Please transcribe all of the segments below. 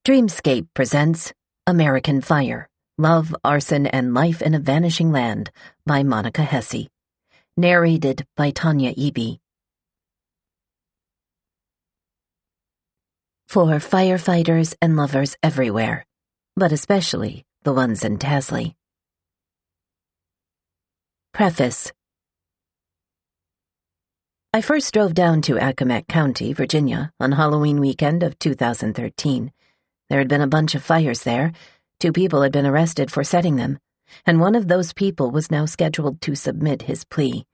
Dreamscape presents American Fire, Love, Arson, and Life in a Vanishing Land by Monica Hesse. Narrated by Tanya Eby. For firefighters and lovers everywhere, but especially the ones in Tasley. Preface. I first drove down to Accomack County, Virginia, on Halloween weekend of 2013. There had been a bunch of fires there. 2 people had been arrested for setting them, and one of those people was now scheduled to submit his plea.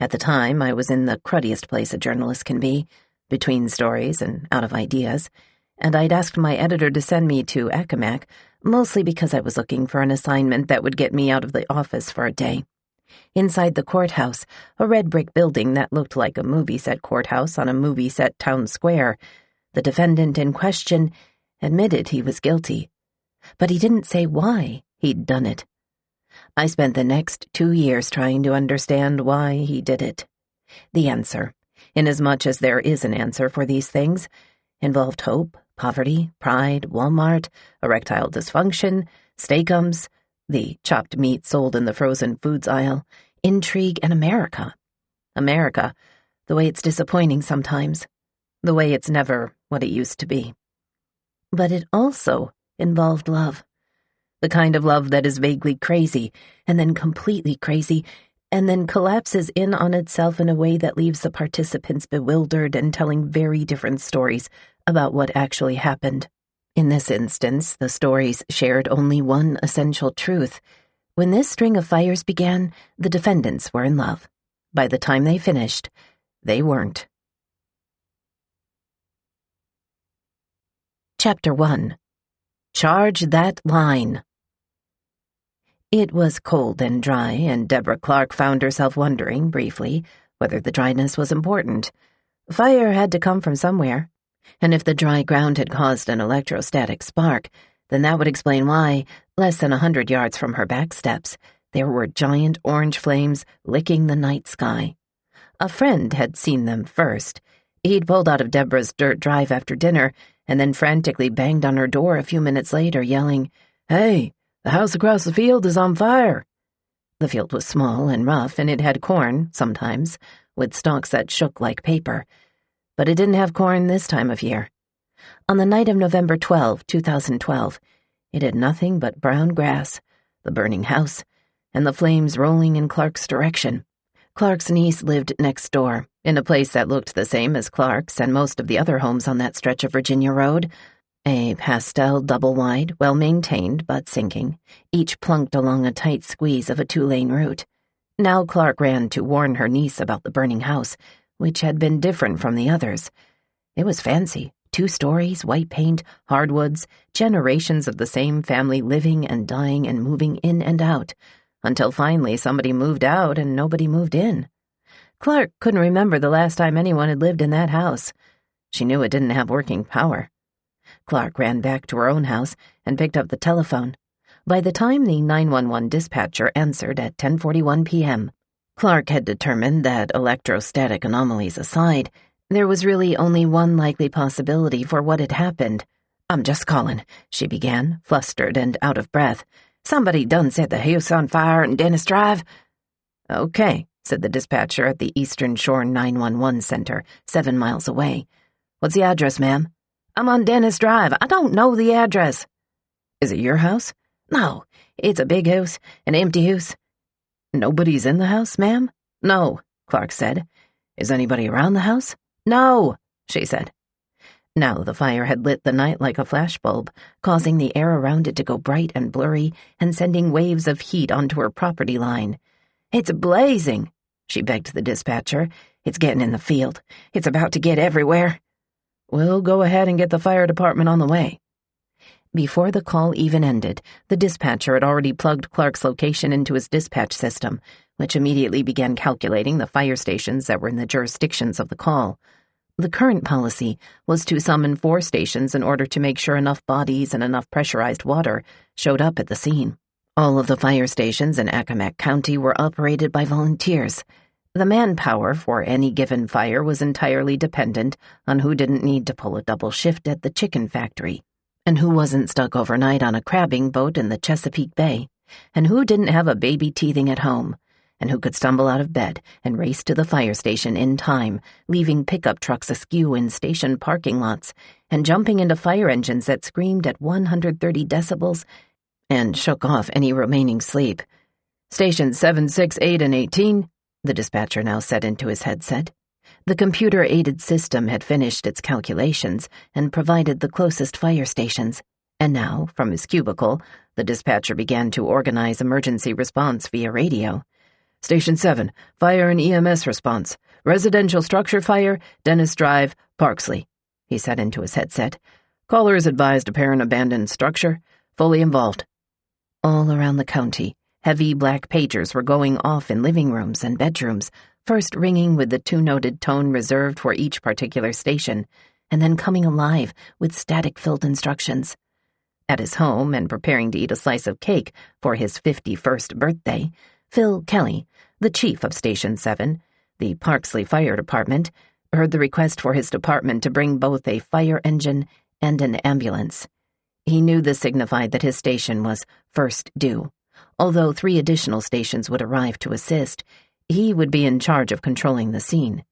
At the time, I was in the cruddiest place a journalist can be, between stories and out of ideas, and I'd asked my editor to send me to Accomack, mostly because I was looking for an assignment that would get me out of the office for a day. Inside the courthouse, a red brick building that looked like a movie-set courthouse on a movie-set town square, the defendant in question admitted he was guilty, but he didn't say why he'd done it. I spent the next 2 years trying to understand why he did it. The answer, inasmuch as there is an answer for these things, involved hope, poverty, pride, Walmart, erectile dysfunction, steakums, the chopped meat sold in the frozen foods aisle, intrigue, and America. America, the way it's disappointing sometimes, the way it's never what it used to be. But it also involved love. The kind of love that is vaguely crazy, and then completely crazy, and then collapses in on itself in a way that leaves the participants bewildered and telling very different stories about what actually happened. In this instance, the stories shared only one essential truth. When this string of fires began, the defendants were in love. By the time they finished, they weren't. Chapter 1. Charge That Line. It was cold and dry, and Deborah Clark found herself wondering, briefly, whether the dryness was important. Fire had to come from somewhere, and if the dry ground had caused an electrostatic spark, then that would explain why, less than 100 yards from her back steps, there were giant orange flames licking the night sky. A friend had seen them first. He'd pulled out of Deborah's dirt drive after dinner, and then frantically banged on her door a few minutes later, yelling, "Hey, the house across the field is on fire!" The field was small and rough, and it had corn, sometimes, with stalks that shook like paper. But it didn't have corn this time of year. On the night of November 12, 2012, it had nothing but brown grass, the burning house, and the flames rolling in Clark's direction. Clark's niece lived next door, in a place that looked the same as Clark's and most of the other homes on that stretch of Virginia Road. A pastel double-wide, well-maintained but sinking, each plunked along a tight squeeze of a 2-lane route. Now Clark ran to warn her niece about the burning house, which had been different from the others. It was fancy, 2 stories, white paint, hardwoods, generations of the same family living and dying and moving in and out, until finally somebody moved out and nobody moved in. Clark couldn't remember the last time anyone had lived in that house. She knew it didn't have working power. Clark ran back to her own house and picked up the telephone. By the time the 911 dispatcher answered at 10:41 p.m., Clark had determined that, electrostatic anomalies aside, there was really only one likely possibility for what had happened. "I'm just calling," she began, flustered and out of breath. "Somebody done set the house on fire in Dennis Drive." "Okay," said the dispatcher at the Eastern Shore 911 Center, 7 miles away. "What's the address, ma'am?" "I'm on Dennis Drive. I don't know the address." "Is it your house?" "No, it's a big house, an empty house." "Nobody's in the house, ma'am?" "No," Clark said. "Is anybody around the house?" "No," she said. Now the fire had lit the night like a flashbulb, causing the air around it to go bright and blurry and sending waves of heat onto her property line. "It's blazing," she begged the dispatcher. "It's getting in the field. It's about to get everywhere." "We'll go ahead and get the fire department on the way." Before the call even ended, the dispatcher had already plugged Clark's location into his dispatch system, which immediately began calculating the fire stations that were in the jurisdictions of the call. The current policy was to summon 4 stations in order to make sure enough bodies and enough pressurized water showed up at the scene. All of the fire stations in Accomack County were operated by volunteers. The manpower for any given fire was entirely dependent on who didn't need to pull a double shift at the chicken factory. And who wasn't stuck overnight on a crabbing boat in the Chesapeake Bay? And who didn't have a baby teething at home? And who could stumble out of bed and race to the fire station in time, leaving pickup trucks askew in station parking lots, and jumping into fire engines that screamed at 130 decibels and shook off any remaining sleep? Stations 7, 6, 8, and 18, the dispatcher now said into his headset. The computer-aided system had finished its calculations and provided the closest fire stations, and now, from his cubicle, the dispatcher began to organize emergency response via radio. Station 7, fire and EMS response. Residential structure fire, Dennis Drive, Parksley, he said into his headset. Caller is advised apparent abandoned structure, fully involved. All around the county, heavy black pagers were going off in living rooms and bedrooms, first ringing with the two-noted tone reserved for each particular station, and then coming alive with static-filled instructions. At his home and preparing to eat a slice of cake for his 51st birthday, Phil Kelly, the chief of Station 7, the Parksley Fire Department, heard the request for his department to bring both a fire engine and an ambulance. He knew this signified that his station was first due. Although 3 additional stations would arrive to assist, he would be in charge of controlling the scene.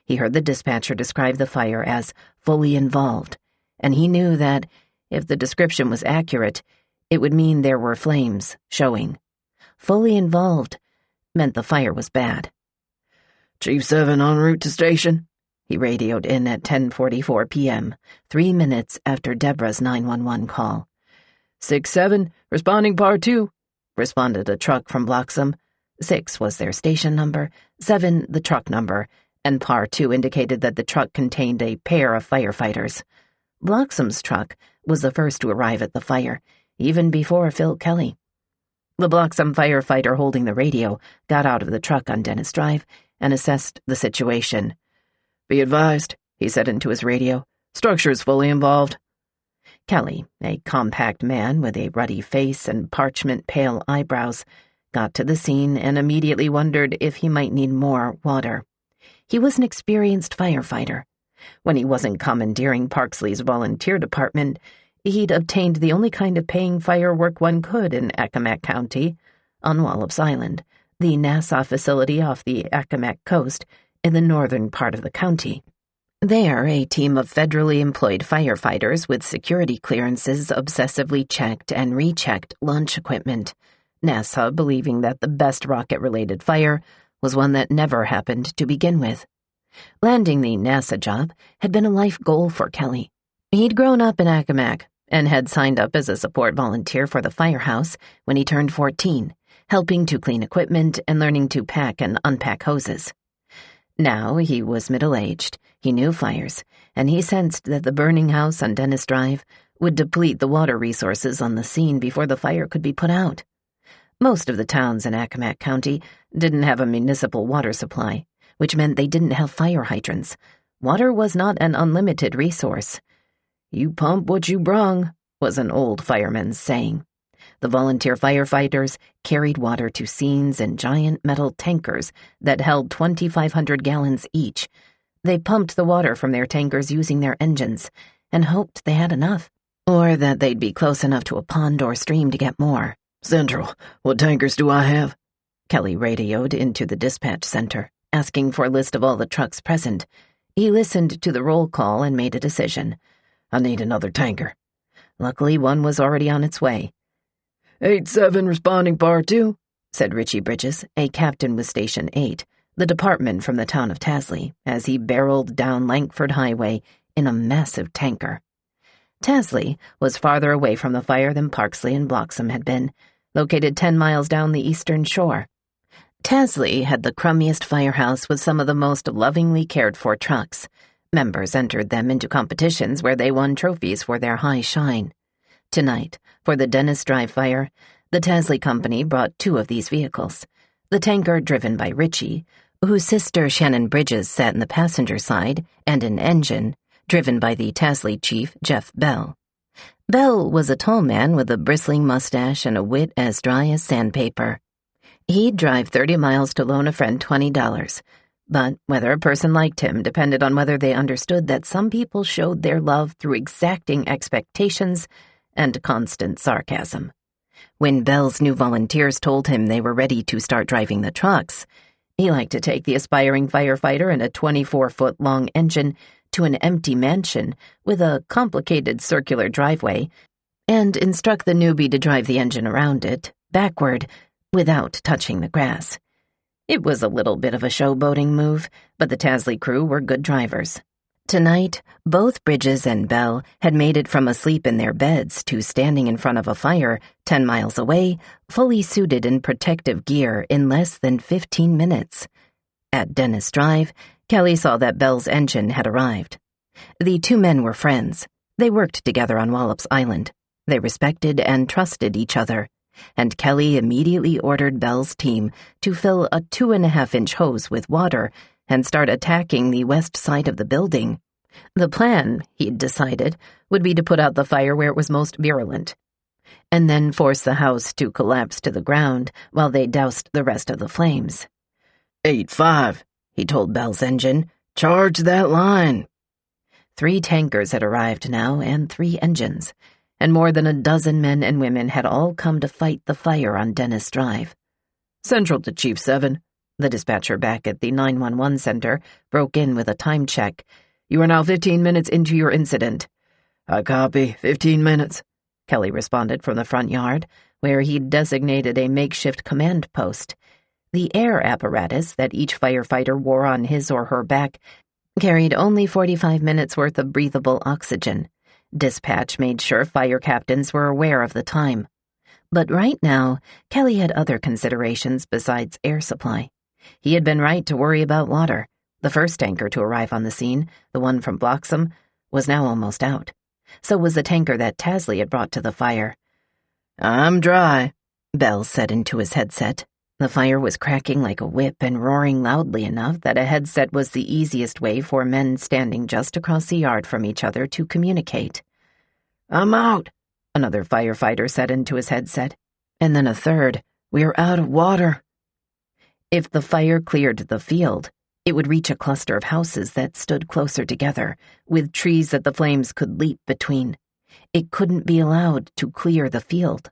He heard the dispatcher describe the fire as fully involved, and he knew that, if the description was accurate, it would mean there were flames showing. Fully involved meant the fire was bad. Chief 7 en route to station, he radioed in at 10:44 p.m., 3 minutes after Deborah's 911 call. 6-7, responding par 2, responded a truck from Bloxham. 6 was their station number, 7 the truck number, and par 2 indicated that the truck contained a pair of firefighters. Bloxham's truck was the first to arrive at the fire, even before Phil Kelly. The Bloxham firefighter holding the radio got out of the truck on Dennis Drive and assessed the situation. Be advised, he said into his radio, structure is fully involved. Kelly, a compact man with a ruddy face and parchment-pale eyebrows, got to the scene and immediately wondered if he might need more water. He was an experienced firefighter. When he wasn't commandeering Parksley's volunteer department, he'd obtained the only kind of paying fire work one could in Accomack County, on Wallops Island, the NASA facility off the Accomack coast in the northern part of the county. There, a team of federally employed firefighters with security clearances obsessively checked and rechecked launch equipment, NASA believing that the best rocket-related fire was one that never happened to begin with. Landing the NASA job had been a life goal for Kelly. He'd grown up in Accomack and had signed up as a support volunteer for the firehouse when he turned 14, helping to clean equipment and learning to pack and unpack hoses. Now he was middle-aged, he knew fires, and he sensed that the burning house on Dennis Drive would deplete the water resources on the scene before the fire could be put out. Most of the towns in Accomack County didn't have a municipal water supply, which meant they didn't have fire hydrants. Water was not an unlimited resource. You pump what you brung, was an old fireman's saying. The volunteer firefighters carried water to scenes in giant metal tankers that held 2,500 gallons each. They pumped the water from their tankers using their engines and hoped they had enough, or that they'd be close enough to a pond or stream to get more. Central, what tankers do I have? Kelly radioed into the dispatch center, asking for a list of all the trucks present. He listened to the roll call and made a decision. I need another tanker. Luckily, one was already on its way. 8-7 responding par 2, said Richie Bridges, a captain with Station 8, the department from the town of Tasley, as he barreled down Langford Highway in a massive tanker. Tasley was farther away from the fire than Parksley and Bloxham had been, located 10 miles down the eastern shore. Tasley had the crummiest firehouse with some of the most lovingly cared-for trucks. Members entered them into competitions where they won trophies for their high shine. Tonight, for the Dennis Drive fire, the Tasley Company brought 2 of these vehicles. The tanker driven by Richie, whose sister Shannon Bridges sat in the passenger side, and an engine driven by the Tasley chief, Jeff Bell. Bell was a tall man with a bristling mustache and a wit as dry as sandpaper. He'd drive 30 miles to loan a friend $20, But whether a person liked him depended on whether they understood that some people showed their love through exacting expectations and constant sarcasm. When Bell's new volunteers told him they were ready to start driving the trucks, he liked to take the aspiring firefighter in a 24-foot-long engine to an empty mansion with a complicated circular driveway and instruct the newbie to drive the engine around it, backward, without touching the grass. It was a little bit of a showboating move, but the Tasley crew were good drivers. Tonight, both Bridges and Bell had made it from asleep in their beds to standing in front of a fire 10 miles away, fully suited in protective gear in less than 15 minutes. At Dennis Drive, Kelly saw that Bell's engine had arrived. The two men were friends. They worked together on Wallops Island. They respected and trusted each other, and Kelly immediately ordered Bell's team to fill a 2.5-inch hose with water and start attacking the west side of the building. The plan, he'd decided, would be to put out the fire where it was most virulent, and then force the house to collapse to the ground while they doused the rest of the flames. 8-5, he told Bell's engine. Charge that line. 3 tankers had arrived now and 3 engines, and more than a dozen men and women had all come to fight the fire on Dennis Drive. Central to Chief 7. The dispatcher back at the 911 center broke in with a time check. You are now 15 minutes into your incident. I copy. 15 minutes, Kelly responded from the front yard, where he'd designated a makeshift command post. The air apparatus that each firefighter wore on his or her back carried only 45 minutes worth of breathable oxygen. Dispatch made sure fire captains were aware of the time. But right now, Kelly had other considerations besides air supply. He had been right to worry about water. The first tanker to arrive on the scene, the one from Bloxham, was now almost out. So was the tanker that Tasley had brought to the fire. I'm dry, Bell said into his headset. The fire was cracking like a whip and roaring loudly enough that a headset was the easiest way for men standing just across the yard from each other to communicate. I'm out, another firefighter said into his headset. And then a third. We're out of water. If the fire cleared the field, it would reach a cluster of houses that stood closer together, with trees that the flames could leap between. It couldn't be allowed to clear the field.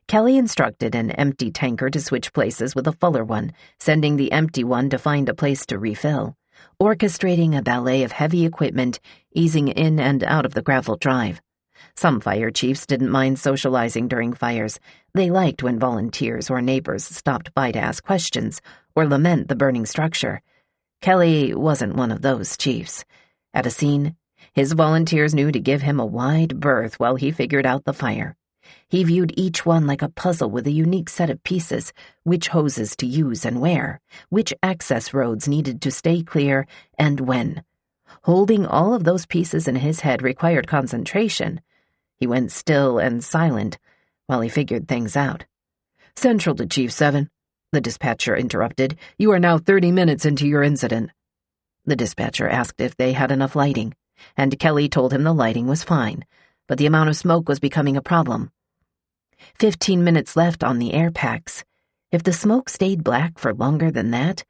Kelly instructed an empty tanker to switch places with a fuller one, sending the empty one to find a place to refill, orchestrating a ballet of heavy equipment easing in and out of the gravel drive. Some fire chiefs didn't mind socializing during fires. They liked when volunteers or neighbors stopped by to ask questions or lament the burning structure. Kelly wasn't one of those chiefs. At a scene, his volunteers knew to give him a wide berth while he figured out the fire. He viewed each one like a puzzle with a unique set of pieces, which hoses to use and where, which access roads needed to stay clear, and when. Holding all of those pieces in his head required concentration. He went still and silent while he figured things out. Central to Chief 7, the dispatcher interrupted. You are now 30 minutes into your incident. The dispatcher asked if they had enough lighting, and Kelly told him the lighting was fine, but the amount of smoke was becoming a problem. 15 minutes left on the air packs. If the smoke stayed black for longer than that,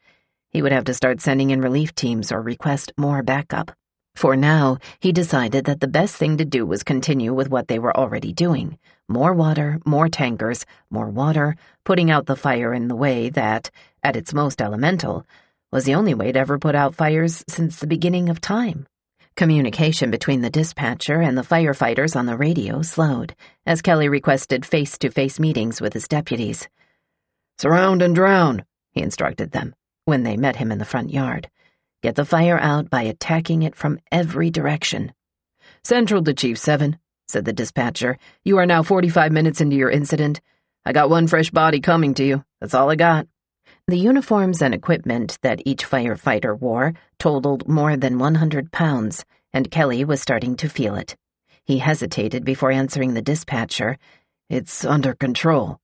he would have to start sending in relief teams or request more backup. For now, he decided that the best thing to do was continue with what they were already doing. More water, more tankers, more water, putting out the fire in the way that, at its most elemental, was the only way to ever put out fires since the beginning of time. Communication between the dispatcher and the firefighters on the radio slowed, as Kelly requested face-to-face meetings with his deputies. Surround and drown, he instructed them, when they met him in the front yard. Get the fire out by attacking it from every direction. Central to Chief 7, said the dispatcher. You are now 45 minutes into your incident. I got one fresh body coming to you. That's all I got. The uniforms and equipment that each firefighter wore totaled more than 100 pounds, and Kelly was starting to feel it. He hesitated before answering the dispatcher. It's under control.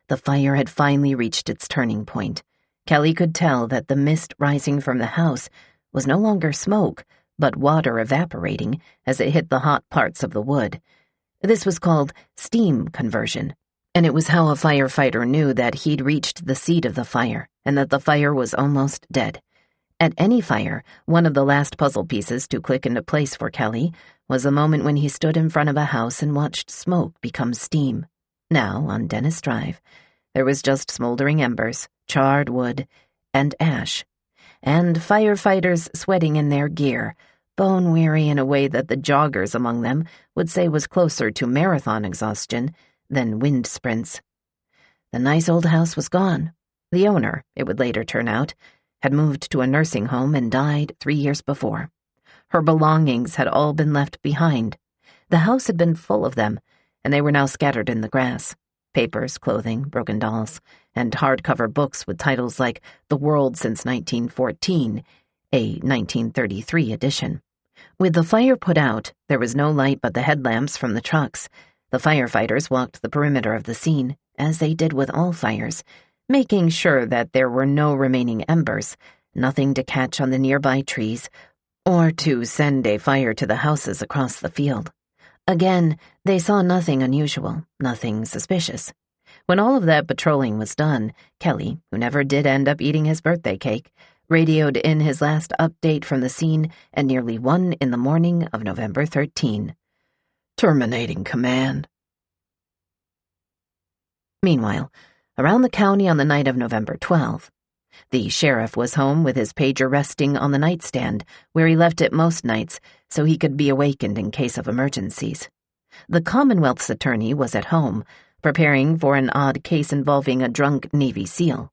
The fire had finally reached its turning point. Kelly could tell that the mist rising from the house was no longer smoke, but water evaporating as it hit the hot parts of the wood. This was called steam conversion, and it was how a firefighter knew that he'd reached the seat of the fire and that the fire was almost dead. At any fire, one of the last puzzle pieces to click into place for Kelly was the moment when he stood in front of a house and watched smoke become steam. Now, on Dennis Drive, there was just smoldering embers, charred wood, and ash, and firefighters sweating in their gear, bone-weary in a way that the joggers among them would say was closer to marathon exhaustion than wind sprints. The nice old house was gone. The owner, it would later turn out, had moved to a nursing home and died 3 years before. Her belongings had all been left behind. The house had been full of them, and they were now scattered in the grass. Papers, clothing, broken dolls, and hardcover books with titles like The World Since 1914, a 1933 edition. With the fire put out, there was no light but the headlamps from the trucks. The firefighters walked the perimeter of the scene, as they did with all fires, making sure that there were no remaining embers, nothing to catch on the nearby trees, or to send a fire to the houses across the field. Again, they saw nothing unusual, nothing suspicious. When all of that patrolling was done, Kelly, who never did end up eating his birthday cake, radioed in his last update from the scene at nearly 1 in the morning of November 13. Terminating command. Meanwhile, around the county on the night of November 12, the sheriff was home with his pager resting on the nightstand, where he left it most nights so he could be awakened in case of emergencies. The Commonwealth's attorney was at home, preparing for an odd case involving a drunk Navy SEAL.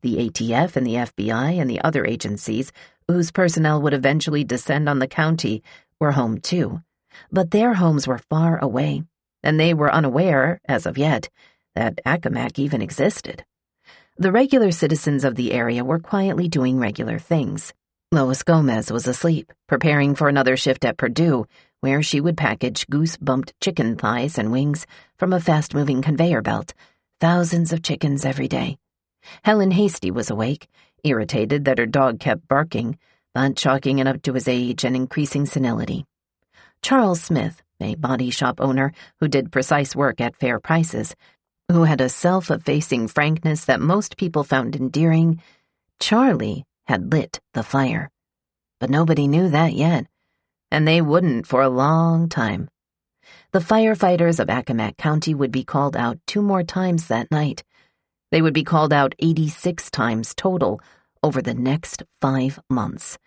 The ATF and the FBI and the other agencies, whose personnel would eventually descend on the county, were home too, but their homes were far away, and they were unaware, as of yet, that Accomack even existed. The regular citizens of the area were quietly doing regular things. Lois Gomez was asleep, preparing for another shift at Purdue, where she would package goose-bumped chicken thighs and wings from a fast-moving conveyor belt, thousands of chickens every day. Helen Hasty was awake, irritated that her dog kept barking, but chalking it up to his age and increasing senility. Charles Smith, a body shop owner who did precise work at fair prices, who had a self-effacing frankness that most people found endearing, Charlie had lit the fire. But nobody knew that yet, and they wouldn't for a long time. The firefighters of Accomack County would be called out 2 more times that night. They would be called out 86 times total over the next 5 months.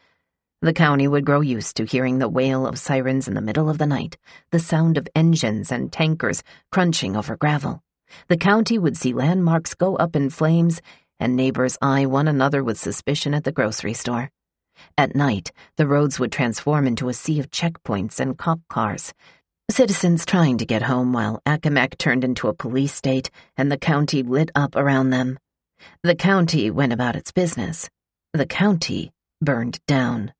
The county would grow used to hearing the wail of sirens in the middle of the night, the sound of engines and tankers crunching over gravel. The county would see landmarks go up in flames, and neighbors eye one another with suspicion at the grocery store. At night, the roads would transform into a sea of checkpoints and cop cars, citizens trying to get home while Accomack turned into a police state and the county lit up around them. The county went about its business. The county burned down.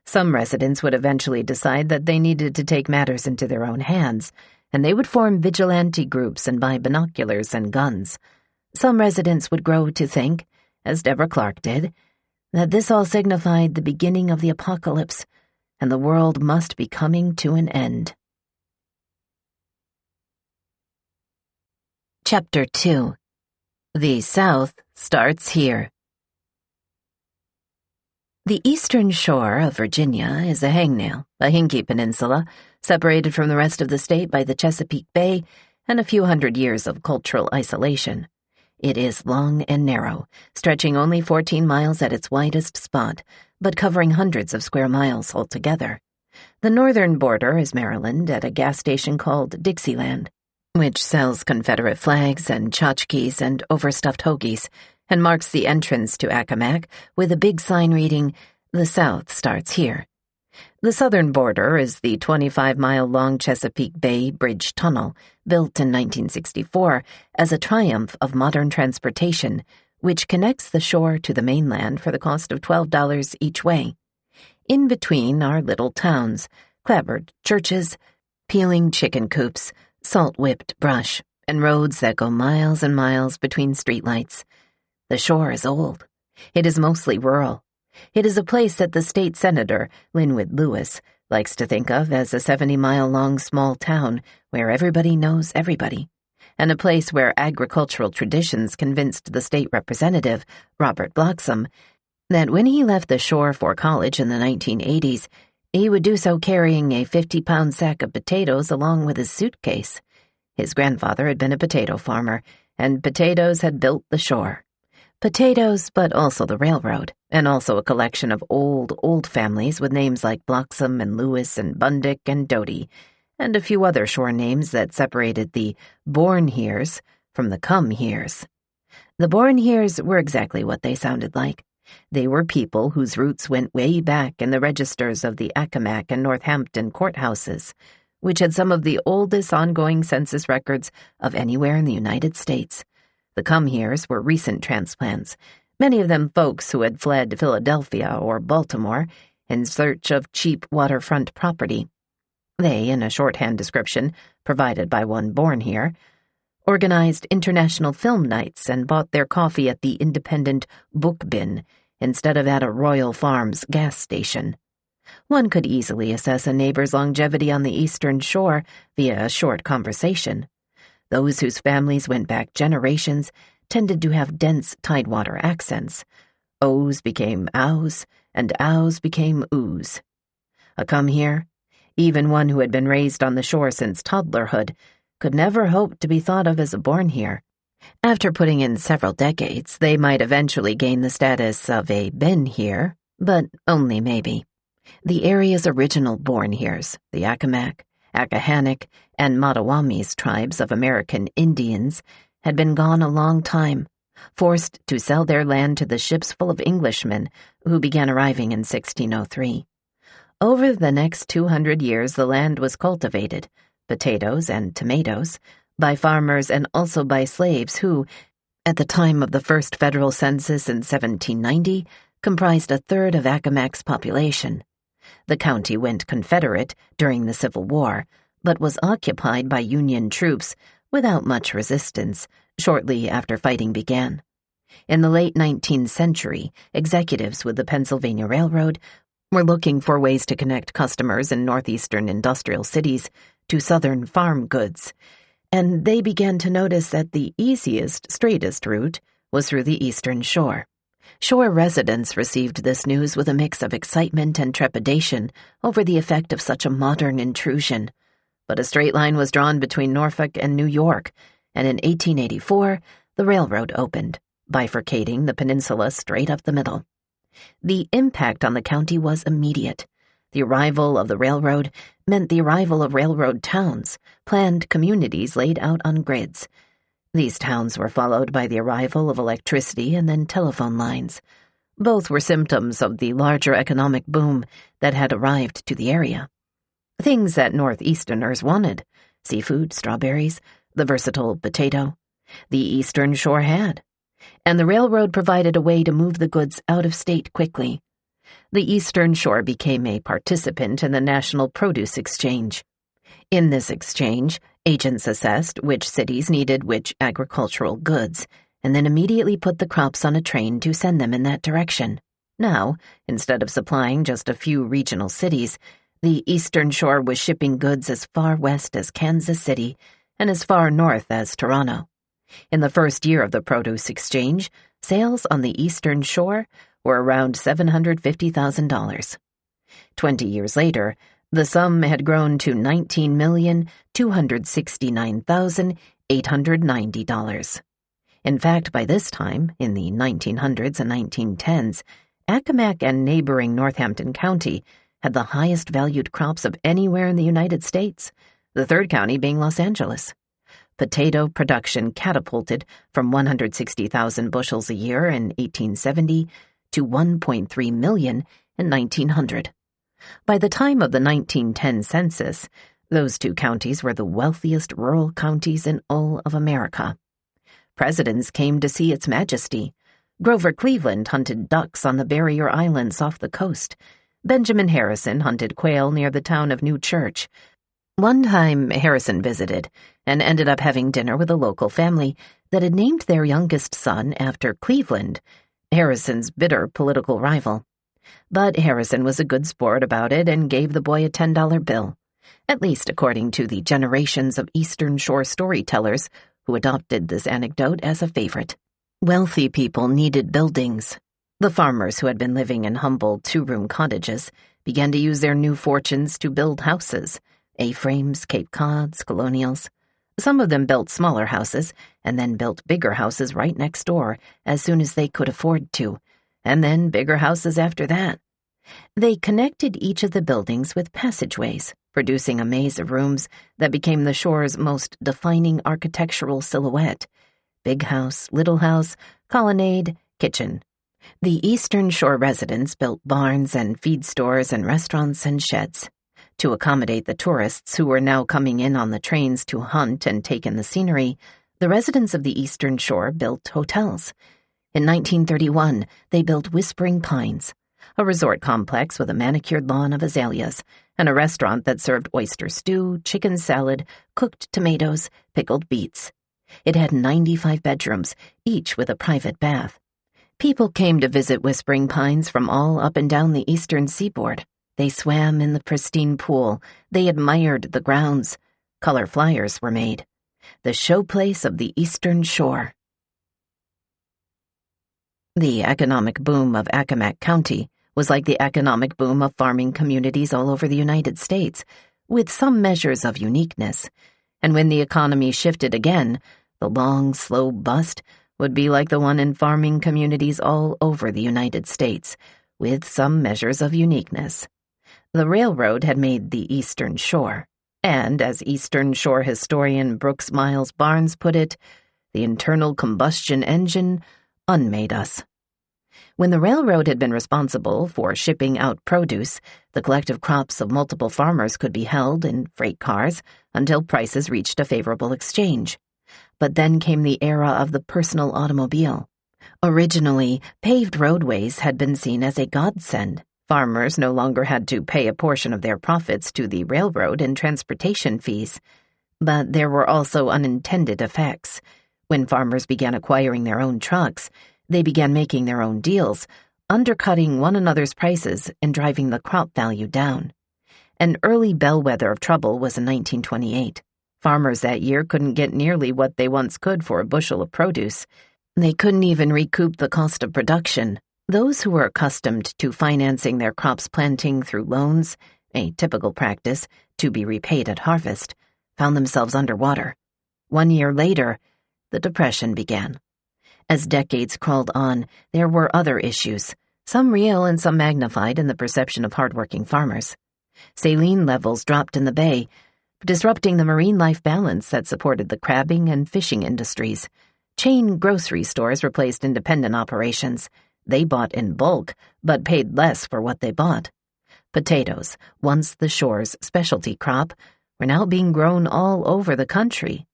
Some residents would eventually decide that they needed to take matters into their own hands, and they would form vigilante groups and buy binoculars and guns. Some residents would grow to think, as Deborah Clark did, that this all signified the beginning of the apocalypse, and the world must be coming to an end. Chapter 2. The South Starts Here. The eastern shore of Virginia is a hangnail, a hinky peninsula, separated from the rest of the state by the Chesapeake Bay and a few hundred years of cultural isolation. It is long and narrow, stretching only 14 miles at its widest spot, but covering hundreds of square miles altogether. The northern border is Maryland at a gas station called Dixieland, which sells Confederate flags and tchotchkes and overstuffed hoagies, and marks the entrance to Accomack with a big sign reading, "The South Starts Here." The southern border is the 25-mile-long Chesapeake Bay Bridge Tunnel, built in 1964 as a triumph of modern transportation, which connects the shore to the mainland for the cost of $12 each way. In between are little towns, clapboard churches, peeling chicken coops, salt-whipped brush, and roads that go miles and miles between streetlights. The shore is old. It is mostly rural. It is a place that the state senator, Linwood Lewis, likes to think of as a 70-mile-long small town where everybody knows everybody, and a place where agricultural traditions convinced the state representative, Robert Bloxam, that when he left the shore for college in the 1980s, he would do so carrying a 50-pound sack of potatoes along with his suitcase. His grandfather had been a potato farmer, and potatoes had built the shore. Potatoes, but also the railroad, and also a collection of old families with names like Bloxam and Lewis and Bundick and Doty, and a few other shore names that separated the born heres from the come heres. The born heres were exactly what they sounded like. They were people whose roots went way back in the registers of the Accomack and Northampton courthouses, which had some of the oldest ongoing census records of anywhere in the United States. The come-heres were recent transplants, many of them folks who had fled Philadelphia or Baltimore in search of cheap waterfront property. They, in a shorthand description provided by one born here, organized international film nights and bought their coffee at the independent book bin instead of at a Royal Farms gas station. One could easily assess a neighbor's longevity on the Eastern Shore via a short conversation. Those whose families went back generations tended to have dense tidewater accents. O's became ows, and ows became oo's. A come here, even one who had been raised on the shore since toddlerhood, could never hope to be thought of as a born here. After putting in several decades, they might eventually gain the status of a been here, but only maybe. The area's original born heres, the Accomack, Accahannock, and Mattawamese tribes of American Indians, had been gone a long time, forced to sell their land to the ships full of Englishmen who began arriving in 1603. Over the next 200 years, the land was cultivated, potatoes and tomatoes, by farmers and also by slaves who, at the time of the first federal census in 1790, comprised a third of Accomack's population. The county went Confederate during the Civil War, but was occupied by Union troops without much resistance shortly after fighting began. In the late 19th century, executives with the Pennsylvania Railroad were looking for ways to connect customers in northeastern industrial cities to southern farm goods, and they began to notice that the easiest, straightest route was through the Eastern Shore. Shore residents received this news with a mix of excitement and trepidation over the effect of such a modern intrusion. But a straight line was drawn between Norfolk and New York, and in 1884, the railroad opened, bifurcating the peninsula straight up the middle. The impact on the county was immediate. The arrival of the railroad meant the arrival of railroad towns, planned communities laid out on grids. These towns were followed by the arrival of electricity and then telephone lines. Both were symptoms of the larger economic boom that had arrived to the area. Things that Northeasterners wanted: seafood, strawberries, the versatile potato. The Eastern Shore had. And the railroad provided a way to move the goods out of state quickly. The Eastern Shore became a participant in the National Produce Exchange. In this exchange, agents assessed which cities needed which agricultural goods, and then immediately put the crops on a train to send them in that direction. Now, instead of supplying just a few regional cities, the Eastern Shore was shipping goods as far west as Kansas City and as far north as Toronto. In the first year of the produce exchange, sales on the Eastern Shore were around $750,000. 20 years later, the sum had grown to $19,269,890. In fact, by this time, in the 1900s and 1910s, Accomack and neighboring Northampton County had the highest valued crops of anywhere in the United States, the third county being Los Angeles. Potato production catapulted from 160,000 bushels a year in 1870 to 1.3 million in 1900. By the time of the 1910 census, those two counties were the wealthiest rural counties in all of America. Presidents came to see its majesty. Grover Cleveland hunted ducks on the barrier islands off the coast. Benjamin Harrison hunted quail near the town of New Church. One time, Harrison visited and ended up having dinner with a local family that had named their youngest son after Cleveland, Harrison's bitter political rival. But Harrison was a good sport about it and gave the boy a $10 bill, at least according to the generations of Eastern Shore storytellers who adopted this anecdote as a favorite. Wealthy people needed buildings. The farmers who had been living in humble two-room cottages began to use their new fortunes to build houses, A-frames, Cape Cods, colonials. Some of them built smaller houses and then built bigger houses right next door as soon as they could afford to, and then bigger houses after that. They connected each of the buildings with passageways, producing a maze of rooms that became the shore's most defining architectural silhouette: big house, little house, colonnade, kitchen. The Eastern Shore residents built barns and feed stores and restaurants and sheds. To accommodate the tourists who were now coming in on the trains to hunt and take in the scenery, the residents of the Eastern Shore built hotels. In 1931, they built Whispering Pines, a resort complex with a manicured lawn of azaleas, and a restaurant that served oyster stew, chicken salad, cooked tomatoes, pickled beets. It had 95 bedrooms, each with a private bath. People came to visit Whispering Pines from all up and down the eastern seaboard. They swam in the pristine pool. They admired the grounds. Color flyers were made. The showplace of the Eastern Shore. The economic boom of Accomack County was like the economic boom of farming communities all over the United States, with some measures of uniqueness. And when the economy shifted again, the long, slow bust would be like the one in farming communities all over the United States, with some measures of uniqueness. The railroad had made the Eastern Shore, and, as Eastern Shore historian Brooks Miles Barnes put it, the internal combustion engine unmade us. When the railroad had been responsible for shipping out produce, the collective crops of multiple farmers could be held in freight cars until prices reached a favorable exchange. But then came the era of the personal automobile. Originally, paved roadways had been seen as a godsend. Farmers no longer had to pay a portion of their profits to the railroad in transportation fees. But there were also unintended effects. When farmers began acquiring their own trucks, they began making their own deals, undercutting one another's prices and driving the crop value down. An early bellwether of trouble was in 1928. Farmers that year couldn't get nearly what they once could for a bushel of produce. They couldn't even recoup the cost of production. Those who were accustomed to financing their crops planting through loans, a typical practice to be repaid at harvest, found themselves underwater. 1 year later, the Depression began. As decades crawled on, there were other issues, some real and some magnified in the perception of hardworking farmers. Saline levels dropped in the bay, disrupting the marine life balance that supported the crabbing and fishing industries. Chain grocery stores replaced independent operations. They bought in bulk, but paid less for what they bought. Potatoes, once the shore's specialty crop, were now being grown all over the country,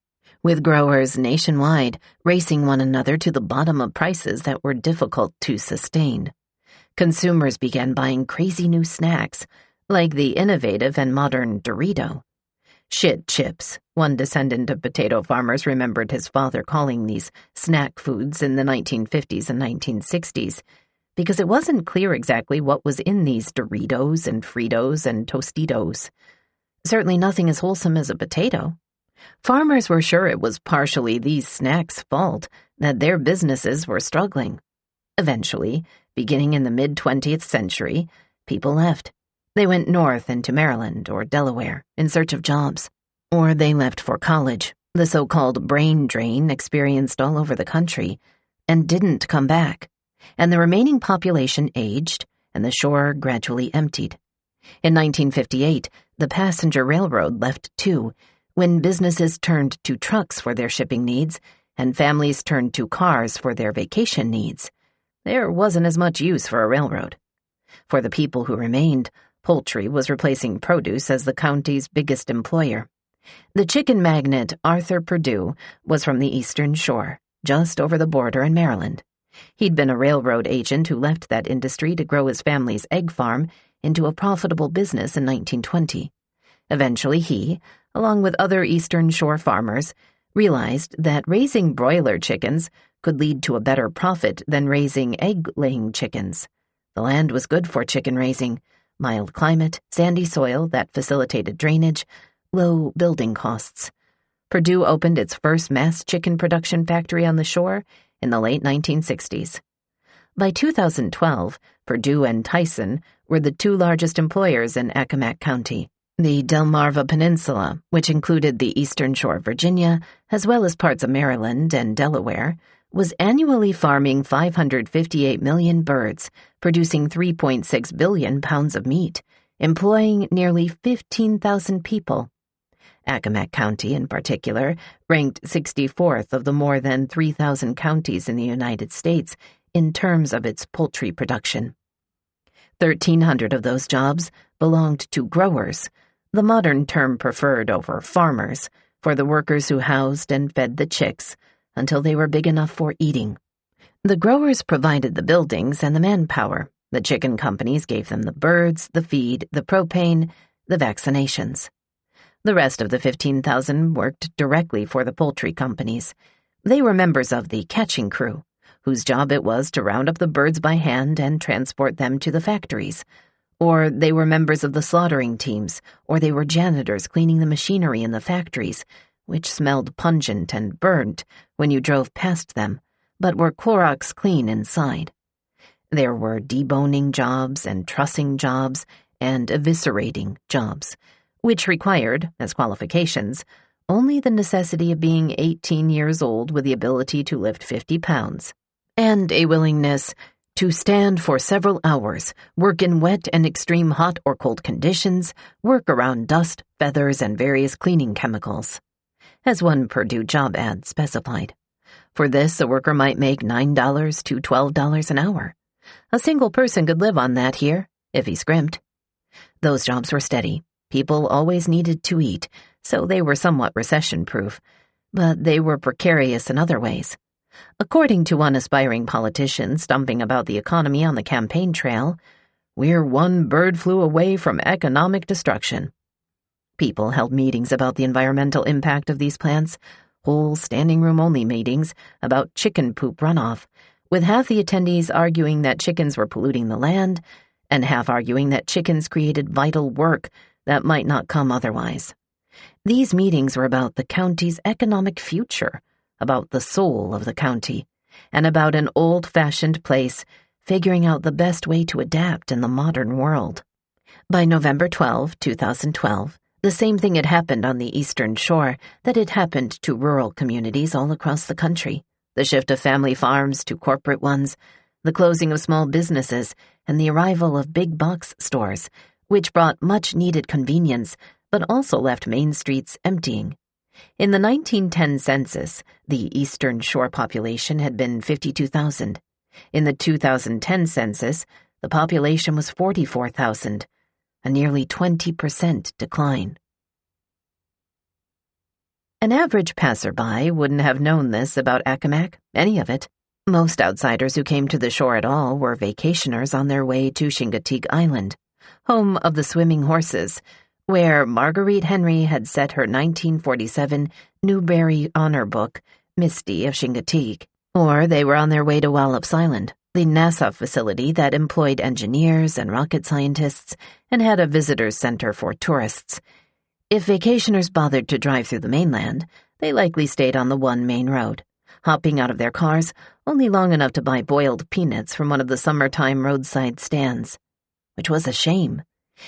with growers nationwide racing one another to the bottom of prices that were difficult to sustain. Consumers began buying crazy new snacks, like the innovative and modern Dorito. Shit chips, one descendant of potato farmers remembered his father calling these snack foods in the 1950s and 1960s, because it wasn't clear exactly what was in these Doritos and Fritos and Tostitos. Certainly nothing as wholesome as a potato. Farmers were sure it was partially these snacks' fault that their businesses were struggling. Eventually, beginning in the mid-20th century, people left. They went north into Maryland or Delaware in search of jobs. Or they left for college, the so-called brain drain experienced all over the country, and didn't come back. And the remaining population aged, and the shore gradually emptied. In 1958, the passenger railroad left too, when businesses turned to trucks for their shipping needs, and families turned to cars for their vacation needs. There wasn't as much use for a railroad. For the people who remained, poultry was replacing produce as the county's biggest employer. The chicken magnate Arthur Perdue was from the Eastern Shore, just over the border in Maryland. He'd been a railroad agent who left that industry to grow his family's egg farm into a profitable business in 1920. Eventually he, along with other Eastern Shore farmers, realized that raising broiler chickens could lead to a better profit than raising egg-laying chickens. The land was good for chicken raising: mild climate, sandy soil that facilitated drainage, low building costs. Perdue opened its first mass chicken production factory on the shore in the late 1960s. By 2012, Purdue and Tyson were the two largest employers in Accomack County. The Delmarva Peninsula, which included the eastern shore of Virginia, as well as parts of Maryland and Delaware, was annually farming 558 million birds, producing 3.6 billion pounds of meat, employing nearly 15,000 people. Accomack County, in particular, ranked 64th of the more than 3,000 counties in the United States in terms of its poultry production. 1,300 of those jobs belonged to growers, the modern term preferred over farmers, for the workers who housed and fed the chicks until they were big enough for eating. The growers provided the buildings and the manpower. The chicken companies gave them the birds, the feed, the propane, the vaccinations. The rest of the 15,000 worked directly for the poultry companies. They were members of the catching crew, whose job it was to round up the birds by hand and transport them to the factories. Or they were members of the slaughtering teams, or they were janitors cleaning the machinery in the factories, which smelled pungent and burnt when you drove past them, but were Clorox clean inside. There were deboning jobs and trussing jobs and eviscerating jobs, which required, as qualifications, only the necessity of being 18 years old with the ability to lift 50 pounds, and a willingness to stand for several hours, work in wet and extreme hot or cold conditions, work around dust, feathers, and various cleaning chemicals. As one Purdue job ad specified, for this a worker might make $9 to $12 an hour. A single person could live on that here, if he scrimped. Those jobs were steady. People always needed to eat, so they were somewhat recession-proof, but they were precarious in other ways. According to one aspiring politician stumping about the economy on the campaign trail, "We're one bird flu away from economic destruction." People held meetings about the environmental impact of these plants, whole standing-room-only meetings about chicken poop runoff, with half the attendees arguing that chickens were polluting the land, and half arguing that chickens created vital work that might not come otherwise. These meetings were about the county's economic future, about the soul of the county, and about an old-fashioned place figuring out the best way to adapt in the modern world. By November 12, 2012, the same thing had happened on the Eastern Shore that had happened to rural communities all across the country. The shift of family farms to corporate ones, the closing of small businesses, and the arrival of big box stores, which brought much-needed convenience but also left main streets emptying. In the 1910 census, the Eastern Shore population had been 52,000. In the 2010 census, the population was 44,000, a nearly 20% decline. An average passerby wouldn't have known this about Accomack, any of it. Most outsiders who came to the shore at all were vacationers on their way to Chincoteague Island, home of the swimming horses, where Marguerite Henry had set her 1947 Newbery Honor Book, Misty of Chincoteague. Or they were on their way to Wallops Island, the NASA facility that employed engineers and rocket scientists and had a visitors center for tourists. If vacationers bothered to drive through the mainland, they likely stayed on the one main road, hopping out of their cars only long enough to buy boiled peanuts from one of the summertime roadside stands. Which was a shame,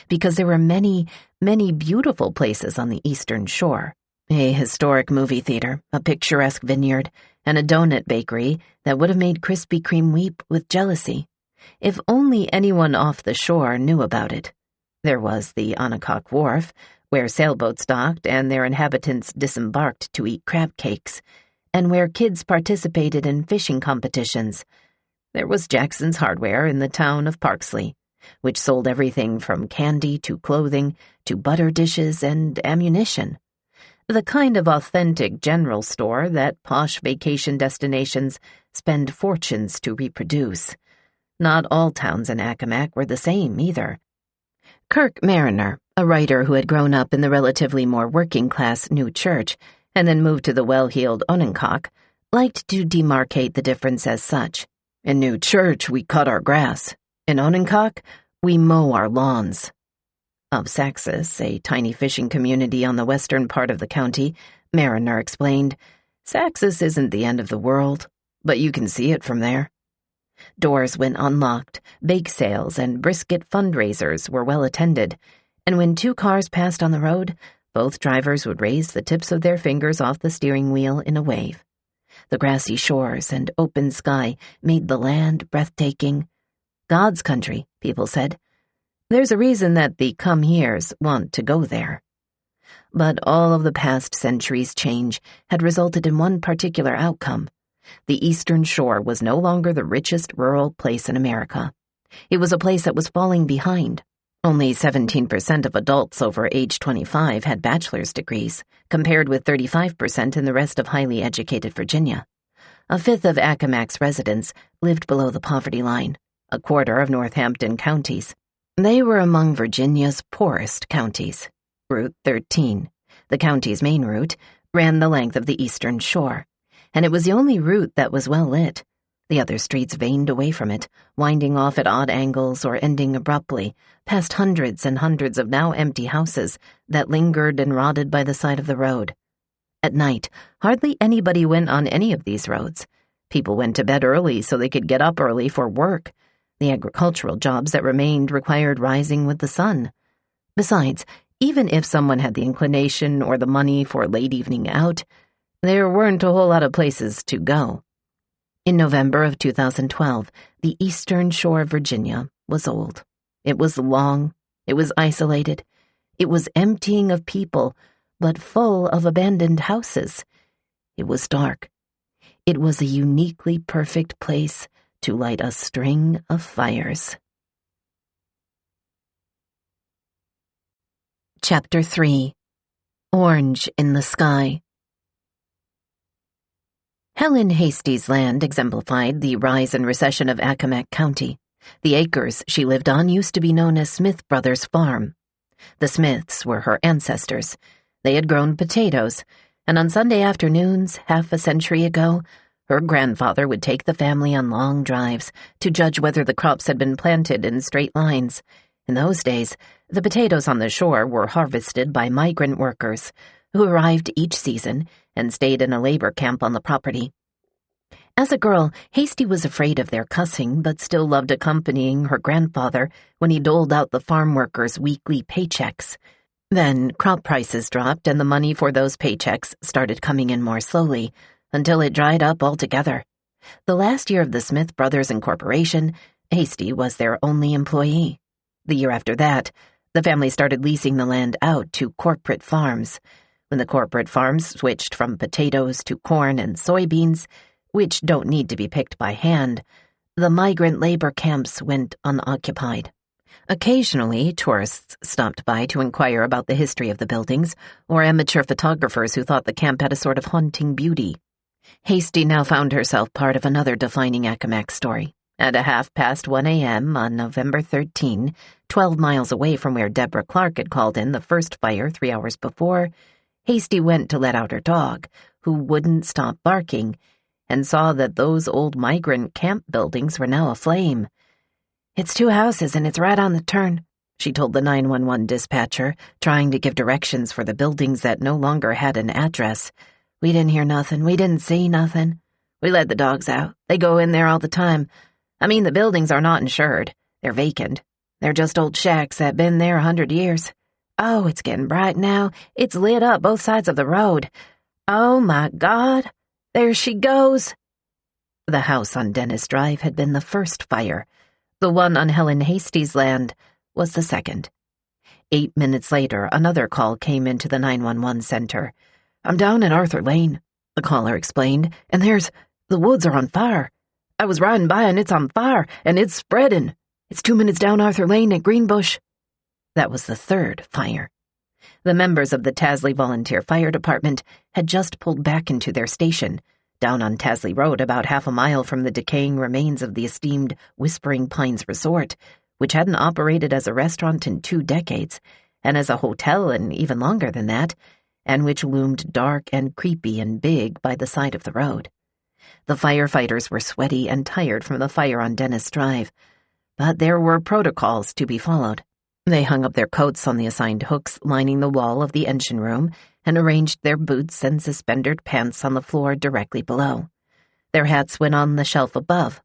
because there were many, many beautiful places on the Eastern Shore. A historic movie theater, a picturesque vineyard, and a donut bakery that would have made Krispy Kreme weep with jealousy. If only anyone off the shore knew about it. There was the Accomack Wharf, where sailboats docked and their inhabitants disembarked to eat crab cakes, and where kids participated in fishing competitions. There was Jackson's Hardware in the town of Parksley, which sold everything from candy to clothing to butter dishes and ammunition. The kind of authentic general store that posh vacation destinations spend fortunes to reproduce. Not all towns in Accomack were the same, either. Kirk Mariner, a writer who had grown up in the relatively more working-class New Church and then moved to the well-heeled Ononcock, liked to demarcate the difference as such. In New Church, we cut our grass. In Ononcock, we mow our lawns. Of Saxis, a tiny fishing community on the western part of the county, Mariner explained, "Saxis isn't the end of the world, but you can see it from there." Doors went unlocked, bake sales and brisket fundraisers were well attended, and when two cars passed on the road, both drivers would raise the tips of their fingers off the steering wheel in a wave. The grassy shores and open sky made the land breathtaking. God's country, people said. There's a reason that the come-heres want to go there. But all of the past centuries' change had resulted in one particular outcome. The Eastern Shore was no longer the richest rural place in America. It was a place that was falling behind. Only 17% of adults over age 25 had bachelor's degrees, compared with 35% in the rest of highly educated Virginia. A fifth of Accomack's residents lived below the poverty line, a quarter of Northampton counties. They were among Virginia's poorest counties. Route 13, the county's main route, ran the length of the Eastern Shore, and it was the only route that was well lit. The other streets veined away from it, winding off at odd angles or ending abruptly, past hundreds and hundreds of now empty houses that lingered and rotted by the side of the road. At night, hardly anybody went on any of these roads. People went to bed early so they could get up early for work. The agricultural jobs that remained required rising with the sun. Besides, even if someone had the inclination or the money for a late evening out, there weren't a whole lot of places to go. In November of 2012, the Eastern Shore of Virginia was old. It was long, it was isolated, it was emptying of people, but full of abandoned houses. It was dark. It was a uniquely perfect place to light a string of fires. Chapter 3. Orange in the Sky. Helen Hasty's land exemplified the rise and recession of Accomack County. The acres she lived on used to be known as Smith Brothers' Farm. The Smiths were her ancestors. They had grown potatoes, and on Sunday afternoons, half a century ago, her grandfather would take the family on long drives to judge whether the crops had been planted in straight lines. In those days, the potatoes on the shore were harvested by migrant workers who arrived each season and stayed in a labor camp on the property. As a girl, Hasty was afraid of their cussing, but still loved accompanying her grandfather when he doled out the farm workers' weekly paychecks. Then crop prices dropped and the money for those paychecks started coming in more slowly, until it dried up altogether. The last year of the Smith Brothers Incorporation, Hasty was their only employee. The year after that, the family started leasing the land out to corporate farms. When the corporate farms switched from potatoes to corn and soybeans, which don't need to be picked by hand, the migrant labor camps went unoccupied. Occasionally, tourists stopped by to inquire about the history of the buildings, or amateur photographers who thought the camp had a sort of haunting beauty. Hasty now found herself part of another defining Accomack story. At 1:30 a.m. on November 13, 12 miles away from where Deborah Clark had called in the first fire 3 hours before, Hasty went to let out her dog, who wouldn't stop barking, and saw that those old migrant camp buildings were now aflame. "It's 2 houses and it's right on the turn," she told the 911 dispatcher, trying to give directions for the buildings that no longer had an address. "We didn't hear nothing. We didn't see nothing. We let the dogs out. They go in there all the time. I mean, the buildings are not insured. They're vacant. They're just old shacks that been there 100 years. Oh, it's getting bright now. It's lit up both sides of the road. Oh, my God. There she goes." The house on Dennis Drive had been the first fire. The one on Helen Hasty's land was the second. 8 minutes later, another call came into the 911 center. "I'm down in Arthur Lane," the caller explained, "and the woods are on fire. I was riding by and it's on fire, and it's spreading. It's 2 minutes down Arthur Lane at Greenbush." That was the third fire. The members of the Tasley Volunteer Fire Department had just pulled back into their station, down on Tasley Road about half a mile from the decaying remains of the esteemed Whispering Pines Resort, which hadn't operated as a restaurant in 2 decades, and as a hotel in even longer than that, and which loomed dark and creepy and big by the side of the road. The firefighters were sweaty and tired from the fire on Dennis Drive, but there were protocols to be followed. They hung up their coats on the assigned hooks lining the wall of the engine room and arranged their boots and suspendered pants on the floor directly below. Their hats went on the shelf above.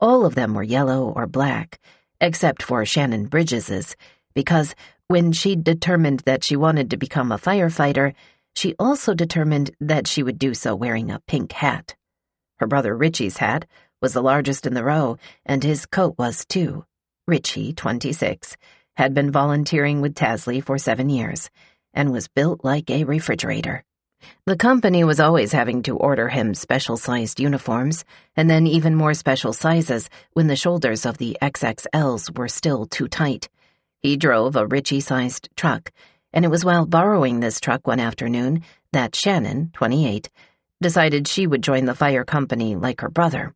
All of them were yellow or black, except for Shannon Bridges's, because when she'd determined that she wanted to become a firefighter, she also determined that she would do so wearing a pink hat. Her brother Richie's hat was the largest in the row, and his coat was too. Richie, 26, had been volunteering with Tasley for 7 years, and was built like a refrigerator. The company was always having to order him special-sized uniforms, and then even more special sizes when the shoulders of the XXLs were still too tight. He drove a Richie-sized truck, and it was while borrowing this truck one afternoon that Shannon, 28, decided she would join the fire company like her brother.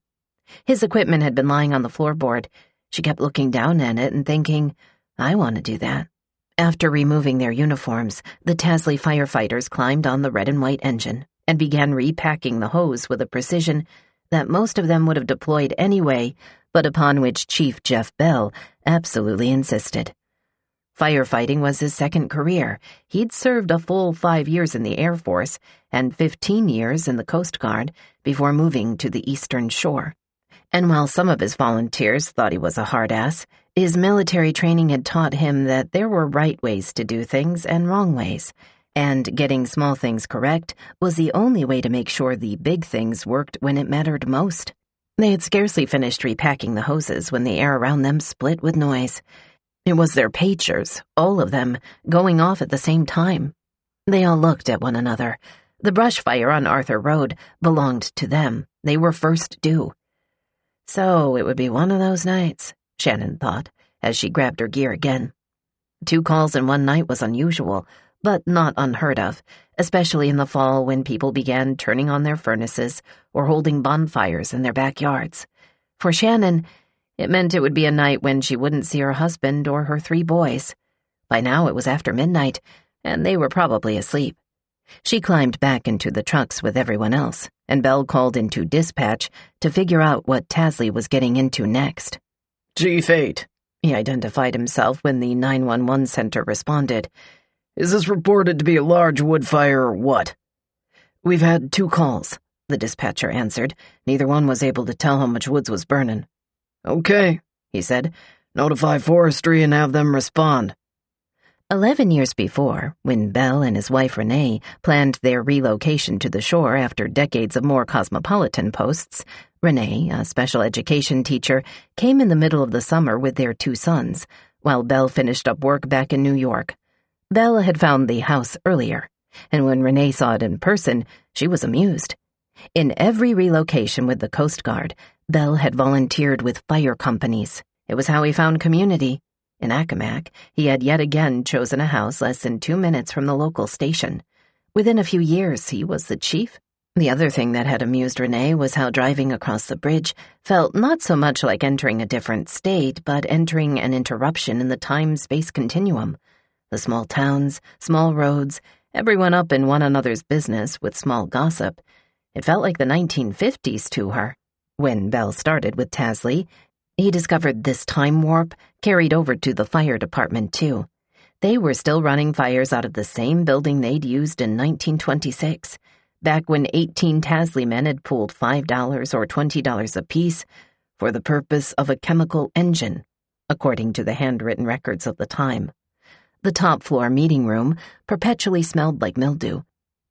His equipment had been lying on the floorboard. She kept looking down at it and thinking, I want to do that. After removing their uniforms, the Tasley firefighters climbed on the red and white engine and began repacking the hose with a precision that most of them would have deployed anyway, but upon which Chief Jeff Bell absolutely insisted. Firefighting was his second career. He'd served a full 5 years in the Air Force and 15 years in the Coast Guard before moving to the Eastern Shore. And while some of his volunteers thought he was a hard-ass, his military training had taught him that there were right ways to do things and wrong ways, and getting small things correct was the only way to make sure the big things worked when it mattered most. They had scarcely finished repacking the hoses when the air around them split with noise. It was their pagers, all of them, going off at the same time. They all looked at one another. The brush fire on Arthur Road belonged to them. They were first due. So it would be one of those nights, Shannon thought, as she grabbed her gear again. 2 calls in one night was unusual, but not unheard of, especially in the fall when people began turning on their furnaces or holding bonfires in their backyards. For Shannon, it meant it would be a night when she wouldn't see her husband or her 3 boys. By now it was after midnight, and they were probably asleep. She climbed back into the trucks with everyone else, and Bell called into dispatch to figure out what Tasley was getting into next. Chief 8, he identified himself when the 911 center responded. Is this reported to be a large wood fire or what? We've had 2 calls, the dispatcher answered. Neither one was able to tell how much woods was burning. Okay, he said. Notify forestry and have them respond. 11 years before, when Bell and his wife Renee planned their relocation to the shore after decades of more cosmopolitan posts, Renee, a special education teacher, came in the middle of the summer with their 2 sons, while Bell finished up work back in New York. Bell had found the house earlier, and when Renee saw it in person, she was amused. In every relocation with the Coast Guard, Bell had volunteered with fire companies. It was how he found community. In Accomack, he had yet again chosen a house less than 2 minutes from the local station. Within a few years, he was the chief. The other thing that had amused Renee was how driving across the bridge felt not so much like entering a different state, but entering an interruption in the time-space continuum. The small towns, small roads, everyone up in one another's business with small gossip. It felt like the 1950s to her. When Bell started with Tasley, he discovered this time warp carried over to the fire department, too. They were still running fires out of the same building they'd used in 1926, back when 18 Tasley men had pooled $5 or $20 apiece for the purpose of a chemical engine, according to the handwritten records of the time. The top-floor meeting room perpetually smelled like mildew,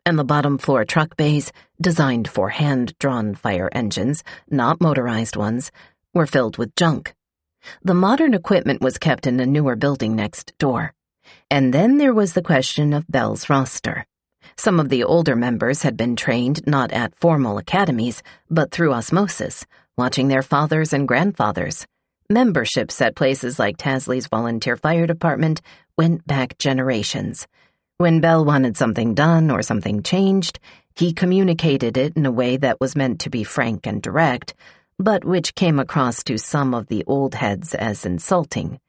and the bottom-floor truck bays, designed for hand-drawn fire engines, not motorized ones, were filled with junk. The modern equipment was kept in a newer building next door. And then there was the question of Bell's roster. Some of the older members had been trained not at formal academies, but through osmosis, watching their fathers and grandfathers. Memberships at places like Tasley's volunteer fire department went back generations. When Bell wanted something done or something changed, he communicated it in a way that was meant to be frank and direct, but which came across to some of the old heads as insulting.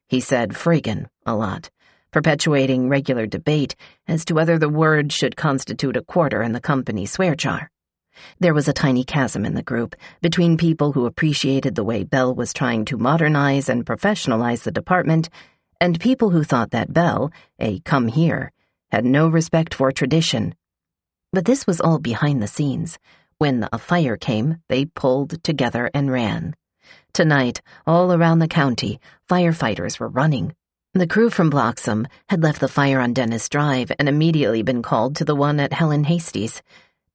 He said friggin' a lot, perpetuating regular debate as to whether the word should constitute a quarter in the company swear jar. There was a tiny chasm in the group between people who appreciated the way Bell was trying to modernize and professionalize the department and people who thought that Bell, a come here, had no respect for tradition. But this was all behind the scenes. When a fire came, they pulled together and ran. Tonight, all around the county, firefighters were running. The crew from Bloxham had left the fire on Dennis Drive and immediately been called to the one at Helen Hastie's.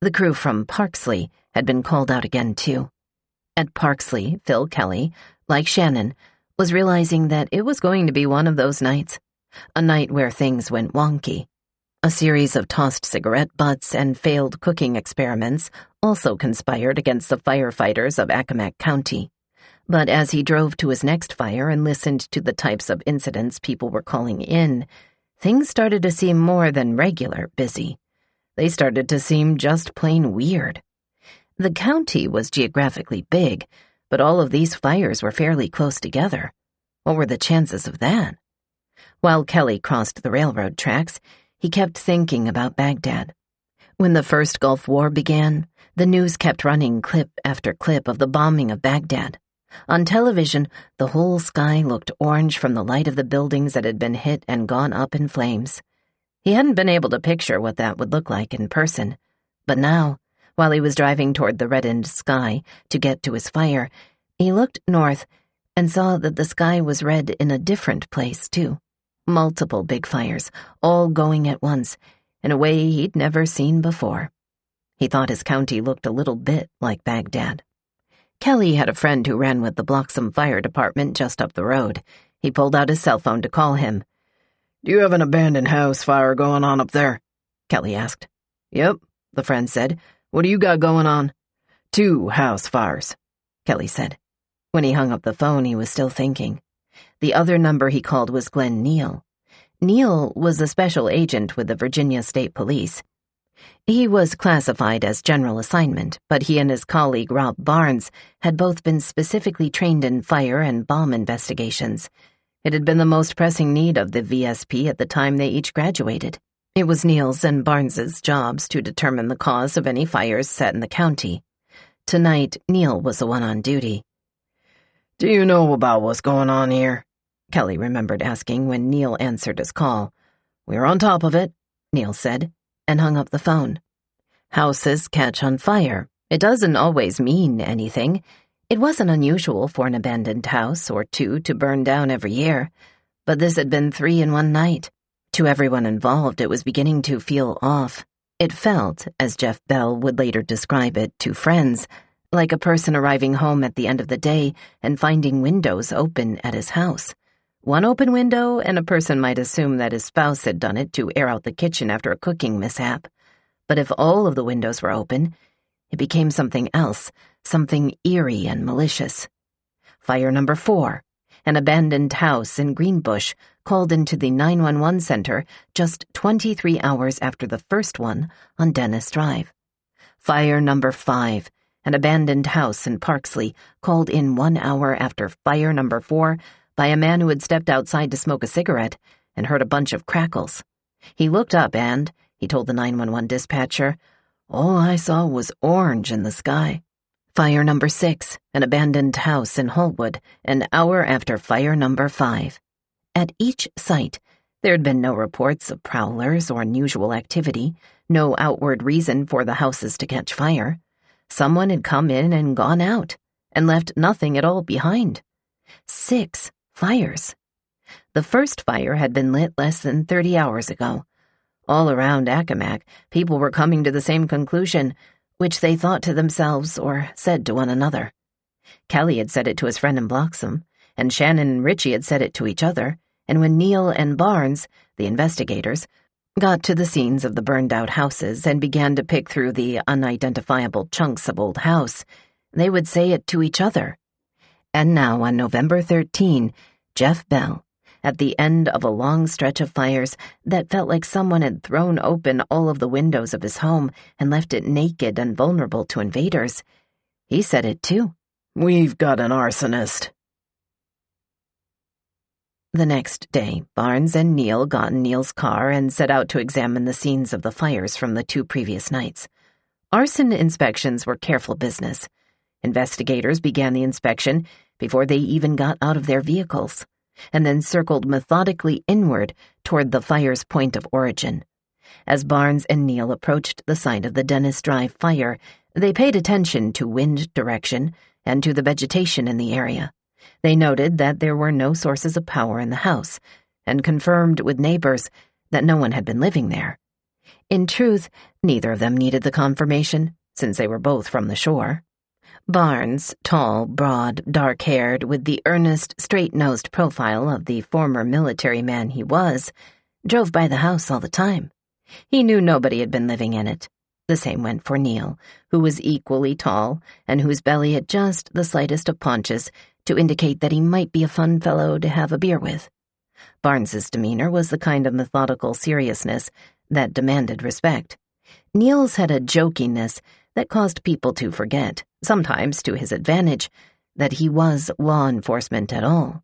The crew from Parksley had been called out again, too. At Parksley, Phil Kelly, like Shannon, was realizing that it was going to be one of those nights. A night where things went wonky. A series of tossed cigarette butts and failed cooking experiments also conspired against the firefighters of Accomack County. But as he drove to his next fire and listened to the types of incidents people were calling in, things started to seem more than regular busy. They started to seem just plain weird. The county was geographically big, but all of these fires were fairly close together. What were the chances of that? While Kelly crossed the railroad tracks, he kept thinking about Baghdad. When the first Gulf War began, the news kept running clip after clip of the bombing of Baghdad. On television, the whole sky looked orange from the light of the buildings that had been hit and gone up in flames. He hadn't been able to picture what that would look like in person, but now, while he was driving toward the reddened sky to get to his fire, he looked north and saw that the sky was red in a different place, too. Multiple big fires, all going at once, in a way he'd never seen before. He thought his county looked a little bit like Baghdad. Kelly had a friend who ran with the Bloxham Fire Department just up the road. He pulled out his cell phone to call him. "Do you have an abandoned house fire going on up there?" Kelly asked. "Yep," the friend said. "What do you got going on?" "2 house fires," Kelly said. When he hung up the phone, he was still thinking. The other number he called was Glenn Neal. Neal was a special agent with the Virginia State Police. He was classified as general assignment, but he and his colleague Rob Barnes had both been specifically trained in fire and bomb investigations. It had been the most pressing need of the VSP at the time they each graduated. It was Neal's and Barnes's jobs to determine the cause of any fires set in the county. Tonight, Neal was the one on duty. "Do you know about what's going on here?" Kelly remembered asking when Neal answered his call. "We're on top of it," Neal said, and hung up the phone. Houses catch on fire. It doesn't always mean anything. It wasn't unusual for an abandoned house or 2 to burn down every year, but this had been 3 in one night. To everyone involved, it was beginning to feel off. It felt, as Jeff Bell would later describe it to friends, like a person arriving home at the end of the day and finding windows open at his house. One open window, and a person might assume that his spouse had done it to air out the kitchen after a cooking mishap. But if all of the windows were open, it became something else, something eerie and malicious. Fire number 4, an abandoned house in Greenbush, called into the 911 center just 23 hours after the first one on Dennis Drive. Fire number 5, an abandoned house in Parksley, called in 1 hour after fire number 4 by a man who had stepped outside to smoke a cigarette and heard a bunch of crackles. He looked up and, he told the 911 dispatcher, all I saw was orange in the sky. Fire number 6, an abandoned house in Holwood, an hour after fire number 5. At each site, there had been no reports of prowlers or unusual activity, no outward reason for the houses to catch fire. Someone had come in and gone out, and left nothing at all behind. 6 fires. The first fire had been lit less than 30 hours ago. All around Accomack, people were coming to the same conclusion, which they thought to themselves or said to one another. Kelly had said it to his friend in Bloxham, and Shannon and Richie had said it to each other, and when Neal and Barnes, the investigators, got to the scenes of the burned-out houses and began to pick through the unidentifiable chunks of old house, they would say it to each other. And now, on November 13, Jeff Bell, at the end of a long stretch of fires that felt like someone had thrown open all of the windows of his home and left it naked and vulnerable to invaders, he said it too. "We've got an arsonist." The next day, Barnes and Neal got in Neal's car and set out to examine the scenes of the fires from the 2 previous nights. Arson inspections were careful business. Investigators began the inspection before they even got out of their vehicles, and then circled methodically inward toward the fire's point of origin. As Barnes and Neal approached the site of the Dennis Drive fire, they paid attention to wind direction, and to the vegetation in the area. They noted that there were no sources of power in the house, and confirmed with neighbors that no one had been living there. In truth, neither of them needed the confirmation, since they were both from the shore. Barnes, tall, broad, dark-haired, with the earnest, straight-nosed profile of the former military man he was, drove by the house all the time. He knew nobody had been living in it. The same went for Neil, who was equally tall and whose belly had just the slightest of paunches to indicate that he might be a fun fellow to have a beer with. Barnes's demeanor was the kind of methodical seriousness that demanded respect. Neil's had a jokiness that caused people to forget, sometimes to his advantage, that he was law enforcement at all.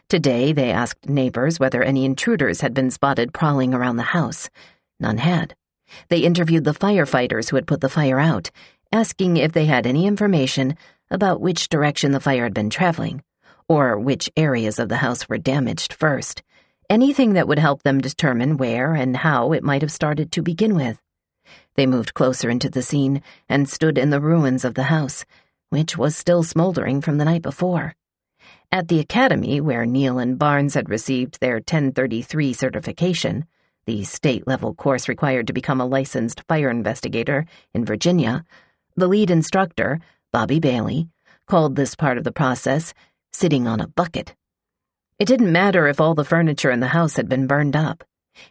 Today they asked neighbors whether any intruders had been spotted prowling around the house. None had. They interviewed the firefighters who had put the fire out, asking if they had any information about which direction the fire had been traveling, or which areas of the house were damaged first, anything that would help them determine where and how it might have started to begin with. They moved closer into the scene and stood in the ruins of the house, which was still smoldering from the night before. At the academy where Neil and Barnes had received their 1033 certification, the state-level course required to become a licensed fire investigator in Virginia, the lead instructor, Bobby Bailey, called this part of the process sitting on a bucket. It didn't matter if all the furniture in the house had been burned up.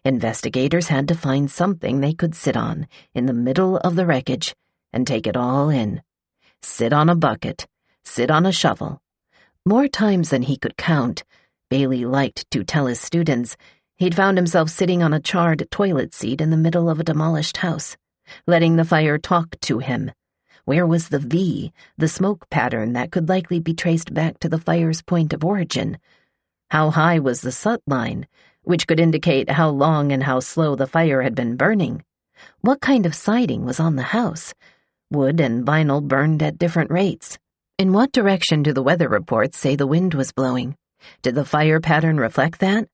Investigators had to find something they could sit on in the middle of the wreckage and take it all in. Sit on a bucket, sit on a shovel. More times than he could count, Bailey liked to tell his students he'd found himself sitting on a charred toilet seat in the middle of a demolished house, letting the fire talk to him. Where was the V, the smoke pattern that could likely be traced back to the fire's point of origin? How high was the soot line, which could indicate how long and how slow the fire had been burning? What kind of siding was on the house? Wood and vinyl burned at different rates. In what direction do the weather reports say the wind was blowing? Did the fire pattern reflect that?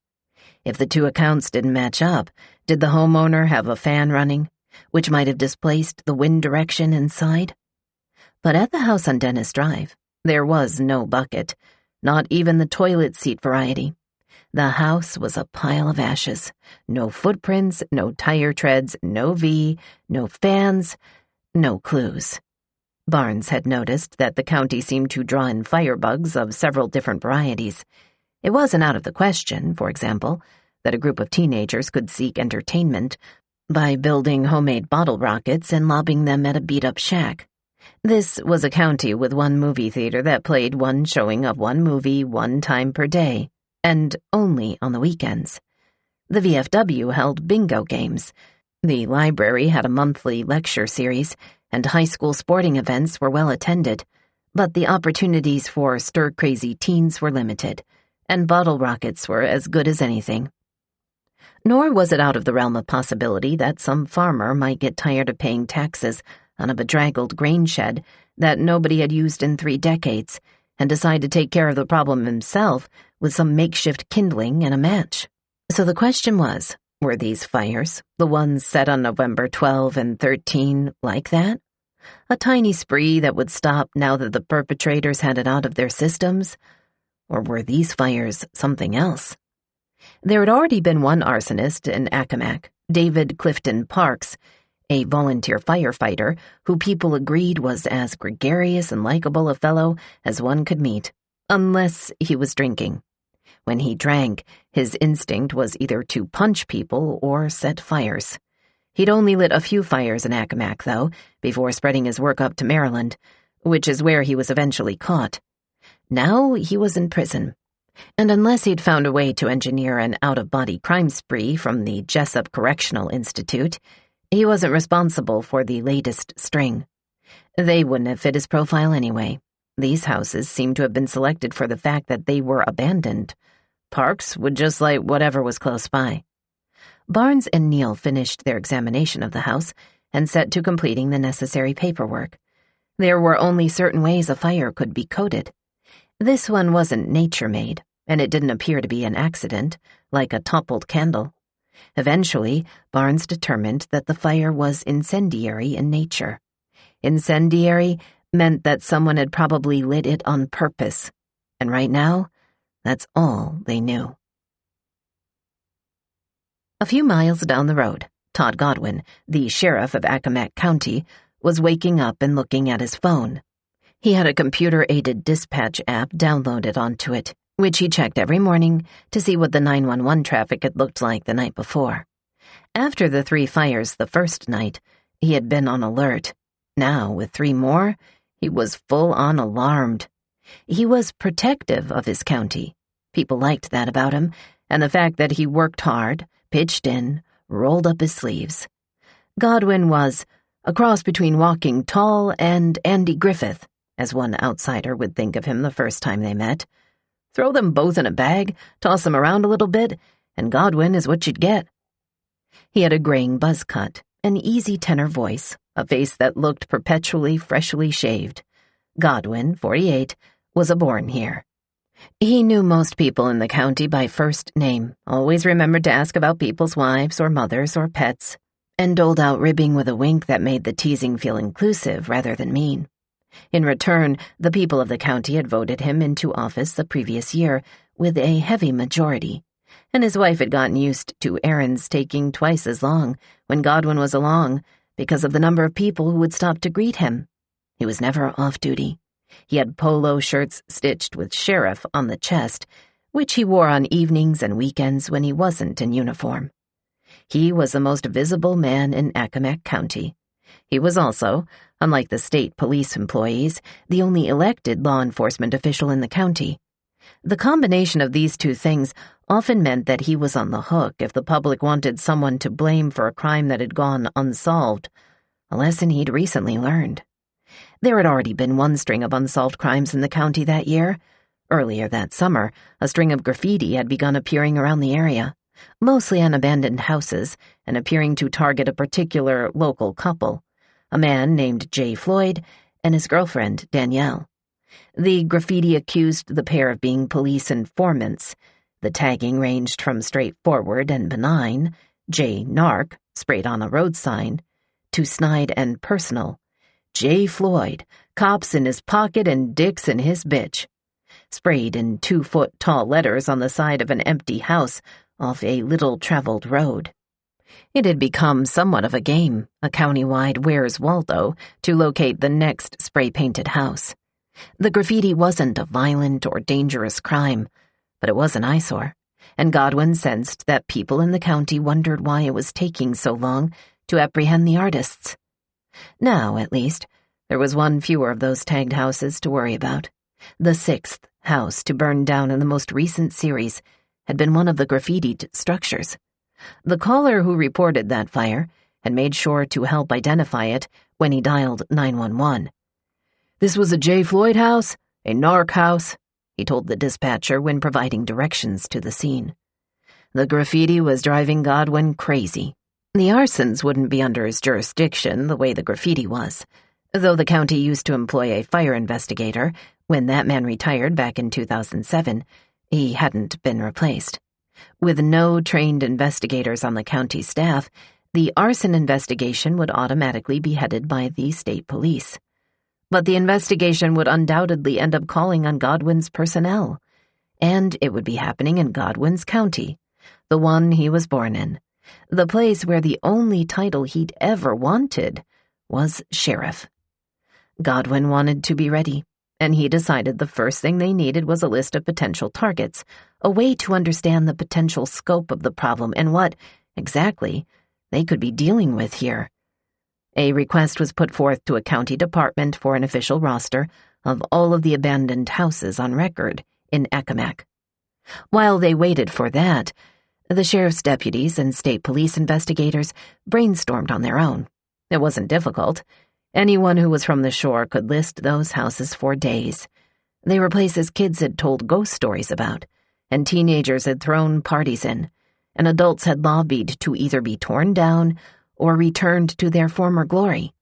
If the two accounts didn't match up, did the homeowner have a fan running, which might have displaced the wind direction inside? But at the house on Dennis Drive, there was no bucket, not even the toilet seat variety. The house was a pile of ashes. No footprints, no tire treads, no V, no fans, no clues. Barnes had noticed that the county seemed to draw in firebugs of several different varieties. It wasn't out of the question, for example, that a group of teenagers could seek entertainment by building homemade bottle rockets and lobbing them at a beat-up shack. This was a county with one movie theater that played one showing of one movie one time per day, and only on the weekends. The VFW held bingo games. The library had a monthly lecture series, and high school sporting events were well attended, but the opportunities for stir-crazy teens were limited, and bottle rockets were as good as anything. Nor was it out of the realm of possibility that some farmer might get tired of paying taxes on a bedraggled grain shed that nobody had used in 3 decades and decide to take care of the problem himself with some makeshift kindling and a match. So the question was, were these fires, the ones set on November 12 and 13, like that? A tiny spree that would stop now that the perpetrators had it out of their systems? Or were these fires something else? There had already been one arsonist in Accomack, David Clifton Parks, a volunteer firefighter who people agreed was as gregarious and likable a fellow as one could meet, unless he was drinking. When he drank, his instinct was either to punch people or set fires. He'd only lit a few fires in Accomack, though, before spreading his work up to Maryland, which is where he was eventually caught. Now he was in prison, and unless he'd found a way to engineer an out-of-body crime spree from the Jessup Correctional Institute, he wasn't responsible for the latest string. They wouldn't have fit his profile anyway. These houses seemed to have been selected for the fact that they were abandoned. Parks would just light whatever was close by. Barnes and Neil finished their examination of the house and set to completing the necessary paperwork. There were only certain ways a fire could be coded. This one wasn't nature-made, and it didn't appear to be an accident, like a toppled candle. Eventually, Barnes determined that the fire was incendiary in nature. Incendiary meant that someone had probably lit it on purpose, and right now, that's all they knew. A few miles down the road, Todd Godwin, the sheriff of Accomack County, was waking up and looking at his phone. He had a computer-aided dispatch app downloaded onto it, which he checked every morning to see what the 911 traffic had looked like the night before. After the 3 fires the first night, he had been on alert. Now, with 3 more, he was full-on alarmed. He was protective of his county. People liked that about him, and the fact that he worked hard, pitched in, rolled up his sleeves. Godwin was a cross between Walking Tall and Andy Griffith, as one outsider would think of him the first time they met. Throw them both in a bag, toss them around a little bit, and Godwin is what you'd get. He had a graying buzz cut, an easy tenor voice, a face that looked perpetually freshly shaved. Godwin, 48, was a born here. He knew most people in the county by first name, always remembered to ask about people's wives or mothers or pets, and doled out ribbing with a wink that made the teasing feel inclusive rather than mean. In return, the people of the county had voted him into office the previous year with a heavy majority, and his wife had gotten used to errands taking twice as long when Godwin was along because of the number of people who would stop to greet him. He was never off duty. He had polo shirts stitched with sheriff on the chest, which he wore on evenings and weekends when he wasn't in uniform. He was the most visible man in Accomack County. He was also, unlike the state police employees, the only elected law enforcement official in the county. The combination of these 2 things often meant that he was on the hook if the public wanted someone to blame for a crime that had gone unsolved, a lesson he'd recently learned. There had already been 1 string of unsolved crimes in the county that year. Earlier that summer, a string of graffiti had begun appearing around the area, mostly on abandoned houses and appearing to target a particular local couple, a man named Jay Floyd and his girlfriend, Danielle. The graffiti accused the pair of being police informants. The tagging ranged from straightforward and benign, J. Narc, sprayed on a road sign, to snide and personal, J. Floyd, cops in his pocket and dicks in his bitch, sprayed in 2-foot-tall letters on the side of an empty house off a little-traveled road. It had become somewhat of a game, a county-wide Where's Waldo, to locate the next spray-painted house. The graffiti wasn't a violent or dangerous crime, but it was an eyesore, and Godwin sensed that people in the county wondered why it was taking so long to apprehend the artists. Now, at least, there was 1 fewer of those tagged houses to worry about. The 6th house to burn down in the most recent series had been one of the graffitied structures. The caller who reported that fire had made sure to help identify it when he dialed 911. "This was a J. Floyd house, a narc house," he told the dispatcher when providing directions to the scene. The graffiti was driving Godwin crazy. The arsons wouldn't be under his jurisdiction the way the graffiti was, though the county used to employ a fire investigator. When that man retired back in 2007, he hadn't been replaced. With no trained investigators on the county staff, the arson investigation would automatically be headed by the state police. But the investigation would undoubtedly end up calling on Godwin's personnel, and it would be happening in Godwin's county, the one he was born in, the place where the only title he'd ever wanted was sheriff. Godwin wanted to be ready, and he decided the first thing they needed was a list of potential targets, a way to understand the potential scope of the problem and what, exactly, they could be dealing with here. A request was put forth to a county department for an official roster of all of the abandoned houses on record in Accomack. While they waited for that, the sheriff's deputies and state police investigators brainstormed on their own. It wasn't difficult. Anyone who was from the shore could list those houses for days. They were places kids had told ghost stories about, and teenagers had thrown parties in, and adults had lobbied to either be torn down or returned to their former glory.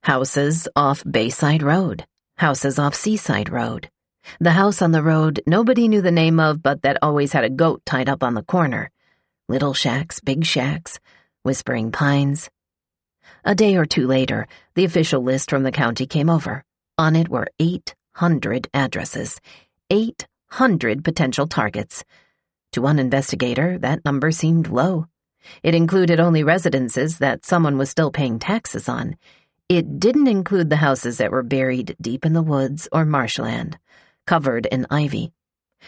Houses off Bayside Road, houses off Seaside Road, the house on the road nobody knew the name of but that always had a goat tied up on the corner, little shacks, big shacks, whispering pines. A day or 2 later, the official list from the county came over. On it were 800 addresses, 800 potential targets. To one investigator, that number seemed low. It included only residences that someone was still paying taxes on. It didn't include the houses that were buried deep in the woods or marshland, covered in ivy.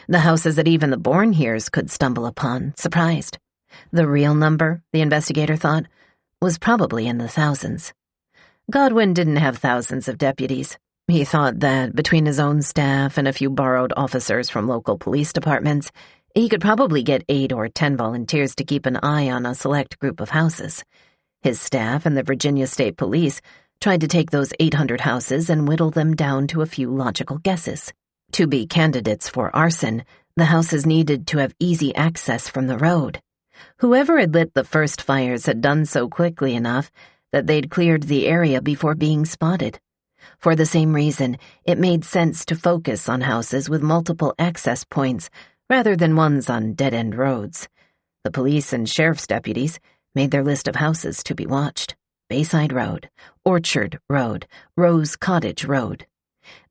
The houses that even the born-heres could stumble upon, surprised. The real number, the investigator thought, was probably in the thousands. Godwin didn't have thousands of deputies. He thought that between his own staff and a few borrowed officers from local police departments, he could probably get 8 or 10 volunteers to keep an eye on a select group of houses. His staff and the Virginia State Police tried to take those 800 houses and whittle them down to a few logical guesses. To be candidates for arson, the houses needed to have easy access from the road. Whoever had lit the first fires had done so quickly enough that they'd cleared the area before being spotted. For the same reason, it made sense to focus on houses with multiple access points rather than ones on dead-end roads. The police and sheriff's deputies made their list of houses to be watched. Bayside Road, Orchard Road, Rose Cottage Road.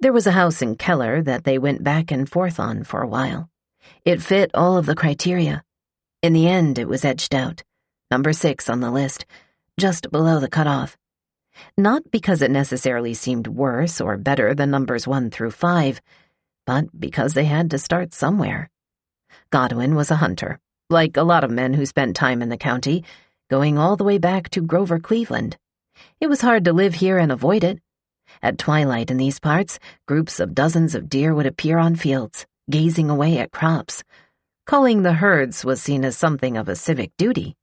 There was a house in Keller that they went back and forth on for a while. It fit all of the criteria. In the end, it was edged out, number 6 on the list, just below the cutoff. Not because it necessarily seemed worse or better than numbers 1 through 5, but because they had to start somewhere. Godwin was a hunter, like a lot of men who spent time in the county, going all the way back to Grover, Cleveland. It was hard to live here and avoid it. At twilight in these parts, groups of dozens of deer would appear on fields, gazing away at crops. Culling the herds was seen as something of a civic duty.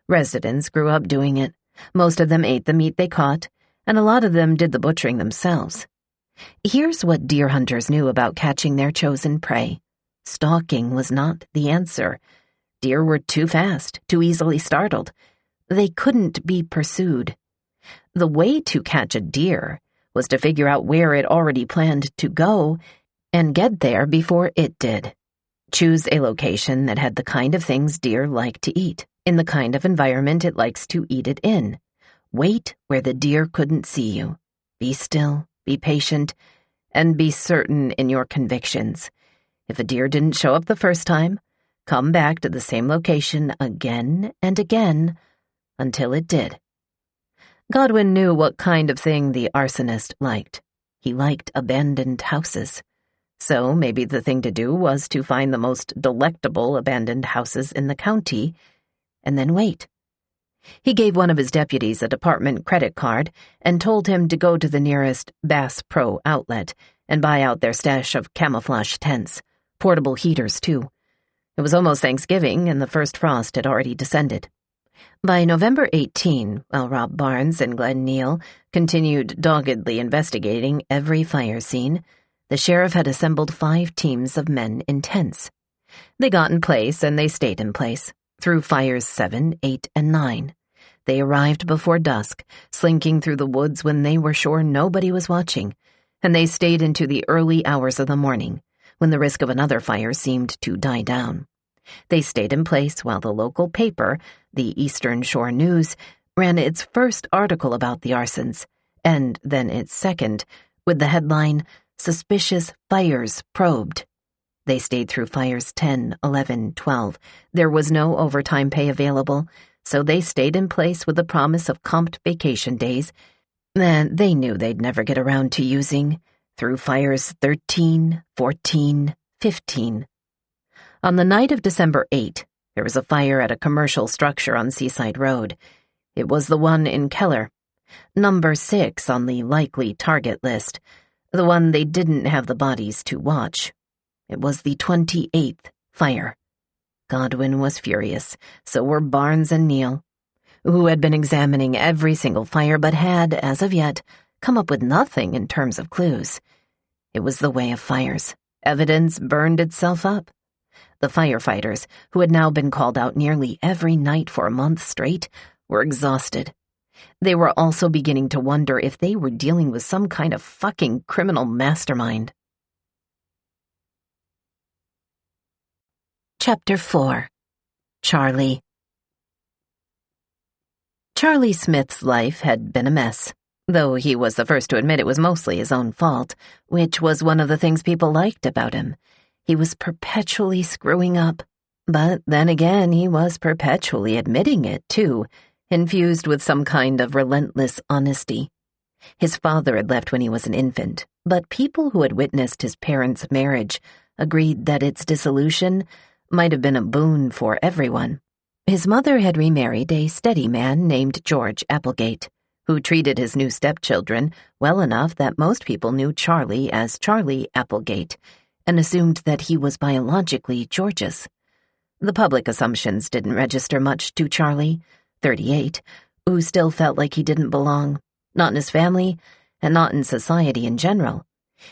Residents grew up doing it. Most of them ate the meat they caught, and a lot of them did the butchering themselves. Here's what deer hunters knew about catching their chosen prey. Stalking was not the answer. Deer were too fast, too easily startled. They couldn't be pursued. The way to catch a deer was to figure out where it already planned to go and get there before it did. Choose a location that had the kind of things deer like to eat, in the kind of environment it likes to eat it in. Wait where the deer couldn't see you. Be still, be patient, and be certain in your convictions. If a deer didn't show up the first time, come back to the same location again and again until it did. Godwin knew what kind of thing the arsonist liked. He liked abandoned houses. So maybe the thing to do was to find the most delectable abandoned houses in the county, and then wait. He gave one of his deputies a department credit card and told him to go to the nearest Bass Pro outlet and buy out their stash of camouflage tents, portable heaters too. It was almost Thanksgiving, and the first frost had already descended. By November 18, while Rob Barnes and Glenn Neal continued doggedly investigating every fire scene, the sheriff had assembled 5 teams of men in tents. They got in place and they stayed in place, through fires 7, 8, and 9. They arrived before dusk, slinking through the woods when they were sure nobody was watching, and they stayed into the early hours of the morning, when the risk of another fire seemed to die down. They stayed in place while the local paper, the Eastern Shore News, ran its first article about the arsons, and then its second, with the headline, "Suspicious Fires Probed." They stayed through fires 10, 11, 12. There was no overtime pay available, so they stayed in place with the promise of comped vacation days that they knew they'd never get around to using, through fires 13, 14, 15. On the night of December 8, there was a fire at a commercial structure on Seaside Road. It was the one in Keller, number 6 on the likely target list, the one they didn't have the bodies to watch. It was the 28th fire. Godwin was furious, so were Barnes and Neal, who had been examining every single fire but had, as of yet, come up with nothing in terms of clues. It was the way of fires. Evidence burned itself up. The firefighters, who had now been called out nearly every night for a month straight, were exhausted. They were also beginning to wonder if they were dealing with some kind of fucking criminal mastermind. Chapter 4. Charlie. Charlie Smith's life had been a mess. though he was the first to admit it was mostly his own fault, which was one of the things people liked about him. He was perpetually screwing up. But then again, he was perpetually admitting it, too, infused with some kind of relentless honesty. His father had left when he was an infant, but people who had witnessed his parents' marriage agreed that its dissolution might have been a boon for everyone. His mother had remarried a steady man named George Applegate, who treated his new stepchildren well enough that most people knew Charlie as Charlie Applegate and assumed that he was biologically George's. The public assumptions didn't register much to Charlie, 38, who still felt like he didn't belong, not in his family and not in society in general.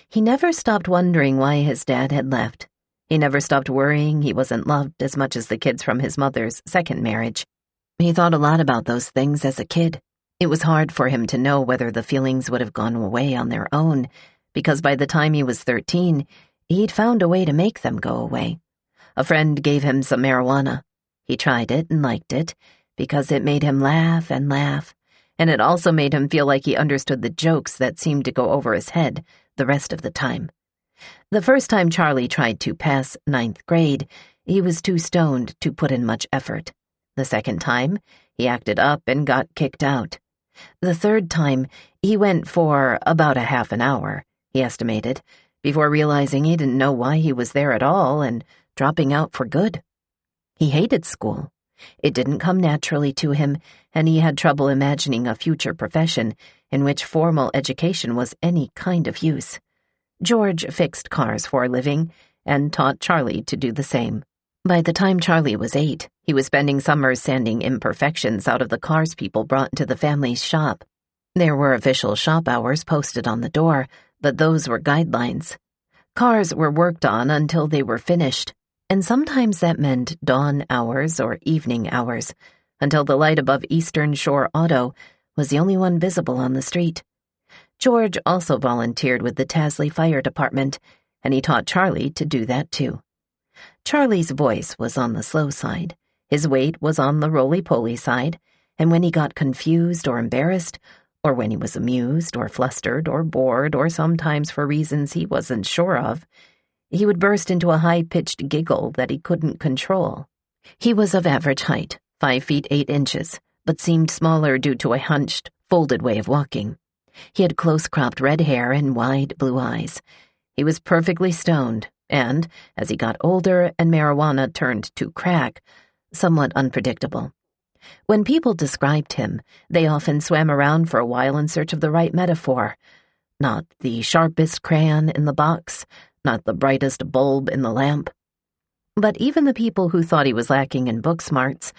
He never stopped wondering why his dad had left. He never stopped worrying he wasn't loved as much as the kids from his mother's second marriage. He thought a lot about those things as a kid. It was hard for him to know whether the feelings would have gone away on their own, because by the time he was 13, he'd found a way to make them go away. A friend gave him some marijuana. He tried it and liked it, because it made him laugh and laugh, and it also made him feel like he understood the jokes that seemed to go over his head the rest of the time. The first time Charlie tried to pass 9th grade, he was too stoned to put in much effort. The second time, he acted up and got kicked out. The third time, he went for about a half an hour, he estimated, before realizing he didn't know why he was there at all and dropping out for good. He hated school. It didn't come naturally to him, and he had trouble imagining a future profession in which formal education was any kind of use. George fixed cars for a living and taught Charlie to do the same. By the time Charlie was 8, he was spending summers sanding imperfections out of the cars people brought into the family's shop. There were official shop hours posted on the door, but those were guidelines. Cars were worked on until they were finished, and sometimes that meant dawn hours or evening hours, until the light above Eastern Shore Auto was the only one visible on the street. George also volunteered with the Tasley Fire Department, and he taught Charlie to do that too. Charlie's voice was on the slow side, his weight was on the roly-poly side, and when he got confused or embarrassed, or when he was amused or flustered or bored or sometimes for reasons he wasn't sure of, he would burst into a high-pitched giggle that he couldn't control. He was of average height, 5 feet 8 inches, but seemed smaller due to a hunched, folded way of walking. He had close-cropped red hair and wide blue eyes. He was perfectly stoned, and, as he got older and marijuana turned to crack, somewhat unpredictable. When people described him, they often swam around for a while in search of the right metaphor. Not the sharpest crayon in the box, not the brightest bulb in the lamp. But even the people who thought he was lacking in book smarts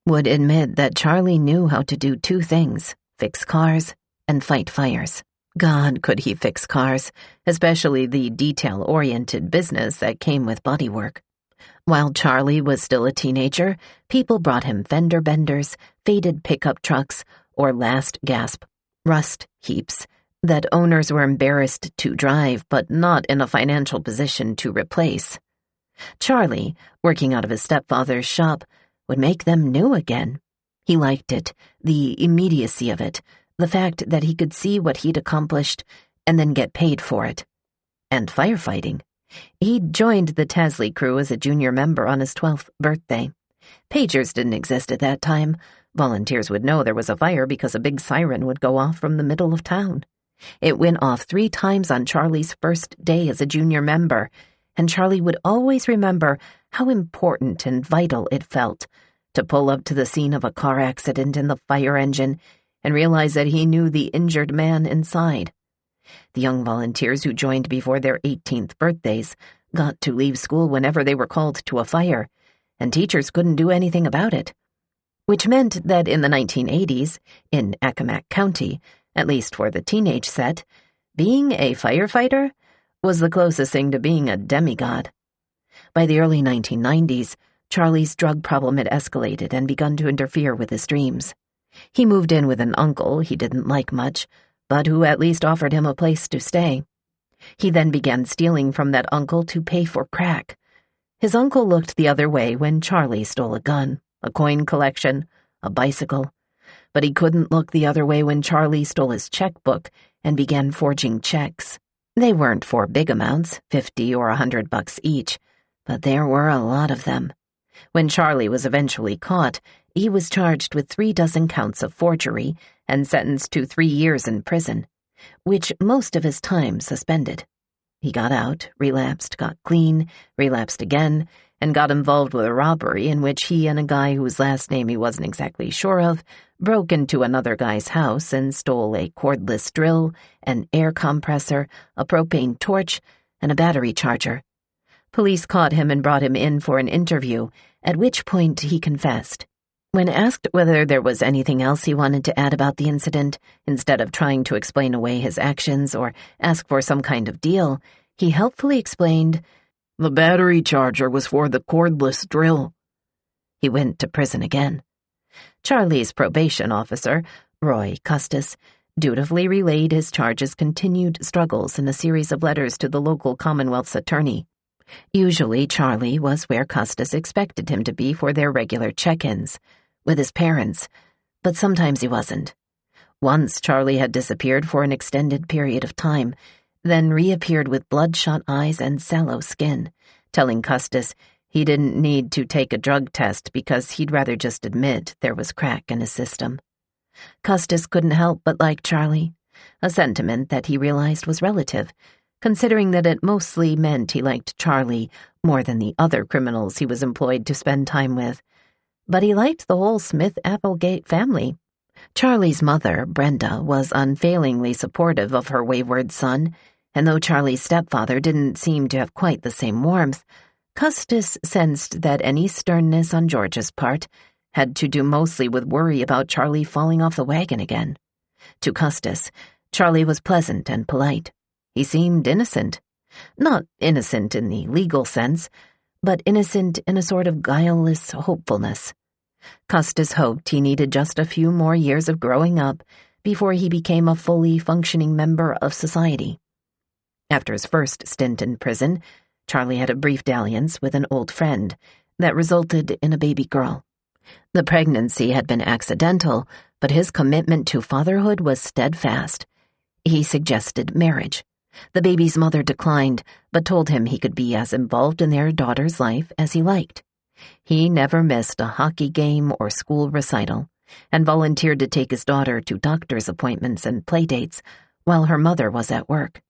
would admit that Charlie knew how to do 2 things, fix cars and fight fires. God, could he fix cars, especially the detail-oriented business that came with bodywork. While Charlie was still a teenager, people brought him fender benders, faded pickup trucks, or last-gasp rust heaps that owners were embarrassed to drive but not in a financial position to replace. Charlie, working out of his stepfather's shop, would make them new again. He liked it, the immediacy of it, the fact that he could see what he'd accomplished and then get paid for it. And firefighting. He'd joined the Tasley crew as a junior member on his 12th birthday. Pagers didn't exist at that time. Volunteers would know there was a fire because a big siren would go off from the middle of town. It went off 3 times on Charlie's first day as a junior member, and Charlie would always remember how important and vital it felt to pull up to the scene of a car accident in the fire engine and realize that he knew the injured man inside. The young volunteers who joined before their 18th birthdays got to leave school whenever they were called to a fire, and teachers couldn't do anything about it. Which meant that in the 1980s, in Accomack County, at least for the teenage set, being a firefighter was the closest thing to being a demigod. By the early 1990s, Charlie's drug problem had escalated and begun to interfere with his dreams. He moved in with an uncle he didn't like much, but who at least offered him a place to stay. He then began stealing from that uncle to pay for crack. His uncle looked the other way when Charlie stole a gun, a coin collection, a bicycle, but he couldn't look the other way when Charlie stole his checkbook and began forging checks. They weren't for big amounts, $50 or $100 each, but there were a lot of them. When Charlie was eventually caught, he was charged with 36 counts of forgery and sentenced to 3 years in prison, which most of his time suspended. He got out, relapsed, got clean, relapsed again, and got involved with a robbery in which he and a guy whose last name he wasn't exactly sure of broke into another guy's house and stole a cordless drill, an air compressor, a propane torch, and a battery charger. Police caught him and brought him in for an interview, at which point he confessed. When asked whether there was anything else he wanted to add about the incident, instead of trying to explain away his actions or ask for some kind of deal, he helpfully explained, "The battery charger was for the cordless drill." He went to prison again. Charlie's probation officer, Roy Custis, dutifully relayed his charge's continued struggles in a series of letters to the local Commonwealth's attorney. Usually, Charlie was where Custis expected him to be for their regular check-ins, with his parents, but sometimes he wasn't. Once, Charlie had disappeared for an extended period of time, then reappeared with bloodshot eyes and sallow skin, telling Custis he didn't need to take a drug test because he'd rather just admit there was crack in his system. Custis couldn't help but like Charlie, a sentiment that he realized was relative, considering that it mostly meant he liked Charlie more than the other criminals he was employed to spend time with. But he liked the whole Smith-Applegate family. Charlie's mother, Brenda, was unfailingly supportive of her wayward son, and though Charlie's stepfather didn't seem to have quite the same warmth, Custis sensed that any sternness on George's part had to do mostly with worry about Charlie falling off the wagon again. To Custis, Charlie was pleasant and polite. He seemed innocent. Not innocent in the legal sense, but innocent in a sort of guileless hopefulness. Custis hoped he needed just a few more years of growing up before he became a fully functioning member of society. After his first stint in prison, Charlie had a brief dalliance with an old friend that resulted in a baby girl. The pregnancy had been accidental, but his commitment to fatherhood was steadfast. He suggested marriage. The baby's mother declined, but told him he could be as involved in their daughter's life as he liked. He never missed a hockey game or school recital, and volunteered to take his daughter to doctor's appointments and playdates while her mother was at work.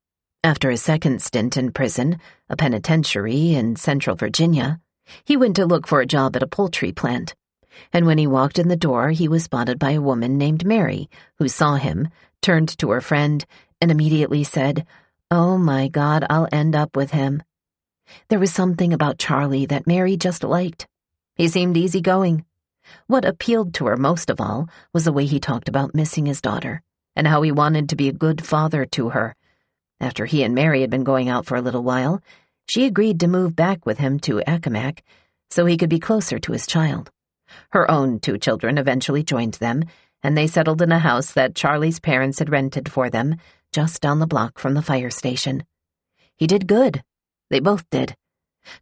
After his second stint in prison, a penitentiary in Central Virginia, he went to look for a job at a poultry plant. And when he walked in the door, he was spotted by a woman named Mary, who saw him, turned to her friend, and immediately said, "Oh my God, I'll end up with him." There was something about Charlie that Mary just liked. He seemed easygoing. What appealed to her most of all was the way he talked about missing his daughter, and how he wanted to be a good father to her. After he and Mary had been going out for a little while, she agreed to move back with him to Accomack so he could be closer to his child. Her own 2 children eventually joined them, and they settled in a house that Charlie's parents had rented for them just down the block from the fire station. He did good. They both did.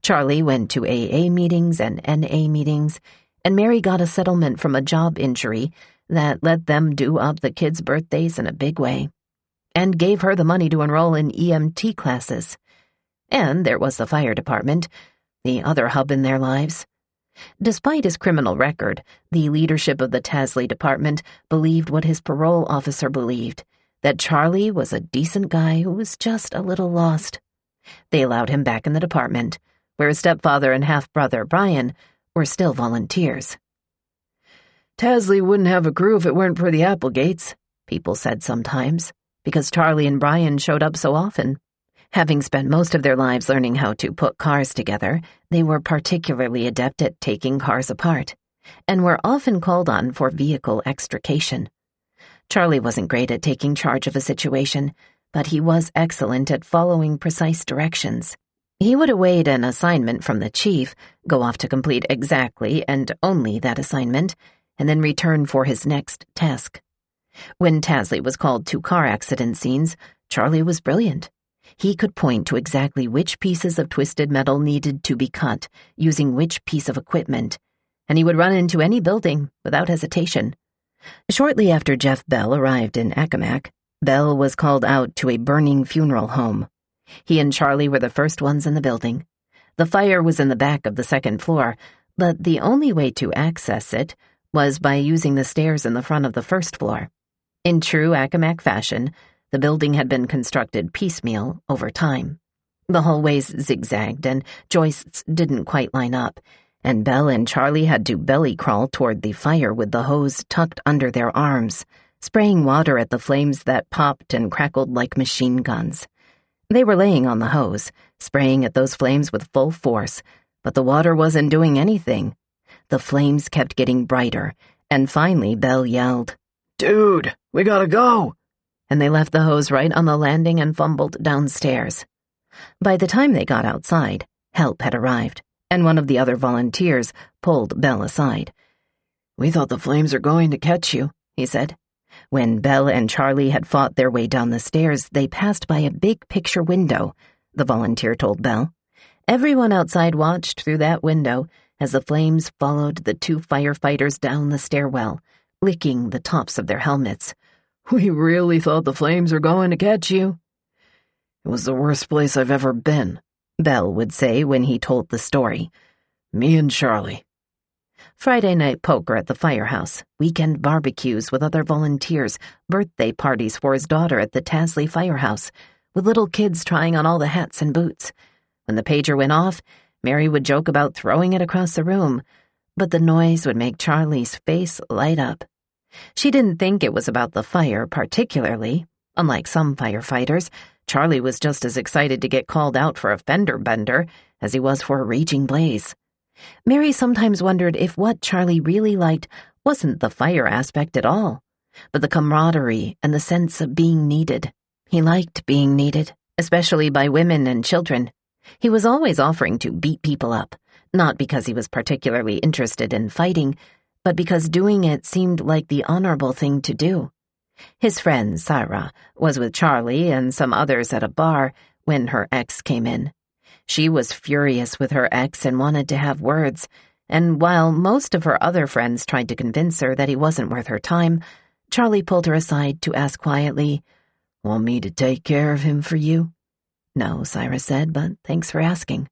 Charlie went to AA meetings and NA meetings, and Mary got a settlement from a job injury that let them do up the kids' birthdays in a big way, and gave her the money to enroll in EMT classes. And there was the fire department, the other hub in their lives. Despite his criminal record, the leadership of the Tasley department believed what his parole officer believed, that Charlie was a decent guy who was just a little lost. They allowed him back in the department, where his stepfather and half-brother, Brian, were still volunteers. "Tasley wouldn't have a crew if it weren't for the Applegates," people said sometimes, because Charlie and Brian showed up so often. Having spent most of their lives learning how to put cars together, they were particularly adept at taking cars apart, and were often called on for vehicle extrication. Charlie wasn't great at taking charge of a situation, but he was excellent at following precise directions. He would await an assignment from the chief, go off to complete exactly and only that assignment, and then return for his next task. When Tasley was called to car accident scenes, Charlie was brilliant. He could point to exactly which pieces of twisted metal needed to be cut, using which piece of equipment, and he would run into any building without hesitation. Shortly after Jeff Bell arrived in Accomack, Bell was called out to a burning funeral home. He and Charlie were the first ones in the building. The fire was in the back of the second floor, but the only way to access it was by using the stairs in the front of the first floor. In true Accomack fashion, the building had been constructed piecemeal over time. The hallways zigzagged and joists didn't quite line up, and Belle and Charlie had to belly crawl toward the fire with the hose tucked under their arms, spraying water at the flames that popped and crackled like machine guns. They were laying on the hose, spraying at those flames with full force, but the water wasn't doing anything. The flames kept getting brighter, and finally Belle yelled, "Dude, we gotta go!" And they left the hose right on the landing and fumbled downstairs. By the time they got outside, help had arrived, and one of the other volunteers pulled Belle aside. "We thought the flames are going to catch you," he said. When Belle and Charlie had fought their way down the stairs, they passed by a big picture window, the volunteer told Belle. Everyone outside watched through that window as the flames followed the two firefighters down the stairwell, licking the tops of their helmets. "We really thought the flames were going to catch you." "It was the worst place I've ever been," Belle would say when he told the story. "Me and Charlie." Friday night poker at the firehouse, weekend barbecues with other volunteers, birthday parties for his daughter at the Tasley firehouse, with little kids trying on all the hats and boots. When the pager went off, Mary would joke about throwing it across the room, but the noise would make Charlie's face light up. She didn't think it was about the fire particularly. Unlike some firefighters, Charlie was just as excited to get called out for a fender bender as he was for a raging blaze. Mary sometimes wondered if what Charlie really liked wasn't the fire aspect at all, but the camaraderie and the sense of being needed. He liked being needed, especially by women and children. He was always offering to beat people up, not because he was particularly interested in fighting, but because doing it seemed like the honorable thing to do. His friend, Sarah, was with Charlie and some others at a bar when her ex came in. She was furious with her ex and wanted to have words, and while most of her other friends tried to convince her that he wasn't worth her time, Charlie pulled her aside to ask quietly, "Want me to take care of him for you?" "No," Sarah said, "but thanks for asking."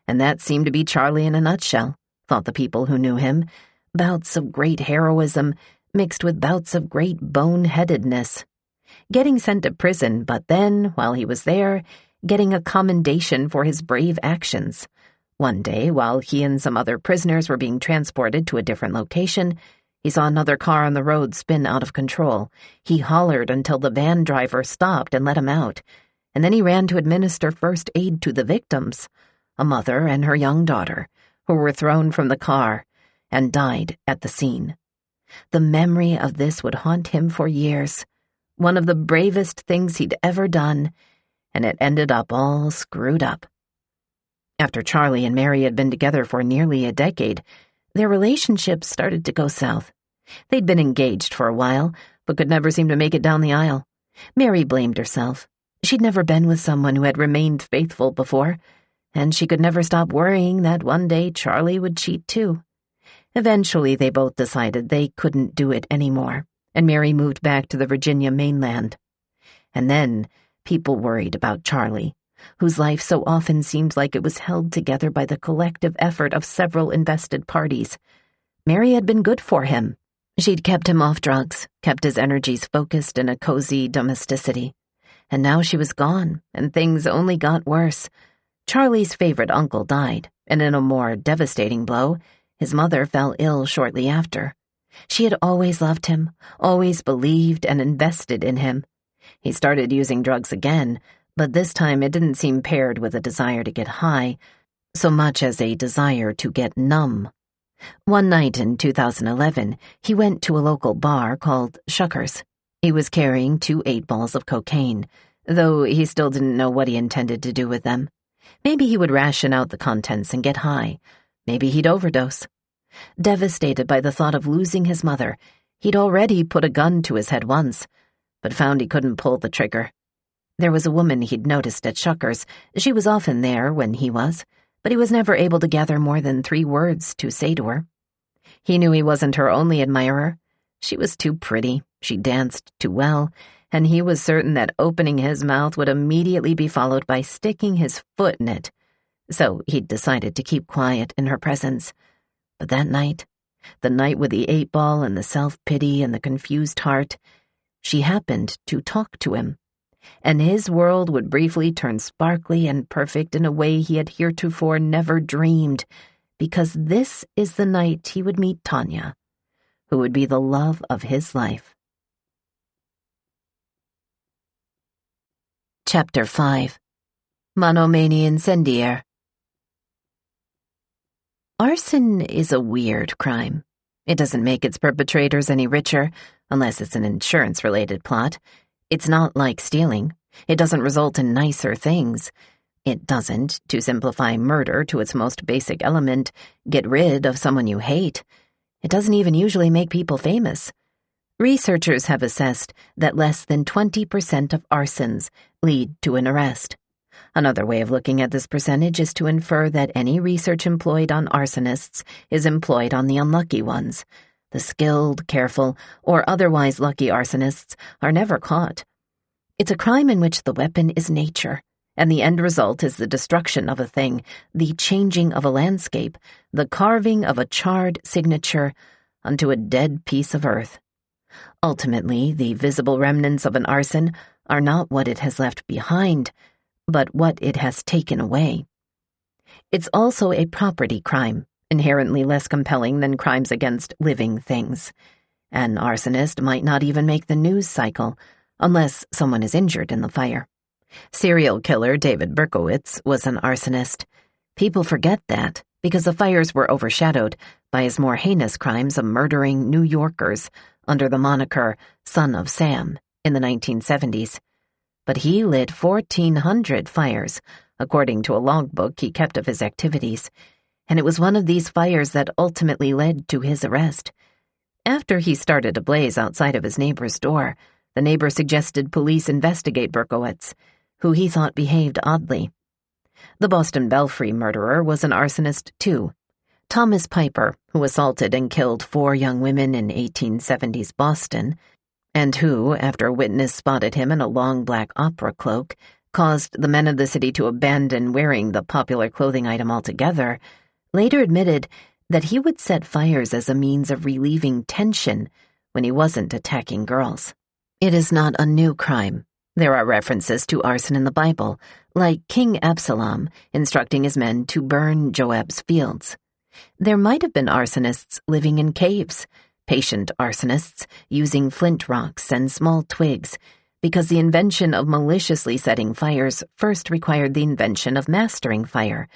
And that seemed to be Charlie in a nutshell, thought the people who knew him. Bouts of great heroism mixed with bouts of great boneheadedness. Getting sent to prison, but then, while he was there, getting a commendation for his brave actions. One day, while he and some other prisoners were being transported to a different location, he saw another car on the road spin out of control. He hollered until the van driver stopped and let him out, and then he ran to administer first aid to the victims, a mother and her young daughter, who were thrown from the car and died at the scene. The memory of this would haunt him for years. One of the bravest things he'd ever done, and it ended up all screwed up. After Charlie and Mary had been together for nearly a decade, their relationship started to go south. They'd been engaged for a while, but could never seem to make it down the aisle. Mary blamed herself. She'd never been with someone who had remained faithful before, and she could never stop worrying that one day Charlie would cheat too. Eventually, they both decided they couldn't do it anymore, and Mary moved back to the Virginia mainland. And then people worried about Charlie, whose life so often seemed like it was held together by the collective effort of several invested parties. Mary had been good for him. She'd kept him off drugs, kept his energies focused in a cozy domesticity. And now she was gone, and things only got worse. Charlie's favorite uncle died, and in a more devastating blow, his mother fell ill shortly after. She had always loved him, always believed and invested in him. He started using drugs again, but this time it didn't seem paired with a desire to get high, so much as a desire to get numb. One night in 2011, he went to a local bar called Shuckers. He was carrying 2 8-balls of cocaine, though he still didn't know what he intended to do with them. Maybe he would ration out the contents and get high. Maybe he'd overdose. Devastated by the thought of losing his mother, he'd already put a gun to his head once, but found he couldn't pull the trigger. There was a woman he'd noticed at Shuckers. She was often there when he was, but he was never able to gather more than 3 words to say to her. He knew he wasn't her only admirer. She was too pretty, she danced too well, and he was certain that opening his mouth would immediately be followed by sticking his foot in it. So he'd decided to keep quiet in her presence. But that night, the night with the 8-ball and the self-pity and the confused heart, she happened to talk to him, and his world would briefly turn sparkly and perfect in a way he had heretofore never dreamed, because this is the night he would meet Tanya, who would be the love of his life. Chapter 5. Monomania Incendiaire. Arson is a weird crime. It doesn't make its perpetrators any richer, unless it's an insurance-related plot. It's not like stealing. It doesn't result in nicer things. It doesn't, to simplify murder to its most basic element, get rid of someone you hate. It doesn't even usually make people famous. Researchers have assessed that less than 20% of arsons lead to an arrest. Another way of looking at this percentage is to infer that any research employed on arsonists is employed on the unlucky ones. The skilled, careful, or otherwise lucky arsonists are never caught. It's a crime in which the weapon is nature, and the end result is the destruction of a thing, the changing of a landscape, the carving of a charred signature onto a dead piece of earth. Ultimately, the visible remnants of an arson are not what it has left behind, but what it has taken away. It's also a property crime, inherently less compelling than crimes against living things. An arsonist might not even make the news cycle, unless someone is injured in the fire. Serial killer David Berkowitz was an arsonist. People forget that, because the fires were overshadowed by his more heinous crimes of murdering New Yorkers under the moniker Son of Sam in the 1970s. But he lit 1,400 fires, according to a logbook he kept of his activities, and it was one of these fires that ultimately led to his arrest. After he started a blaze outside of his neighbor's door, the neighbor suggested police investigate Berkowitz, who he thought behaved oddly. The Boston Belfry murderer was an arsonist, too. Thomas Piper, who assaulted and killed 4 young women in 1870s Boston, and who, after a witness spotted him in a long black opera cloak, caused the men of the city to abandon wearing the popular clothing item altogether, later admitted that he would set fires as a means of relieving tension when he wasn't attacking girls. It is not a new crime. There are references to arson in the Bible, like King Absalom instructing his men to burn Joab's fields. There might have been arsonists living in caves, patient arsonists using flint rocks and small twigs, because the invention of maliciously setting fires first required the invention of mastering fire,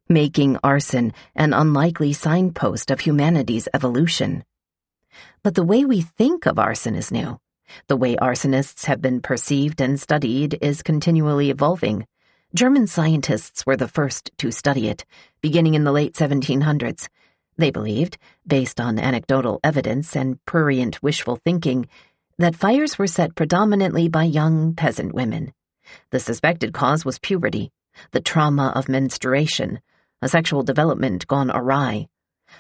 making arson an unlikely signpost of humanity's evolution. But the way we think of arson is new. The way arsonists have been perceived and studied is continually evolving. German scientists were the first to study it, beginning in the late 1700s. They believed, based on anecdotal evidence and prurient wishful thinking, that fires were set predominantly by young peasant women. The suspected cause was puberty, the trauma of menstruation, a sexual development gone awry.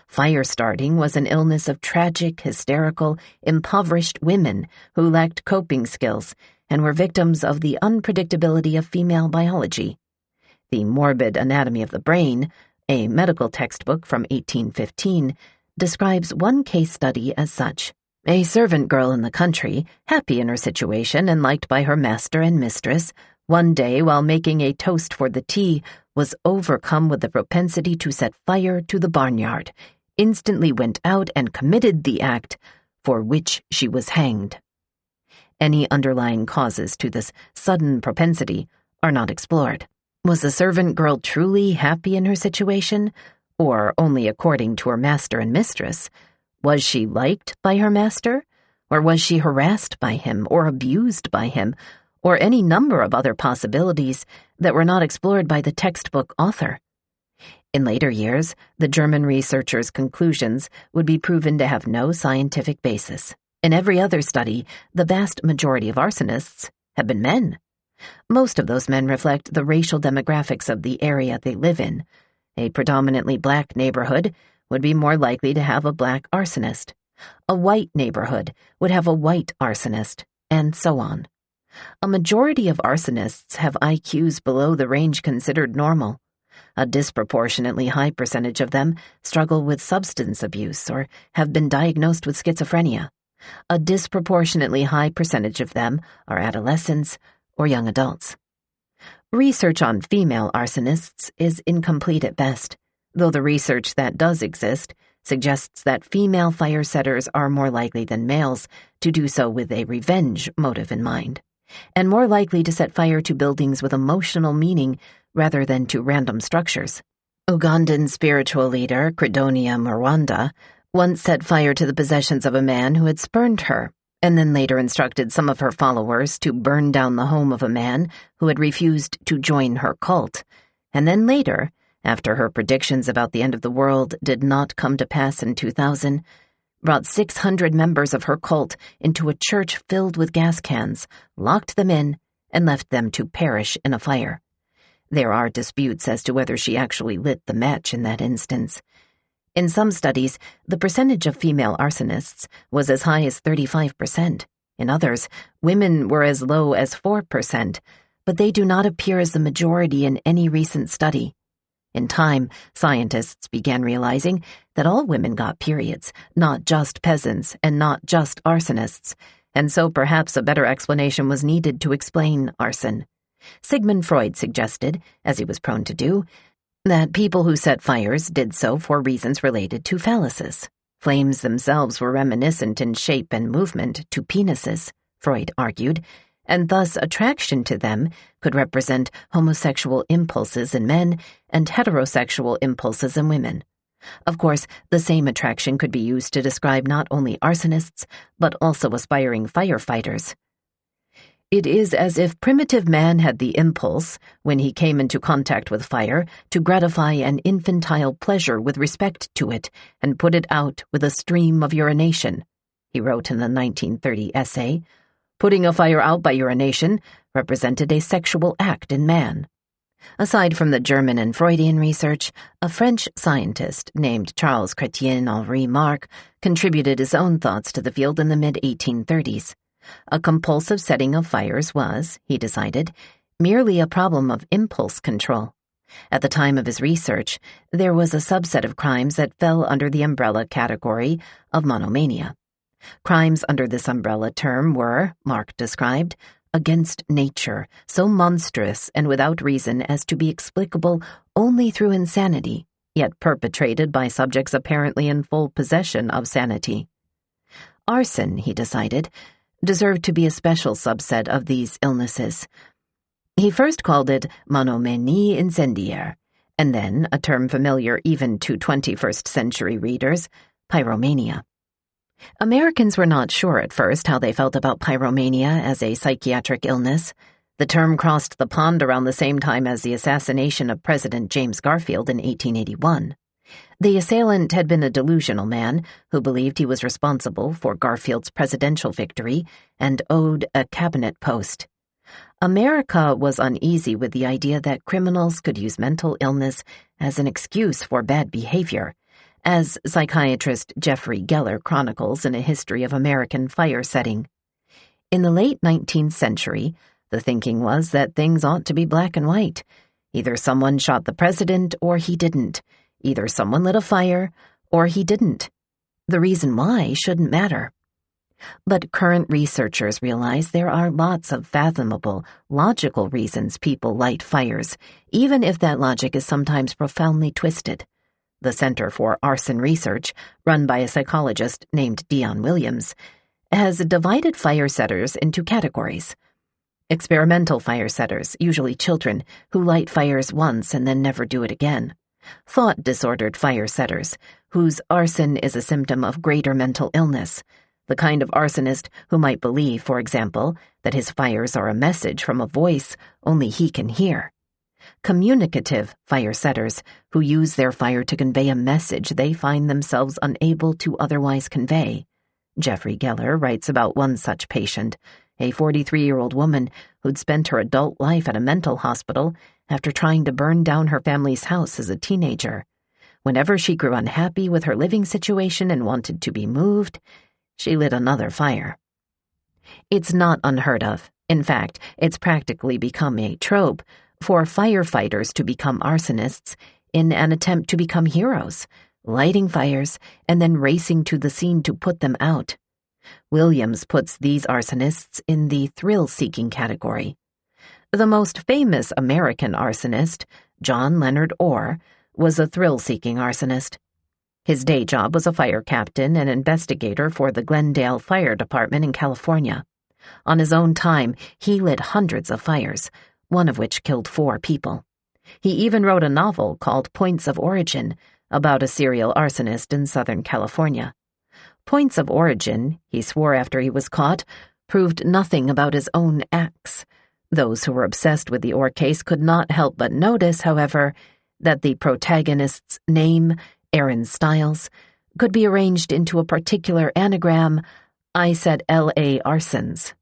Fire starting was an illness of tragic, hysterical, impoverished women who lacked coping skills and were victims of the unpredictability of female biology. The Morbid Anatomy of the Brain, a medical textbook from 1815, describes one case study as such. A servant girl in the country, happy in her situation and liked by her master and mistress, one day while making a toast for the tea, was overcome with the propensity to set fire to the barnyard, instantly went out and committed the act for which she was hanged. Any underlying causes to this sudden propensity are not explored. Was the servant girl truly happy in her situation, or only according to her master and mistress? Was she liked by her master, or was she harassed by him or abused by him, or any number of other possibilities that were not explored by the textbook author? In later years, the German researchers' conclusions would be proven to have no scientific basis. In every other study, the vast majority of arsonists have been men. Most of those men reflect the racial demographics of the area they live in. A predominantly black neighborhood would be more likely to have a black arsonist. A white neighborhood would have a white arsonist, and so on. A majority of arsonists have IQs below the range considered normal. A disproportionately high percentage of them struggle with substance abuse or have been diagnosed with schizophrenia. A disproportionately high percentage of them are adolescents or young adults. Research on female arsonists is incomplete at best, though the research that does exist suggests that female fire setters are more likely than males to do so with a revenge motive in mind, and more likely to set fire to buildings with emotional meaning rather than to random structures. Ugandan spiritual leader Credonia Murwanda once set fire to the possessions of a man who had spurned her, and then later instructed some of her followers to burn down the home of a man who had refused to join her cult, and then later, after her predictions about the end of the world did not come to pass in 2000, brought 600 members of her cult into a church filled with gas cans, locked them in, and left them to perish in a fire. There are disputes as to whether she actually lit the match in that instance. In some studies, the percentage of female arsonists was as high as 35%. In others, women were as low as 4%, but they do not appear as the majority in any recent study. In time, scientists began realizing that all women got periods, not just peasants and not just arsonists, and so perhaps a better explanation was needed to explain arson. Sigmund Freud suggested, as he was prone to do, that people who set fires did so for reasons related to phalluses. Flames themselves were reminiscent in shape and movement to penises, Freud argued, and thus attraction to them could represent homosexual impulses in men and heterosexual impulses in women. Of course, the same attraction could be used to describe not only arsonists, but also aspiring firefighters. It is as if primitive man had the impulse, when he came into contact with fire, to gratify an infantile pleasure with respect to it and put it out with a stream of urination, he wrote in the 1930 essay. Putting a fire out by urination represented a sexual act in man. Aside from the German and Freudian research, a French scientist named Charles Chrétien-Henri Marc contributed his own thoughts to the field in the mid-1830s. A compulsive setting of fires was, he decided, merely a problem of impulse control. At the time of his research, there was a subset of crimes that fell under the umbrella category of monomania. Crimes under this umbrella term were, Marc described, against nature, so monstrous and without reason as to be explicable only through insanity, yet perpetrated by subjects apparently in full possession of sanity. Arson, he decided, deserved to be a special subset of these illnesses. He first called it monomanie incendiaire, and then, a term familiar even to 21st century readers, pyromania. Americans were not sure at first how they felt about pyromania as a psychiatric illness. The term crossed the pond around the same time as the assassination of President James Garfield in 1881. The assailant had been a delusional man who believed he was responsible for Garfield's presidential victory and owed a cabinet post. America was uneasy with the idea that criminals could use mental illness as an excuse for bad behavior, as psychiatrist Jeffrey Geller chronicles in A History of American Fire Setting. In the late 19th century, the thinking was that things ought to be black and white. Either someone shot the president or he didn't. Either someone lit a fire or he didn't. The reason why shouldn't matter. But current researchers realize there are lots of fathomable, logical reasons people light fires, even if that logic is sometimes profoundly twisted. The Center for Arson Research, run by a psychologist named Dion Williams, has divided fire setters into categories. Experimental fire setters, usually children, who light fires once and then never do it again. Thought-disordered fire setters, whose arson is a symptom of greater mental illness, the kind of arsonist who might believe, for example, that his fires are a message from a voice only he can hear. Communicative fire setters, who use their fire to convey a message they find themselves unable to otherwise convey. Jeffrey Geller writes about one such patient, a 43-year-old woman who'd spent her adult life at a mental hospital after trying to burn down her family's house as a teenager. Whenever she grew unhappy with her living situation and wanted to be moved, she lit another fire. It's not unheard of. In fact, it's practically become a trope for firefighters to become arsonists in an attempt to become heroes, lighting fires and then racing to the scene to put them out. Williams puts these arsonists in the thrill-seeking category. The most famous American arsonist, John Leonard Orr, was a thrill-seeking arsonist. His day job was a fire captain and investigator for the Glendale Fire Department in California. On his own time, he lit hundreds of fires, one of which killed 4 people. He even wrote a novel called Points of Origin about a serial arsonist in Southern California. Points of Origin, he swore after he was caught, proved nothing about his own acts. Those who were obsessed with the Orr case could not help but notice, however, that the protagonist's name, Aaron Stiles, could be arranged into a particular anagram, I said L.A. Arsons.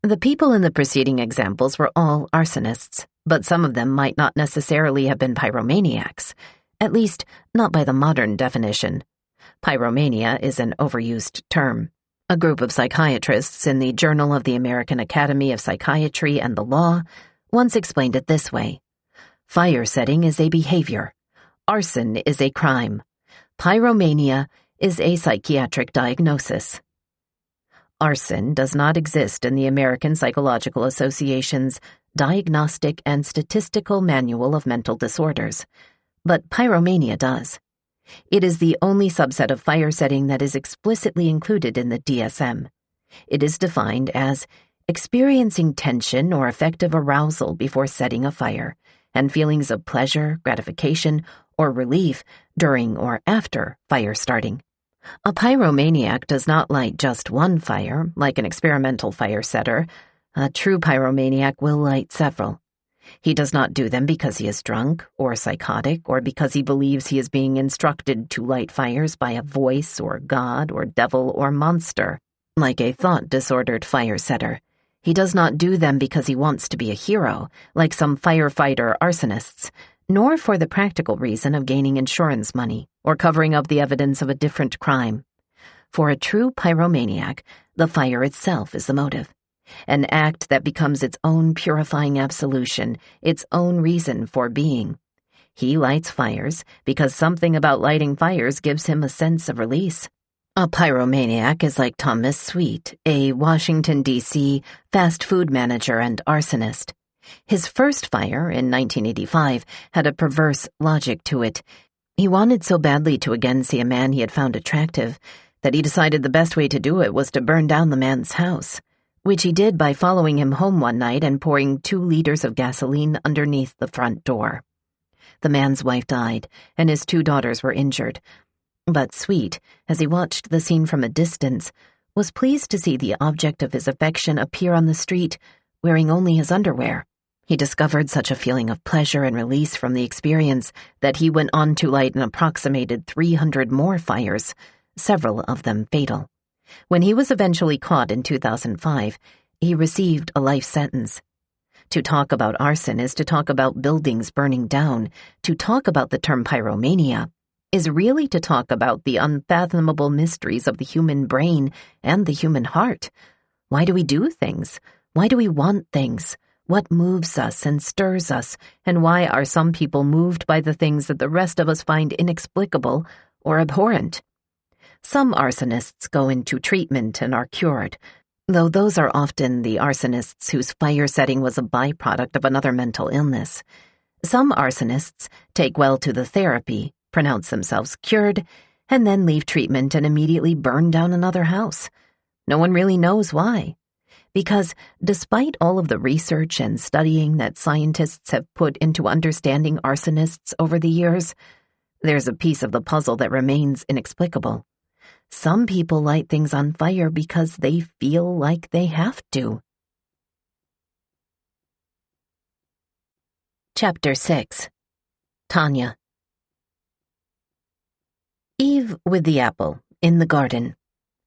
The people in the preceding examples were all arsonists, but some of them might not necessarily have been pyromaniacs, at least not by the modern definition. Pyromania is an overused term. A group of psychiatrists in the Journal of the American Academy of Psychiatry and the Law once explained it this way: fire setting is a behavior. Arson is a crime. Pyromania is a psychiatric diagnosis. Arson does not exist in the American Psychological Association's Diagnostic and Statistical Manual of Mental Disorders, but pyromania does. It is the only subset of fire setting that is explicitly included in the DSM. It is defined as experiencing tension or affective arousal before setting a fire, and feelings of pleasure, gratification, or relief during or after fire starting. A pyromaniac does not light just one fire, like an experimental fire setter. A true pyromaniac will light several. He does not do them because he is drunk or psychotic or because he believes he is being instructed to light fires by a voice or god or devil or monster, like a thought-disordered fire setter. He does not do them because he wants to be a hero, like some firefighter arsonists, nor for the practical reason of gaining insurance money or covering up the evidence of a different crime. For a true pyromaniac, the fire itself is the motive, an act that becomes its own purifying absolution, its own reason for being. He lights fires because something about lighting fires gives him a sense of release. A pyromaniac is like Thomas Sweet, a Washington, D.C. fast food manager and arsonist. His first fire, in 1985, had a perverse logic to it. He wanted so badly to again see a man he had found attractive that he decided the best way to do it was to burn down the man's house, which he did by following him home one night and pouring 2 liters of gasoline underneath the front door. The man's wife died, and his 2 daughters were injured. But Sweet, as he watched the scene from a distance, was pleased to see the object of his affection appear on the street, wearing only his underwear. He discovered such a feeling of pleasure and release from the experience that he went on to light an approximated 300 more fires, several of them fatal. When he was eventually caught in 2005, he received a life sentence. To talk about arson is to talk about buildings burning down. To talk about the term pyromania is really to talk about the unfathomable mysteries of the human brain and the human heart. Why do we do things? Why do we want things? What moves us and stirs us, and why are some people moved by the things that the rest of us find inexplicable or abhorrent? Some arsonists go into treatment and are cured, though those are often the arsonists whose fire setting was a byproduct of another mental illness. Some arsonists take well to the therapy, pronounce themselves cured, and then leave treatment and immediately burn down another house. No one really knows why. Because despite all of the research and studying that scientists have put into understanding arsonists over the years, there's a piece of the puzzle that remains inexplicable. Some people light things on fire because they feel like they have to. Chapter 6. Tanya. Eve with the apple, in the garden.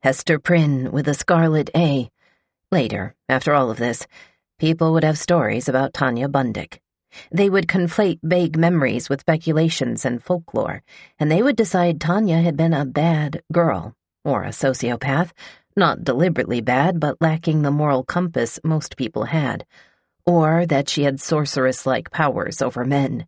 Hester Prynne with a scarlet A. Later, after all of this, people would have stories about Tanya Bundick. They would conflate vague memories with speculations and folklore, and they would decide Tanya had been a bad girl, or a sociopath, not deliberately bad, but lacking the moral compass most people had, or that she had sorceress-like powers over men.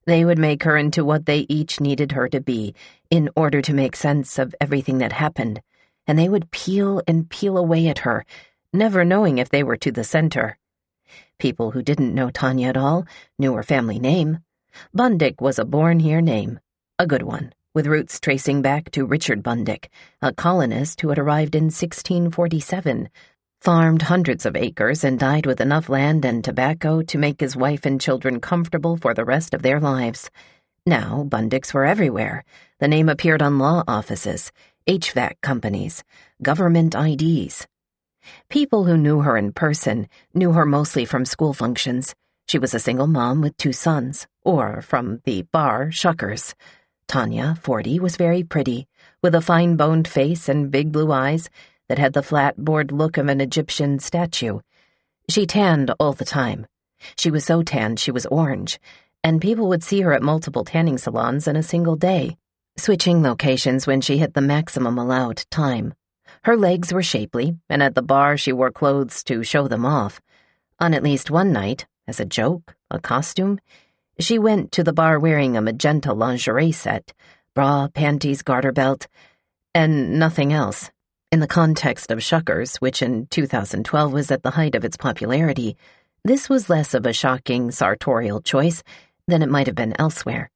They would make her into what they each needed her to be in order to make sense of everything that happened, and they would peel and peel away at her, never knowing if they were to the center. People who didn't know Tanya at all knew her family name. Bundick was a born-here name, a good one, with roots tracing back to Richard Bundick, a colonist who had arrived in 1647, farmed hundreds of acres, and died with enough land and tobacco to make his wife and children comfortable for the rest of their lives. Now, Bundicks were everywhere. The name appeared on law offices, HVAC companies, government IDs. People who knew her in person knew her mostly from school functions. She was a single mom with 2 sons, or from the bar Shuckers. Tanya, 40, was very pretty, with a fine-boned face and big blue eyes that had the flat-board look of an Egyptian statue. She tanned all the time. She was so tanned she was orange, and people would see her at multiple tanning salons in a single day, switching locations when she hit the maximum allowed time. Her legs were shapely, and at the bar she wore clothes to show them off. On at least one night, as a joke, a costume, she went to the bar wearing a magenta lingerie set, bra, panties, garter belt, and nothing else. In the context of Shuckers, which in 2012 was at the height of its popularity, this was less of a shocking sartorial choice than it might have been elsewhere.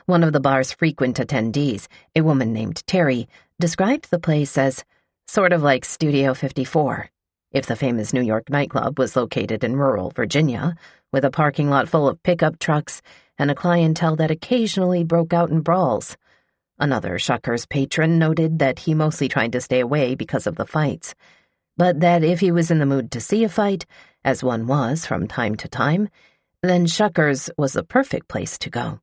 One of the bar's frequent attendees, a woman named Terry, described the place as sort of like Studio 54, if the famous New York nightclub was located in rural Virginia, with a parking lot full of pickup trucks and a clientele that occasionally broke out in brawls. Another Shuckers patron noted that he mostly tried to stay away because of the fights, but that if he was in the mood to see a fight, as one was from time to time, then Shuckers was the perfect place to go.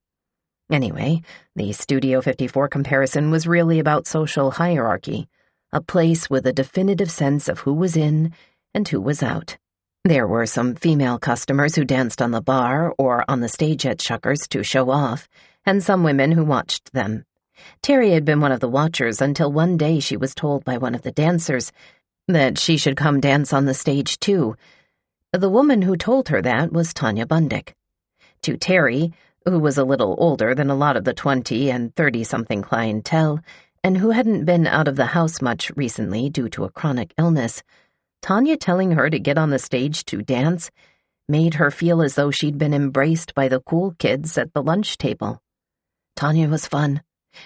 Anyway, the Studio 54 comparison was really about social hierarchy, a place with a definitive sense of who was in and who was out. There were some female customers who danced on the bar or on the stage at Shuckers to show off, and some women who watched them. Terry had been one of the watchers until one day she was told by one of the dancers that she should come dance on the stage too. The woman who told her that was Tanya Bundick. To Terry, who was a little older than a lot of the 20 and 30-something clientele, and who hadn't been out of the house much recently due to a chronic illness, Tanya telling her to get on the stage to dance made her feel as though she'd been embraced by the cool kids at the lunch table. Tanya was fun,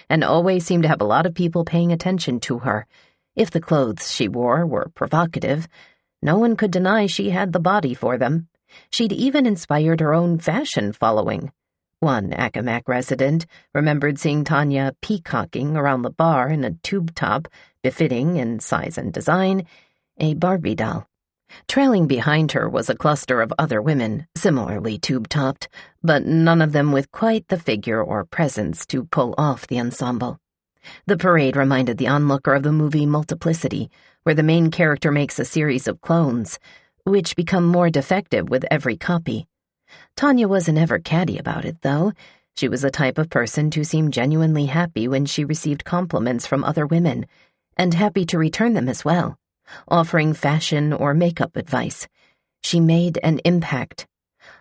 and always seemed to have a lot of people paying attention to her. If the clothes she wore were provocative, no one could deny she had the body for them. She'd even inspired her own fashion following. One Accomack resident remembered seeing Tanya peacocking around the bar in a tube top, befitting, in size and design, a Barbie doll. Trailing behind her was a cluster of other women, similarly tube-topped, but none of them with quite the figure or presence to pull off the ensemble. The parade reminded the onlooker of the movie Multiplicity, where the main character makes a series of clones, which become more defective with every copy. Tanya wasn't ever catty about it, though. She was the type of person to seem genuinely happy when she received compliments from other women, and happy to return them as well, offering fashion or makeup advice. She made an impact.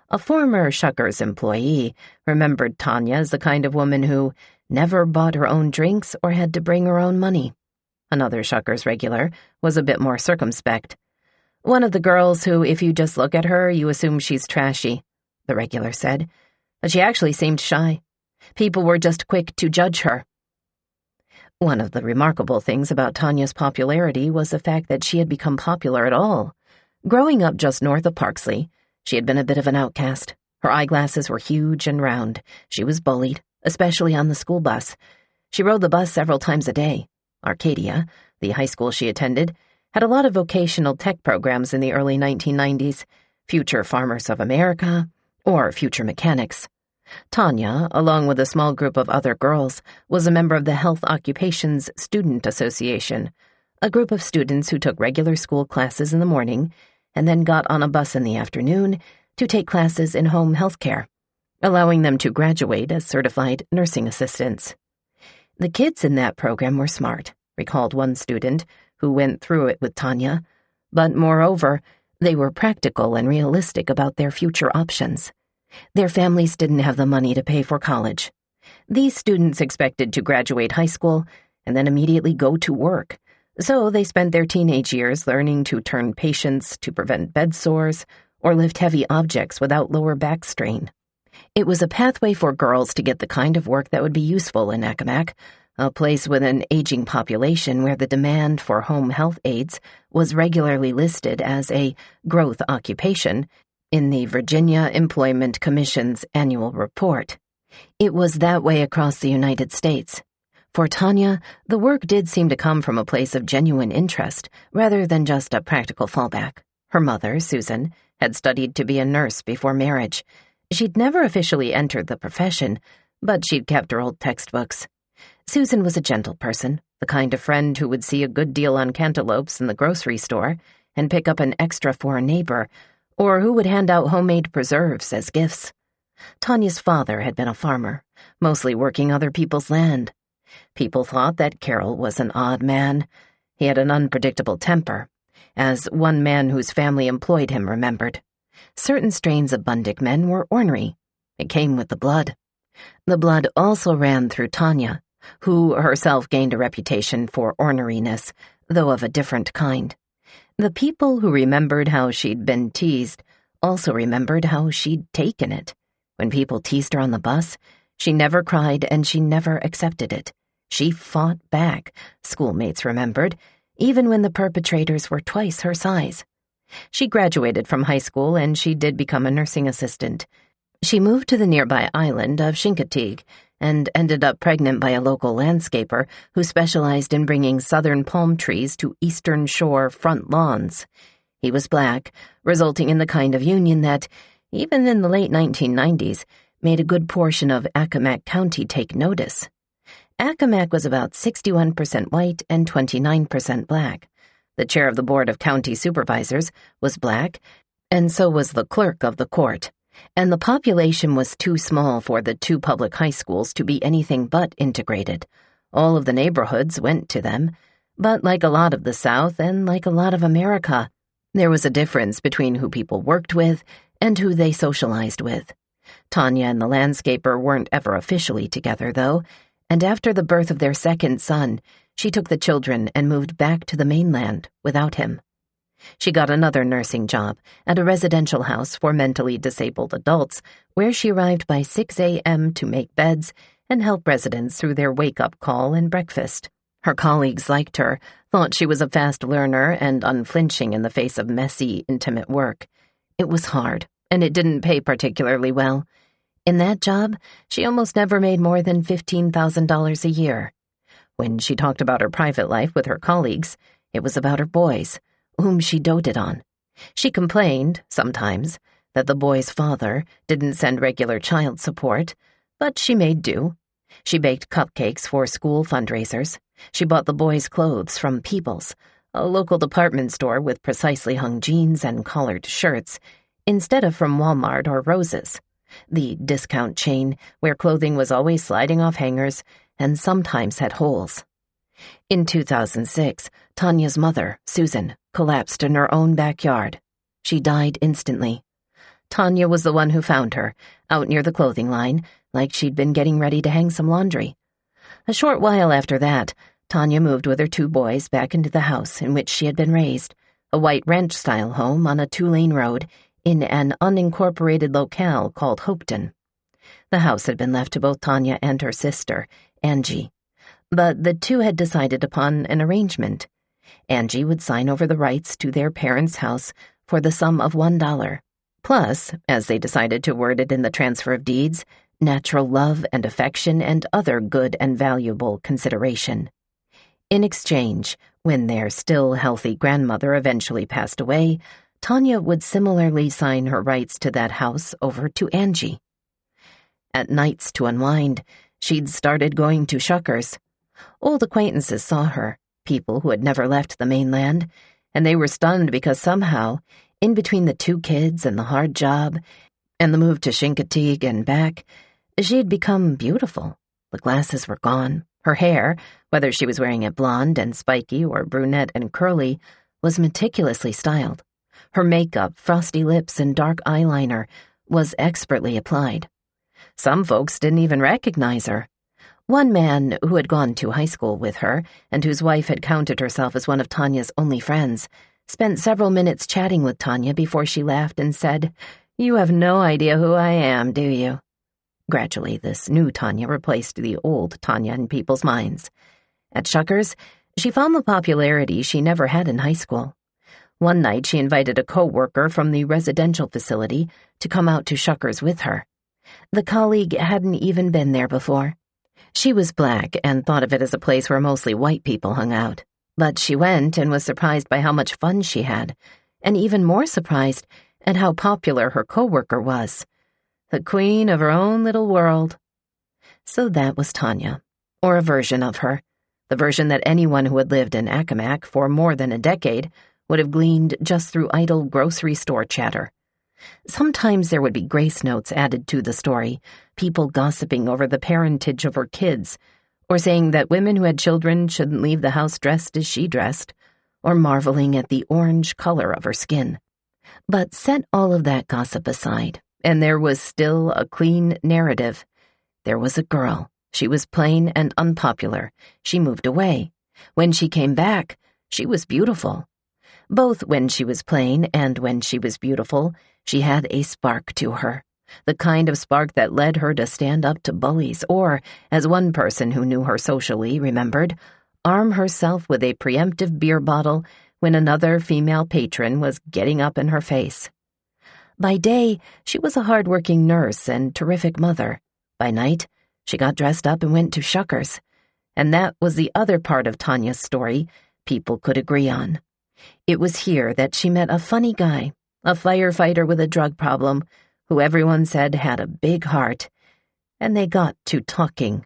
A former Shuckers employee remembered Tanya as the kind of woman who never bought her own drinks or had to bring her own money. Another Shuckers regular was a bit more circumspect. One of the girls who, if you just look at her, you assume she's trashy, the regular said, but she actually seemed shy. People were just quick to judge her. One of the remarkable things about Tanya's popularity was the fact that she had become popular at all. Growing up just north of Parksley, she had been a bit of an outcast. Her eyeglasses were huge and round. She was bullied, especially on the school bus. She rode the bus several times a day. Arcadia, the high school she attended, had a lot of vocational tech programs in the early 1990s, Future Farmers of America, or Future Mechanics. Tanya, along with a small group of other girls, was a member of the Health Occupations Student Association, a group of students who took regular school classes in the morning and then got on a bus in the afternoon to take classes in home health care, allowing them to graduate as certified nursing assistants. The kids in that program were smart, recalled one student who went through it with Tanya, but moreover, they were practical and realistic about their future options. Their families didn't have the money to pay for college. These students expected to graduate high school and then immediately go to work, so they spent their teenage years learning to turn patients to prevent bed sores or lift heavy objects without lower back strain. It was a pathway for girls to get the kind of work that would be useful in Accomack, a place with an aging population where the demand for home health aides was regularly listed as a growth occupation in the Virginia Employment Commission's annual report. It was that way across the United States. For Tanya, the work did seem to come from a place of genuine interest rather than just a practical fallback. Her mother, Susan, had studied to be a nurse before marriage. She'd never officially entered the profession, but she'd kept her old textbooks. Susan was a gentle person, the kind of friend who would see a good deal on cantaloupes in the grocery store and pick up an extra for a neighbor, or who would hand out homemade preserves as gifts. Tanya's father had been a farmer, mostly working other people's land. People thought that Carol was an odd man. He had an unpredictable temper, as one man whose family employed him remembered. Certain strains of Bundick men were ornery. It came with the blood. The blood also ran through Tanya, who herself gained a reputation for orneriness, though of a different kind. The people who remembered how she'd been teased also remembered how she'd taken it. When people teased her on the bus, she never cried and she never accepted it. She fought back, schoolmates remembered, even when the perpetrators were twice her size. She graduated from high school and she did become a nursing assistant. She moved to the nearby island of Chincoteague and ended up pregnant by a local landscaper who specialized in bringing southern palm trees to eastern shore front lawns. He was black, resulting in the kind of union that, even in the late 1990s, made a good portion of Accomack County take notice. Accomack was about 61% white and 29% black. The chair of the Board of County Supervisors was black, and so was the clerk of the court, and the population was too small for the two public high schools to be anything but integrated. All of the neighborhoods went to them, but like a lot of the South and like a lot of America, there was a difference between who people worked with and who they socialized with. Tanya and the landscaper weren't ever officially together, though, and after the birth of their second son, she took the children and moved back to the mainland without him. She got another nursing job at a residential house for mentally disabled adults, where she arrived by 6 a.m. to make beds and help residents through their wake-up call and breakfast. Her colleagues liked her, thought she was a fast learner and unflinching in the face of messy, intimate work. It was hard, and it didn't pay particularly well. In that job, she almost never made more than $15,000 a year. When she talked about her private life with her colleagues, it was about her boys, whom she doted on. She complained, sometimes, that the boy's father didn't send regular child support, but she made do. She baked cupcakes for school fundraisers. She bought the boys' clothes from Peebles, a local department store with precisely hung jeans and collared shirts, instead of from Walmart or Rose's, the discount chain where clothing was always sliding off hangers and sometimes had holes. In 2006, Tanya's mother, Susan, collapsed in her own backyard. She died instantly. Tanya was the one who found her, out near the clothing line, like she'd been getting ready to hang some laundry. A short while after that, Tanya moved with her two boys back into the house in which she had been raised, a white ranch-style home on a 2-lane road in an unincorporated locale called Hopeton. The house had been left to both Tanya and her sister, Angie, but the two had decided upon an arrangement. Angie would sign over the rights to their parents' house for the sum of $1, plus, as they decided to word it in the transfer of deeds, natural love and affection and other good and valuable consideration. In exchange, when their still healthy grandmother eventually passed away, Tanya would similarly sign her rights to that house over to Angie. At nights to unwind, she'd started going to Shuckers. Old acquaintances saw her, people who had never left the mainland, and they were stunned because somehow, In between the 2 kids and the hard job, and the move to Chincoteague and back, she'd become beautiful. The glasses were gone. Her hair, whether she was wearing it blonde and spiky or brunette and curly, was meticulously styled. Her makeup, frosty lips, and dark eyeliner was expertly applied. Some folks didn't even recognize her. One man who had gone to high school with her, and whose wife had counted herself as one of Tanya's only friends, spent several minutes chatting with Tanya before she laughed and said, "You have no idea who I am, do you?" Gradually, this new Tanya replaced the old Tanya in people's minds. At Shuckers, she found the popularity she never had in high school. One night, she invited a co-worker from the residential facility to come out to Shuckers with her. The colleague hadn't even been there before. She was black and thought of it as a place where mostly white people hung out. But she went and was surprised by how much fun she had, and even more surprised at how popular her co-worker was. The queen of her own little world. So that was Tanya, or a version of her, the version that anyone who had lived in Accomack for more than a decade would have gleaned just through idle grocery store chatter. Sometimes there would be grace notes added to the story, people gossiping over the parentage of her kids, or saying that women who had children shouldn't leave the house dressed as she dressed, or marveling at the orange color of her skin. But set all of that gossip aside, and there was still a clean narrative. There was a girl. She was plain and unpopular. She moved away. When she came back, she was beautiful. Both when she was plain and when she was beautiful, she had a spark to her. The kind of spark that led her to stand up to bullies or, as one person who knew her socially remembered, arm herself with a preemptive beer bottle when another female patron was getting up in her face. By day, she was a hard-working nurse and terrific mother. By night, she got dressed up and went to Shuckers. And that was the other part of Tanya's story people could agree on. It was here that she met a funny guy, a firefighter with a drug problem, who everyone said had a big heart, and they got to talking.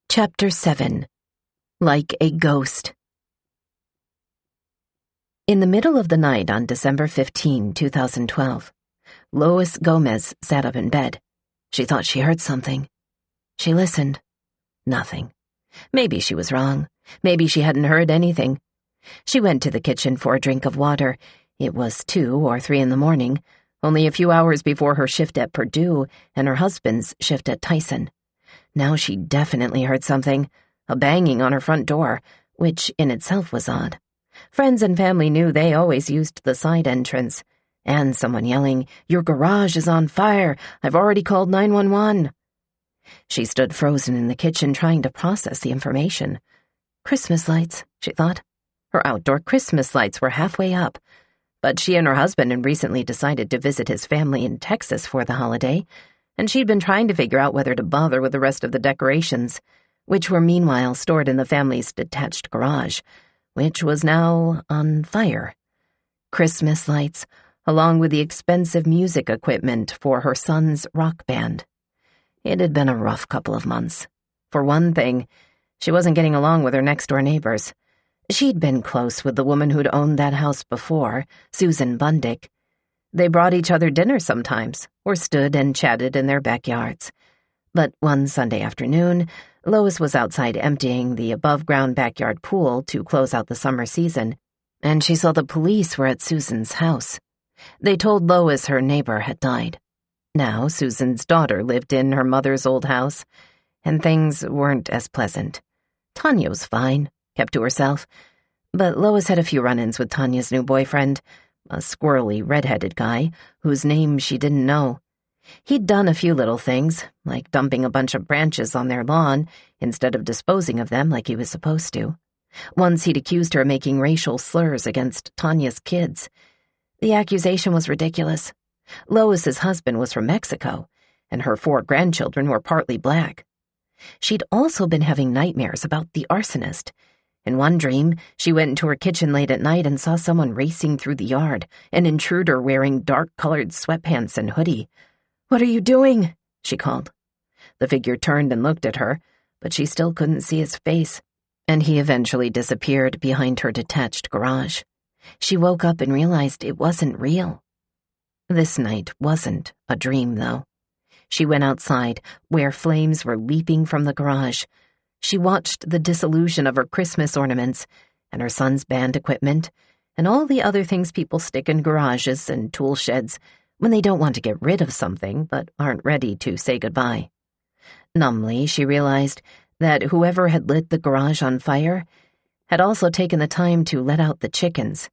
Chapter 7. Like a Ghost. In the middle of the night on December 15, 2012, Lois Gomez sat up in bed. She thought she heard something. She listened. Nothing. Maybe she was wrong. Maybe she hadn't heard anything. She went to the kitchen for a drink of water. It was 2 or 3 in the morning, only a few hours before her shift at Purdue and her husband's shift at Tyson. Now she definitely heard something, a banging on her front door, which in itself was odd. Friends and family knew they always used the side entrance, and someone yelling, "Your garage is on fire! I've already called 911." She stood frozen in the kitchen trying to process the information. Christmas lights, she thought. Her outdoor Christmas lights were halfway up, but she and her husband had recently decided to visit his family in Texas for the holiday, and she'd been trying to figure out whether to bother with the rest of the decorations, which were meanwhile stored in the family's detached garage, which was now on fire. Christmas lights, along with the expensive music equipment for her son's rock band. It had been a rough couple of months. For one thing, she wasn't getting along with her next-door neighbors. She'd been close with the woman who'd owned that house before, Susan Bundick. They brought each other dinner sometimes, or stood and chatted in their backyards. But one Sunday afternoon, Lois was outside emptying the above-ground backyard pool to close out the summer season, and she saw the police were at Susan's house. They told Lois her neighbor had died. Now Susan's daughter lived in her mother's old house, and things weren't as pleasant. Tanya was fine, kept to herself, but Lois had a few run-ins with Tanya's new boyfriend, a squirrely, red-headed guy whose name she didn't know. He'd done a few little things, like dumping a bunch of branches on their lawn instead of disposing of them like he was supposed to. Once he'd accused her of making racial slurs against Tanya's kids. The accusation was ridiculous. Lois's husband was from Mexico, and her 4 grandchildren were partly black. She'd also been having nightmares about the arsonist. In one dream, she went into her kitchen late at night and saw someone racing through the yard, an intruder wearing dark-colored sweatpants and hoodie. "What are you doing?" she called. The figure turned and looked at her, but she still couldn't see his face. and he eventually disappeared behind her detached garage. She woke up and realized it wasn't real. This night wasn't a dream, though. She went outside, where flames were leaping from the garage. She watched the dissolution of her Christmas ornaments, and her son's band equipment, and all the other things people stick in garages and tool sheds when they don't want to get rid of something but aren't ready to say goodbye. Numbly, she realized that whoever had lit the garage on fire had also taken the time to let out the chickens.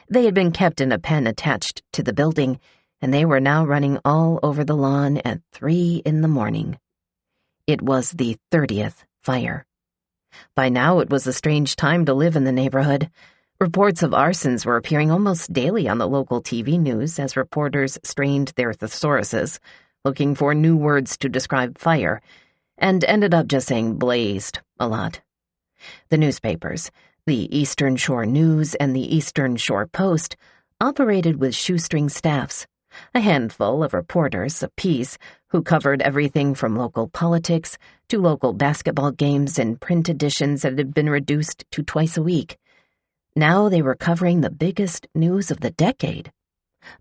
They had been kept in a pen attached to the building, and they were now running all over the lawn at 3 a.m. It was the 30th fire. By now it was a strange time to live in the neighborhood. Reports of arsons were appearing almost daily on the local TV news as reporters strained their thesauruses, looking for new words to describe fire, and ended up just saying blazed a lot. The newspapers, the Eastern Shore News and the Eastern Shore Post, operated with shoestring staffs, a handful of reporters apiece who covered everything from local politics to local basketball games in print editions that had been reduced to twice a week. Now they were covering the biggest news of the decade.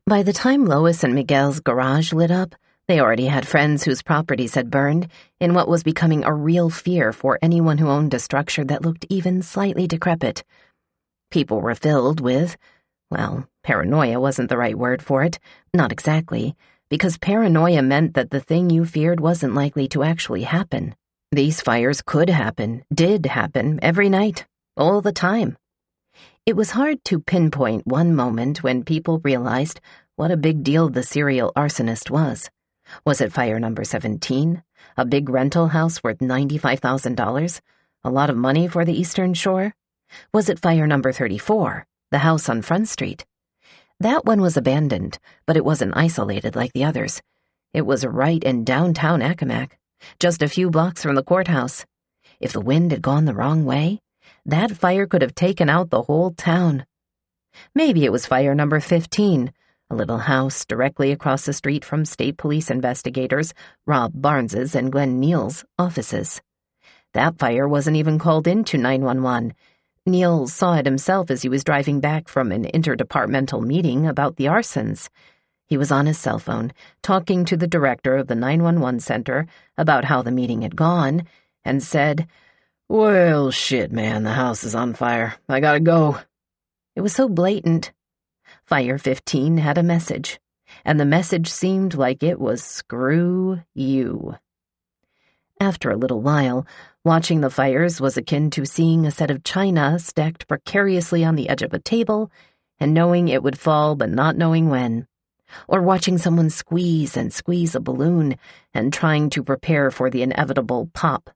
By the time Lois and Miguel's garage lit up, they already had friends whose properties had burned in what was becoming a real fear for anyone who owned a structure that looked even slightly decrepit. People were filled with, well, paranoia wasn't the right word for it, not exactly, because paranoia meant that the thing you feared wasn't likely to actually happen. These fires could happen, did happen, every night, all the time. It was hard to pinpoint one moment when people realized what a big deal the serial arsonist was. Was it fire number 17, a big rental house worth $95,000, a lot of money for the Eastern Shore? Was it fire number 34, the house on Front Street? That one was abandoned, but it wasn't isolated like the others. It was right in downtown Accomack, just a few blocks from the courthouse. If the wind had gone the wrong way, that fire could have taken out the whole town. Maybe it was fire number 15, a little house directly across the street from state police investigators Rob Barnes's and Glenn Neal's offices. That fire wasn't even called into 911. Neal saw it himself as he was driving back from an interdepartmental meeting about the arsons. He was on his cell phone, talking to the director of the 911 center about how the meeting had gone, and said, "Well, shit, man, the house is on fire. I gotta go." It was so blatant. Fire 15 had a message, and the message seemed like it was screw you. After a little while, watching the fires was akin to seeing a set of china stacked precariously on the edge of a table and knowing it would fall but not knowing when, or watching someone squeeze and squeeze a balloon and trying to prepare for the inevitable pop.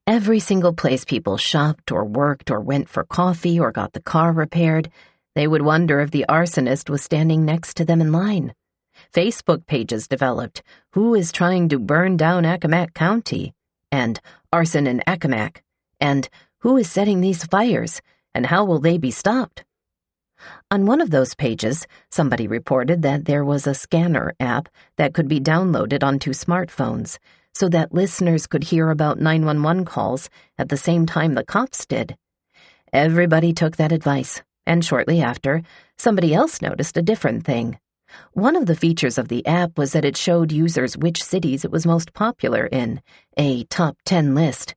Every single place people shopped or worked or went for coffee or got the car repaired, they would wonder if the arsonist was standing next to them in line. Facebook pages developed, "Who is trying to burn down Accomack County?" and "Arson in Accomack," and "Who is setting these fires, and how will they be stopped?" On one of those pages, somebody reported that there was a scanner app that could be downloaded onto smartphones so that listeners could hear about 911 calls at the same time the cops did. Everybody took that advice, and shortly after, somebody else noticed a different thing. One of the features of the app was that it showed users which cities it was most popular in, a top 10 list.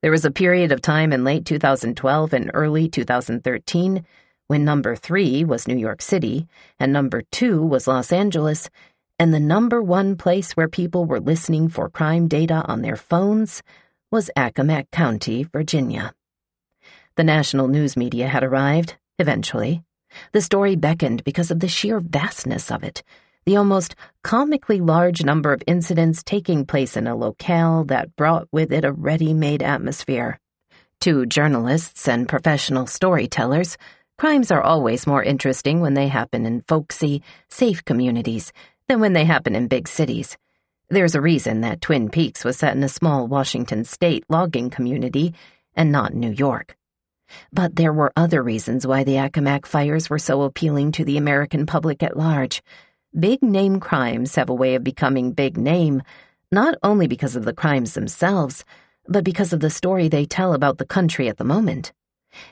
There was a period of time in late 2012 and early 2013 when number 3 was New York City, and number 2 was Los Angeles, and the number 1 place where people were listening for crime data on their phones was Accomack County, Virginia. The national news media had arrived, eventually. The story beckoned because of the sheer vastness of it, the almost comically large number of incidents taking place in a locale that brought with it a ready-made atmosphere. To journalists and professional storytellers, crimes are always more interesting when they happen in folksy, safe communities than when they happen in big cities. There's a reason that Twin Peaks was set in a small Washington state logging community and not New York. But there were other reasons why the Accomack fires were so appealing to the American public at large. Big-name crimes have a way of becoming big-name, not only because of the crimes themselves, but because of the story they tell about the country at the moment.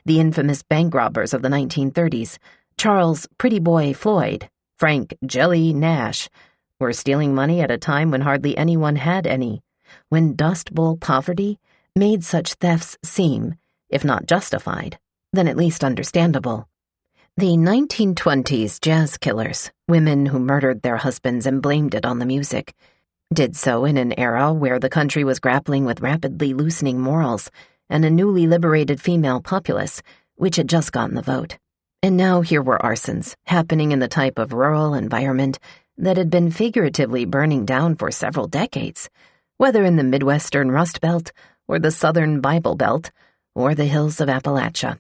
The infamous bank robbers of the 1930s, Charles Pretty Boy Floyd, Frank Jelly Nash, were stealing money at a time when hardly anyone had any, when Dust Bowl poverty made such thefts seem, if not justified, then at least understandable. The 1920s jazz killers, women who murdered their husbands and blamed it on the music, did so in an era where the country was grappling with rapidly loosening morals and a newly liberated female populace, which had just gotten the vote. And now here were arsons, happening in the type of rural environment that had been figuratively burning down for several decades, whether in the Midwestern Rust Belt, or the Southern Bible Belt, or the hills of Appalachia.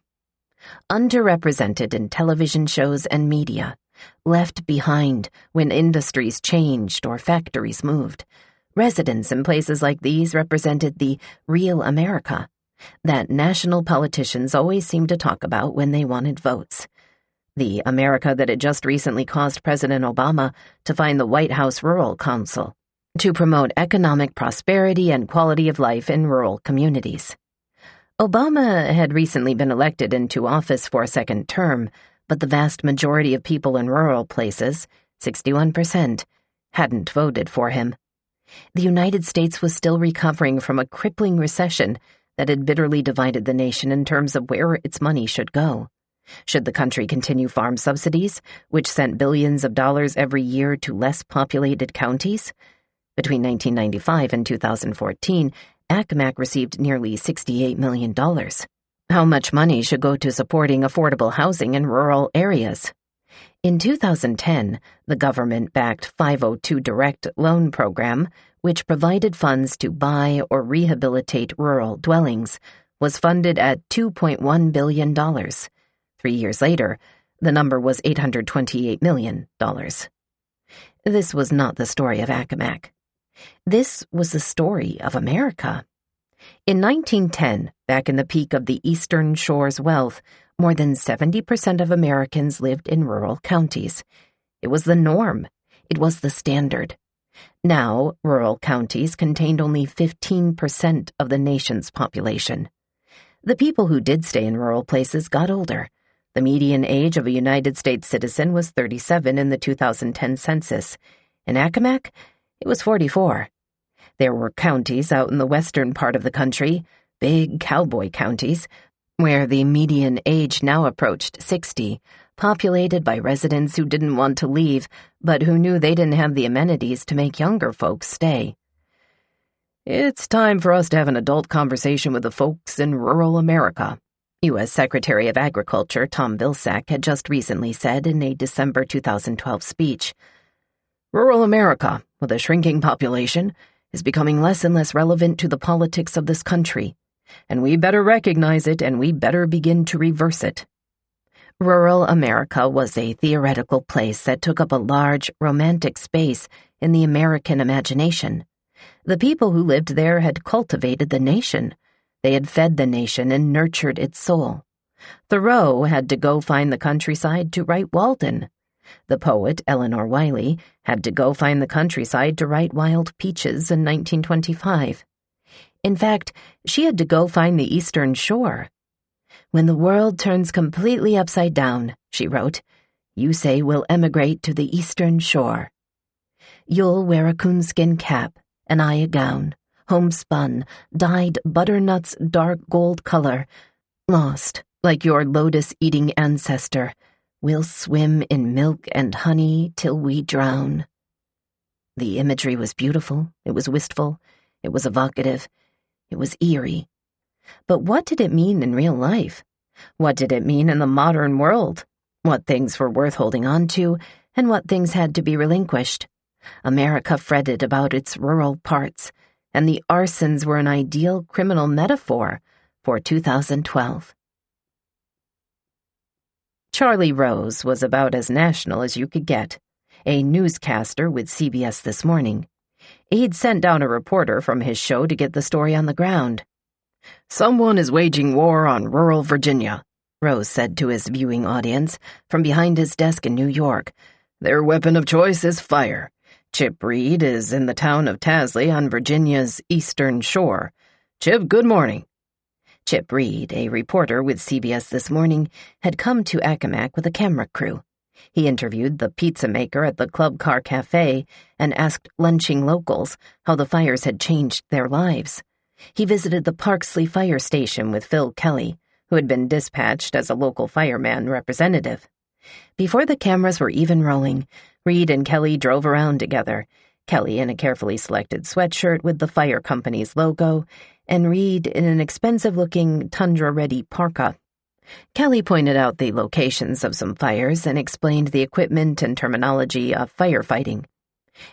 Underrepresented in television shows and media, left behind when industries changed or factories moved, residents in places like these represented the real America that national politicians always seemed to talk about when they wanted votes. The America that had just recently caused President Obama to find the White House Rural Council to promote economic prosperity and quality of life in rural communities. Obama had recently been elected into office for a second term, but the vast majority of people in rural places, 61%, hadn't voted for him. The United States was still recovering from a crippling recession that had bitterly divided the nation in terms of where its money should go. Should the country continue farm subsidies, which sent billions of dollars every year to less populated counties? Between 1995 and 2014, Accomack received nearly $68 million. How much money should go to supporting affordable housing in rural areas? In 2010, the government-backed 502 Direct Loan Program, which provided funds to buy or rehabilitate rural dwellings, was funded at $2.1 billion. 3 years later, the number was $828 million. This was not the story of Accomack. This was the story of America. In 1910, back in the peak of the Eastern Shore's wealth, more than 70% of Americans lived in rural counties. It was the norm. It was the standard. Now, rural counties contained only 15% of the nation's population. The people who did stay in rural places got older. The median age of a United States citizen was 37 in the 2010 census. In Accomack, it was 44. There were counties out in the western part of the country, big cowboy counties, where the median age now approached 60, populated by residents who didn't want to leave, but who knew they didn't have the amenities to make younger folks stay. "It's time for us to have an adult conversation with the folks in rural America," U.S. Secretary of Agriculture Tom Vilsack had just recently said in a December 2012 speech. "Rural America, with a shrinking population, is becoming less and less relevant to the politics of this country, and we better recognize it and we better begin to reverse it." Rural America was a theoretical place that took up a large, romantic space in the American imagination. The people who lived there had cultivated the nation. They had fed the nation and nurtured its soul. Thoreau had to go find the countryside to write Walden. The poet Eleanor Wiley had to go find the countryside to write Wild Peaches in 1925. In fact, she had to go find the Eastern Shore. "When the world turns completely upside down," she wrote, "you say we'll emigrate to the Eastern Shore. You'll wear a coonskin cap, and I a gown, homespun, dyed butternut's dark gold color, lost like your lotus-eating ancestor. We'll swim in milk and honey till we drown." The imagery was beautiful, it was wistful, it was evocative, it was eerie. But what did it mean in real life? What did it mean in the modern world? What things were worth holding on to, and what things had to be relinquished? America fretted about its rural parts, and the arsons were an ideal criminal metaphor for 2012. Charlie Rose was about as national as you could get, a newscaster with CBS This Morning. He'd sent down a reporter from his show to get the story on the ground. "Someone is waging war on rural Virginia," Rose said to his viewing audience from behind his desk in New York. "Their weapon of choice is fire. Chip Reed is in the town of Tasley on Virginia's Eastern Shore. Chip, good morning. Chip Reed, a reporter with CBS This Morning, had come to Accomack with a camera crew. He interviewed the pizza maker at the Club Car Cafe and asked lunching locals how the fires had changed their lives. He visited the Parksley Fire Station with Phil Kelly, who had been dispatched as a local fireman representative. Before the cameras were even rolling, Reed and Kelly drove around together, Kelly in a carefully selected sweatshirt with the fire company's logo, and Reed in an expensive-looking tundra-ready parka. Kelly pointed out the locations of some fires and explained the equipment and terminology of firefighting.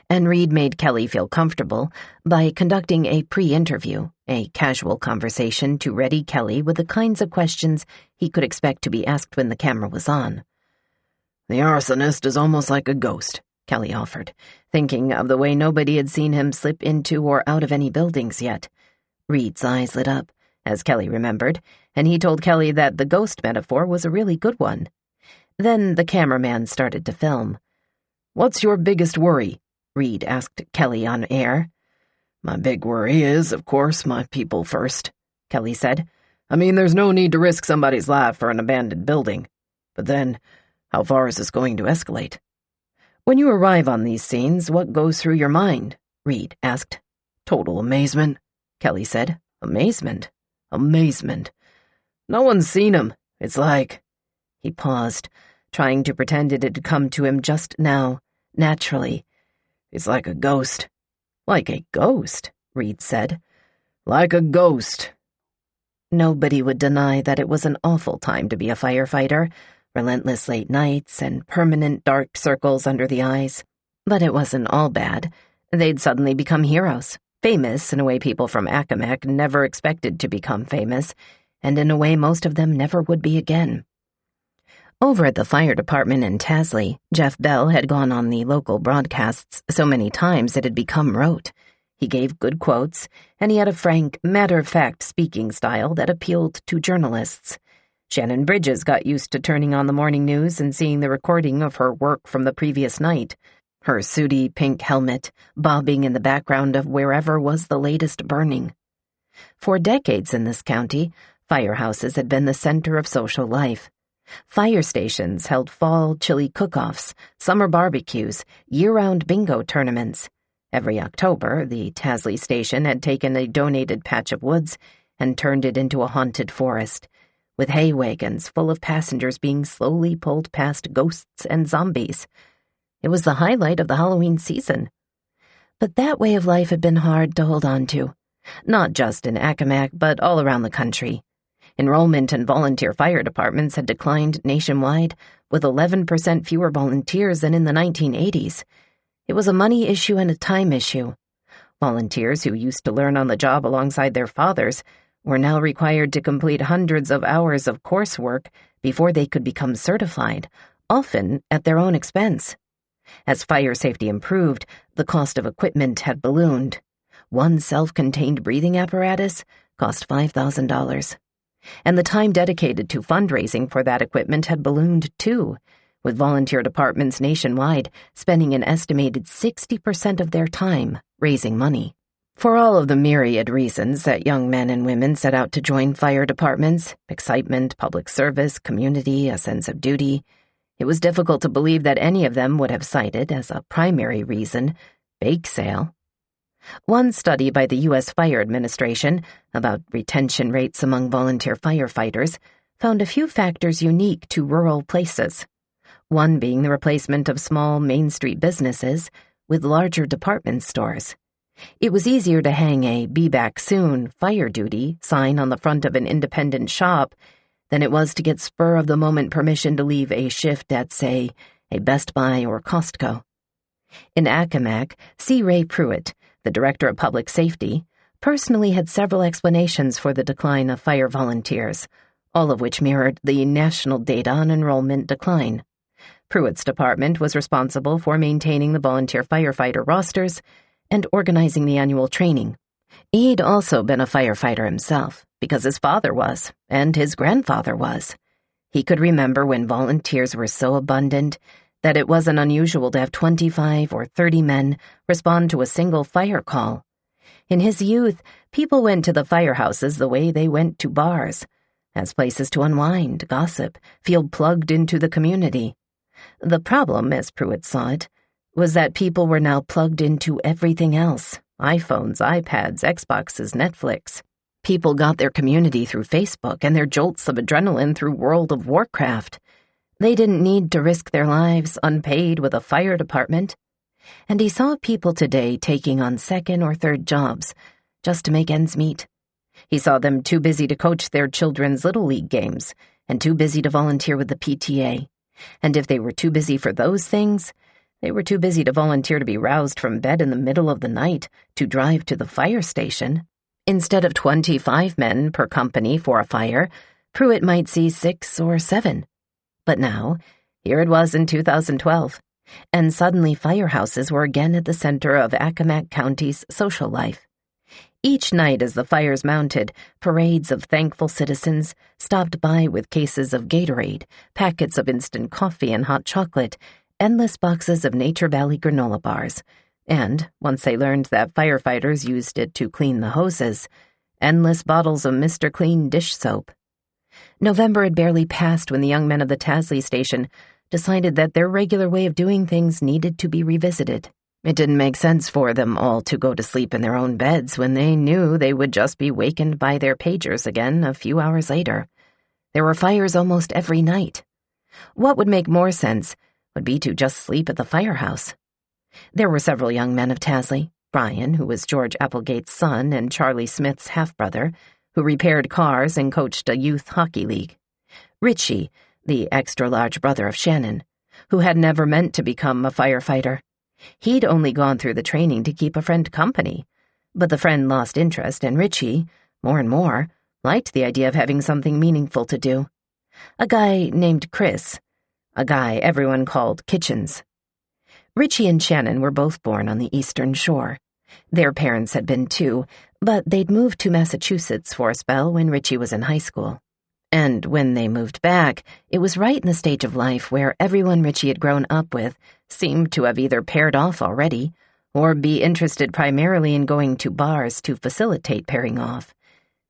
And Reed made Kelly feel comfortable by conducting a pre-interview, a casual conversation to ready Kelly with the kinds of questions he could expect to be asked when the camera was on. The arsonist is almost like a ghost, Kelly offered, thinking of the way nobody had seen him slip into or out of any buildings yet. Reed's eyes lit up, as Kelly remembered, and he told Kelly that the ghost metaphor was a really good one. Then the cameraman started to film. "What's your biggest worry?" Reed asked Kelly on air. "My big worry is, of course, my people first," Kelly said. "I mean, there's no need to risk somebody's life for an abandoned building. But then, how far is this going to escalate?" "When you arrive on these scenes, what goes through your mind?" Reed asked. "Total amazement," Kelly said. "Amazement? Amazement. No one's seen him. It's like—" He paused, trying to pretend it had come to him just now, naturally. "It's like a ghost." "Like a ghost," Reed said. "Like a ghost." Nobody would deny that it was an awful time to be a firefighter, relentless late nights and permanent dark circles under the eyes. But it wasn't all bad. They'd suddenly become heroes, famous in a way people from Accomack never expected to become famous, and in a way most of them never would be again. Over at the fire department in Tasley, Jeff Bell had gone on the local broadcasts so many times it had become rote. He gave good quotes, and he had a frank, matter-of-fact speaking style that appealed to journalists. Shannon Bridges got used to turning on the morning news and seeing the recording of her work from the previous night, her sooty pink helmet bobbing in the background of wherever was the latest burning. For decades in this county, firehouses had been the center of social life. Fire stations held fall chili cook-offs, summer barbecues, year-round bingo tournaments. Every October, the Tasley station had taken a donated patch of woods and turned it into a haunted forest, with hay wagons full of passengers being slowly pulled past ghosts and zombies. It was the highlight of the Halloween season. But that way of life had been hard to hold on to, not just in Accomack, but all around the country. Enrollment in volunteer fire departments had declined nationwide, with 11% fewer volunteers than in the 1980s. It was a money issue and a time issue. Volunteers who used to learn on the job alongside their fathers were now required to complete hundreds of hours of coursework before they could become certified, often at their own expense. As fire safety improved, the cost of equipment had ballooned. One self-contained breathing apparatus cost $5,000. And the time dedicated to fundraising for that equipment had ballooned too, with volunteer departments nationwide spending an estimated 60% of their time raising money. For all of the myriad reasons that young men and women set out to join fire departments, excitement, public service, community, a sense of duty, it was difficult to believe that any of them would have cited as a primary reason bake sale. One study by the U.S. Fire Administration about retention rates among volunteer firefighters found a few factors unique to rural places, one being the replacement of small Main Street businesses with larger department stores. It was easier to hang a "Be Back Soon, Fire Duty" sign on the front of an independent shop than it was to get spur-of-the-moment permission to leave a shift at, say, a Best Buy or Costco. In Accomack, C. Ray Pruitt, the Director of Public Safety, personally had several explanations for the decline of fire volunteers, all of which mirrored the national data on enrollment decline. Pruitt's department was responsible for maintaining the volunteer firefighter rosters and organizing the annual training. He'd also been a firefighter himself, because his father was, and his grandfather was. He could remember when volunteers were so abundant that it wasn't unusual to have 25 or 30 men respond to a single fire call, In his youth, people went to the firehouses the way they went to bars, as places to unwind, gossip, feel plugged into the community. The problem, as Pruitt saw it, was that people were now plugged into everything else: iPhones, iPads, Xboxes, Netflix. People got their community through Facebook and their jolts of adrenaline through World of Warcraft. They didn't need to risk their lives unpaid with a fire department. And he saw people today taking on second or third jobs just to make ends meet. He saw them too busy to coach their children's Little League games and too busy to volunteer with the PTA. And if they were too busy for those things, they were too busy to volunteer to be roused from bed in the middle of the night to drive to the fire station. Instead of 25 men per company for a fire, Pruitt might see 6 or 7. But now, here it was in 2012, and suddenly firehouses were again at the center of Accomack County's social life. Each night as the fires mounted, parades of thankful citizens stopped by with cases of Gatorade, packets of instant coffee and hot chocolate, endless boxes of Nature Valley granola bars, and, once they learned that firefighters used it to clean the hoses, endless bottles of Mr. Clean dish soap. November had barely passed when the young men of the Tasley station decided that their regular way of doing things needed to be revisited. It didn't make sense for them all to go to sleep in their own beds when they knew they would just be wakened by their pagers again a few hours later. There were fires almost every night. What would make more sense would be to just sleep at the firehouse. There were several young men of Tasley: Brian, who was George Applegate's son and Charlie Smith's half-brother, who repaired cars and coached a youth hockey league; Richie, the extra-large brother of Shannon, who had never meant to become a firefighter. He'd only gone through the training to keep a friend company, but the friend lost interest, and Richie, more and more, liked the idea of having something meaningful to do. A guy named Chris, a guy everyone called Kitchens. Richie and Shannon were both born on the Eastern Shore. Their parents had been too, but they'd moved to Massachusetts for a spell when Richie was in high school. And when they moved back, it was right in the stage of life where everyone Richie had grown up with seemed to have either paired off already or be interested primarily in going to bars to facilitate pairing off.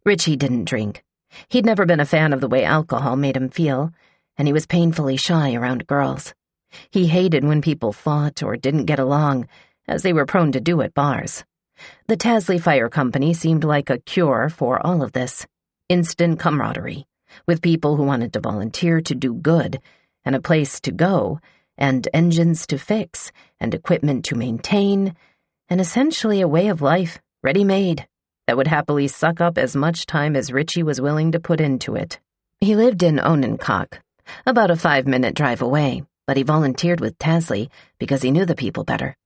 Richie didn't drink. He'd never been a fan of the way alcohol made him feel, and he was painfully shy around girls. He hated when people fought or didn't get along, as they were prone to do at bars. The Tasley Fire Company seemed like a cure for all of this. Instant camaraderie, with people who wanted to volunteer to do good, and a place to go, and engines to fix, and equipment to maintain, and essentially a way of life, ready-made, that would happily suck up as much time as Richie was willing to put into it. He lived in Ononcock, about a 5-minute drive away, but he volunteered with Tasley because he knew the people better.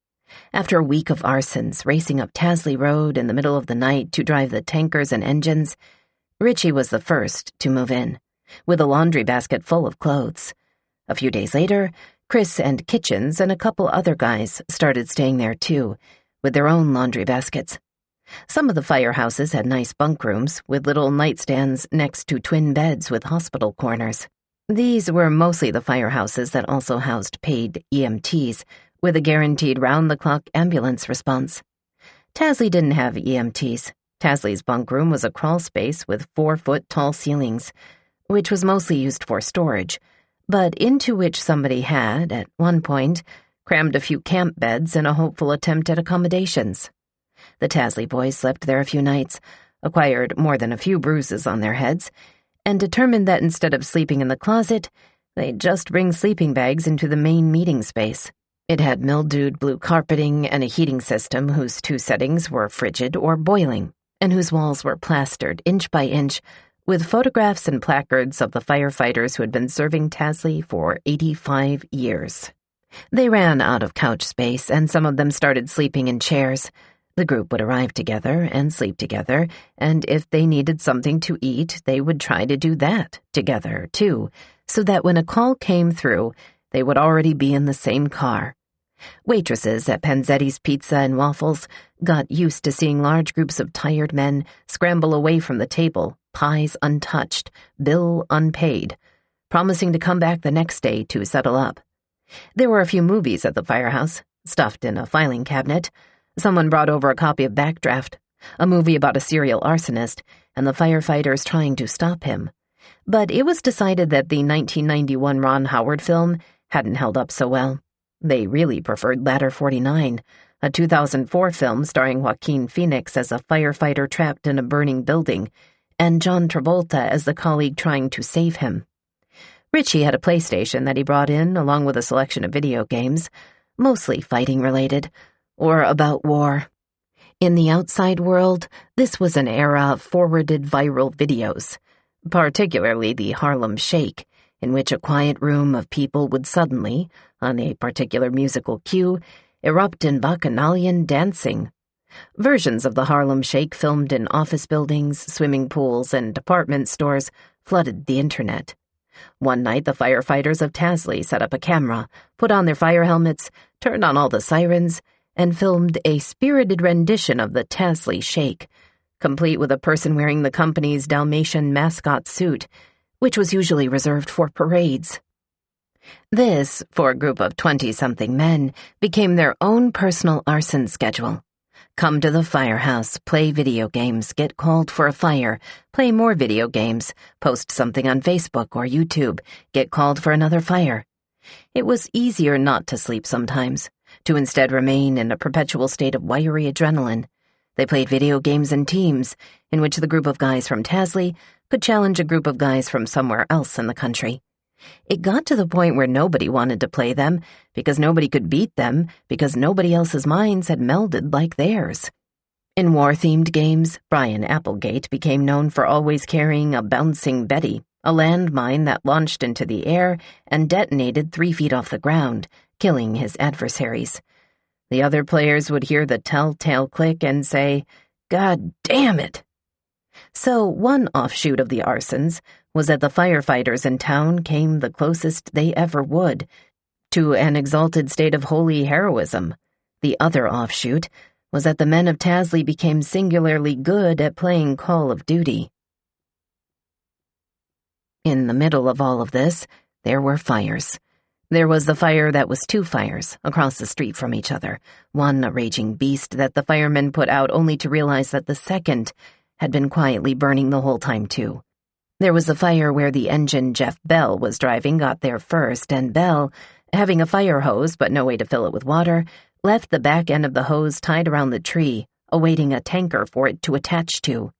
After a week of arsons racing up Tasley Road in the middle of the night to drive the tankers and engines, Richie was the first to move in, with a laundry basket full of clothes. A few days later, Chris and Kitchens and a couple other guys started staying there too, with their own laundry baskets. Some of the firehouses had nice bunk rooms with little nightstands next to twin beds with hospital corners. These were mostly the firehouses that also housed paid EMTs, with a guaranteed round-the-clock ambulance response. Tasley didn't have EMTs. Tasley's bunk room was a crawl space with 4-foot-tall ceilings, which was mostly used for storage, but into which somebody had, at one point, crammed a few camp beds in a hopeful attempt at accommodations. The Tasley boys slept there a few nights, acquired more than a few bruises on their heads, and determined that instead of sleeping in the closet, they'd just bring sleeping bags into the main meeting space. It had mildewed blue carpeting and a heating system whose 2 settings were frigid or boiling, and whose walls were plastered inch by inch with photographs and placards of the firefighters who had been serving Tasley for 85 years. They ran out of couch space, and some of them started sleeping in chairs. The group would arrive together and sleep together, and if they needed something to eat, they would try to do that together, too, so that when a call came through, they would already be in the same car. Waitresses at Panzetti's Pizza and Waffles got used to seeing large groups of tired men scramble away from the table, pies untouched, bill unpaid, promising to come back the next day to settle up. There were a few movies at the firehouse, stuffed in a filing cabinet, Someone brought over a copy of Backdraft, a movie about a serial arsonist and the firefighters trying to stop him. But it was decided that the 1991 Ron Howard film hadn't held up so well. They really preferred Ladder 49, a 2004 film starring Joaquin Phoenix as a firefighter trapped in a burning building, and John Travolta as the colleague trying to save him. Richie had a PlayStation that he brought in along with a selection of video games, mostly fighting-related, or about war. In the outside world, this was an era of forwarded viral videos, particularly the Harlem Shake, in which a quiet room of people would suddenly, on a particular musical cue, erupt in bacchanalian dancing. Versions of the Harlem Shake filmed in office buildings, swimming pools, and department stores flooded the internet. One night, the firefighters of Tasley set up a camera, put on their fire helmets, turned on all the sirens, and filmed a spirited rendition of the Tasley Shake, complete with a person wearing the company's Dalmatian mascot suit, which was usually reserved for parades. This, for a group of 20-something men, became their own personal arson schedule. Come to the firehouse, play video games, get called for a fire, play more video games, post something on Facebook or YouTube, get called for another fire. It was easier not to sleep sometimes, to instead remain in a perpetual state of wiry adrenaline. They played video games in teams, in which the group of guys from Tasley could challenge a group of guys from somewhere else in the country. It got to the point where nobody wanted to play them, because nobody could beat them, because nobody else's minds had melded like theirs. In war-themed games, Brian Applegate became known for always carrying a bouncing Betty, a landmine that launched into the air and detonated 3 feet off the ground, killing his adversaries. The other players would hear the telltale click and say, "God damn it!" So one offshoot of the arsons was that the firefighters in town came the closest they ever would to an exalted state of holy heroism. The other offshoot was that the men of Tasley became singularly good at playing Call of Duty. In the middle of all of this, there were fires. There was the fire that was 2 fires across the street from each other, one a raging beast that the firemen put out only to realize that the second had been quietly burning the whole time too. There was the fire where the engine Jeff Bell was driving got there first, and Bell, having a fire hose but no way to fill it with water, left the back end of the hose tied around the tree, awaiting a tanker for it to attach to.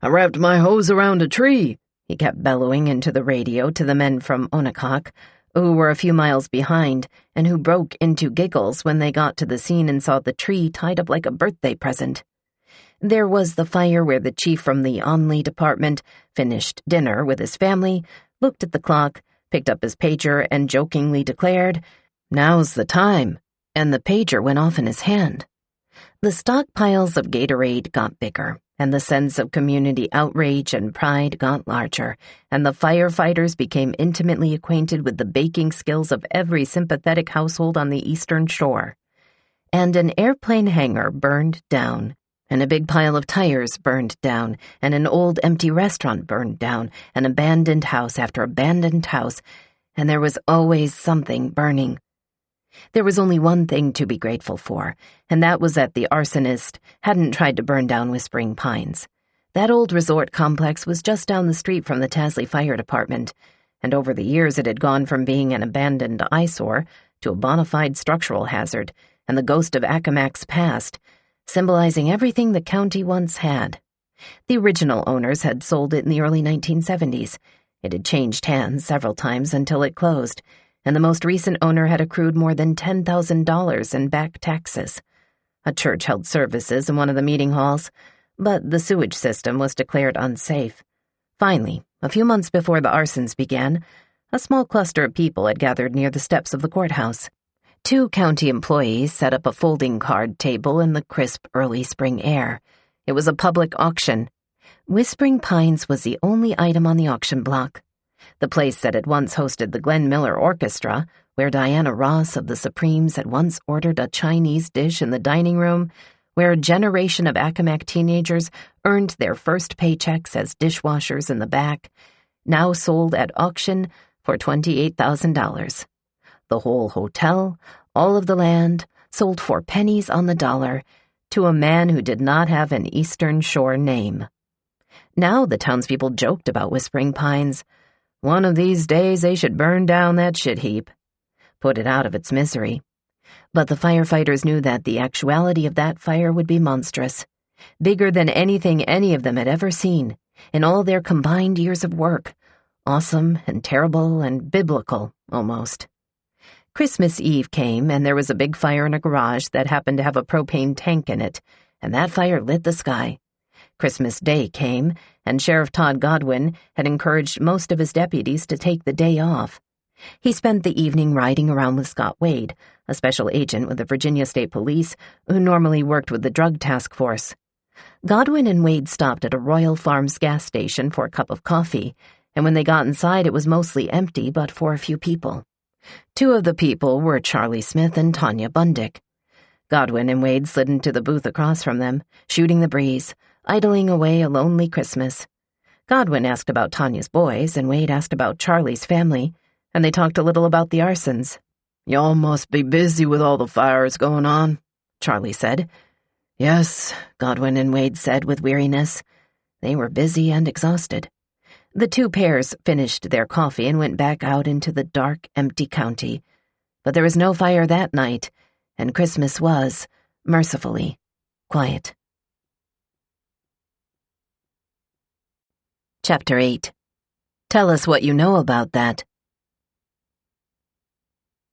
"I wrapped my hose around a tree," he kept bellowing into the radio to the men from Accomack, who were a few miles behind and who broke into giggles when they got to the scene and saw the tree tied up like a birthday present. There was the fire where the chief from the Onley department finished dinner with his family, looked at the clock, picked up his pager, and jokingly declared, "Now's the time," and the pager went off in his hand. The stockpiles of Gatorade got bigger, and the sense of community outrage and pride got larger, and the firefighters became intimately acquainted with the baking skills of every sympathetic household on the Eastern Shore. And an airplane hangar burned down, and a big pile of tires burned down, and an old empty restaurant burned down, an abandoned house after abandoned house, and there was always something burning. There was only one thing to be grateful for, and that was that the arsonist hadn't tried to burn down Whispering Pines. That old resort complex was just down the street from the Tasley Fire Department, and over the years it had gone from being an abandoned eyesore to a bona fide structural hazard, and the ghost of Accomack's past, symbolizing everything the county once had. The original owners had sold it in the early 1970s. It had changed hands several times until it closed, and the most recent owner had accrued more than $10,000 in back taxes. A church held services in one of the meeting halls, but the sewage system was declared unsafe. Finally, a few months before the arsons began, a small cluster of people had gathered near the steps of the courthouse. 2 county employees set up a folding card table in the crisp early spring air. It was a public auction. Whispering Pines was the only item on the auction block. The place that had once hosted the Glenn Miller Orchestra, where Diana Ross of the Supremes had once ordered a Chinese dish in the dining room, where a generation of Accomack teenagers earned their first paychecks as dishwashers in the back, now sold at auction for $28,000. The whole hotel, all of the land, sold for pennies on the dollar to a man who did not have an Eastern Shore name. Now the townspeople joked about Whispering Pines. One of these days they should burn down that shit heap. Put it out of its misery. But the firefighters knew that the actuality of that fire would be monstrous, bigger than anything any of them had ever seen in all their combined years of work, awesome and terrible and biblical, almost. Christmas Eve came, and there was a big fire in a garage that happened to have a propane tank in it, and that fire lit the sky. Christmas Day came, and Sheriff Todd Godwin had encouraged most of his deputies to take the day off. He spent the evening riding around with Scott Wade, a special agent with the Virginia State Police who normally worked with the Drug Task Force. Godwin and Wade stopped at a Royal Farms gas station for a cup of coffee, and when they got inside it was mostly empty but for a few people. Two of the people were Charlie Smith and Tanya Bundick. Godwin and Wade slid into the booth across from them, shooting the breeze, idling away a lonely Christmas. Godwin asked about Tanya's boys, and Wade asked about Charlie's family, and they talked a little about the arsons. "Y'all must be busy with all the fires going on," Charlie said. "Yes," Godwin and Wade said with weariness. They were busy and exhausted. The two pairs finished their coffee and went back out into the dark, empty county. But there was no fire that night, and Christmas was, mercifully, quiet. Chapter 8. Tell us what you know about that.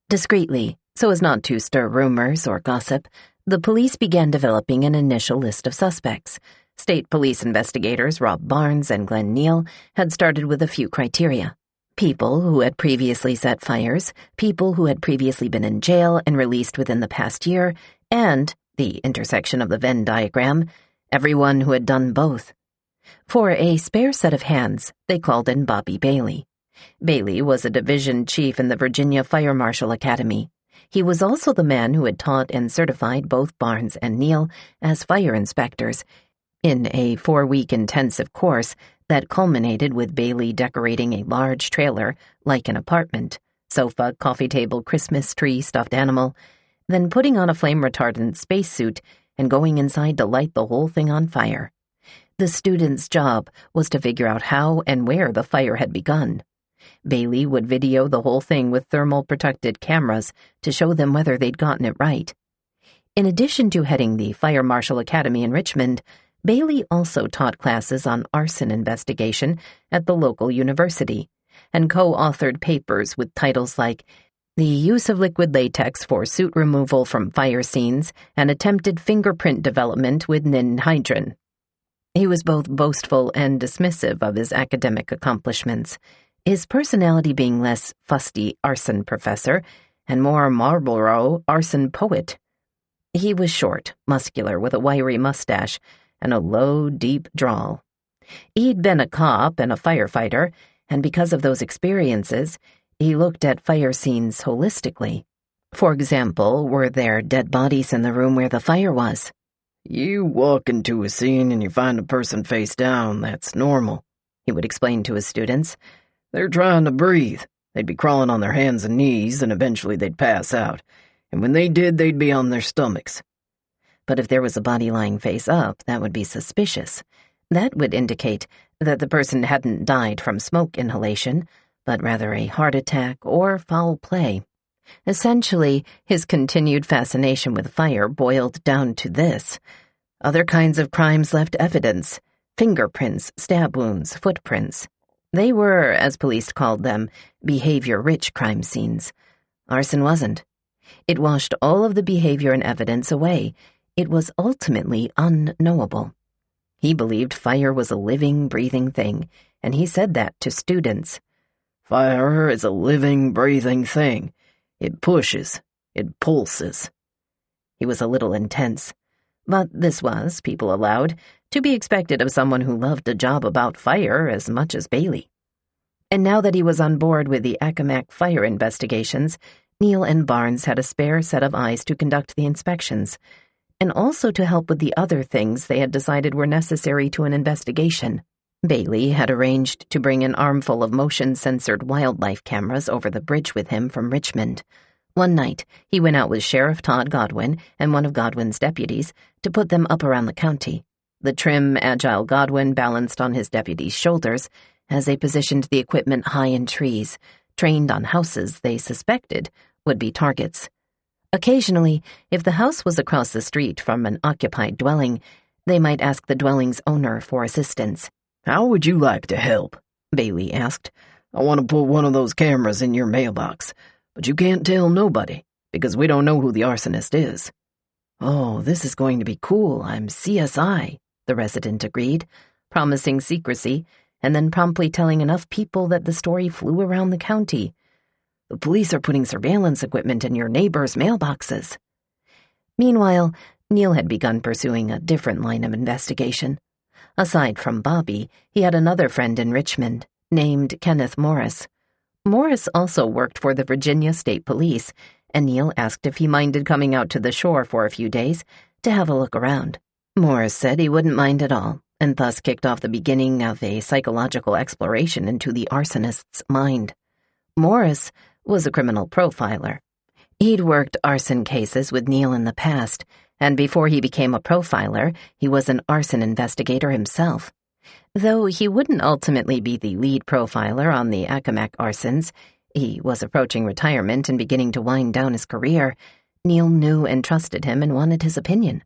Discreetly, so as not to stir rumors or gossip, the police began developing an initial list of suspects. State police investigators Rob Barnes and Glenn Neal had started with a few criteria. People who had previously set fires, people who had previously been in jail and released within the past year, and, the intersection of the Venn diagram, everyone who had done both. For a spare set of hands, they called in Bobby Bailey. Bailey was a division chief in the Virginia Fire Marshal Academy. He was also the man who had taught and certified both Barnes and Neal as fire inspectors in a 4-week intensive course that culminated with Bailey decorating a large trailer like an apartment, sofa, coffee table, Christmas tree, stuffed animal, then putting on a flame-retardant spacesuit and going inside to light the whole thing on fire. The student's job was to figure out how and where the fire had begun. Bailey would video the whole thing with thermal-protected cameras to show them whether they'd gotten it right. In addition to heading the Fire Marshal Academy in Richmond, Bailey also taught classes on arson investigation at the local university and co-authored papers with titles like The Use of Liquid Latex for Soot Removal from Fire Scenes and Attempted Fingerprint Development with ninhydrin. He was both boastful and dismissive of his academic accomplishments, his personality being less fusty arson professor and more Marlborough arson poet. He was short, muscular, with a wiry mustache and a low, deep drawl. He'd been a cop and a firefighter, and because of those experiences, he looked at fire scenes holistically. For example, were there dead bodies in the room where the fire was? "You walk into a scene and you find a person face down, that's normal," he would explain to his students. "They're trying to breathe. They'd be crawling on their hands and knees, and eventually they'd pass out. And when they did, they'd be on their stomachs." But if there was a body lying face up, that would be suspicious. That would indicate that the person hadn't died from smoke inhalation, but rather a heart attack or foul play. Essentially, his continued fascination with fire boiled down to this. Other kinds of crimes left evidence: fingerprints, stab wounds, footprints. They were, as police called them, behavior-rich crime scenes. Arson wasn't. It washed all of the behavior and evidence away. It was ultimately unknowable. He believed fire was a living, breathing thing, and he said that to students. "Fire is a living, breathing thing. It pushes. It pulses." He was a little intense, but this was, people allowed, to be expected of someone who loved a job about fire as much as Bailey. And now that he was on board with the Accomack fire investigations, Neal and Barnes had a spare set of eyes to conduct the inspections, and also to help with the other things they had decided were necessary to an investigation. Bailey had arranged to bring an armful of motion-censored wildlife cameras over the bridge with him from Richmond. One night, he went out with Sheriff Todd Godwin and one of Godwin's deputies to put them up around the county. The trim, agile Godwin balanced on his deputy's shoulders as they positioned the equipment high in trees, trained on houses they suspected would be targets. Occasionally, if the house was across the street from an occupied dwelling, they might ask the dwelling's owner for assistance. "How would you like to help?" Bailey asked. "I want to put one of those cameras in your mailbox, but you can't tell nobody, because we don't know who the arsonist is." "Oh, this is going to be cool. I'm CSI," the resident agreed, promising secrecy, and then promptly telling enough people that the story flew around the county. "The police are putting surveillance equipment in your neighbors' mailboxes." Meanwhile, Neil had begun pursuing a different line of investigation. Aside from Bobby, he had another friend in Richmond, named Kenneth Morris. Morris also worked for the Virginia State Police, and Neil asked if he minded coming out to the shore for a few days to have a look around. Morris said he wouldn't mind at all, and thus kicked off the beginning of a psychological exploration into the arsonist's mind. Morris was a criminal profiler. He'd worked arson cases with Neil in the past, and before he became a profiler, he was an arson investigator himself. Though he wouldn't ultimately be the lead profiler on the Accomack arsons, he was approaching retirement and beginning to wind down his career. Neil knew and trusted him and wanted his opinion.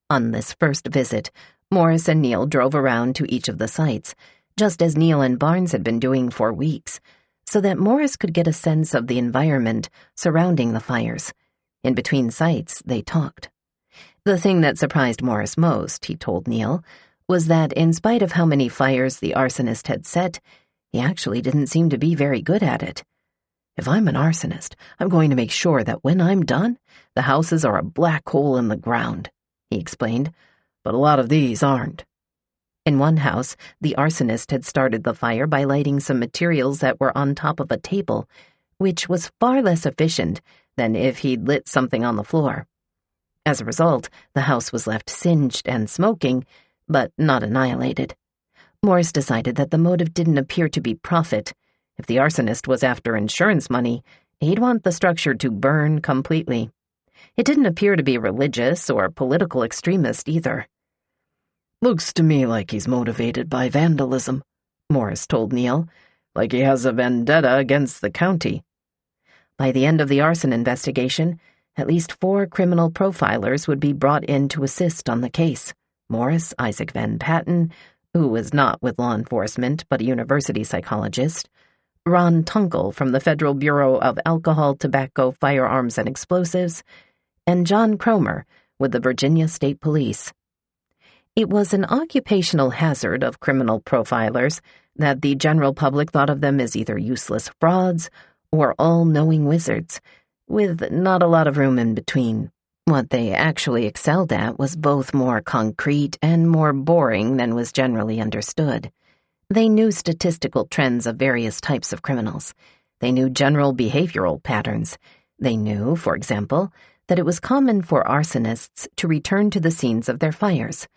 On this first visit, Morris and Neil drove around to each of the sites, just as Neil and Barnes had been doing for weeks, so that Morris could get a sense of the environment surrounding the fires. In between sites, they talked. The thing that surprised Morris most, he told Neil, was that in spite of how many fires the arsonist had set, he actually didn't seem to be very good at it. "If I'm an arsonist, I'm going to make sure that when I'm done, the houses are a black hole in the ground," he explained, "but a lot of these aren't." In one house, the arsonist had started the fire by lighting some materials that were on top of a table, which was far less efficient than if he'd lit something on the floor. As a result, the house was left singed and smoking, but not annihilated. Morris decided that the motive didn't appear to be profit. If the arsonist was after insurance money, he'd want the structure to burn completely. It didn't appear to be religious or political extremist either. "Looks to me like he's motivated by vandalism," Morris told Neil, "like he has a vendetta against the county." By the end of the arson investigation, at least 4 criminal profilers would be brought in to assist on the case. Morris Isaac Van Patten, who was not with law enforcement but a university psychologist, Ron Tunkel from the Federal Bureau of Alcohol, Tobacco, Firearms, and Explosives, and John Cromer with the Virginia State Police. It was an occupational hazard of criminal profilers that the general public thought of them as either useless frauds or all-knowing wizards, with not a lot of room in between. What they actually excelled at was both more concrete and more boring than was generally understood. They knew statistical trends of various types of criminals. They knew general behavioral patterns. They knew, for example, that it was common for arsonists to return to the scenes of their fires.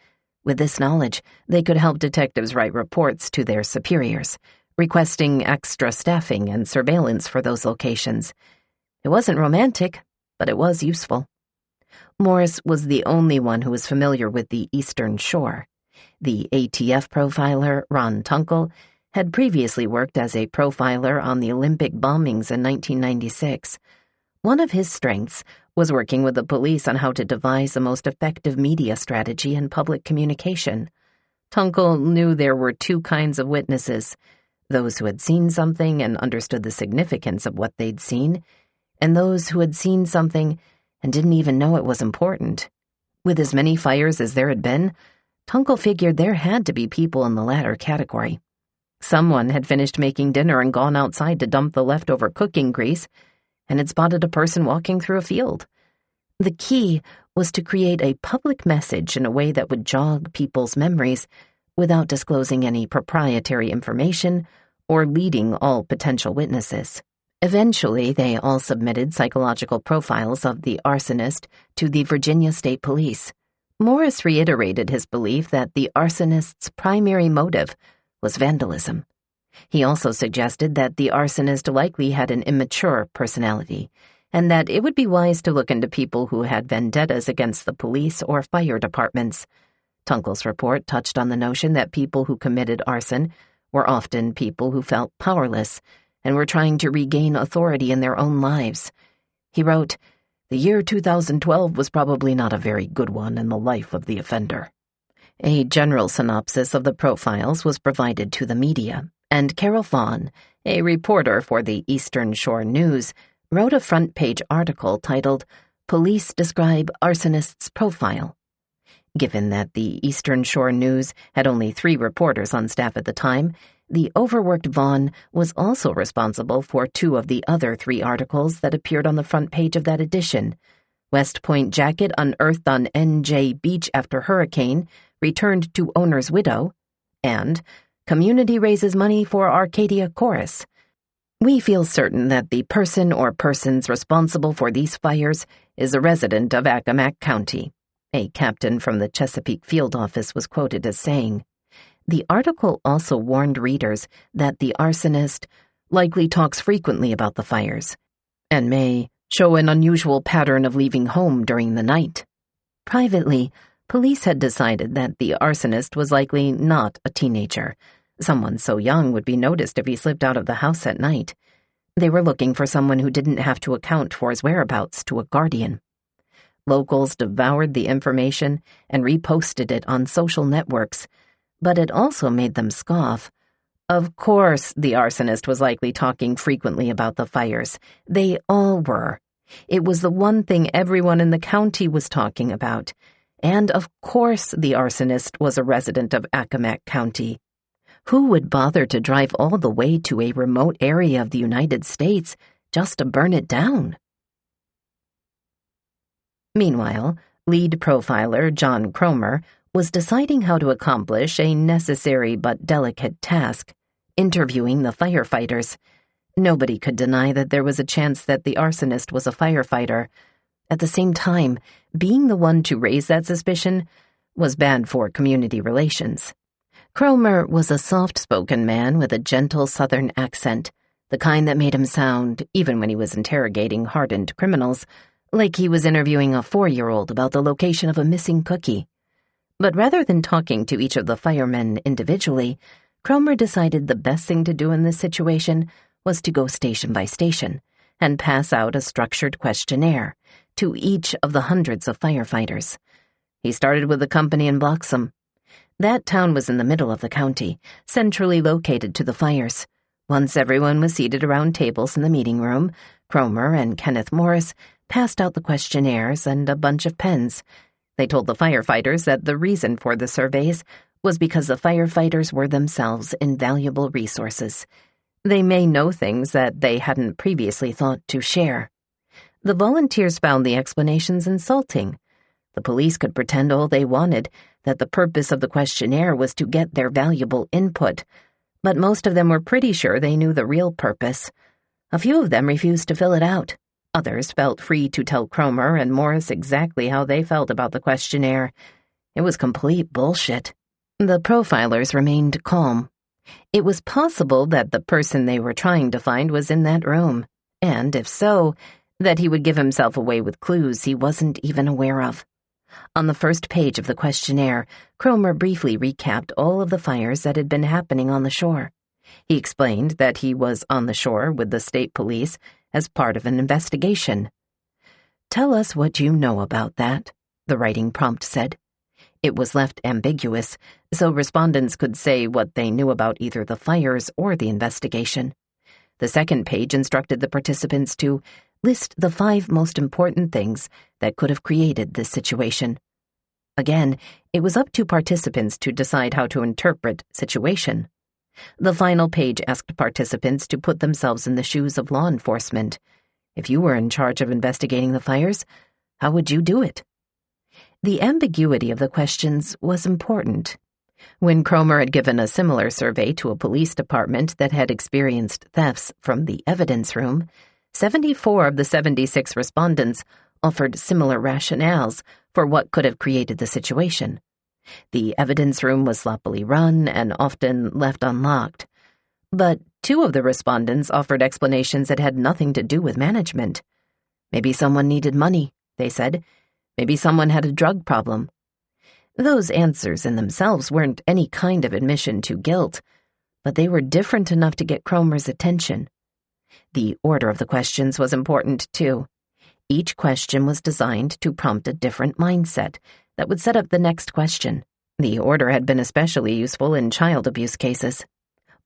With this knowledge, they could help detectives write reports to their superiors, requesting extra staffing and surveillance for those locations. It wasn't romantic, but it was useful. Morris was the only one who was familiar with the Eastern Shore. The ATF profiler, Ron Tunkel, had previously worked as a profiler on the Olympic bombings in 1996. One of his strengths was working with the police on how to devise the most effective media strategy and public communication. Tunkel knew there were 2 kinds of witnesses: those who had seen something and understood the significance of what they'd seen, and those who had seen something and didn't even know it was important. With as many fires as there had been, Tunkel figured there had to be people in the latter category. Someone had finished making dinner and gone outside to dump the leftover cooking grease, and had spotted a person walking through a field. The key was to create a public message in a way that would jog people's memories without disclosing any proprietary information or leading all potential witnesses. Eventually, they all submitted psychological profiles of the arsonist to the Virginia State Police. Morris reiterated his belief that the arsonist's primary motive was vandalism. He also suggested that the arsonist likely had an immature personality, and that it would be wise to look into people who had vendettas against the police or fire departments. Tunkel's report touched on the notion that people who committed arson were often people who felt powerless and were trying to regain authority in their own lives. He wrote, "The year 2012 was probably not a very good one in the life of the offender." A general synopsis of the profiles was provided to the media, and Carol Vaughn, a reporter for the Eastern Shore News, wrote a front-page article titled, "Police Describe Arsonist's Profile." Given that the Eastern Shore News had only 3 reporters on staff at the time, the overworked Vaughn was also responsible for 2 of the other 3 articles that appeared on the front page of that edition: West Point Jacket Unearthed on NJ Beach After Hurricane, Returned to Owner's Widow, and Community Raises Money for Arcadia Chorus. We feel certain that the person or persons responsible for these fires is a resident of Accomack County, a captain from the Chesapeake Field Office was quoted as saying. The article also warned readers that the arsonist likely talks frequently about the fires and may show an unusual pattern of leaving home during the night. Privately, police had decided that the arsonist was likely not a teenager. Someone so young would be noticed if he slipped out of the house at night. They were looking for someone who didn't have to account for his whereabouts to a guardian. Locals devoured the information and reposted it on social networks, but it also made them scoff. Of course, the arsonist was likely talking frequently about the fires. They all were. It was the one thing everyone in the county was talking about. And of course the arsonist was a resident of Accomack County. Who would bother to drive all the way to a remote area of the United States just to burn it down? Meanwhile, lead profiler John Cromer was deciding how to accomplish a necessary but delicate task, interviewing the firefighters. Nobody could deny that there was a chance that the arsonist was a firefighter. At the same time, being the one to raise that suspicion was bad for community relations. Cromer was a soft-spoken man with a gentle Southern accent, the kind that made him sound, even when he was interrogating hardened criminals, like he was interviewing a 4-year-old about the location of a missing cookie. But rather than talking to each of the firemen individually, Cromer decided the best thing to do in this situation was to go station by station and pass out a structured questionnaire to each of the hundreds of firefighters. He started with the company in Bloxham. That town was in the middle of the county, centrally located to the fires. Once everyone was seated around tables in the meeting room, Cromer and Kenneth Morris passed out the questionnaires and a bunch of pens. They told the firefighters that the reason for the surveys was because the firefighters were themselves invaluable resources. They may know things that they hadn't previously thought to share. The volunteers found the explanations insulting. The police could pretend all they wanted, that the purpose of the questionnaire was to get their valuable input, but most of them were pretty sure they knew the real purpose. A few of them refused to fill it out. Others felt free to tell Cromer and Morris exactly how they felt about the questionnaire. It was complete bullshit. The profilers remained calm. It was possible that the person they were trying to find was in that room, and if so, that he would give himself away with clues he wasn't even aware of. On the first page of the questionnaire, Cromer briefly recapped all of the fires that had been happening on the shore. He explained that he was on the shore with the state police as part of an investigation. "Tell us what you know about that," the writing prompt said. It was left ambiguous, so respondents could say what they knew about either the fires or the investigation. The second page instructed the participants to list the 5 most important things that could have created this situation. Again, it was up to participants to decide how to interpret situation. The final page asked participants to put themselves in the shoes of law enforcement. If you were in charge of investigating the fires, how would you do it? The ambiguity of the questions was important. When Cromer had given a similar survey to a police department that had experienced thefts from the evidence room, 74 of the 76 respondents offered similar rationales for what could have created the situation. The evidence room was sloppily run and often left unlocked. But 2 of the respondents offered explanations that had nothing to do with management. Maybe someone needed money, they said. Maybe someone had a drug problem. Those answers in themselves weren't any kind of admission to guilt, but they were different enough to get Cromer's attention. The order of the questions was important, too. Each question was designed to prompt a different mindset that would set up the next question. The order had been especially useful in child abuse cases.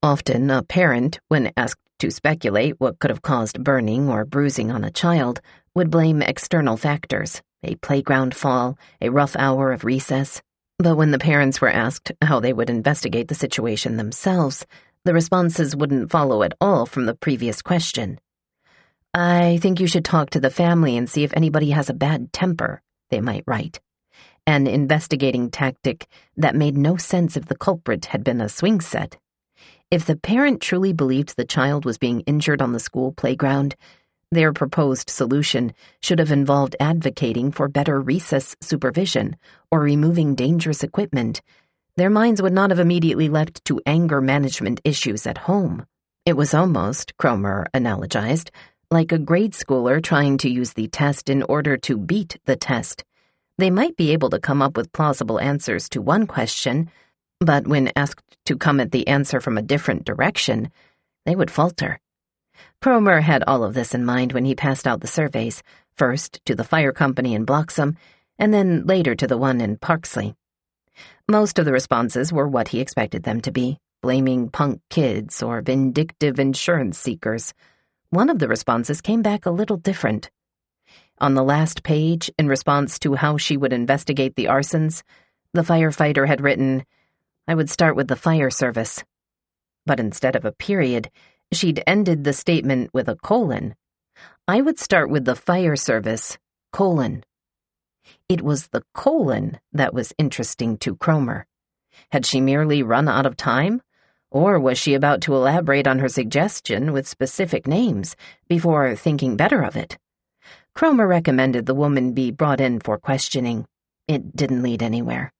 Often, a parent, when asked to speculate what could have caused burning or bruising on a child, would blame external factors, a playground fall, a rough hour of recess. But when the parents were asked how they would investigate the situation themselves, the responses wouldn't follow at all from the previous question. "I think you should talk to the family and see if anybody has a bad temper," they might write. An investigating tactic that made no sense if the culprit had been a swing set. If the parent truly believed the child was being injured on the school playground, their proposed solution should have involved advocating for better recess supervision or removing dangerous equipment. Their minds would not have immediately leapt to anger management issues at home. It was almost, Cromer analogized, like a grade schooler trying to use the test in order to beat the test. They might be able to come up with plausible answers to one question, but when asked to come at the answer from a different direction, they would falter. Cromer had all of this in mind when he passed out the surveys, first to the fire company in Bloxham, and then later to the one in Parksley. Most of the responses were what he expected them to be, blaming punk kids or vindictive insurance seekers. One of the responses came back a little different. On the last page, in response to how she would investigate the arsons, the firefighter had written, "I would start with the fire service." But instead of a period, she'd ended the statement with a colon. "I would start with the fire service, colon." It was the colon that was interesting to Cromer. Had she merely run out of time? Or was she about to elaborate on her suggestion with specific names before thinking better of it? Cromer recommended the woman be brought in for questioning. It didn't lead anywhere.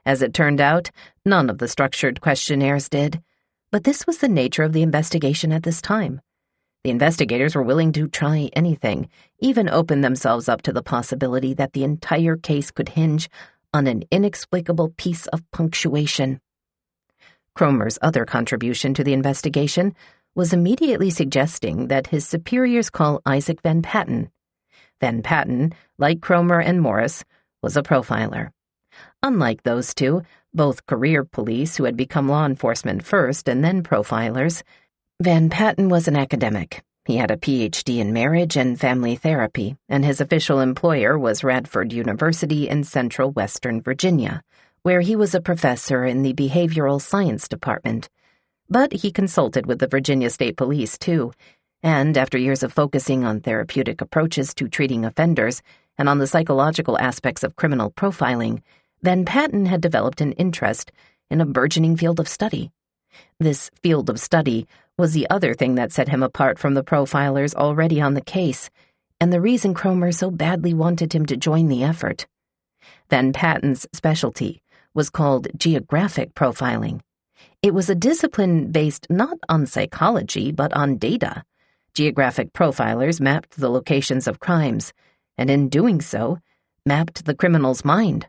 As it turned out, none of the structured questionnaires did. But this was the nature of the investigation at this time. The investigators were willing to try anything, even open themselves up to the possibility that the entire case could hinge on an inexplicable piece of punctuation. Cromer's other contribution to the investigation was immediately suggesting that his superiors call Isaac Van Patten. Van Patten, like Cromer and Morris, was a profiler. Unlike those two, both career police who had become law enforcement first and then profilers, Van Patten was an academic. He had a PhD in marriage and family therapy, and his official employer was Radford University in central western Virginia, where he was a professor in the behavioral science department. But he consulted with the Virginia State Police, too, and after years of focusing on therapeutic approaches to treating offenders and on the psychological aspects of criminal profiling, Van Patten had developed an interest in a burgeoning field of study. This field of study was the other thing that set him apart from the profilers already on the case, and the reason Cromer so badly wanted him to join the effort. Van Patten's specialty was called geographic profiling. It was a discipline based not on psychology, but on data. Geographic profilers mapped the locations of crimes, and in doing so, mapped the criminal's mind.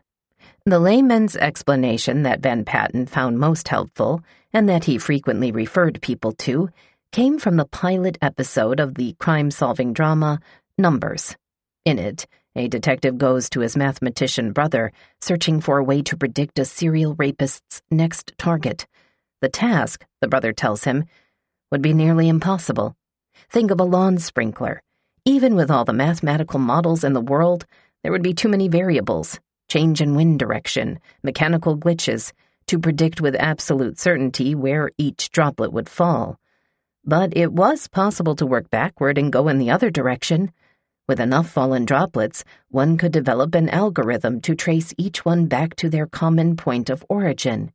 The layman's explanation that Van Patten found most helpful, and that he frequently referred people to, came from the pilot episode of the crime-solving drama Numbers. In it, a detective goes to his mathematician brother, searching for a way to predict a serial rapist's next target. The task, the brother tells him, would be nearly impossible. Think of a lawn sprinkler. Even with all the mathematical models in the world, there would be too many variables, change in wind direction, mechanical glitches, to predict with absolute certainty where each droplet would fall. But it was possible to work backward and go in the other direction. With enough fallen droplets, one could develop an algorithm to trace each one back to their common point of origin.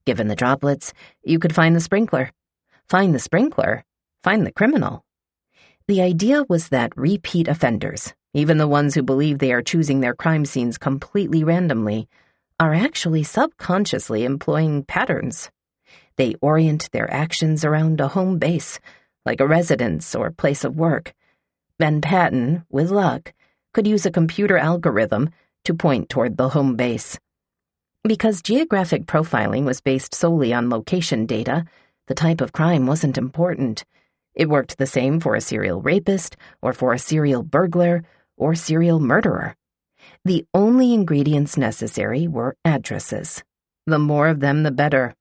Given the droplets, you could find the sprinkler. Find the sprinkler, find the criminal. The idea was that repeat offenders, even the ones who believe they are choosing their crime scenes completely randomly, are actually subconsciously employing patterns. They orient their actions around a home base, like a residence or place of work. Van Patten, with luck, could use a computer algorithm to point toward the home base. Because geographic profiling was based solely on location data, the type of crime wasn't important. It worked the same for a serial rapist, or for a serial burglar, or serial murderer. The only ingredients necessary were addresses. The more of them, the better.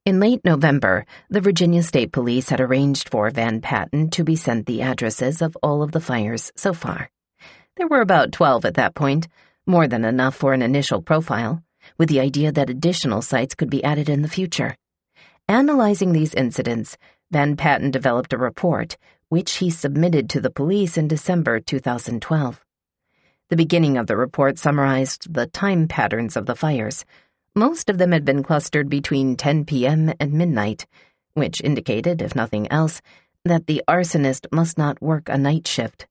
In late November, the Virginia State Police had arranged for Van Patten to be sent the addresses of all of the fires so far. There were about 12 at that point, more than enough for an initial profile, with the idea that additional sites could be added in the future. Analyzing these incidents, Van Patten developed a report, which he submitted to the police in December 2012. The beginning of the report summarized the time patterns of the fires. Most of them had been clustered between 10 p.m. and midnight, which indicated, if nothing else, that the arsonist must not work a night shift.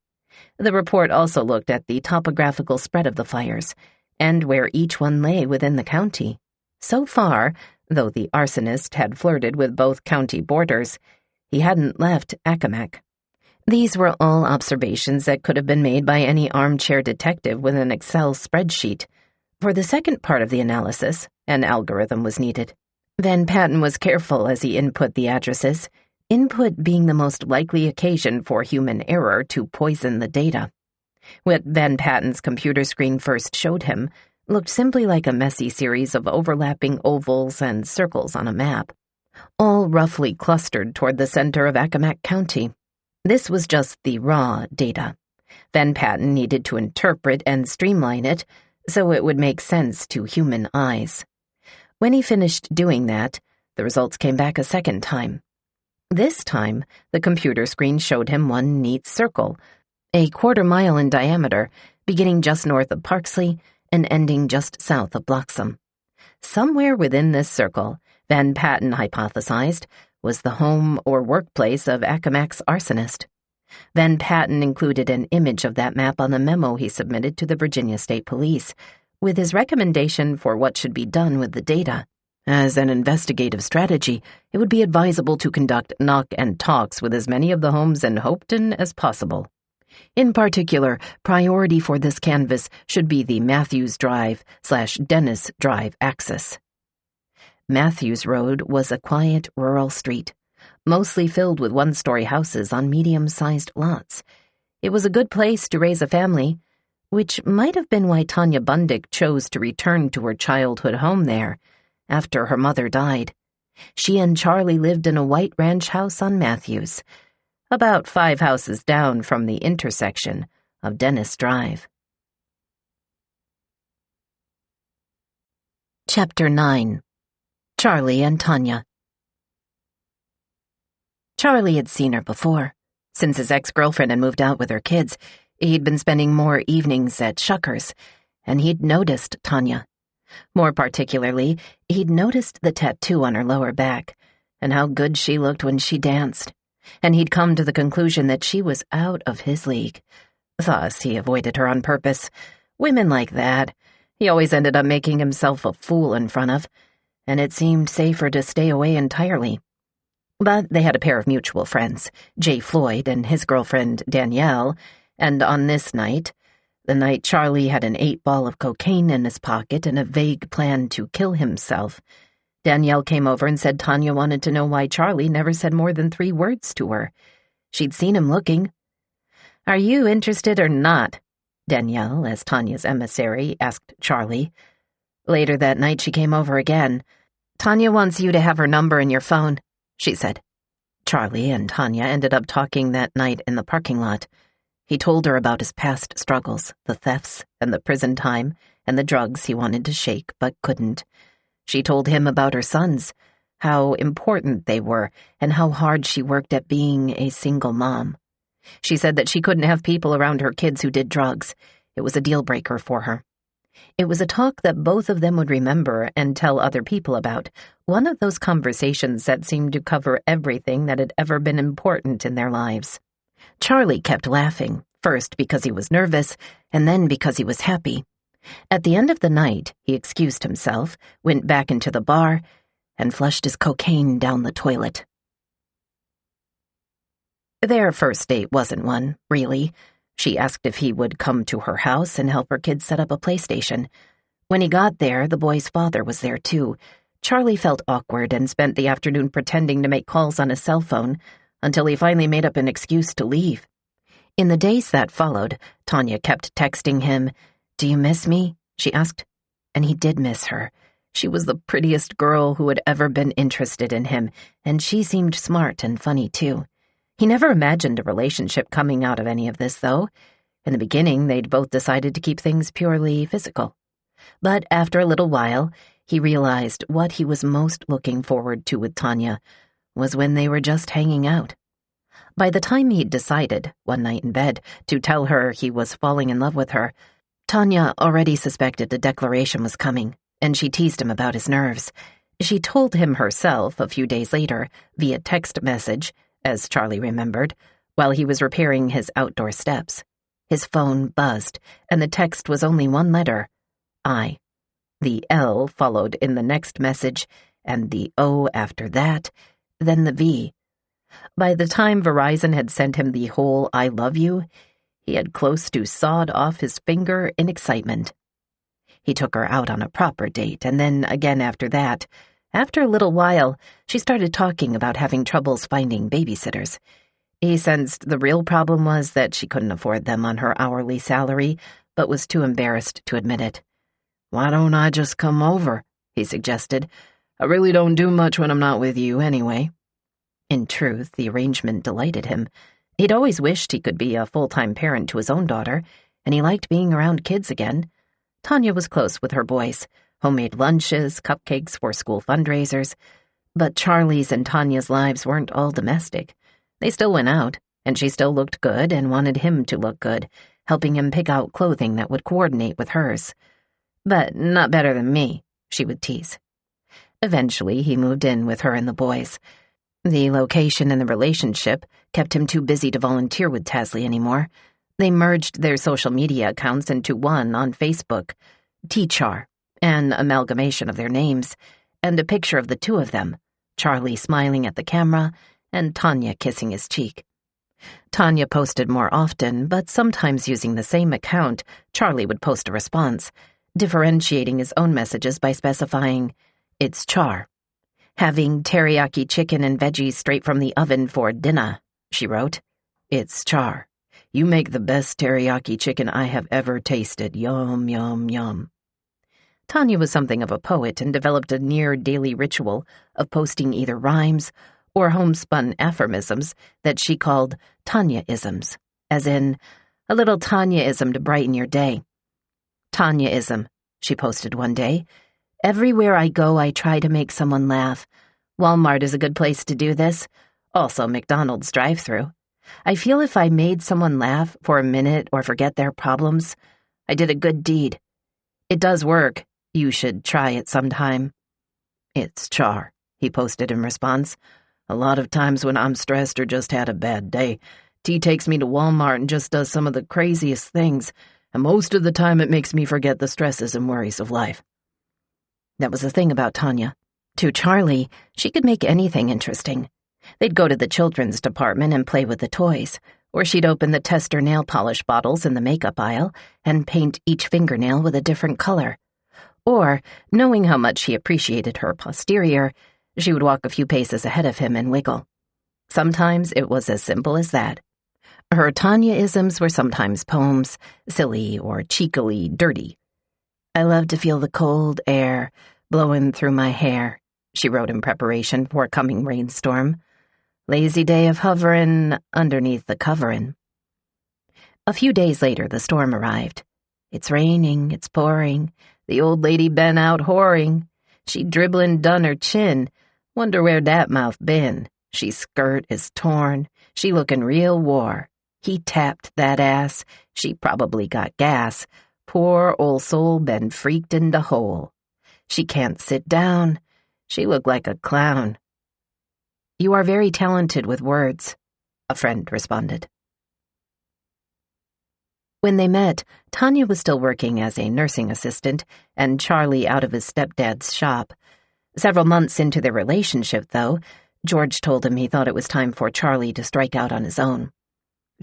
The report also looked at the topographical spread of the fires, and where each one lay within the county. So far, though the arsonist had flirted with both county borders, he hadn't left Accomack. These were all observations that could have been made by any armchair detective with an Excel spreadsheet. For the second part of the analysis, an algorithm was needed. Van Patten was careful as he input the addresses, input being the most likely occasion for human error to poison the data. What Van Patten's computer screen first showed him looked simply like a messy series of overlapping ovals and circles on a map, all roughly clustered toward the center of Accomack County. This was just the raw data. Van Patten needed to interpret and streamline it so it would make sense to human eyes. When he finished doing that, the results came back a second time. This time, the computer screen showed him one neat circle, a 1/4 mile in diameter, beginning just north of Parksley and ending just south of Bloxham. Somewhere within this circle, Van Patten hypothesized, was the home or workplace of Accomack's arsonist. Van Patten included an image of that map on the memo he submitted to the Virginia State Police, with his recommendation for what should be done with the data. As an investigative strategy, it would be advisable to conduct knock and talks with as many of the homes in Hopeton as possible. In particular, priority for this canvass should be the Matthews Drive/Dennis Drive axis. Matthews Road was a quiet rural street, mostly filled with one-story houses on medium-sized lots. It was a good place to raise a family, which might have been why Tanya Bundick chose to return to her childhood home there after her mother died. She and Charlie lived in a white ranch house on Matthews, about 5 houses down from the intersection of Dennis Drive. Chapter 9. Charlie and Tanya. Charlie had seen her before. Since his ex-girlfriend had moved out with her kids, he'd been spending more evenings at Shuckers, and he'd noticed Tanya. More particularly, he'd noticed the tattoo on her lower back, and how good she looked when she danced, and he'd come to the conclusion that she was out of his league. Thus, he avoided her on purpose. Women like that, he always ended up making himself a fool in front of, and it seemed safer to stay away entirely. But they had a pair of mutual friends, Jay Floyd and his girlfriend Danielle, and on this night, the night Charlie had an 8-ball of cocaine in his pocket and a vague plan to kill himself, Danielle came over and said Tanya wanted to know why Charlie never said more than 3 words to her. She'd seen him looking. "Are you interested or not?" Danielle, as Tanya's emissary, asked Charlie. Later that night she came over again. "Tanya wants you to have her number in your phone," she said. Charlie and Tanya ended up talking that night in the parking lot. He told her about his past struggles, the thefts and the prison time and the drugs he wanted to shake but couldn't. She told him about her sons, how important they were, and how hard she worked at being a single mom. She said that she couldn't have people around her kids who did drugs. It was a deal-breaker for her. It was a talk that both of them would remember and tell other people about, one of those conversations that seemed to cover everything that had ever been important in their lives. Charlie kept laughing, first because he was nervous, and then because he was happy. At the end of the night, he excused himself, went back into the bar, and flushed his cocaine down the toilet. Their first date wasn't one, really. She asked if he would come to her house and help her kids set up a PlayStation. When he got there, the boy's father was there too. Charlie felt awkward and spent the afternoon pretending to make calls on his cell phone until he finally made up an excuse to leave. In the days that followed, Tanya kept texting him. "Do you miss me?" she asked. And he did miss her. She was the prettiest girl who had ever been interested in him, and she seemed smart and funny too. He never imagined a relationship coming out of any of this, though. In the beginning, they'd both decided to keep things purely physical. But after a little while, he realized what he was most looking forward to with Tanya was when they were just hanging out. By the time he'd decided, one night in bed, to tell her he was falling in love with her, Tanya already suspected a declaration was coming, and she teased him about his nerves. She told him herself a few days later, via text message, as Charlie remembered, while he was repairing his outdoor steps. His phone buzzed, and the text was only one letter, I. The L followed in the next message, and the O after that, then the V. By the time Verizon had sent him the whole I love you, he had close to sawed off his finger in excitement. He took her out on a proper date, and then again after that. After a little while, she started talking about having troubles finding babysitters. He sensed the real problem was that she couldn't afford them on her hourly salary, but was too embarrassed to admit it. "Why don't I just come over?" he suggested. "I really don't do much when I'm not with you anyway." In truth, the arrangement delighted him. He'd always wished he could be a full-time parent to his own daughter, and he liked being around kids again. Tanya was close with her boys, homemade lunches, cupcakes for school fundraisers. But Charlie's and Tanya's lives weren't all domestic. They still went out, and she still looked good and wanted him to look good, helping him pick out clothing that would coordinate with hers. "But not better than me," she would tease. Eventually, he moved in with her and the boys. The location and the relationship kept him too busy to volunteer with Tasley anymore. They merged their social media accounts into one on Facebook, T-Char, an amalgamation of their names, and a picture of the two of them, Charlie smiling at the camera and Tanya kissing his cheek. Tanya posted more often, but sometimes using the same account, Charlie would post a response, differentiating his own messages by specifying, "It's Char." "Having teriyaki chicken and veggies straight from the oven for dinner," she wrote. "It's Char. You make the best teriyaki chicken I have ever tasted. Yum, yum, yum." Tanya was something of a poet and developed a near-daily ritual of posting either rhymes or homespun aphorisms that she called Tanya-isms, as in, a little Tanya-ism to brighten your day. "Tanya-ism," she posted one day. "Everywhere I go, I try to make someone laugh. Walmart is a good place to do this. Also McDonald's drive-thru. I feel if I made someone laugh for a minute or forget their problems, I did a good deed. It does work. You should try it sometime." "It's Char," he posted in response. "A lot of times when I'm stressed or just had a bad day, T takes me to Walmart and just does some of the craziest things, and most of the time it makes me forget the stresses and worries of life." That was the thing about Tanya. To Charlie, she could make anything interesting. They'd go to the children's department and play with the toys, or she'd open the tester nail polish bottles in the makeup aisle and paint each fingernail with a different color. Or, knowing how much he appreciated her posterior, she would walk a few paces ahead of him and wiggle. Sometimes it was as simple as that. Her Tanya-isms were sometimes poems, silly or cheekily dirty. "I love to feel the cold air blowing through my hair," she wrote in preparation for a coming rainstorm. "Lazy day of hovering underneath the coverin'." A few days later, the storm arrived. "It's raining, it's pouring. The old lady been out whoring. She dribblin' done her chin. Wonder where dat mouth been. She skirt is torn. She lookin' real wore. He tapped that ass. She probably got gas. Poor old soul been freaked in the hole. She can't sit down. She look like a clown." "You are very talented with words," a friend responded. When they met, Tanya was still working as a nursing assistant and Charlie out of his stepdad's shop. Several months into their relationship, though, George told him he thought it was time for Charlie to strike out on his own.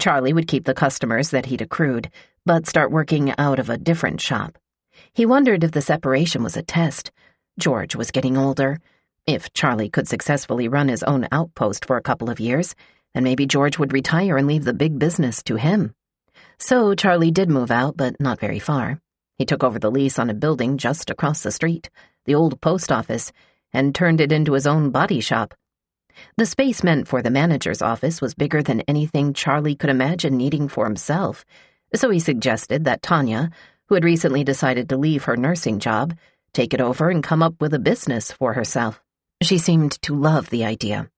Charlie would keep the customers that he'd accrued, but start working out of a different shop. He wondered if the separation was a test. George was getting older. If Charlie could successfully run his own outpost for a couple of years, then maybe George would retire and leave the big business to him. So Charlie did move out, but not very far. He took over the lease on a building just across the street, the old post office, and turned it into his own body shop. The space meant for the manager's office was bigger than anything Charlie could imagine needing for himself, so he suggested that Tanya, who had recently decided to leave her nursing job, take it over and come up with a business for herself. She seemed to love the idea.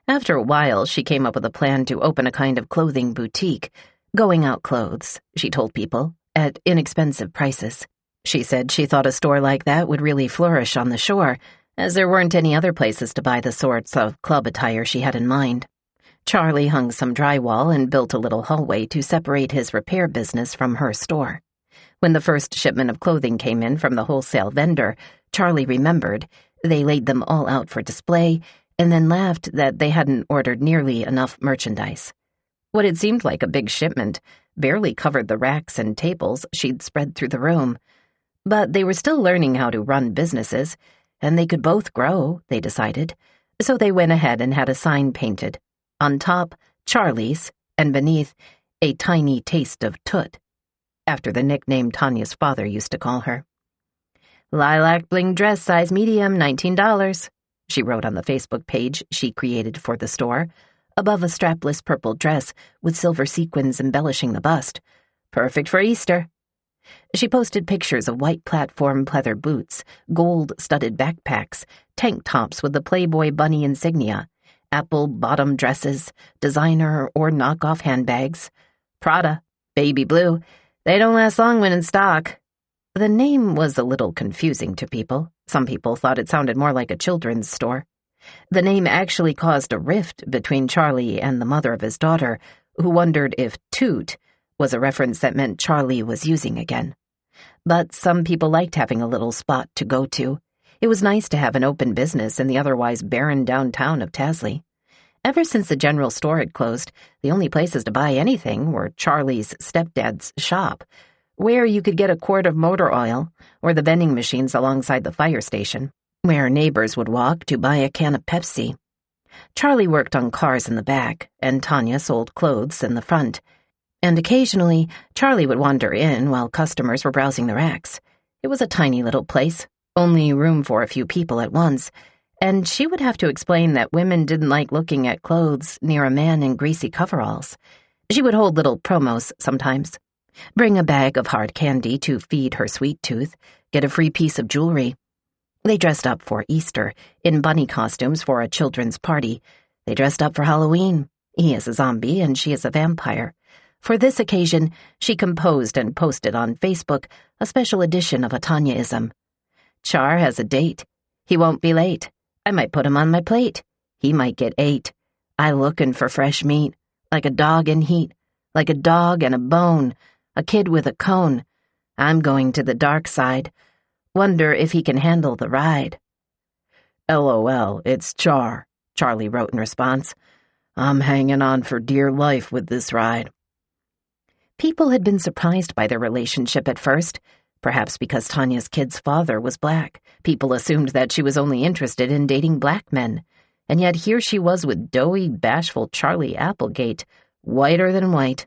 After a while, she came up with a plan to open a kind of clothing boutique, going out clothes, she told people, at inexpensive prices. She said she thought a store like that would really flourish on the shore, as there weren't any other places to buy the sorts of club attire she had in mind. Charlie hung some drywall and built a little hallway to separate his repair business from her store. When the first shipment of clothing came in from the wholesale vendor, Charlie remembered they laid them all out for display and then laughed that they hadn't ordered nearly enough merchandise. What had seemed like a big shipment barely covered the racks and tables she'd spread through the room. But they were still learning how to run businesses, and they could both grow, they decided. So they went ahead and had a sign painted. On top, Charlie's, and beneath, a tiny taste of toot, after the nickname Tanya's father used to call her. "Lilac bling dress, size medium, $19, she wrote on the Facebook page she created for the store, above a strapless purple dress with silver sequins embellishing the bust. "Perfect for Easter." She posted pictures of white platform pleather boots, gold-studded backpacks, tank tops with the Playboy bunny insignia, apple-bottom dresses, designer or knockoff handbags. Prada, baby blue. They don't last long when in stock. The name was a little confusing to people. Some people thought it sounded more like a children's store. The name actually caused a rift between Charlie and the mother of his daughter, who wondered if toot was a reference that meant Charlie was using again. But some people liked having a little spot to go to. It was nice to have an open business in the otherwise barren downtown of Tasley. Ever since the general store had closed, the only places to buy anything were Charlie's stepdad's shop, where you could get a quart of motor oil, or the vending machines alongside the fire station, where neighbors would walk to buy a can of Pepsi. Charlie worked on cars in the back, and Tanya sold clothes in the front. And occasionally, Charlie would wander in while customers were browsing the racks. It was a tiny little place, only room for a few people at once, and she would have to explain that women didn't like looking at clothes near a man in greasy coveralls. She would hold little promos sometimes. Bring a bag of hard candy to feed her sweet tooth, get a free piece of jewelry. They dressed up for Easter, in bunny costumes for a children's party. They dressed up for Halloween. He is a zombie and she is a vampire. For this occasion, she composed and posted on Facebook a special edition of a Tanyaism. "Char has a date. He won't be late. I might put him on my plate. He might get 8. I lookin' for fresh meat, like a dog in heat, like a dog and a bone, a kid with a cone. I'm going to the dark side. Wonder if he can handle the ride." "LOL, it's Char," Charlie wrote in response. "I'm hanging on for dear life with this ride." People had been surprised by their relationship at first. Perhaps because Tanya's kid's father was black, people assumed that she was only interested in dating black men. And yet here she was with doughy, bashful Charlie Applegate, whiter than white.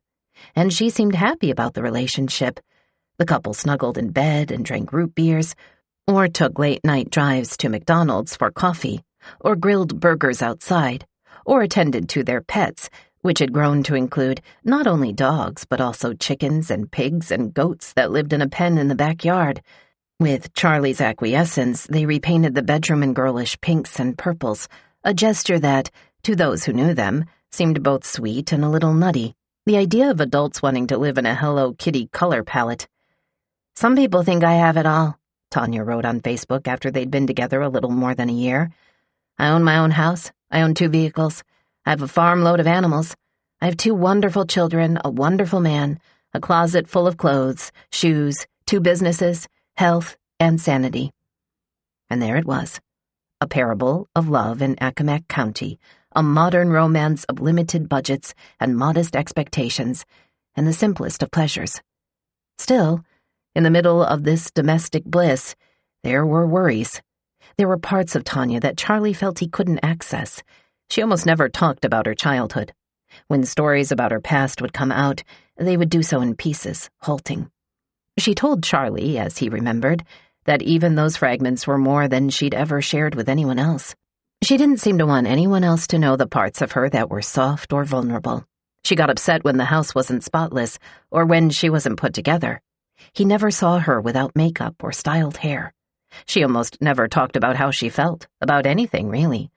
And she seemed happy about the relationship. The couple snuggled in bed and drank root beers, or took late-night drives to McDonald's for coffee, or grilled burgers outside, or attended to their pets, which had grown to include not only dogs but also chickens and pigs and goats that lived in a pen in the backyard. With Charlie's acquiescence, they repainted the bedroom in girlish pinks and purples, a gesture that, to those who knew them, seemed both sweet and a little nutty. The idea of adults wanting to live in a Hello Kitty color palette. "Some people think I have it all," Tanya wrote on Facebook after they'd been together a little more than a year. "I own my own house. I own 2 vehicles. I have a farm load of animals. I have 2 wonderful children, a wonderful man, a closet full of clothes, shoes, 2 businesses, health, and sanity." And there it was. A Parable of Love in Accomack County, a modern romance of limited budgets and modest expectations, and the simplest of pleasures. Still, in the middle of this domestic bliss, there were worries. There were parts of Tanya that Charlie felt he couldn't access. She almost never talked about her childhood. When stories about her past would come out, they would do so in pieces, halting. She told Charlie, as he remembered, that even those fragments were more than she'd ever shared with anyone else. She didn't seem to want anyone else to know the parts of her that were soft or vulnerable. She got upset when the house wasn't spotless or when she wasn't put together. He never saw her without makeup or styled hair. She almost never talked about how she felt, about anything, really.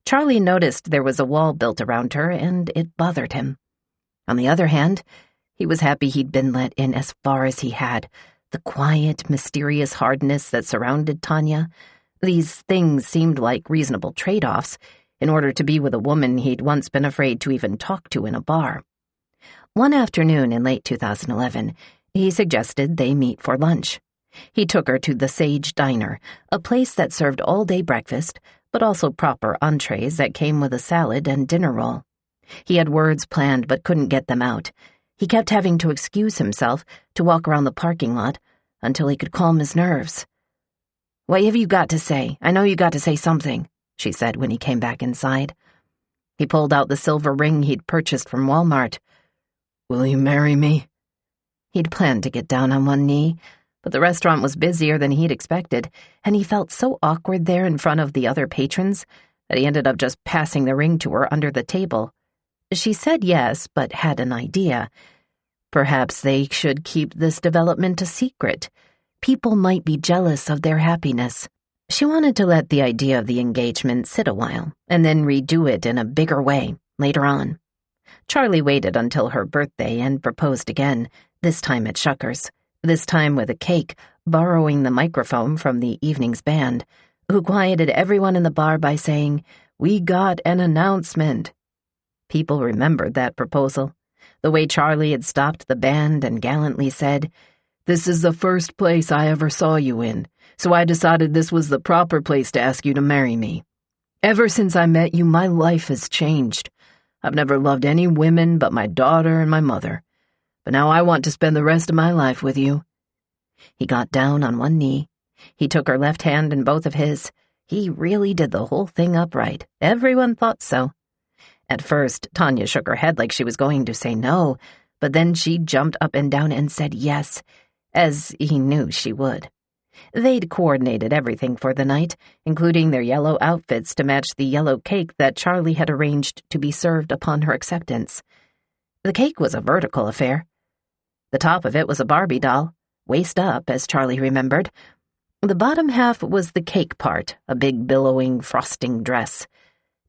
Charlie noticed there was a wall built around her, and it bothered him. On the other hand, he was happy he'd been let in as far as he had. The quiet, mysterious hardness that surrounded Tanya. These things seemed like reasonable trade-offs in order to be with a woman he'd once been afraid to even talk to in a bar. One afternoon in late 2011, he suggested they meet for lunch. He took her to the Sage Diner, a place that served all-day breakfast, but also proper entrees that came with a salad and dinner roll. He had words planned but couldn't get them out. He kept having to excuse himself to walk around the parking lot until he could calm his nerves. "What have you got to say? I know you got to say something," she said when he came back inside. He pulled out the silver ring he'd purchased from Walmart. "Will you marry me?" He'd planned to get down on one knee, but the restaurant was busier than he'd expected, and he felt so awkward there in front of the other patrons that he ended up just passing the ring to her under the table. She said yes, but had an idea. Perhaps they should keep this development a secret. People might be jealous of their happiness. She wanted to let the idea of the engagement sit a while, and then redo it in a bigger way later on. Charlie waited until her birthday and proposed again, this time at Shucker's, this time with a cake, borrowing the microphone from the evening's band, who quieted everyone in the bar by saying, "We got an announcement." People remembered that proposal, the way Charlie had stopped the band and gallantly said, "This is the first place I ever saw you in, so I decided this was the proper place to ask you to marry me. Ever since I met you, my life has changed. I've never loved any women but my daughter and my mother. But now I want to spend the rest of my life with you." He got down on one knee. He took her left hand in both of his. He really did the whole thing upright. Everyone thought so. At first, Tanya shook her head like she was going to say no, but then she jumped up and down and said yes, as he knew she would. They'd coordinated everything for the night, including their yellow outfits to match the yellow cake that Charlie had arranged to be served upon her acceptance. The cake was a vertical affair. The top of it was a Barbie doll, waist up, as Charlie remembered. The bottom half was the cake part, a big billowing frosting dress.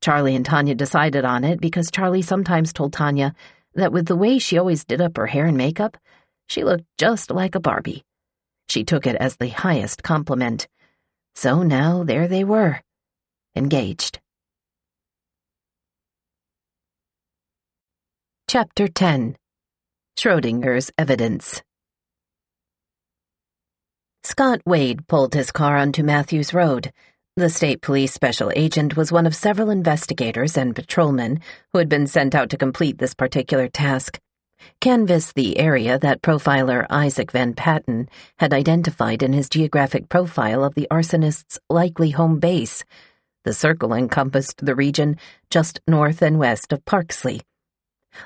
Charlie and Tanya decided on it because Charlie sometimes told Tanya that with the way she always did up her hair and makeup, she looked just like a Barbie. She took it as the highest compliment. So now there they were, engaged. Chapter 10. Schrodinger's Evidence. Scott Wade pulled his car onto Matthews Road. The state police special agent was one of several investigators and patrolmen who had been sent out to complete this particular task. Canvass the area that profiler Isaac Van Patten had identified in his geographic profile of the arsonist's likely home base. The circle encompassed the region just north and west of Parksley.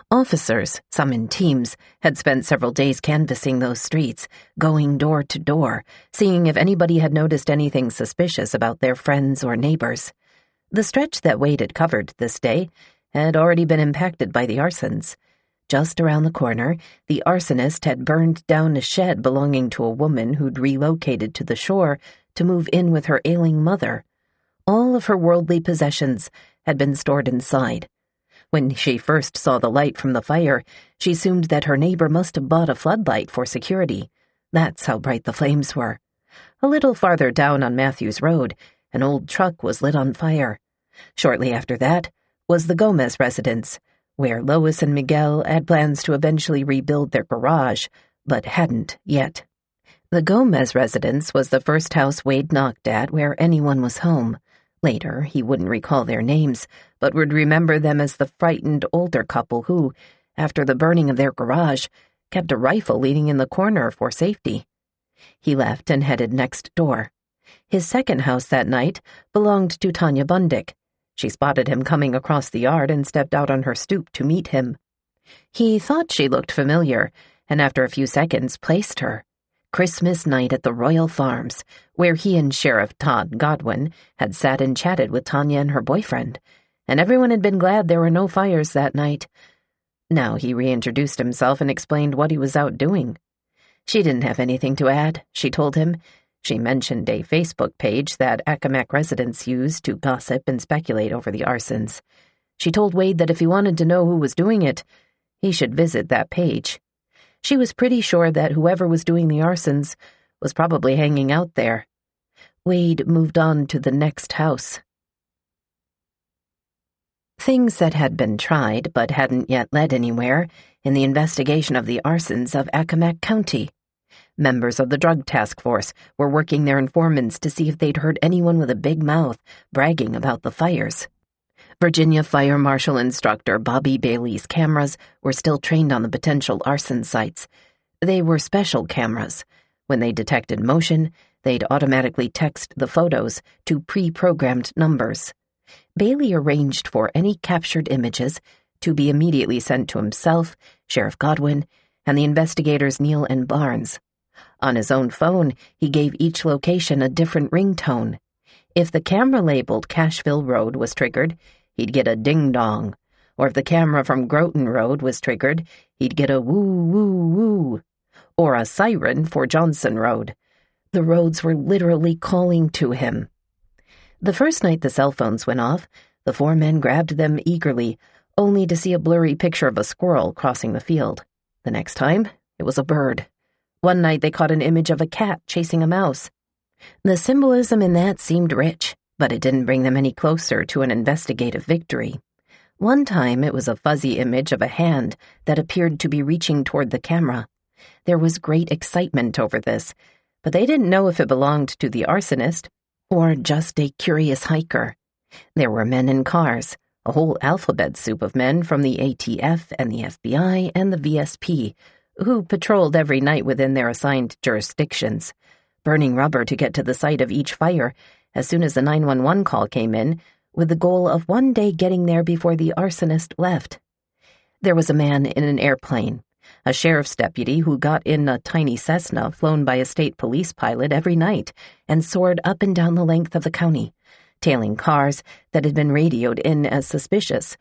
Officers, some in teams, had spent several days canvassing those streets, going door to door, seeing if anybody had noticed anything suspicious about their friends or neighbors. The stretch that Wade had covered this day had already been impacted by the arsons. Just around the corner, the arsonist had burned down a shed belonging to a woman who'd relocated to the shore to move in with her ailing mother. All of her worldly possessions had been stored inside. When she first saw the light from the fire, she assumed that her neighbor must have bought a floodlight for security. That's how bright the flames were. A little farther down on Matthews Road, an old truck was lit on fire. Shortly after that was the Gomez residence, where Lois and Miguel had plans to eventually rebuild their garage, but hadn't yet. The Gomez residence was the first house Wade knocked at where anyone was home. Later, he wouldn't recall their names, but would remember them as the frightened older couple who, after the burning of their garage, kept a rifle leaning in the corner for safety. He left and headed next door. His second house that night belonged to Tanya Bundick. She spotted him coming across the yard and stepped out on her stoop to meet him. He thought she looked familiar, and after a few seconds placed her. Christmas night at the Royal Farms, where he and Sheriff Todd Godwin had sat and chatted with Tanya and her boyfriend, and everyone had been glad there were no fires that night. Now he reintroduced himself and explained what he was out doing. She didn't have anything to add, she told him. She mentioned a Facebook page that Accomack residents use to gossip and speculate over the arsons. She told Wade that if he wanted to know who was doing it, he should visit that page. She was pretty sure that whoever was doing the arsons was probably hanging out there. Wade moved on to the next house. Things that had been tried but hadn't yet led anywhere in the investigation of the arsons of Accomack County. Members of the drug task force were working their informants to see if they'd heard anyone with a big mouth bragging about the fires. Virginia Fire Marshal Instructor Bobby Bailey's cameras were still trained on the potential arson sites. They were special cameras. When they detected motion, they'd automatically text the photos to pre-programmed numbers. Bailey arranged for any captured images to be immediately sent to himself, Sheriff Godwin, and the investigators Neal and Barnes. On his own phone, he gave each location a different ringtone. If the camera labeled Cashville Road was triggered, he'd get a ding-dong, or if the camera from Groton Road was triggered, he'd get a woo-woo-woo, or a siren for Johnson Road. The roads were literally calling to him. The first night the cell phones went off, the four men grabbed them eagerly, only to see a blurry picture of a squirrel crossing the field. The next time, it was a bird. One night they caught an image of a cat chasing a mouse. The symbolism in that seemed rich, but it didn't bring them any closer to an investigative victory. One time it was a fuzzy image of a hand that appeared to be reaching toward the camera. There was great excitement over this, but they didn't know if it belonged to the arsonist or just a curious hiker. There were men in cars, a whole alphabet soup of men from the ATF and the FBI and the VSP, who patrolled every night within their assigned jurisdictions, burning rubber to get to the site of each fire as soon as the 911 call came in, with the goal of one day getting there before the arsonist left. There was a man in an airplane, a sheriff's deputy who got in a tiny Cessna flown by a state police pilot every night and soared up and down the length of the county, tailing cars that had been radioed in as suspicious,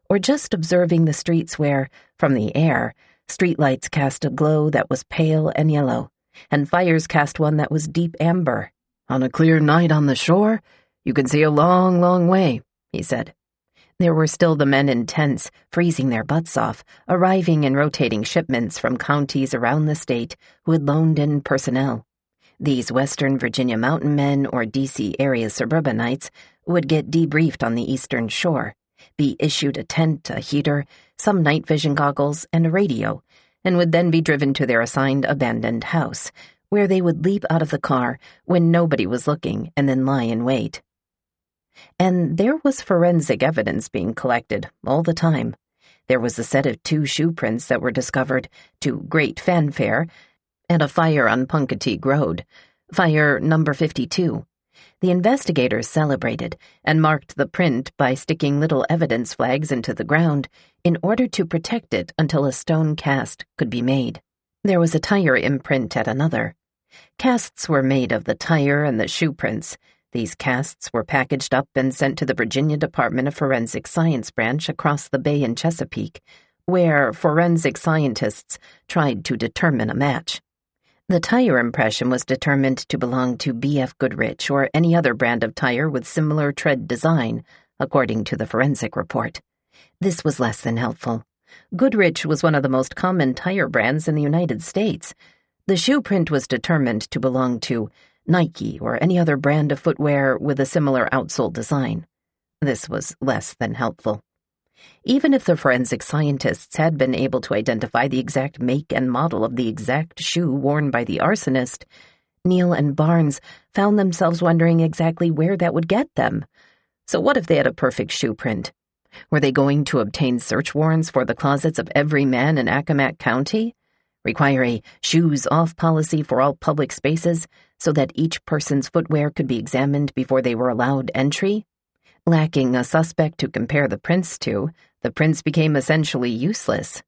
or just observing the streets where, from the air, streetlights cast a glow that was pale and yellow, and fires cast one that was deep amber. "On a clear night on the shore, you can see a long, long way," he said. There were still the men in tents, freezing their butts off, arriving and rotating shipments from counties around the state who had loaned in personnel. These Western Virginia mountain men or D.C. area suburbanites would get debriefed on the eastern shore, be issued a tent, a heater, some night vision goggles, and a radio, and would then be driven to their assigned abandoned house, where they would leap out of the car when nobody was looking and then lie in wait. And there was forensic evidence being collected all the time. There was a set of 2 shoe prints that were discovered to great fanfare at a fire on Punkateague Road, fire number 52. The investigators celebrated and marked the print by sticking little evidence flags into the ground in order to protect it until a stone cast could be made. There was a tire imprint at another. Casts were made of the tire and the shoe prints. These casts were packaged up and sent to the Virginia Department of Forensic Science branch across the bay in Chesapeake, where forensic scientists tried to determine a match. The tire impression was determined to belong to B.F. Goodrich or any other brand of tire with similar tread design, according to the forensic report. This was less than helpful. Goodrich was one of the most common tire brands in the United States. The shoe print was determined to belong to Nike or any other brand of footwear with a similar outsole design. This was less than helpful. Even if the forensic scientists had been able to identify the exact make and model of the exact shoe worn by the arsonist, Neal and Barnes found themselves wondering exactly where that would get them. So what if they had a perfect shoe print? Were they going to obtain search warrants for the closets of every man in Accomack County? Require a shoes-off policy for all public spaces so that each person's footwear could be examined before they were allowed entry? Lacking a suspect to compare the prints to, the prints became essentially useless.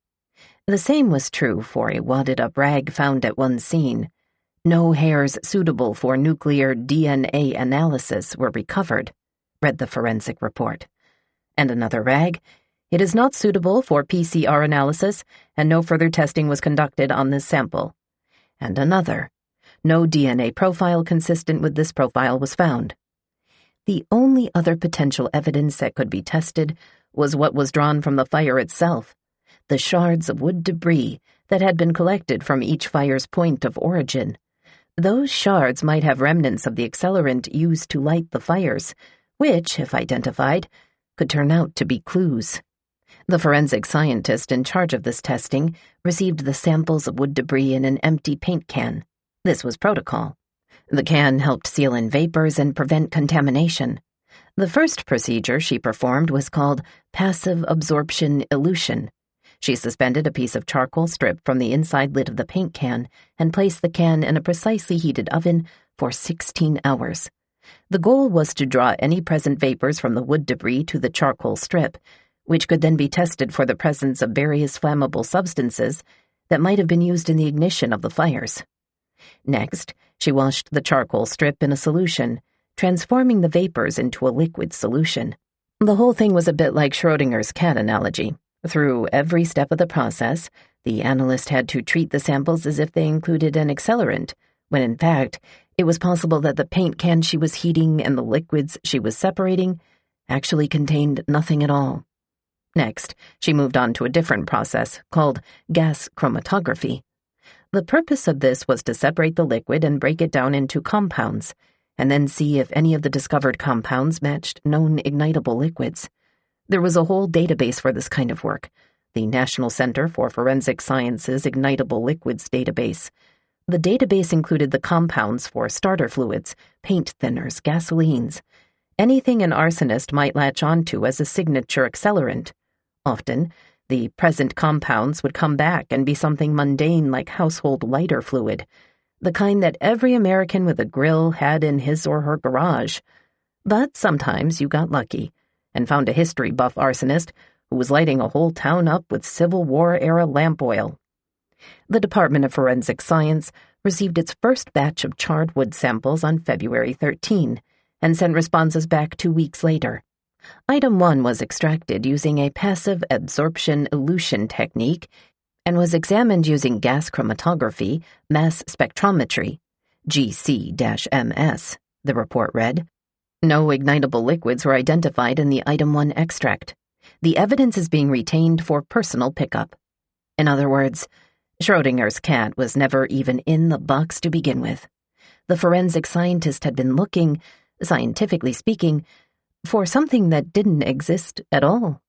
The same was true for a wadded-up rag found at one scene. No hairs suitable for nuclear DNA analysis were recovered, read the forensic report. And another rag, it is not suitable for PCR analysis, and no further testing was conducted on this sample. And another, no DNA profile consistent with this profile was found. The only other potential evidence that could be tested was what was drawn from the fire itself, the shards of wood debris that had been collected from each fire's point of origin. Those shards might have remnants of the accelerant used to light the fires, which, if identified, could turn out to be clues. The forensic scientist in charge of this testing received the samples of wood debris in an empty paint can. This was protocol. The can helped seal in vapors and prevent contamination. The first procedure she performed was called passive absorption elution. She suspended a piece of charcoal strip from the inside lid of the paint can and placed the can in a precisely heated oven for 16 hours. The goal was to draw any present vapors from the wood debris to the charcoal strip, which could then be tested for the presence of various flammable substances that might have been used in the ignition of the fires. Next, she washed the charcoal strip in a solution, transforming the vapors into a liquid solution. The whole thing was a bit like Schrodinger's cat analogy. Through every step of the process, the analyst had to treat the samples as if they included an accelerant, when in fact, it was possible that the paint can she was heating and the liquids she was separating actually contained nothing at all. Next, she moved on to a different process called gas chromatography. The purpose of this was to separate the liquid and break it down into compounds, and then see if any of the discovered compounds matched known ignitable liquids. There was a whole database for this kind of work, the National Center for Forensic Sciences Ignitable Liquids Database. The database included the compounds for starter fluids, paint thinners, gasolines, anything an arsonist might latch onto as a signature accelerant. Often, the present compounds would come back and be something mundane like household lighter fluid, the kind that every American with a grill had in his or her garage. But sometimes you got lucky and found a history buff arsonist who was lighting a whole town up with Civil War-era lamp oil. The Department of Forensic Science received its first batch of charred wood samples on February 13 and sent responses back 2 weeks later. Item 1 was extracted using a passive absorption elution technique and was examined using gas chromatography, mass spectrometry, GC-MS, the report read. No ignitable liquids were identified in the Item 1 extract. The evidence is being retained for personal pickup. In other words, Schrodinger's cat was never even in the box to begin with. The forensic scientist had been looking, scientifically speaking, for something that didn't exist at all.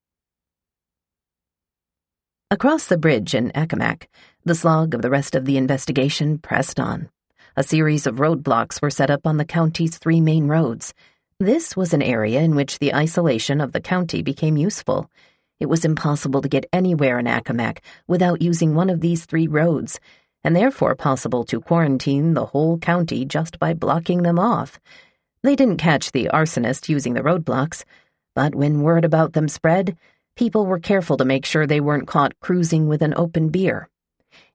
Across the bridge in Accomack, the slog of the rest of the investigation pressed on. A series of roadblocks were set up on the county's 3 main roads. This was an area in which the isolation of the county became useful. It was impossible to get anywhere in Accomack without using one of these 3 roads, and therefore possible to quarantine the whole county just by blocking them off. They didn't catch the arsonist using the roadblocks, but when word about them spread, people were careful to make sure they weren't caught cruising with an open beer.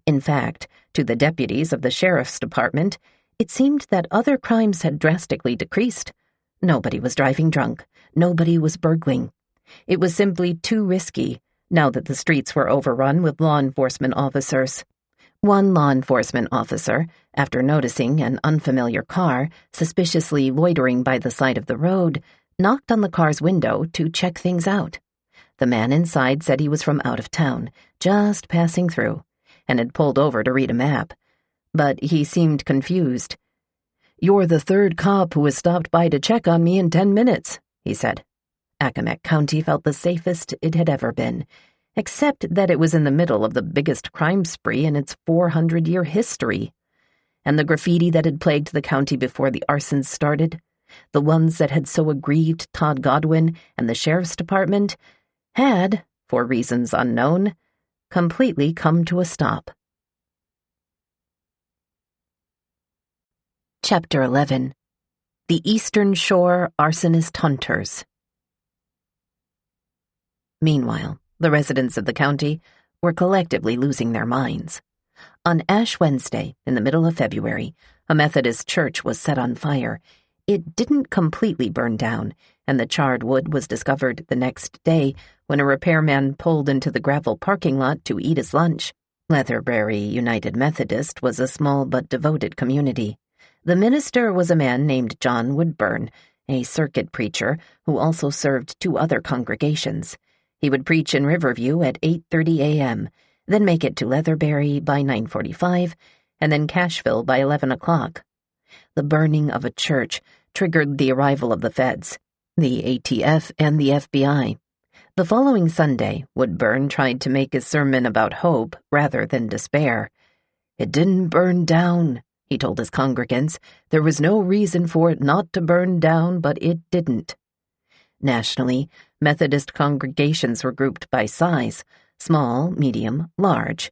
In fact, to the deputies of the sheriff's department, it seemed that other crimes had drastically decreased. Nobody was driving drunk. Nobody was burgling. It was simply too risky, now that the streets were overrun with law enforcement officers. One law enforcement officer, after noticing an unfamiliar car suspiciously loitering by the side of the road, knocked on the car's window to check things out. The man inside said he was from out of town, just passing through, and had pulled over to read a map. But he seemed confused. "You're the 3rd cop who has stopped by to check on me in 10 minutes, he said. Accomack County felt the safest it had ever been, except that it was in the middle of the biggest crime spree in its 400-year history. And the graffiti that had plagued the county before the arsons started, The ones that had so aggrieved Todd Godwin and the sheriff's department had, for reasons unknown, completely come to a stop. Chapter 11. The Eastern Shore Arsonist Hunters. Meanwhile, the residents of the county were collectively losing their minds. On Ash Wednesday, in the middle of February, a Methodist church was set on fire. It didn't completely burn down, and the charred wood was discovered the next day when a repairman pulled into the gravel parking lot to eat his lunch. Leatherbury United Methodist was a small but devoted community. The minister was a man named John Woodburn, a circuit preacher who also served two other congregations. He would preach in Riverview at 8:30 a.m., then make it to Leatherbury by 9:45, and then Cashville by 11 o'clock. The burning of a church triggered the arrival of the feds, the ATF, and the FBI. The following Sunday, Woodburn tried to make his sermon about hope rather than despair. "It didn't burn down," he told his congregants. "There was no reason for it not to burn down, but it didn't." Nationally, Methodist congregations were grouped by size: small, medium, large.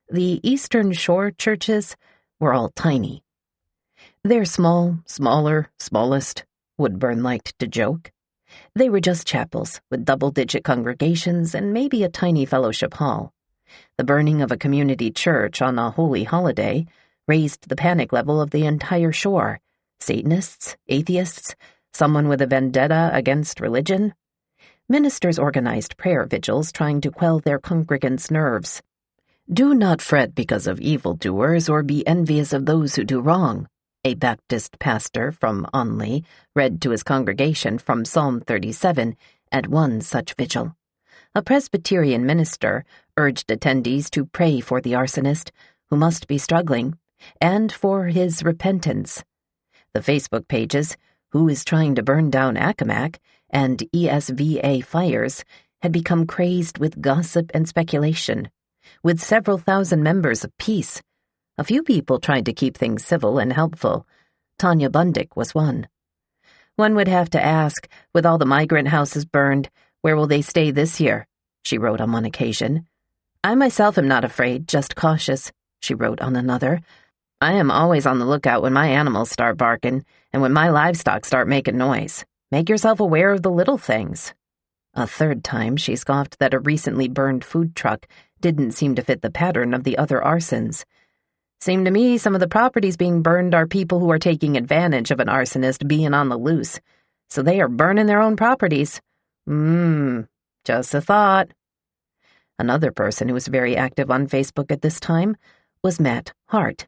The Eastern Shore churches were all tiny. "They're small, smaller, smallest," Woodburn liked to joke. They were just chapels, with double-digit congregations and maybe a tiny fellowship hall. The burning of a community church on a holy holiday raised the panic level of the entire shore. Satanists, atheists, someone with a vendetta against religion. Ministers organized prayer vigils trying to quell their congregants' nerves. "Do not fret because of evildoers or be envious of those who do wrong," a Baptist pastor from Onley read to his congregation from Psalm 37 at one such vigil. A Presbyterian minister urged attendees to pray for the arsonist, who must be struggling, and for his repentance. The Facebook pages, "Who is Trying to Burn Down Accomack?" and ESVA Fires, had become crazed with gossip and speculation, with several thousand members apiece. A few people tried to keep things civil and helpful. Tanya Bundick was one. "One would have to ask, with all the migrant houses burned, where will they stay this year?" she wrote on one occasion. "I myself am not afraid, just cautious," she wrote on another. "I am always on the lookout when my animals start barking and when my livestock start making noise. Make yourself aware of the little things." A third time she scoffed that a recently burned food truck didn't seem to fit the pattern of the other arsons. "Seemed to me some of the properties being burned are people who are taking advantage of an arsonist being on the loose. So they are burning their own properties. Just a thought." Another person who was very active on Facebook at this time was Matt Hart.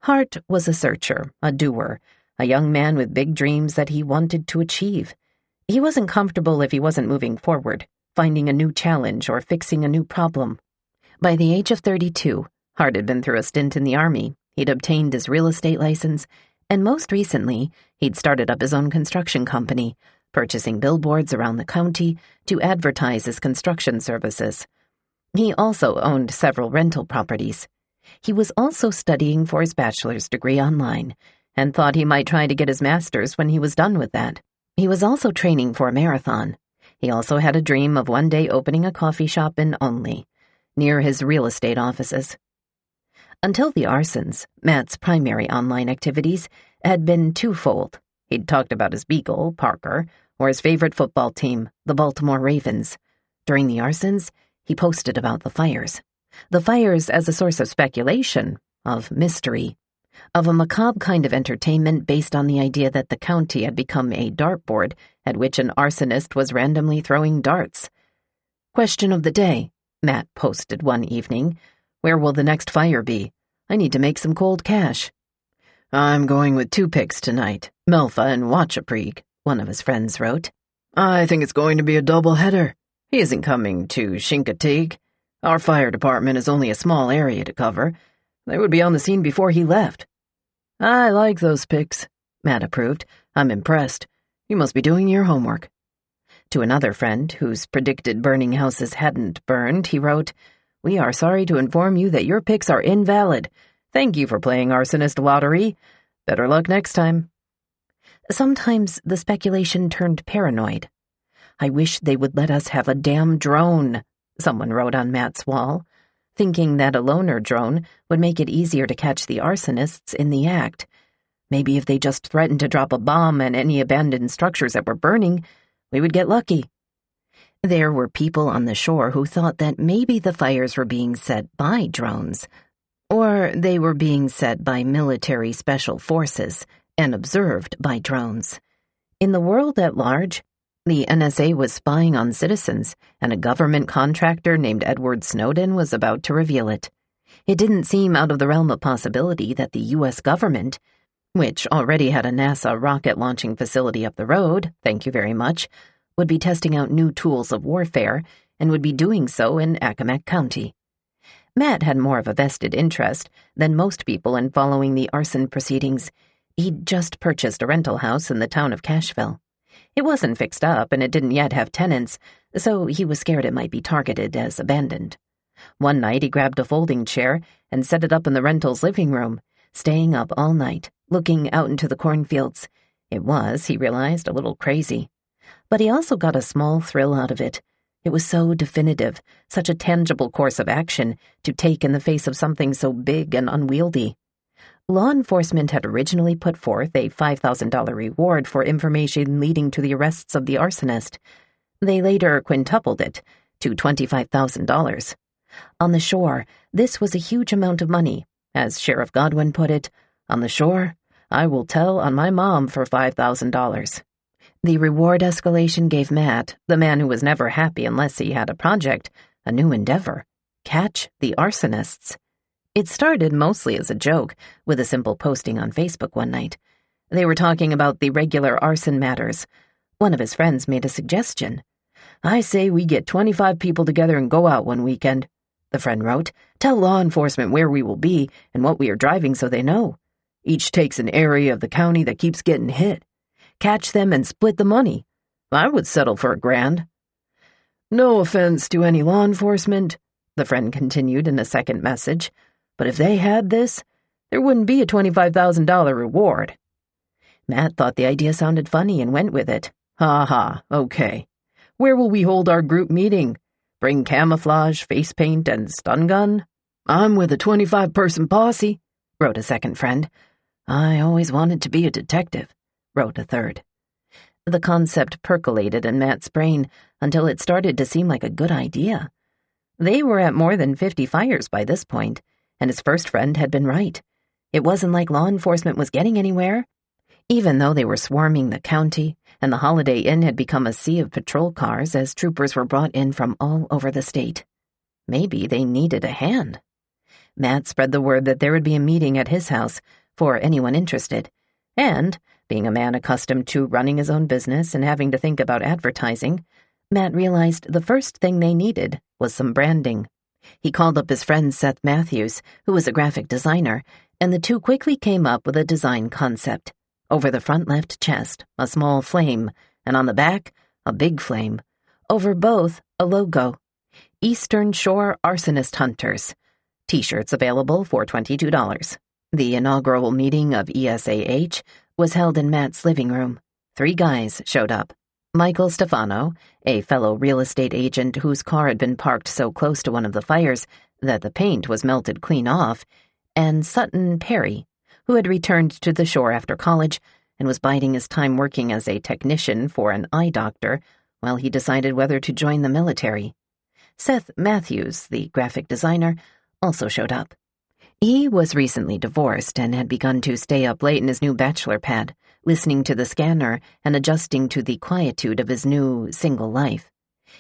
Hart was a searcher, a doer, a young man with big dreams that he wanted to achieve. He wasn't comfortable if he wasn't moving forward, finding a new challenge or fixing a new problem. By the age of 32, Hart had been through a stint in the Army, he'd obtained his real estate license, and most recently, he'd started up his own construction company, purchasing billboards around the county to advertise his construction services. He also owned several rental properties. He was also studying for his bachelor's degree online, and thought he might try to get his master's when he was done with that. He was also training for a marathon. He also had a dream of one day opening a coffee shop in Onley, near his real estate offices. Until the arsons, Matt's primary online activities had been twofold. He'd talked about his beagle, Parker, or his favorite football team, the Baltimore Ravens. During the arsons, he posted about the fires. The fires as a source of speculation, of mystery, of a macabre kind of entertainment based on the idea that the county had become a dartboard at which an arsonist was randomly throwing darts. "Question of the day," Matt posted one evening. "Where will the next fire be? I need to make some cold cash." "I'm going with 2 picks tonight, Melfa and Wachapreek," one of his friends wrote. "I think it's going to be a double-header. He isn't coming to Chincoteague. Our fire department is only a small area to cover. They would be on the scene before he left." "I like those picks," Matt approved. "I'm impressed. You must be doing your homework." To another friend, whose predicted burning houses hadn't burned, he wrote, "We are sorry to inform you that your picks are invalid. Thank you for playing Arsonist Lottery. Better luck next time." Sometimes the speculation turned paranoid. "I wish they would let us have a damn drone," someone wrote on Matt's wall, thinking that a loner drone would make it easier to catch the arsonists in the act. Maybe if they just threatened to drop a bomb on any abandoned structures that were burning, we would get lucky. There were people on the shore who thought that maybe the fires were being set by drones, or they were being set by military special forces and observed by drones. In the world at large, the NSA was spying on citizens, and a government contractor named Edward Snowden was about to reveal it. It didn't seem out of the realm of possibility that the U.S. government, which already had a NASA rocket launching facility up the road, thank you very much, would be testing out new tools of warfare and would be doing so in Accomack County. Matt had more of a vested interest than most people in following the arson proceedings. He'd just purchased a rental house in the town of Cashville. It wasn't fixed up and it didn't yet have tenants, so he was scared it might be targeted as abandoned. One night he grabbed a folding chair and set it up in the rental's living room, staying up all night, looking out into the cornfields. It was, he realized, a little crazy. But he also got a small thrill out of it. It was so definitive, such a tangible course of action to take in the face of something so big and unwieldy. Law enforcement had originally put forth a $5,000 reward for information leading to the arrests of the arsonist. They later quintupled it to $25,000. On the shore, this was a huge amount of money. As Sheriff Godwin put it, "On the shore, I will tell on my mom for $5,000. The reward escalation gave Matt, the man who was never happy unless he had a project, a new endeavor: catch the arsonists. It started mostly as a joke, with a simple posting on Facebook one night. They were talking about the regular arson matters. One of his friends made a suggestion. "I say we get 25 people together and go out one weekend," the friend wrote. "Tell law enforcement where we will be and what we are driving so they know. Each takes an area of the county that keeps getting hit. Catch them and split the money. I would settle for $1,000. "No offense to any law enforcement," the friend continued in a second message, "but if they had this, there wouldn't be a $25,000 reward." Matt thought the idea sounded funny and went with it. "Ha ha, okay. Where will we hold our group meeting? Bring camouflage, face paint, and stun gun?" "I'm with a 25-person posse," wrote a second friend. "I always wanted to be a detective," wrote a third. The concept percolated in Matt's brain until it started to seem like a good idea. They were at more than 50 fires by this point, and his first friend had been right. It wasn't like law enforcement was getting anywhere. Even though they were swarming the county, and the Holiday Inn had become a sea of patrol cars as troopers were brought in from all over the state. Maybe they needed a hand. Matt spread the word that there would be a meeting at his house for anyone interested, and, being a man accustomed to running his own business and having to think about advertising, Matt realized the first thing they needed was some branding. He called up his friend Seth Matthews, who was a graphic designer, and the two quickly came up with a design concept. Over the front left chest, a small flame, and on the back, a big flame. Over both, a logo: Eastern Shore Arsonist Hunters. T-shirts available for $22. The inaugural meeting of ESAH was held in Matt's living room. 3 guys showed up. Michael Stefano, a fellow real estate agent whose car had been parked so close to one of the fires that the paint was melted clean off, and Sutton Perry, who had returned to the shore after college and was biding his time working as a technician for an eye doctor while he decided whether to join the military. Seth Matthews, the graphic designer, also showed up. He was recently divorced and had begun to stay up late in his new bachelor pad, listening to the scanner and adjusting to the quietude of his new single life.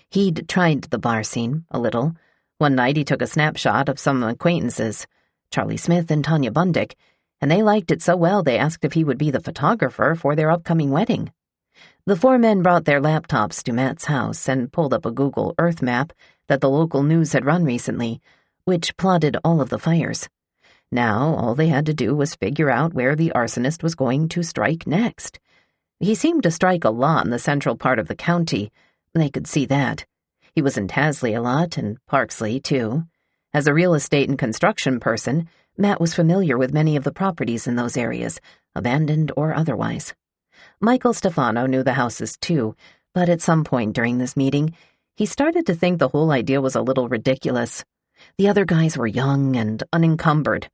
He'd tried the bar scene a little. One night he took a snapshot of some acquaintances, Charlie Smith and Tanya Bundick, and they liked it so well they asked if he would be the photographer for their upcoming wedding. The 4 men brought their laptops to Matt's house and pulled up a Google Earth map that the local news had run recently, which plotted all of the fires. Now all they had to do was figure out where the arsonist was going to strike next. He seemed to strike a lot in the central part of the county. They could see that. He was in Tasley a lot, and Parksley, too. As a real estate and construction person, Matt was familiar with many of the properties in those areas, abandoned or otherwise. Michael Stefano knew the houses too, but at some point during this meeting, he started to think the whole idea was a little ridiculous. The other guys were young and unencumbered.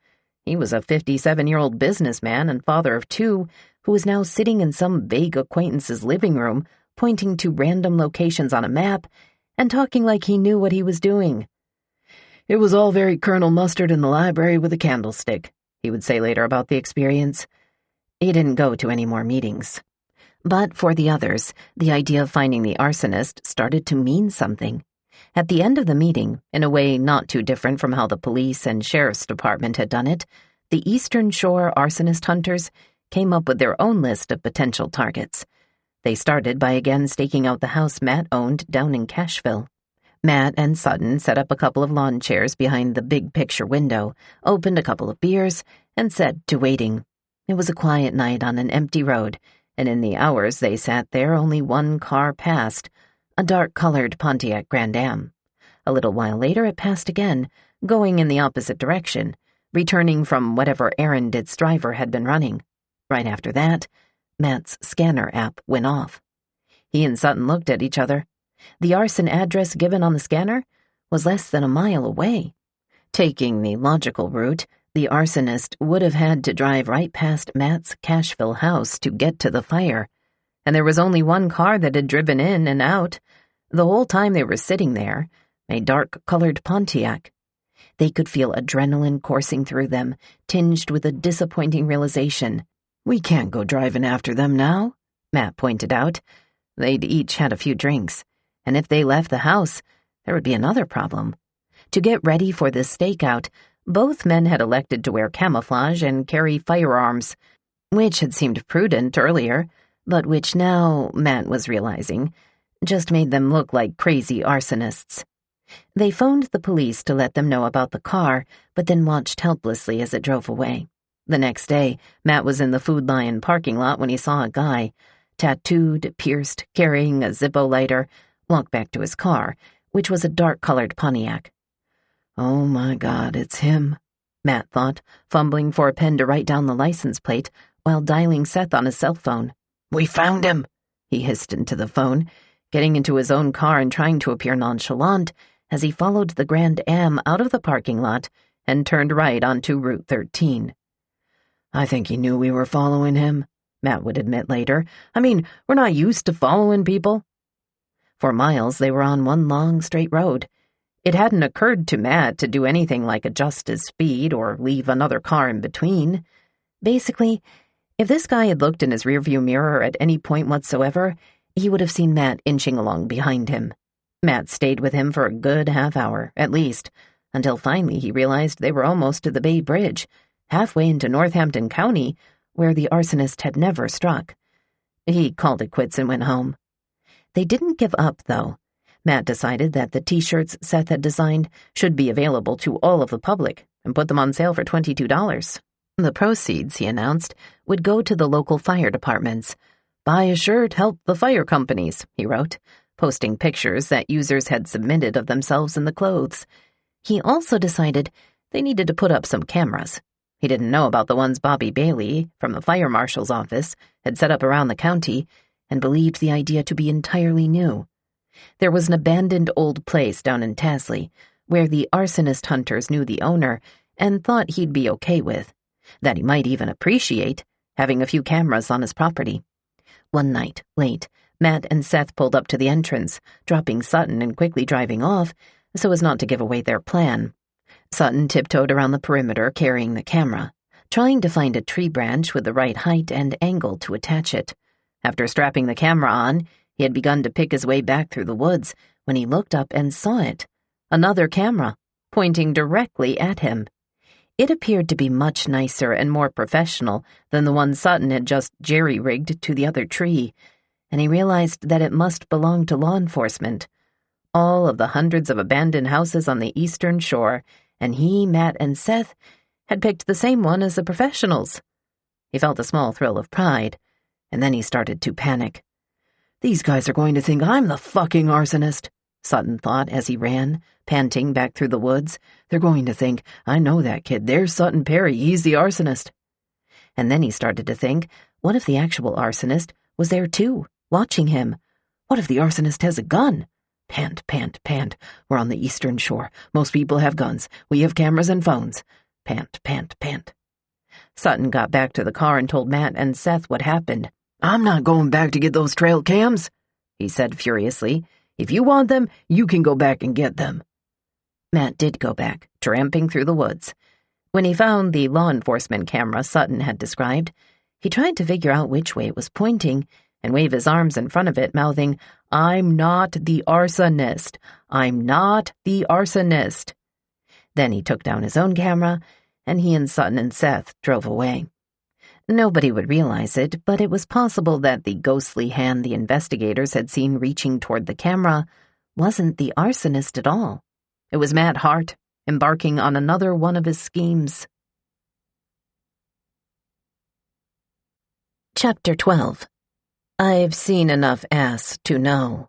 He was a 57-year-old businessman and father of two who was now sitting in some vague acquaintance's living room, pointing to random locations on a map and talking like he knew what he was doing. It was all very Colonel Mustard in the library with a candlestick, he would say later about the experience. He didn't go to any more meetings. But for the others, the idea of finding the arsonist started to mean something. At the end of the meeting, in a way not too different from how the police and sheriff's department had done it, the Eastern Shore arsonist hunters came up with their own list of potential targets. They started by again staking out the house Matt owned down in Cashville. Matt and Sutton set up a couple of lawn chairs behind the big picture window, opened a couple of beers, and set to waiting. It was a quiet night on an empty road, and in the hours they sat there only one car passed, a dark-colored Pontiac Grand Am. A little while later it passed again, going in the opposite direction, returning from whatever errand its driver had been running. Right after that, Matt's scanner app went off. He and Sutton looked at each other. The arson address given on the scanner was less than a mile away. Taking the logical route, the arsonist would have had to drive right past Matt's Cashville house to get to the fire, and there was only one car that had driven in and out, the whole time they were sitting there, a dark-colored Pontiac. They could feel adrenaline coursing through them, tinged with a disappointing realization. We can't go driving after them now, Matt pointed out. They'd each had a few drinks, and if they left the house, there would be another problem. To get ready for this stakeout, both men had elected to wear camouflage and carry firearms, which had seemed prudent earlier, but which now, Matt was realizing, just made them look like crazy arsonists. They phoned the police to let them know about the car, but then watched helplessly as it drove away. The next day, Matt was in the Food Lion parking lot when he saw a guy, tattooed, pierced, carrying a Zippo lighter, walk back to his car, which was a dark-colored Pontiac. Oh my God, it's him, Matt thought, fumbling for a pen to write down the license plate while dialing Seth on his cell phone. We found him, he hissed into the phone, getting into his own car and trying to appear nonchalant as he followed the Grand Am out of the parking lot and turned right onto Route 13. I think he knew we were following him, Matt would admit later. I mean, we're not used to following people. For miles, they were on one long, straight road. It hadn't occurred to Matt to do anything like adjust his speed or leave another car in between. Basically, if this guy had looked in his rearview mirror at any point whatsoever, he would have seen Matt inching along behind him. Matt stayed with him for a good half hour, at least, until finally he realized they were almost to the Bay Bridge, halfway into Northampton County, where the arsonist had never struck. He called it quits and went home. They didn't give up, though. Matt decided that the T-shirts Seth had designed should be available to all of the public and put them on sale for $22. The proceeds, he announced, would go to the local fire departments. Buy a shirt, help the fire companies, he wrote, posting pictures that users had submitted of themselves in the clothes. He also decided they needed to put up some cameras. He didn't know about the ones Bobby Bailey, from the fire marshal's office, had set up around the county, and believed the idea to be entirely new. There was an abandoned old place down in Tasley, where the arsonist hunters knew the owner and thought he'd be okay with, that he might even appreciate, having a few cameras on his property. One night, late, Matt and Seth pulled up to the entrance, dropping Sutton and quickly driving off, so as not to give away their plan. Sutton tiptoed around the perimeter carrying the camera, trying to find a tree branch with the right height and angle to attach it. After strapping the camera on, he had begun to pick his way back through the woods when he looked up and saw it. Another camera, pointing directly at him. It appeared to be much nicer and more professional than the one Sutton had just jerry-rigged to the other tree, and he realized that it must belong to law enforcement. All of the hundreds of abandoned houses on the Eastern Shore, and he, Matt, and Seth had picked the same one as the professionals. He felt a small thrill of pride, and then he started to panic. These guys are going to think I'm the fucking arsonist, Sutton thought as he ran, panting back through the woods. They're going to think, I know that kid, there's Sutton Perry, he's the arsonist. And then he started to think, what if the actual arsonist was there too, watching him. What if the arsonist has a gun? Pant, pant, pant. We're on the eastern shore. Most people have guns. We have cameras and phones. Pant, pant, pant. Sutton got back to the car and told Matt and Seth what happened. I'm not going back to get those trail cams, he said furiously. If you want them, you can go back and get them. Matt did go back, tramping through the woods. When he found the law enforcement camera Sutton had described, he tried to figure out which way it was pointing and wave his arms in front of it, mouthing, "I'm not the arsonist. I'm not the arsonist." Then he took down his own camera, and he and Sutton and Seth drove away. Nobody would realize it, but it was possible that the ghostly hand the investigators had seen reaching toward the camera wasn't the arsonist at all. It was Matt Hart, embarking on another one of his schemes. Chapter 12. I've seen enough ass to know.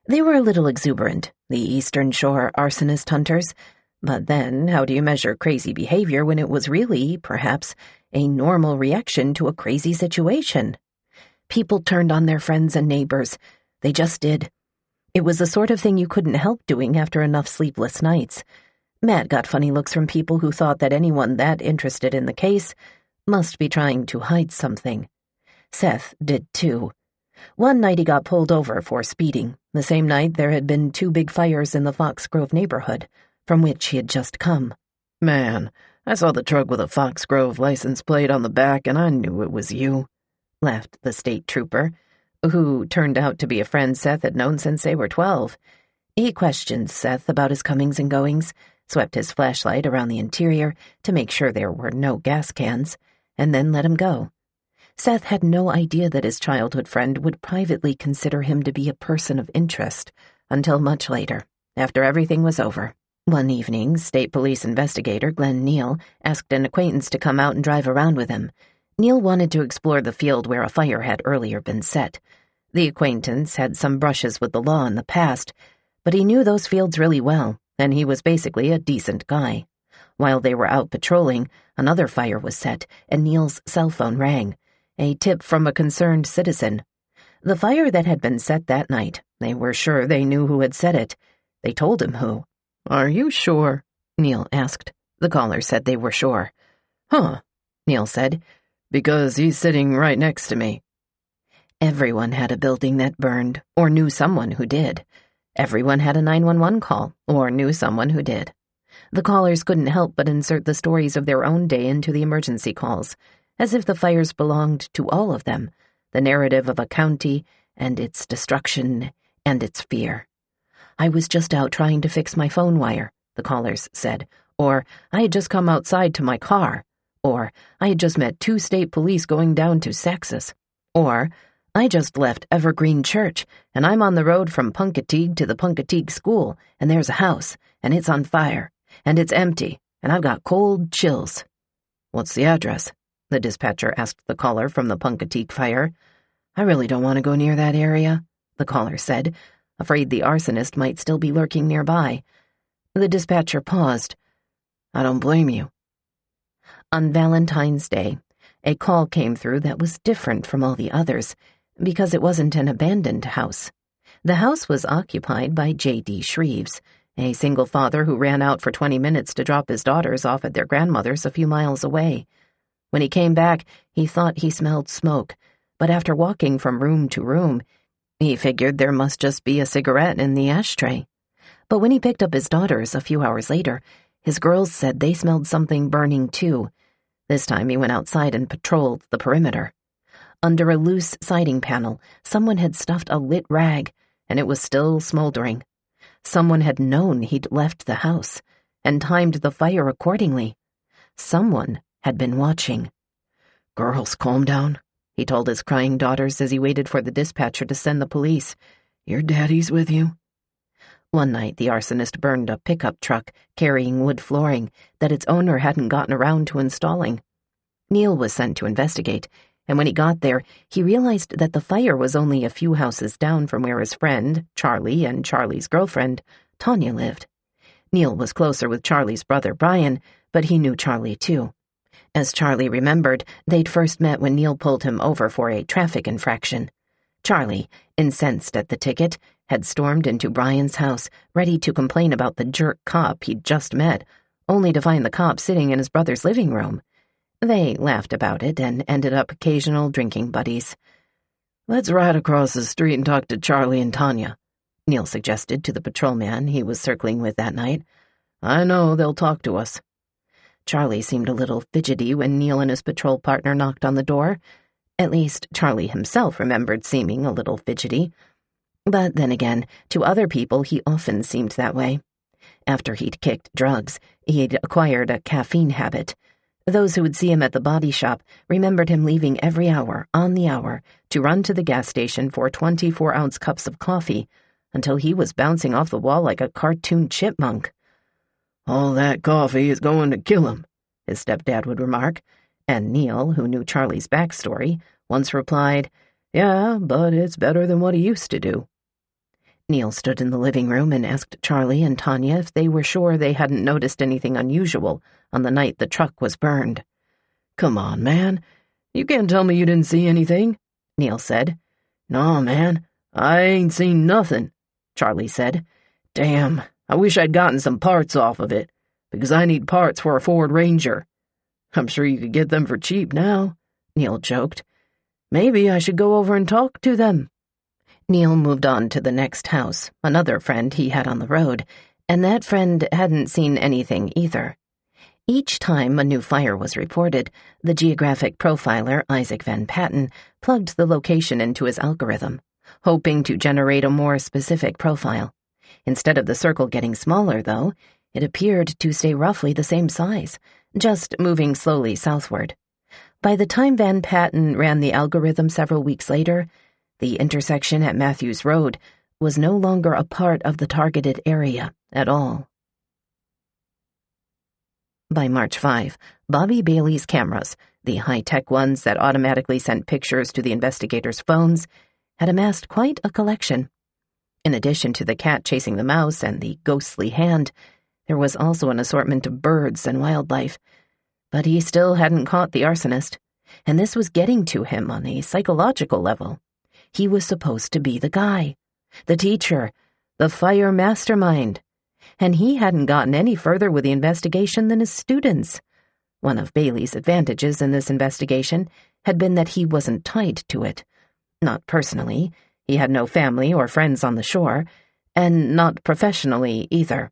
They were a little exuberant, the Eastern Shore arsonist hunters, but then how do you measure crazy behavior when it was really, perhaps, a normal reaction to a crazy situation? People turned on their friends and neighbors. They just did. It was the sort of thing you couldn't help doing after enough sleepless nights. Matt got funny looks from people who thought that anyone that interested in the case must be trying to hide something. Seth did too. One night he got pulled over for speeding. The same night there had been 2 big fires in the Fox Grove neighborhood, from which he had just come. Man, I saw the truck with a Fox Grove license plate on the back and I knew it was you, laughed the state trooper, who turned out to be a friend Seth had known since they were 12. He questioned Seth about his comings and goings, swept his flashlight around the interior to make sure there were no gas cans, and then let him go. Seth had no idea that his childhood friend would privately consider him to be a person of interest until much later, after everything was over. One evening, State Police investigator Glenn Neal asked an acquaintance to come out and drive around with him. Neal wanted to explore the field where a fire had earlier been set. The acquaintance had some brushes with the law in the past, but he knew those fields really well, and he was basically a decent guy. While they were out patrolling, another fire was set, and Neal's cell phone rang. A tip from a concerned citizen. The fire that had been set that night, they were sure they knew who had set it. They told him who. Are you sure? Neal asked. The caller said they were sure. Huh, Neal said. Because he's sitting right next to me. Everyone had a building that burned, or knew someone who did. Everyone had a 911 call, or knew someone who did. The callers couldn't help but insert the stories of their own day into the emergency calls, as if the fires belonged to all of them, the narrative of a county and its destruction and its fear. I was just out trying to fix my phone wire, the callers said, or I had just come outside to my car, or I had just met 2 state police going down to Saxus, or I just left Evergreen Church, and I'm on the road from Punkateague to the Punkateague School, and there's a house, and it's on fire, and it's empty, and I've got cold chills. What's the address? The dispatcher asked the caller from the Punkateague fire. I really don't want to go near that area, the caller said, afraid the arsonist might still be lurking nearby. The dispatcher paused. I don't blame you. On Valentine's Day, a call came through that was different from all the others, because it wasn't an abandoned house. The house was occupied by J.D. Shreves, a single father who ran out for 20 minutes to drop his daughters off at their grandmother's a few miles away. When he came back, he thought he smelled smoke, but after walking from room to room, he figured there must just be a cigarette in the ashtray. But when he picked up his daughters a few hours later, his girls said they smelled something burning too. This time he went outside and patrolled the perimeter. Under a loose siding panel, someone had stuffed a lit rag, and it was still smoldering. Someone had known he'd left the house, and timed the fire accordingly. Someone had been watching. Girls, calm down, he told his crying daughters as he waited for the dispatcher to send the police. Your daddy's with you. One night, the arsonist burned a pickup truck carrying wood flooring that its owner hadn't gotten around to installing. Neal was sent to investigate, and when he got there, he realized that the fire was only a few houses down from where his friend, Charlie, and Charlie's girlfriend, Tanya, lived. Neal was closer with Charlie's brother, Brian, but he knew Charlie too. As Charlie remembered, they'd first met when Neil pulled him over for a traffic infraction. Charlie, incensed at the ticket, had stormed into Brian's house, ready to complain about the jerk cop he'd just met, only to find the cop sitting in his brother's living room. They laughed about it and ended up occasional drinking buddies. "Let's ride across the street and talk to Charlie and Tanya," Neil suggested to the patrolman he was circling with that night. "I know they'll talk to us." Charlie seemed a little fidgety when Neil and his patrol partner knocked on the door. At least, Charlie himself remembered seeming a little fidgety. But then again, to other people he often seemed that way. After he'd kicked drugs, he'd acquired a caffeine habit. Those who would see him at the body shop remembered him leaving every hour, on the hour, to run to the gas station for 24-ounce cups of coffee, until he was bouncing off the wall like a cartoon chipmunk. "All that coffee is going to kill him," his stepdad would remark, and Neil, who knew Charlie's backstory, once replied, "Yeah, but it's better than what he used to do." Neil stood in the living room and asked Charlie and Tanya if they were sure they hadn't noticed anything unusual on the night the truck was burned. "Come on, man. You can't tell me you didn't see anything," Neil said. "No, man, I ain't seen nothing," Charlie said. "Damn, I wish I'd gotten some parts off of it, because I need parts for a Ford Ranger." "I'm sure you could get them for cheap now," Neil joked. "Maybe I should go over and talk to them." Neil moved on to the next house, another friend he had on the road, and that friend hadn't seen anything either. Each time a new fire was reported, the geographic profiler, Isaac Van Patten, plugged the location into his algorithm, hoping to generate a more specific profile. Instead of the circle getting smaller, though, it appeared to stay roughly the same size, just moving slowly southward. By the time Van Patten ran the algorithm several weeks later, the intersection at Matthews Road was no longer a part of the targeted area at all. By March 5, Bobby Bailey's cameras, the high-tech ones that automatically sent pictures to the investigators' phones, had amassed quite a collection. In addition to the cat chasing the mouse and the ghostly hand, there was also an assortment of birds and wildlife. But he still hadn't caught the arsonist, and this was getting to him on a psychological level. He was supposed to be the guy, the teacher, the fire mastermind, and he hadn't gotten any further with the investigation than his students. One of Bailey's advantages in this investigation had been that he wasn't tied to it. Not personally, he had no family or friends on the shore, and not professionally either.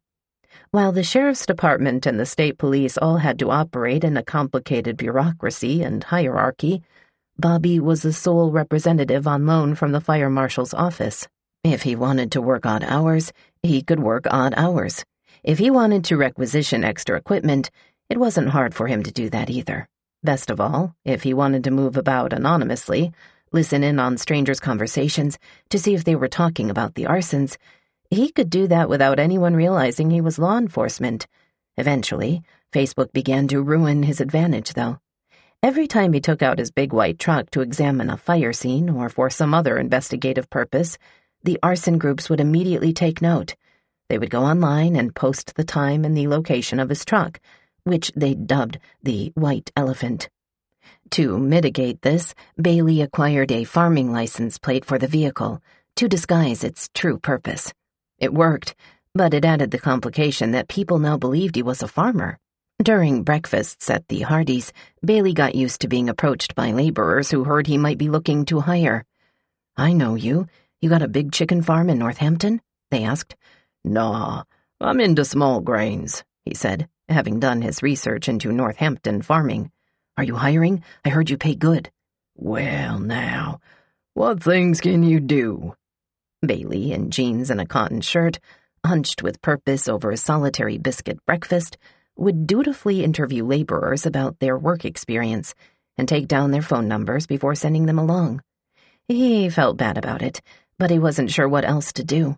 While the sheriff's department and the state police all had to operate in a complicated bureaucracy and hierarchy, Bobby was the sole representative on loan from the fire marshal's office. If he wanted to work odd hours, he could work odd hours. If he wanted to requisition extra equipment, it wasn't hard for him to do that either. Best of all, if he wanted to move about anonymously, listen in on strangers' conversations to see if they were talking about the arsons, he could do that without anyone realizing he was law enforcement. Eventually, Facebook began to ruin his advantage, though. Every time he took out his big white truck to examine a fire scene or for some other investigative purpose, the arson groups would immediately take note. They would go online and post the time and the location of his truck, which they dubbed the White Elephant. To mitigate this, Bailey acquired a farming license plate for the vehicle to disguise its true purpose. It worked, but it added the complication that people now believed he was a farmer. During breakfasts at the Hardys, Bailey got used to being approached by laborers who heard he might be looking to hire. "I know you. You got a big chicken farm in Northampton?" they asked. "Nah, I'm into small grains," he said, having done his research into Northampton farming. "Are you hiring? I heard you pay good." "Well, now, what things can you do?" Bailey, in jeans and a cotton shirt, hunched with purpose over a solitary biscuit breakfast, would dutifully interview laborers about their work experience and take down their phone numbers before sending them along. He felt bad about it, but he wasn't sure what else to do.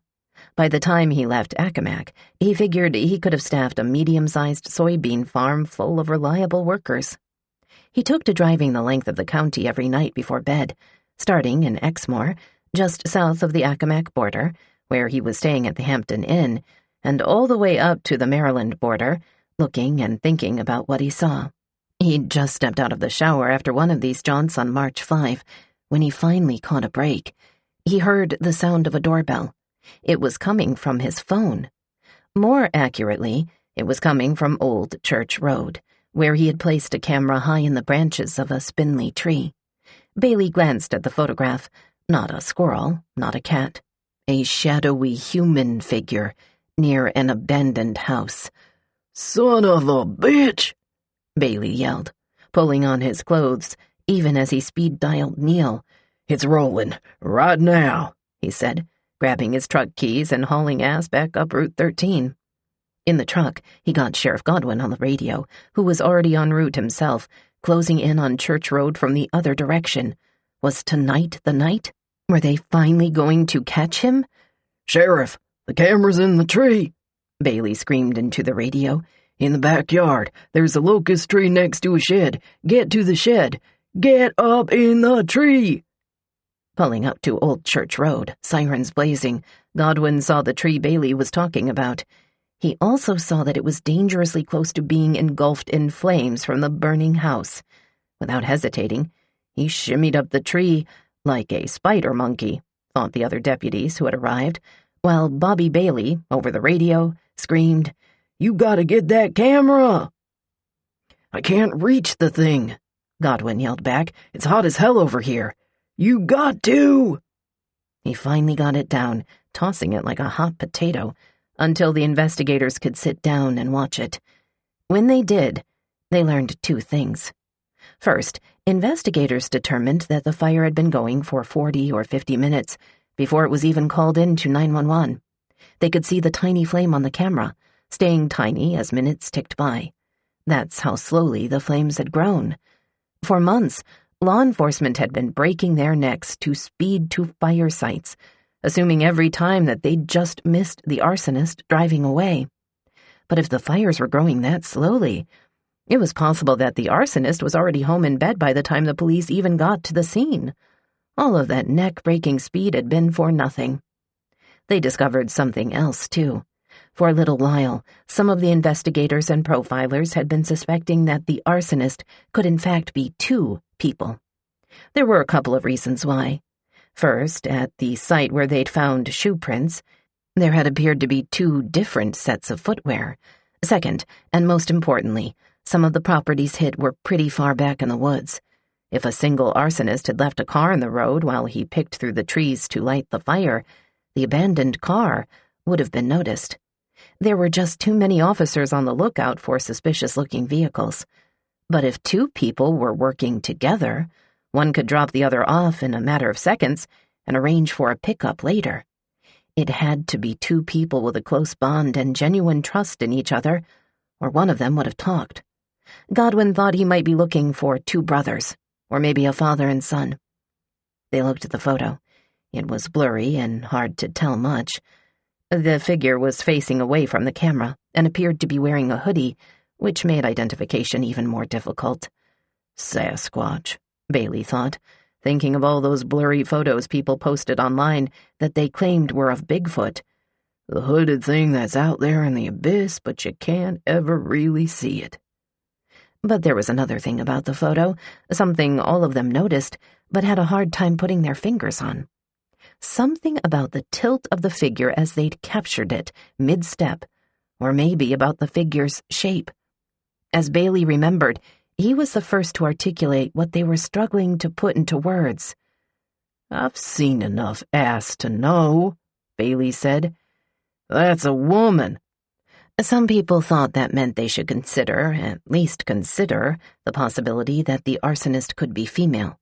By the time he left Accomack, he figured he could have staffed a medium-sized soybean farm full of reliable workers. He took to driving the length of the county every night before bed, starting in Exmoor, just south of the Accomack border, where he was staying at the Hampton Inn, and all the way up to the Maryland border, looking and thinking about what he saw. He'd just stepped out of the shower after one of these jaunts on March 5 when he finally caught a break. He heard the sound of a doorbell. It was coming from his phone. More accurately, it was coming from Old Church Road, where he had placed a camera high in the branches of a spindly tree. Bailey glanced at the photograph. Not a squirrel, not a cat. A shadowy human figure near an abandoned house. "Son of a bitch!" Bailey yelled, pulling on his clothes, even as he speed-dialed Neil. "It's rolling, right now," he said, grabbing his truck keys and hauling ass back up Route 13. In the truck, he got Sheriff Godwin on the radio, who was already en route himself, closing in on Church Road from the other direction. Was tonight the night? Were they finally going to catch him? "Sheriff, the camera's in the tree," Bailey screamed into the radio. "In the backyard. There's a locust tree next to a shed. Get to the shed. Get up in the tree." Pulling up to Old Church Road, sirens blazing, Godwin saw the tree Bailey was talking about. He also saw that it was dangerously close to being engulfed in flames from the burning house. Without hesitating, he shimmied up the tree like a spider monkey, thought the other deputies who had arrived, while Bobby Bailey, over the radio, screamed, "You gotta get that camera!" "I can't reach the thing," Godwin yelled back. "It's hot as hell over here. You got to!" He finally got it down, tossing it like a hot potato, until the investigators could sit down and watch it. When they did, they learned two things. First, investigators determined that the fire had been going for 40 or 50 minutes before it was even called in to 911. They could see the tiny flame on the camera, staying tiny as minutes ticked by. That's how slowly the flames had grown. For months, law enforcement had been breaking their necks to speed to fire sites, assuming every time that they'd just missed the arsonist driving away. But if the fires were growing that slowly, it was possible that the arsonist was already home in bed by the time the police even got to the scene. All of that neck-breaking speed had been for nothing. They discovered something else, too. For a little while, some of the investigators and profilers had been suspecting that the arsonist could in fact be two people. There were a couple of reasons why. First, at the site where they'd found shoe prints, there had appeared to be two different sets of footwear. Second, and most importantly, some of the properties hit were pretty far back in the woods. If a single arsonist had left a car in the road while he picked through the trees to light the fire, the abandoned car would have been noticed. There were just too many officers on the lookout for suspicious-looking vehicles. But if two people were working together, one could drop the other off in a matter of seconds and arrange for a pickup later. It had to be two people with a close bond and genuine trust in each other, or one of them would have talked. Godwin thought he might be looking for two brothers, or maybe a father and son. They looked at the photo. It was blurry and hard to tell much. The figure was facing away from the camera and appeared to be wearing a hoodie, which made identification even more difficult. Sasquatch, Bailey thought, thinking of all those blurry photos people posted online that they claimed were of Bigfoot. The hooded thing that's out there in the abyss, but you can't ever really see it. But there was another thing about the photo, something all of them noticed, but had a hard time putting their fingers on. Something about the tilt of the figure as they'd captured it, mid-step, or maybe about the figure's shape. As Bailey remembered, he was the first to articulate what they were struggling to put into words. "I've seen enough ass to know," Bailey said. "That's a woman." Some people thought that meant they should at least consider, the possibility that the arsonist could be female.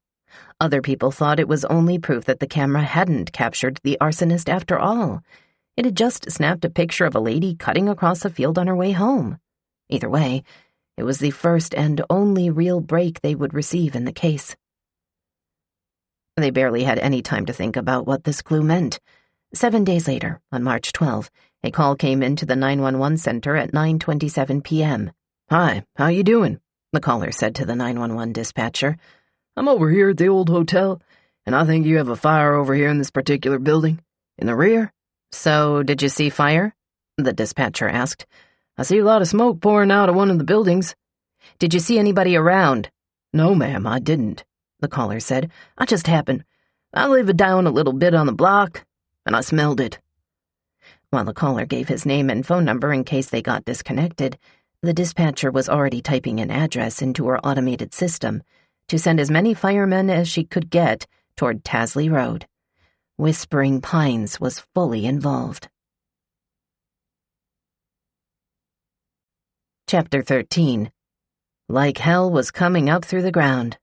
Other people thought it was only proof that the camera hadn't captured the arsonist after all. It had just snapped a picture of a lady cutting across a field on her way home. Either way, it was the first and only real break they would receive in the case. They barely had any time to think about what this clue meant. 7 days later, on March 12, a call came into the 911 center at 9:27 p.m. "Hi, how you doing?" the caller said to the 911 dispatcher. "I'm over here at the old hotel, and I think you have a fire over here in this particular building. In the rear?" "So, did you see fire?" the dispatcher asked. "I see a lot of smoke pouring out of one of the buildings." Did you see anybody around? No, ma'am, I didn't, the caller said. I just happened. I live down a little bit on the block, and I smelled it. While the caller gave his name and phone number in case they got disconnected, the dispatcher was already typing an address into her automated system to send as many firemen as she could get toward Tasley Road. Whispering Pines was fully involved. Chapter 13. Like hell was coming up through the ground.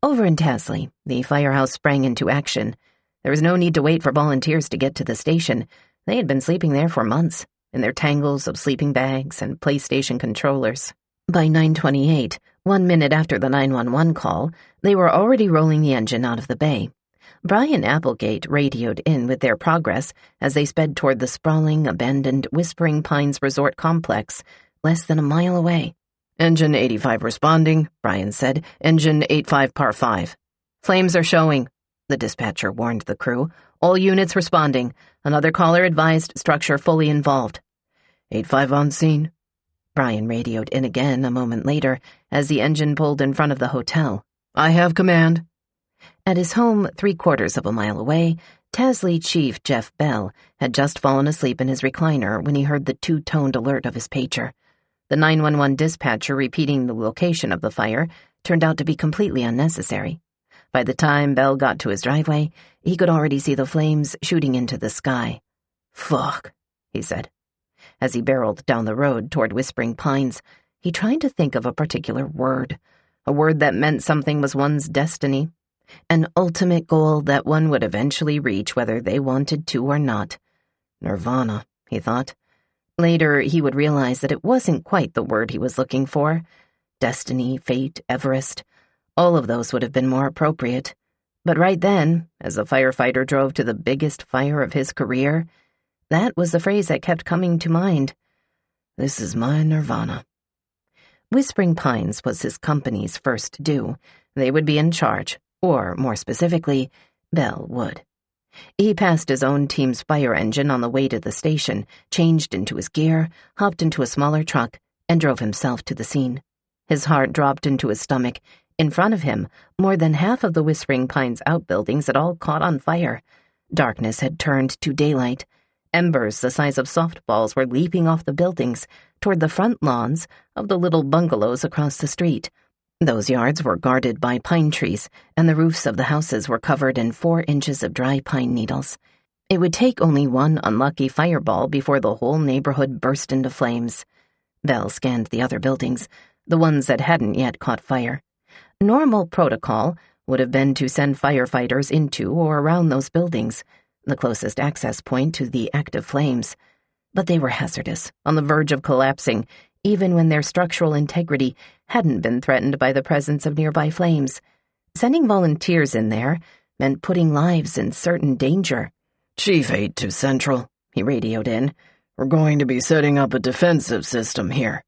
Over in Tasley, the firehouse sprang into action. There was no need to wait for volunteers to get to the station. They had been sleeping there for months, in their tangles of sleeping bags and PlayStation controllers. By 9:28, 1 minute after the 911 call, they were already rolling the engine out of the bay. Brian Applegate radioed in with their progress as they sped toward the sprawling, abandoned Whispering Pines Resort Complex, less than a mile away. Engine 85 responding, Brian said. Engine 85 par 5. Flames are showing, the dispatcher warned the crew. All units responding. Another caller advised structure fully involved. 85 on scene. Brian radioed in again a moment later as the engine pulled in front of the hotel. I have command. At his home 3/4 of a mile away, Tasley Chief Jeff Bell had just fallen asleep in his recliner when he heard the two-toned alert of his pager. The 911 dispatcher repeating the location of the fire turned out to be completely unnecessary. By the time Bell got to his driveway, he could already see the flames shooting into the sky. Fuck, he said. As he barreled down the road toward Whispering Pines, he tried to think of a particular word, a word that meant something was one's destiny, an ultimate goal that one would eventually reach whether they wanted to or not. Nirvana, he thought. Later, he would realize that it wasn't quite the word he was looking for. Destiny, fate, Everest, all of those would have been more appropriate. But right then, as the firefighter drove to the biggest fire of his career, that was the phrase that kept coming to mind. This is my nirvana. Whispering Pines was his company's first due. They would be in charge, or, more specifically, Bell would. He passed his own team's fire engine on the way to the station, changed into his gear, hopped into a smaller truck, and drove himself to the scene. His heart dropped into his stomach. In front of him, more than half of the Whispering Pines outbuildings had all caught on fire. Darkness had turned to daylight. Embers the size of softballs were leaping off the buildings toward the front lawns of the little bungalows across the street. Those yards were guarded by pine trees, and the roofs of the houses were covered in 4 inches of dry pine needles. It would take only one unlucky fireball before the whole neighborhood burst into flames. Bell scanned the other buildings, the ones that hadn't yet caught fire. Normal protocol would have been to send firefighters into or around those buildings, the closest access point to the active flames. But they were hazardous, on the verge of collapsing, even when their structural integrity hadn't been threatened by the presence of nearby flames. Sending volunteers in there meant putting lives in certain danger. Chief 8 to Central, he radioed in. We're going to be setting up a defensive system here.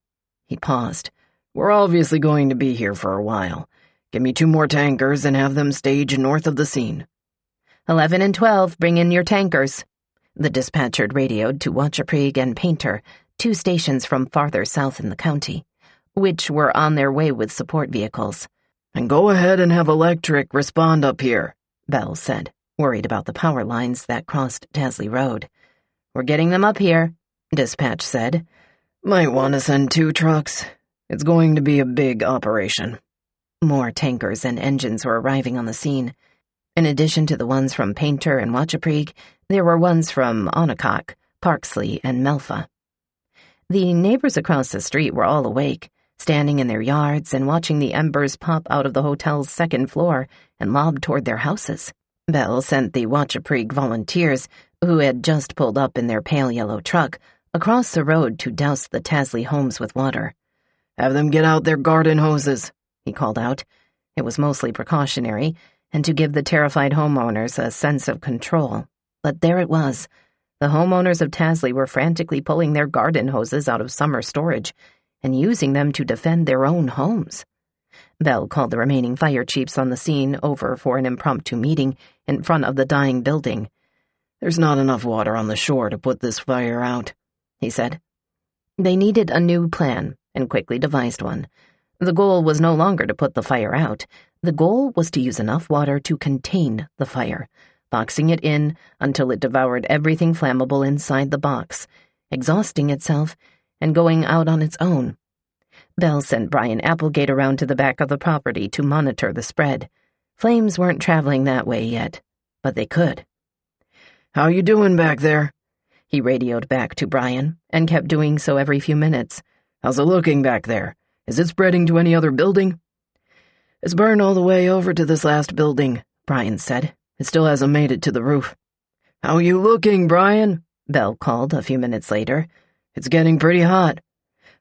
He paused. We're obviously going to be here for a while. Give me 2 more tankers and have them stage north of the scene. 11 and 12, bring in your tankers. The dispatcher radioed to Wachapreague and Painter, 2 stations from farther south in the county, which were on their way with support vehicles. And go ahead and have electric respond up here, Bell said, worried about the power lines that crossed Tasley Road. We're getting them up here, dispatch said. Might want to send 2 trucks. It's going to be a big operation. More tankers and engines were arriving on the scene. In addition to the ones from Painter and Wachapreague, there were ones from Accomack, Parksley, and Melfa. The neighbors across the street were all awake, standing in their yards and watching the embers pop out of the hotel's 2nd floor and lob toward their houses. Bell sent the Wachapreague volunteers, who had just pulled up in their pale yellow truck, across the road to douse the Tasley homes with water. Have them get out their garden hoses, he called out. It was mostly precautionary, and to give the terrified homeowners a sense of control. But there it was. The homeowners of Tasley were frantically pulling their garden hoses out of summer storage and using them to defend their own homes. Bell called the remaining fire chiefs on the scene over for an impromptu meeting in front of the dying building. There's not enough water on the shore to put this fire out, he said. They needed a new plan, and quickly devised one. The goal was no longer to put the fire out. The goal was to use enough water to contain the fire, boxing it in until it devoured everything flammable inside the box, exhausting itself, and going out on its own. Bell sent Brian Applegate around to the back of the property to monitor the spread. Flames weren't traveling that way yet, but they could. "How you doing back there?" He radioed back to Brian, and kept doing so every few minutes. "How's it looking back there? Is it spreading to any other building?" "It's burned all the way over to this last building," Brian said. "It still hasn't made it to the roof." "How you looking, Brian?" Bell called a few minutes later. "It's getting pretty hot.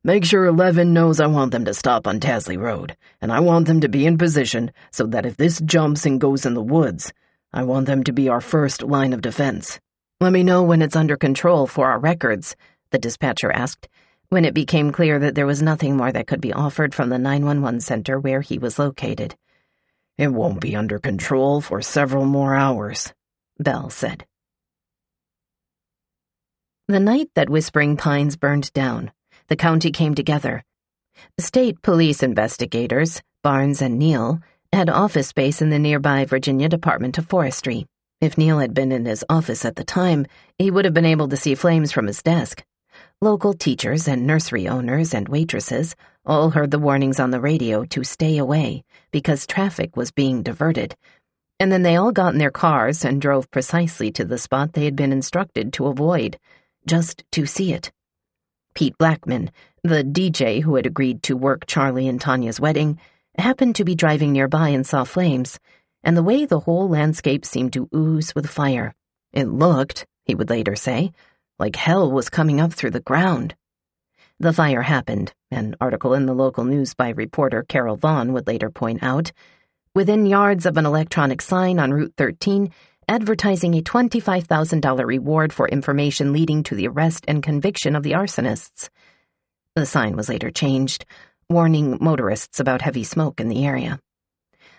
Make sure 11 knows I want them to stop on Tasley Road, and I want them to be in position so that if this jumps and goes in the woods, I want them to be our first line of defense." "Let me know when it's under control for our records," the dispatcher asked, when it became clear that there was nothing more that could be offered from the 911 center where he was located. "It won't be under control for several more hours," Bell said. The night that Whispering Pines burned down, the county came together. State police investigators, Barnes and Neal, had office space in the nearby Virginia Department of Forestry. If Neal had been in his office at the time, he would have been able to see flames from his desk. Local teachers and nursery owners and waitresses all heard the warnings on the radio to stay away because traffic was being diverted, and then they all got in their cars and drove precisely to the spot they had been instructed to avoid, just to see it. Pete Blackman, the DJ who had agreed to work Charlie and Tanya's wedding, happened to be driving nearby and saw flames, and the way the whole landscape seemed to ooze with fire. It looked, he would later say, like hell was coming up through the ground. The fire happened, an article in the local news by reporter Carol Vaughn would later point out, within yards of an electronic sign on Route 13 advertising a $25,000 reward for information leading to the arrest and conviction of the arsonists. The sign was later changed, warning motorists about heavy smoke in the area.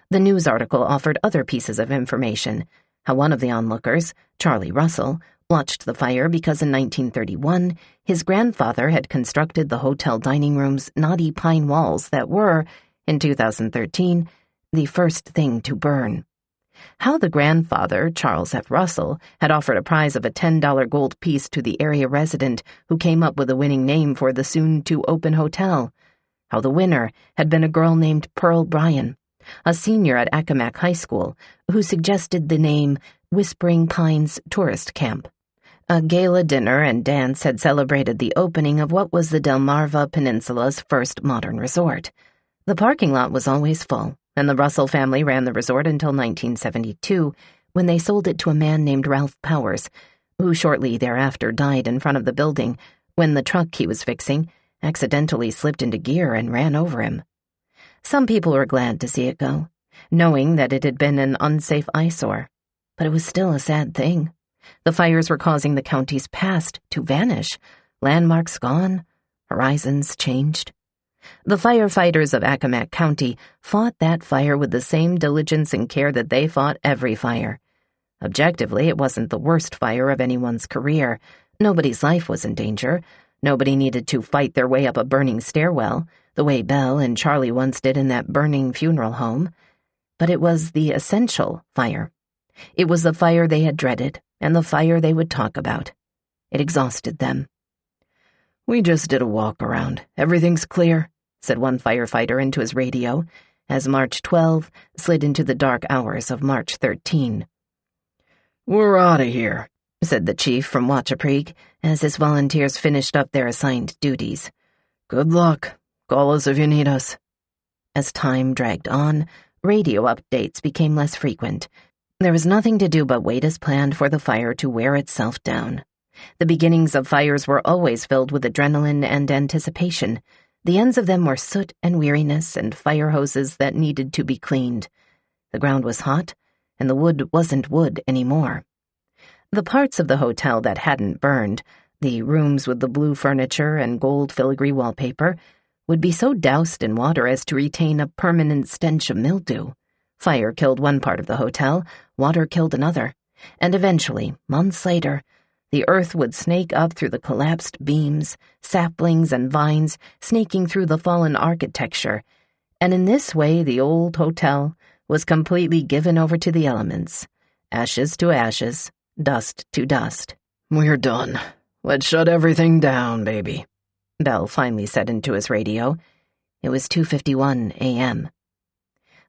The news article offered other pieces of information, how one of the onlookers, Charlie Russell, watched the fire because in 1931 his grandfather had constructed the hotel dining room's knotty pine walls that were, in 2013, the first thing to burn. How the grandfather, Charles F. Russell, had offered a prize of a $10 gold piece to the area resident who came up with a winning name for the soon-to-open hotel. How the winner had been a girl named Pearl Bryan, a senior at Accomack High School, who suggested the name Whispering Pines Tourist Camp. A gala dinner and dance had celebrated the opening of what was the Delmarva Peninsula's first modern resort. The parking lot was always full, and the Russell family ran the resort until 1972, when they sold it to a man named Ralph Powers, who shortly thereafter died in front of the building when the truck he was fixing accidentally slipped into gear and ran over him. Some people were glad to see it go, knowing that it had been an unsafe eyesore, but it was still a sad thing. The fires were causing the county's past to vanish, landmarks gone, horizons changed. The firefighters of Accomack County fought that fire with the same diligence and care that they fought every fire. Objectively, it wasn't the worst fire of anyone's career. Nobody's life was in danger. Nobody needed to fight their way up a burning stairwell, the way Belle and Charlie once did in that burning funeral home. But it was the essential fire. It was the fire they had dreaded, and the fire they would talk about. It exhausted them. "We just did a walk around. Everything's clear," said one firefighter into his radio, as March 12 slid into the dark hours of March 13. "We're out of here," said the chief from Wachapreek, as his volunteers finished up their assigned duties. "Good luck. Call us if you need us." As time dragged on, radio updates became less frequent. There was nothing to do but wait as planned for the fire to wear itself down. The beginnings of fires were always filled with adrenaline and anticipation. The ends of them were soot and weariness and fire hoses that needed to be cleaned. The ground was hot, and the wood wasn't wood anymore. The parts of the hotel that hadn't burned, the rooms with the blue furniture and gold filigree wallpaper, would be so doused in water as to retain a permanent stench of mildew. Fire killed one part of the hotel, water killed another, and eventually, months later, The earth would snake up through the collapsed beams, saplings and vines snaking through the fallen architecture, and in this way the old hotel was completely given over to the elements. Ashes to ashes, dust to dust. "We're done. Let's shut everything down, baby," Bell finally said into his radio. It was 2:51 a.m.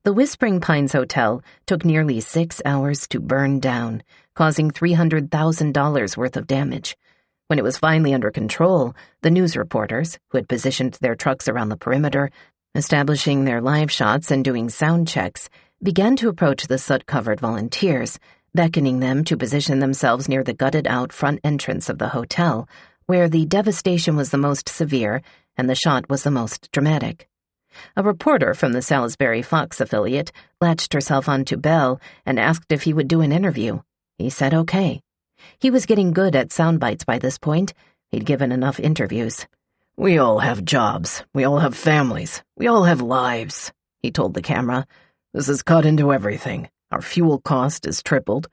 The Whispering Pines Hotel took nearly 6 hours to burn down, causing $300,000 worth of damage. When it was finally under control, the news reporters, who had positioned their trucks around the perimeter, establishing their live shots and doing sound checks, began to approach the soot-covered volunteers, beckoning them to position themselves near the gutted-out front entrance of the hotel, where the devastation was the most severe and the shot was the most dramatic. A reporter from the Salisbury Fox affiliate latched herself onto Bell and asked if he would do an interview. He said okay. He was getting good at sound bites by this point. He'd given enough interviews. "We all have jobs. We all have families. We all have lives," he told the camera. "This is cut into everything. Our fuel cost is tripled.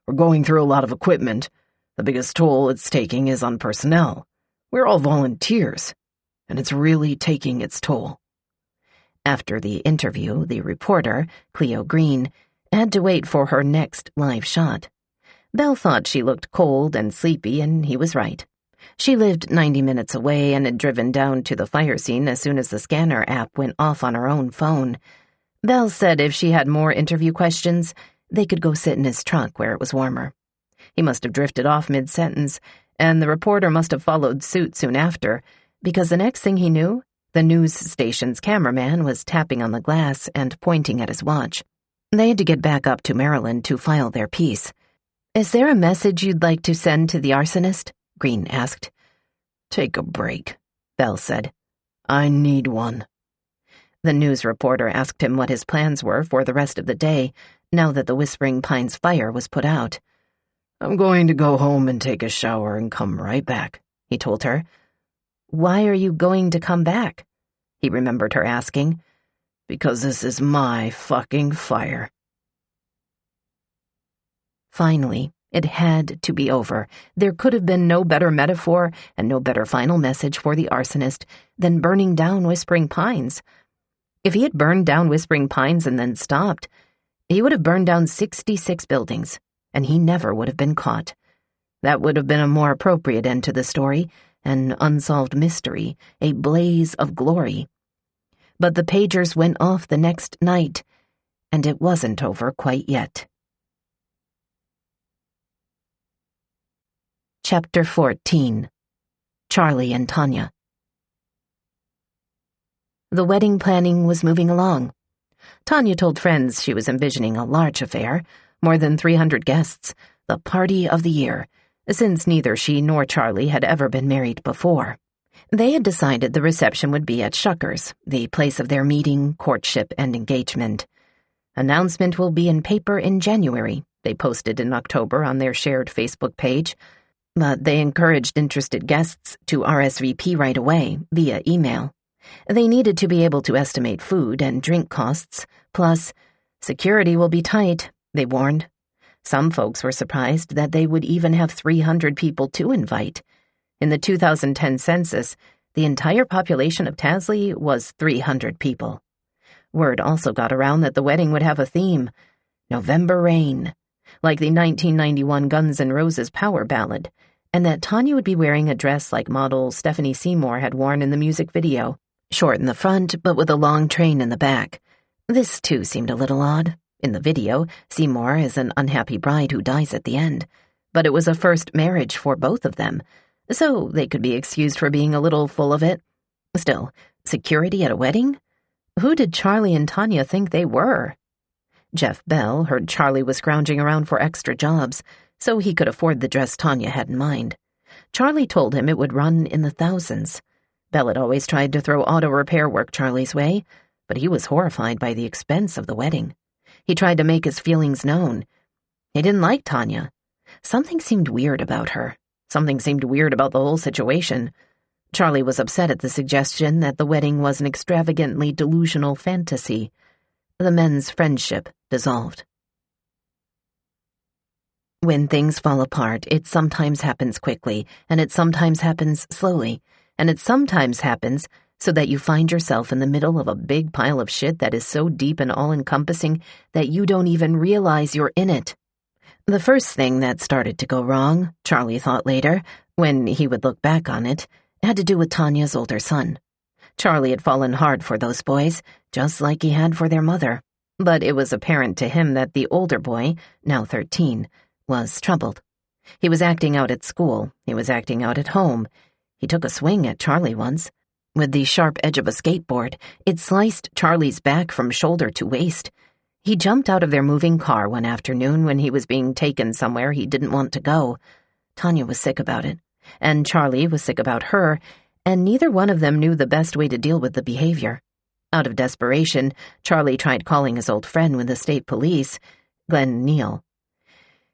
We're going through a lot of equipment. The biggest toll it's taking is on personnel. We're all volunteers, and it's really taking its toll." After the interview, the reporter, Cleo Green, had to wait for her next live shot. Bell thought she looked cold and sleepy, and he was right. She lived 90 minutes away and had driven down to the fire scene as soon as the scanner app went off on her own phone. Bell said if she had more interview questions, they could go sit in his truck where it was warmer. He must have drifted off mid-sentence, and the reporter must have followed suit soon after, because the next thing he knew, the news station's cameraman was tapping on the glass and pointing at his watch. They had to get back up to Maryland to file their piece. "Is there a message you'd like to send to the arsonist?" Green asked. "Take a break," Bell said. "I need one." The news reporter asked him what his plans were for the rest of the day, now that the Whispering Pines fire was put out. "I'm going to go home and take a shower and come right back," he told her. "Why are you going to come back?" he remembered her asking. "Because this is my fucking fire." Finally, it had to be over. There could have been no better metaphor and no better final message for the arsonist than burning down Whispering Pines. If he had burned down Whispering Pines and then stopped, he would have burned down 66 buildings, and he never would have been caught. That would have been a more appropriate end to the story, an unsolved mystery, a blaze of glory. But the pagers went off the next night, and it wasn't over quite yet. Chapter 14. Charlie and Tanya. The wedding planning was moving along. Tanya told friends she was envisioning a large affair, more than 300 guests, the party of the year, since neither she nor Charlie had ever been married before. They had decided the reception would be at Shucker's, the place of their meeting, courtship, and engagement. "Announcement will be in paper in January," they posted in October on their shared Facebook page, but they encouraged interested guests to RSVP right away, via email. They needed to be able to estimate food and drink costs, plus, security will be tight, they warned. Some folks were surprised that they would even have 300 people to invite. In the 2010 census, the entire population of Tasley was 300 people. Word also got around that the wedding would have a theme, November Rain, like the 1991 Guns N' Roses power ballad, and that Tanya would be wearing a dress like model Stephanie Seymour had worn in the music video, short in the front but with a long train in the back. This, too, seemed a little odd. In the video, Seymour is an unhappy bride who dies at the end, but it was a first marriage for both of them, so they could be excused for being a little full of it. Still, security at a wedding? Who did Charlie and Tanya think they were? Jeff Bell heard Charlie was scrounging around for extra jobs, so he could afford the dress Tanya had in mind. Charlie told him it would run in the thousands. Bell had always tried to throw auto repair work Charlie's way, but he was horrified by the expense of the wedding. He tried to make his feelings known. He didn't like Tanya. Something seemed weird about her. Something seemed weird about the whole situation. Charlie was upset at the suggestion that the wedding was an extravagantly delusional fantasy. The men's friendship dissolved. When things fall apart, it sometimes happens quickly, and it sometimes happens slowly, and it sometimes happens so that you find yourself in the middle of a big pile of shit that is so deep and all-encompassing that you don't even realize you're in it. The first thing that started to go wrong, Charlie thought later, when he would look back on it, had to do with Tanya's older son. Charlie had fallen hard for those boys, just like he had for their mother. But it was apparent to him that the older boy, now 13, was troubled. He was acting out at school. He was acting out at home. He took a swing at Charlie once. With the sharp edge of a skateboard, it sliced Charlie's back from shoulder to waist. He jumped out of their moving car one afternoon when he was being taken somewhere he didn't want to go. Tanya was sick about it, and Charlie was sick about her, and neither one of them knew the best way to deal with the behavior. Out of desperation, Charlie tried calling his old friend with the state police, Glenn Neal.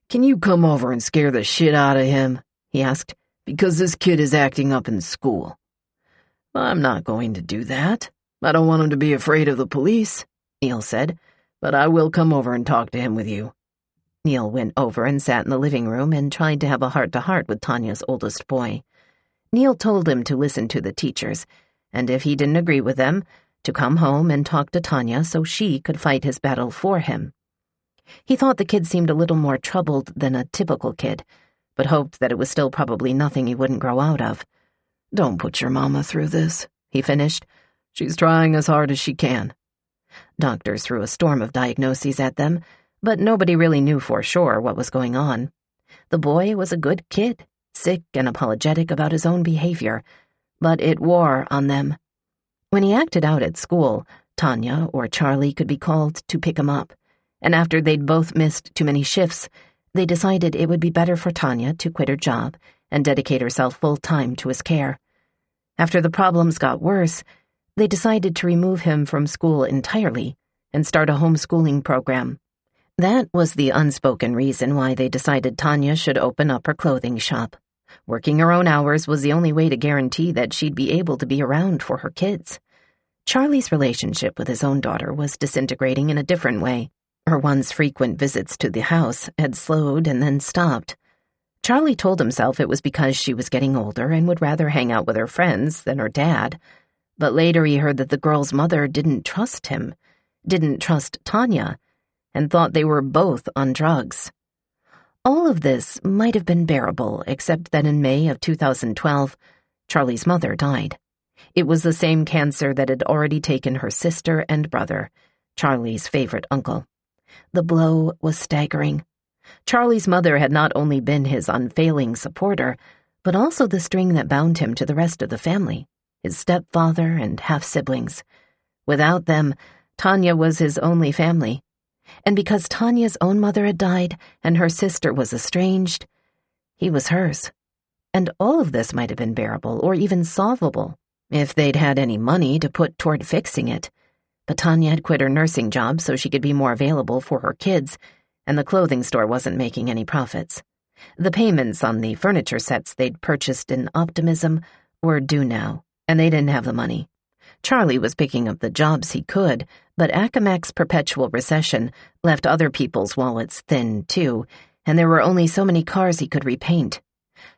"Can you come over and scare the shit out of him?" he asked, "because this kid is acting up in school." "I'm not going to do that. I don't want him to be afraid of the police," Neal said, "but I will come over and talk to him with you." Neal went over and sat in the living room and tried to have a heart-to-heart with Tanya's oldest boy. Neal told him to listen to the teachers, and if he didn't agree with them, to come home and talk to Tanya so she could fight his battle for him. He thought the kid seemed a little more troubled than a typical kid, but hoped that it was still probably nothing he wouldn't grow out of. "Don't put your mama through this," he finished. "She's trying as hard as she can." Doctors threw a storm of diagnoses at them, but nobody really knew for sure what was going on. The boy was a good kid, sick and apologetic about his own behavior, but it wore on them. When he acted out at school, Tanya or Charlie could be called to pick him up, and after they'd both missed too many shifts, they decided it would be better for Tanya to quit her job and dedicate herself full-time to his care. After the problems got worse, they decided to remove him from school entirely and start a homeschooling program. That was the unspoken reason why they decided Tanya should open up her clothing shop. Working her own hours was the only way to guarantee that she'd be able to be around for her kids. Charlie's relationship with his own daughter was disintegrating in a different way. Her once frequent visits to the house had slowed and then stopped. Charlie told himself it was because she was getting older and would rather hang out with her friends than her dad, but later he heard that the girl's mother didn't trust him, didn't trust Tanya, and thought they were both on drugs. All of this might have been bearable, except that in May of 2012, Charlie's mother died. It was the same cancer that had already taken her sister and brother, Charlie's favorite uncle. The blow was staggering. Charlie's mother had not only been his unfailing supporter, but also the string that bound him to the rest of the family, his stepfather and half-siblings. Without them, Tanya was his only family. And because Tanya's own mother had died and her sister was estranged, he was hers. And all of this might have been bearable or even solvable if they'd had any money to put toward fixing it. But Tanya had quit her nursing job so she could be more available for her kids, and the clothing store wasn't making any profits. The payments on the furniture sets they'd purchased in Optimism were due now, and they didn't have the money. Charlie was picking up the jobs he could, but Accomack's perpetual recession left other people's wallets thin, too, and there were only so many cars he could repaint.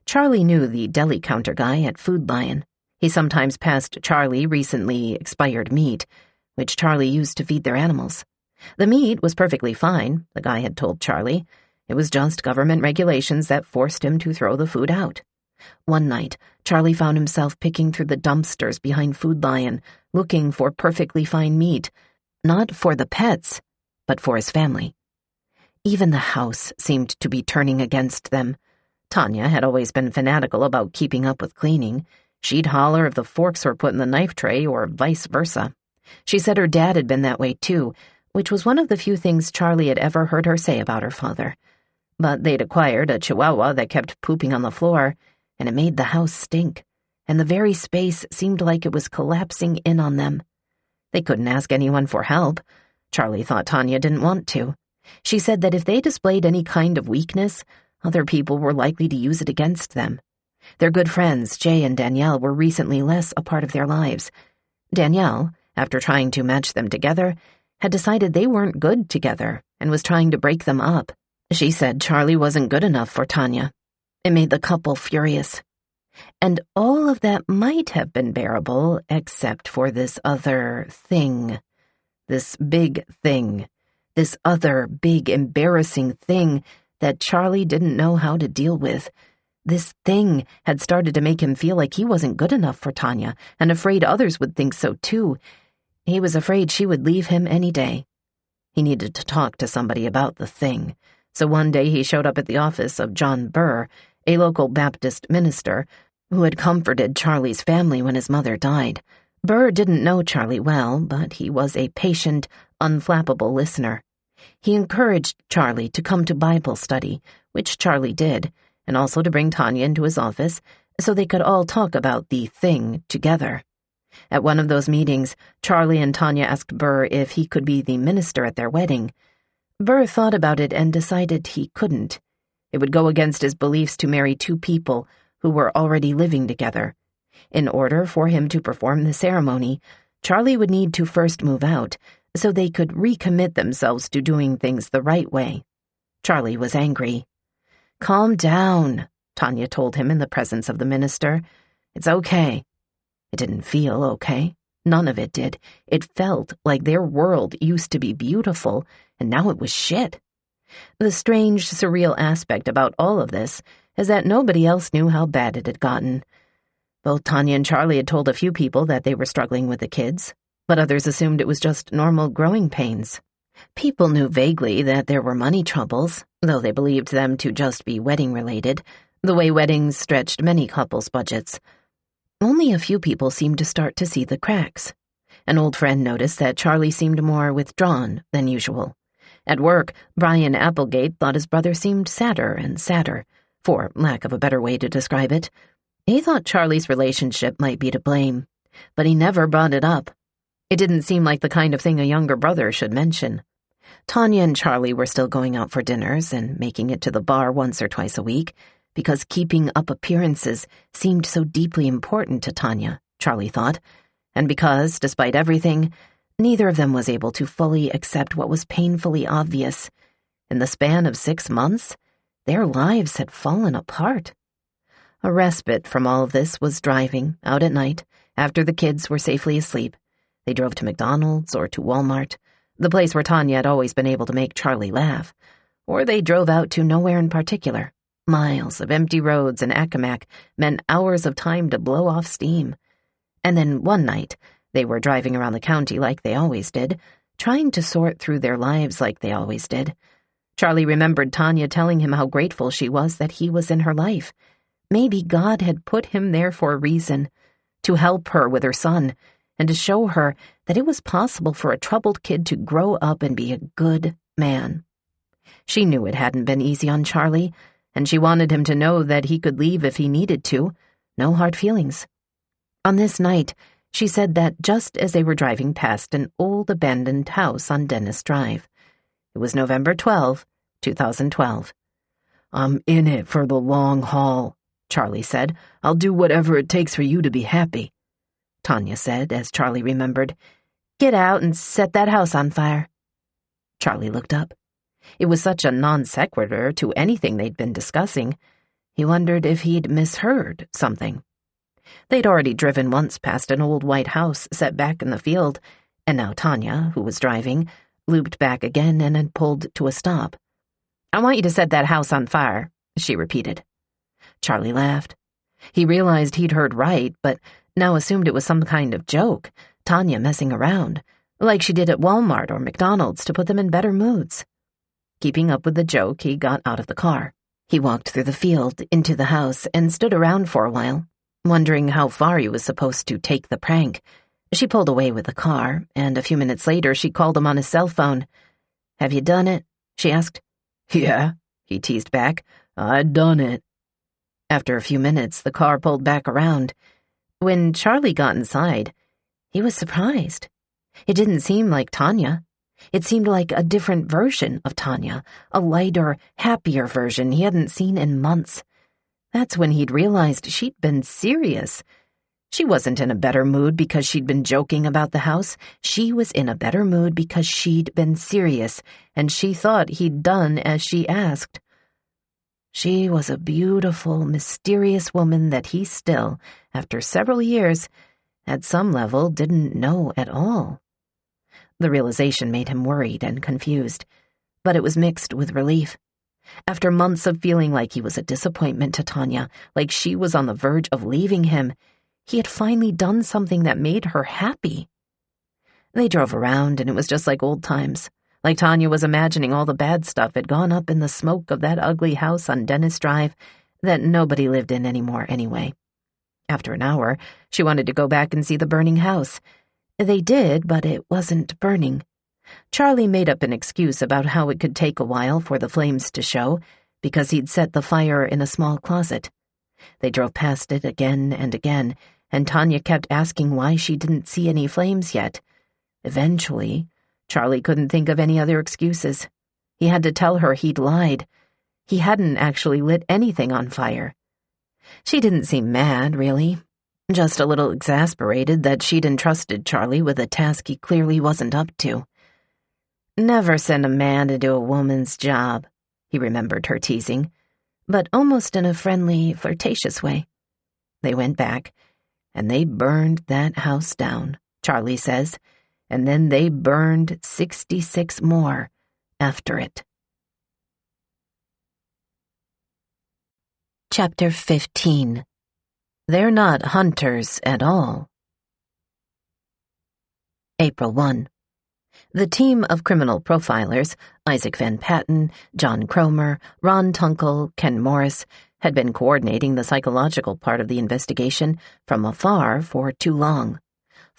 Charlie knew the deli counter guy at Food Lion. He sometimes passed Charlie recently expired meat, which Charlie used to feed their animals. The meat was perfectly fine, the guy had told Charlie. It was just government regulations that forced him to throw the food out. One night, Charlie found himself picking through the dumpsters behind Food Lion, looking for perfectly fine meat, not for the pets, but for his family. Even the house seemed to be turning against them. Tanya had always been fanatical about keeping up with cleaning. She'd holler if the forks were put in the knife tray or vice versa. She said her dad had been that way too, which was one of the few things Charlie had ever heard her say about her father. But they'd acquired a chihuahua that kept pooping on the floor, and it made the house stink, and the very space seemed like it was collapsing in on them. They couldn't ask anyone for help. Charlie thought Tanya didn't want to. She said that if they displayed any kind of weakness, other people were likely to use it against them. Their good friends, Jay and Danielle, were recently less a part of their lives. Danielle, after trying to match them together, had decided they weren't good together and was trying to break them up. She said Charlie wasn't good enough for Tanya. It made the couple furious. And all of that might have been bearable except for this other thing. This big thing. This other big embarrassing thing that Charlie didn't know how to deal with. This thing had started to make him feel like he wasn't good enough for Tanya, and afraid others would think so too. He was afraid she would leave him any day. He needed to talk to somebody about the thing, so one day he showed up at the office of John Burr, a local Baptist minister, who had comforted Charlie's family when his mother died. Burr didn't know Charlie well, but he was a patient, unflappable listener. He encouraged Charlie to come to Bible study, which Charlie did, and also to bring Tanya into his office so they could all talk about the thing together. At one of those meetings, Charlie and Tanya asked Burr if he could be the minister at their wedding. Burr thought about it and decided he couldn't. It would go against his beliefs to marry two people who were already living together. In order for him to perform the ceremony, Charlie would need to first move out so they could recommit themselves to doing things the right way. Charlie was angry. "Calm down," Tanya told him in the presence of the minister. "It's okay." It didn't feel okay. None of it did. It felt like their world used to be beautiful, and now it was shit. The strange, surreal aspect about all of this is that nobody else knew how bad it had gotten. Both Tanya and Charlie had told a few people that they were struggling with the kids, but others assumed it was just normal growing pains. People knew vaguely that there were money troubles, though they believed them to just be wedding-related, the way weddings stretched many couples' budgets. Only a few people seemed to start to see the cracks. An old friend noticed that Charlie seemed more withdrawn than usual. At work, Brian Applegate thought his brother seemed sadder and sadder, for lack of a better way to describe it. He thought Charlie's relationship might be to blame, but he never brought it up. It didn't seem like the kind of thing a younger brother should mention. Tanya and Charlie were still going out for dinners and making it to the bar once or twice a week, because keeping up appearances seemed so deeply important to Tanya, Charlie thought, and because, despite everything, neither of them was able to fully accept what was painfully obvious. In the span of 6 months, their lives had fallen apart. A respite from all of this was driving, out at night, after the kids were safely asleep. They drove to McDonald's or to Walmart, the place where Tanya had always been able to make Charlie laugh, or they drove out to nowhere in particular. Miles of empty roads in Accomack meant hours of time to blow off steam. And then one night, they were driving around the county like they always did, trying to sort through their lives like they always did. Charlie remembered Tanya telling him how grateful she was that he was in her life. Maybe God had put him there for a reason, to help her with her son, and to show her that it was possible for a troubled kid to grow up and be a good man. She knew it hadn't been easy on Charlie, and she wanted him to know that he could leave if he needed to. No hard feelings. On this night, she said that just as they were driving past an old abandoned house on Dennis Drive. It was November 12, 2012. "I'm in it for the long haul," Charlie said. "I'll do whatever it takes for you to be happy." Tanya said, as Charlie remembered, "Get out and set that house on fire." Charlie looked up. It was such a non sequitur to anything they'd been discussing. He wondered if he'd misheard something. They'd already driven once past an old white house set back in the field, and now Tanya, who was driving, looped back again and had pulled to a stop. "I want you to set that house on fire," she repeated. Charlie laughed. He realized he'd heard right, but now assumed it was some kind of joke, Tanya messing around, like she did at Walmart or McDonald's to put them in better moods. Keeping up with the joke, he got out of the car. He walked through the field, into the house, and stood around for a while, wondering how far he was supposed to take the prank. She pulled away with the car, and a few minutes later she called him on his cell phone. "Have you done it?" she asked. "Yeah," he teased back. "I done it." After a few minutes, the car pulled back around. When Charlie got inside, he was surprised. It didn't seem like Tanya. It seemed like a different version of Tanya, a lighter, happier version he hadn't seen in months. That's when he'd realized she'd been serious. She wasn't in a better mood because she'd been joking about the house. She was in a better mood because she'd been serious, and she thought he'd done as she asked. She was a beautiful, mysterious woman that he still, after several years, at some level didn't know at all. The realization made him worried and confused, but it was mixed with relief. After months of feeling like he was a disappointment to Tanya, like she was on the verge of leaving him, he had finally done something that made her happy. They drove around, and it was just like old times. Like Tanya was imagining all the bad stuff had gone up in the smoke of that ugly house on Dennis Drive that nobody lived in anymore anyway. After an hour, she wanted to go back and see the burning house. They did, but it wasn't burning. Charlie made up an excuse about how it could take a while for the flames to show, because he'd set the fire in a small closet. They drove past it again and again, and Tanya kept asking why she didn't see any flames yet. Eventually, Charlie couldn't think of any other excuses. He had to tell her he'd lied. He hadn't actually lit anything on fire. She didn't seem mad, really. Just a little exasperated that she'd entrusted Charlie with a task he clearly wasn't up to. Never send a man to do a woman's job, he remembered her teasing, but almost in a friendly, flirtatious way. They went back, and they burned that house down, Charlie says, and then they burned 66 more after it. Chapter 15. They're not hunters at all. April 1. The team of criminal profilers, Isaac Van Patten, John Cromer, Ron Tunkel, Ken Morris, had been coordinating the psychological part of the investigation from afar for too long.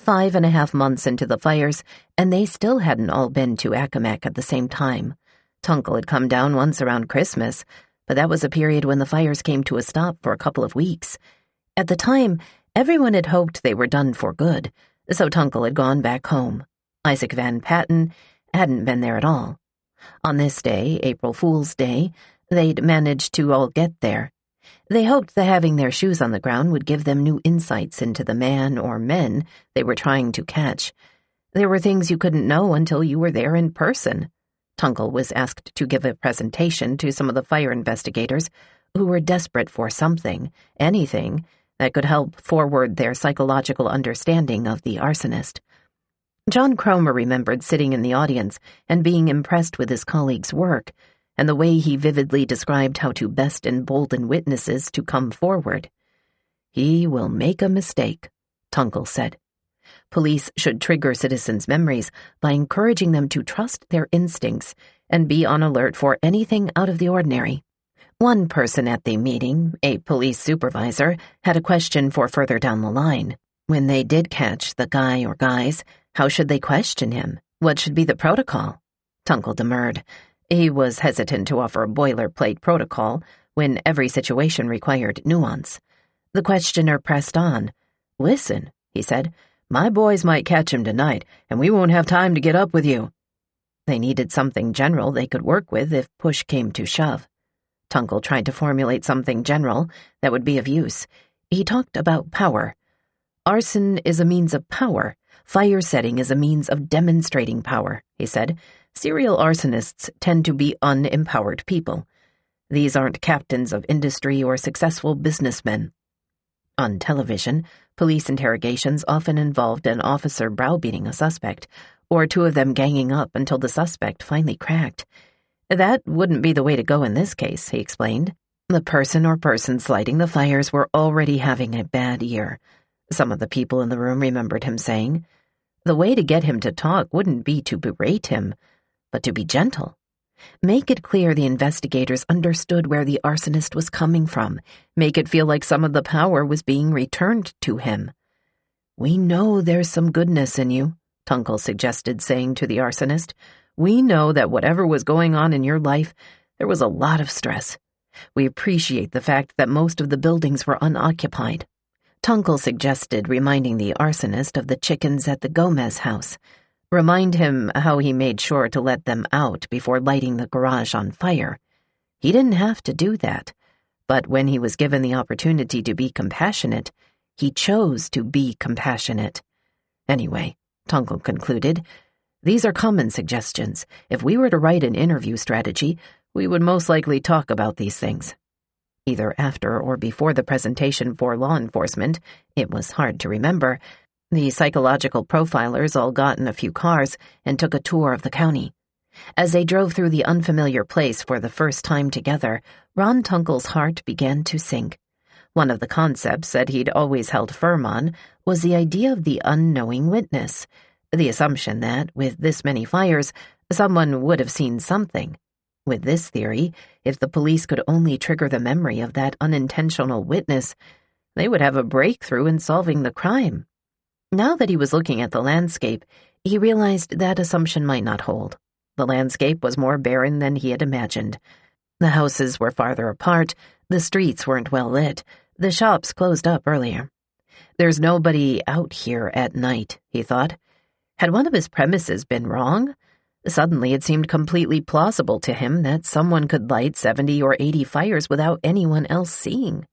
5.5 months into the fires, and they still hadn't all been to Accomack at the same time. Tunkel had come down once around Christmas, but that was a period when the fires came to a stop for a couple of weeks. At the time, everyone had hoped they were done for good, so Tunkel had gone back home. Isaac Van Patten hadn't been there at all. On this day, April Fool's Day, they'd managed to all get there. They hoped that having their shoes on the ground would give them new insights into the man or men they were trying to catch. There were things you couldn't know until you were there in person. Tunkel was asked to give a presentation to some of the fire investigators who were desperate for something, anything, that could help forward their psychological understanding of the arsonist. John Cromer remembered sitting in the audience and being impressed with his colleague's work, and the way he vividly described how to best embolden witnesses to come forward. He will make a mistake, Tunkel said. Police should trigger citizens' memories by encouraging them to trust their instincts and be on alert for anything out of the ordinary. One person at the meeting, a police supervisor, had a question for further down the line. When they did catch the guy or guys, how should they question him? What should be the protocol? Tunkel demurred. He was hesitant to offer a boilerplate protocol when every situation required nuance. The questioner pressed on. "Listen," he said, "my boys might catch him tonight, and we won't have time to get up with you." They needed something general they could work with if push came to shove. Tunkel tried to formulate something general that would be of use. He talked about power. Arson is a means of power. Fire setting is a means of demonstrating power, he said. Serial arsonists tend to be unempowered people. These aren't captains of industry or successful businessmen. On television, police interrogations often involved an officer browbeating a suspect, or two of them ganging up until the suspect finally cracked. That wouldn't be the way to go in this case, he explained. The person or persons lighting the fires were already having a bad year. Some of the people in the room remembered him saying. The way to get him to talk wouldn't be to berate him, but to be gentle. Make it clear the investigators understood where the arsonist was coming from. Make it feel like some of the power was being returned to him. "We know there's some goodness in you," Tunkel suggested, saying to the arsonist. "We know that whatever was going on in your life, there was a lot of stress. We appreciate the fact that most of the buildings were unoccupied." Tunkel suggested reminding the arsonist of the chickens at the Gomez house. Remind him how he made sure to let them out before lighting the garage on fire. He didn't have to do that, but when he was given the opportunity to be compassionate, He chose to be compassionate. Anyway, Tunkel concluded, these are common suggestions. If we were to write an interview strategy, we would most likely talk about these things. Either after or before the presentation for law enforcement, it was hard to remember, the psychological profilers all got in a few cars and took a tour of the county. As they drove through the unfamiliar place for the first time together, Ron Tunkel's heart began to sink. One of the concepts that he'd always held firm on was the idea of the unknowing witness, the assumption that, with this many fires, someone would have seen something. With this theory, if the police could only trigger the memory of that unintentional witness, they would have a breakthrough in solving the crime. Now that he was looking at the landscape, he realized that assumption might not hold. The landscape was more barren than he had imagined. The houses were farther apart, the streets weren't well lit, the shops closed up earlier. There's nobody out here at night, he thought. Had one of his premises been wrong? Suddenly it seemed completely plausible to him that someone could light 70 or 80 fires without anyone else seeing.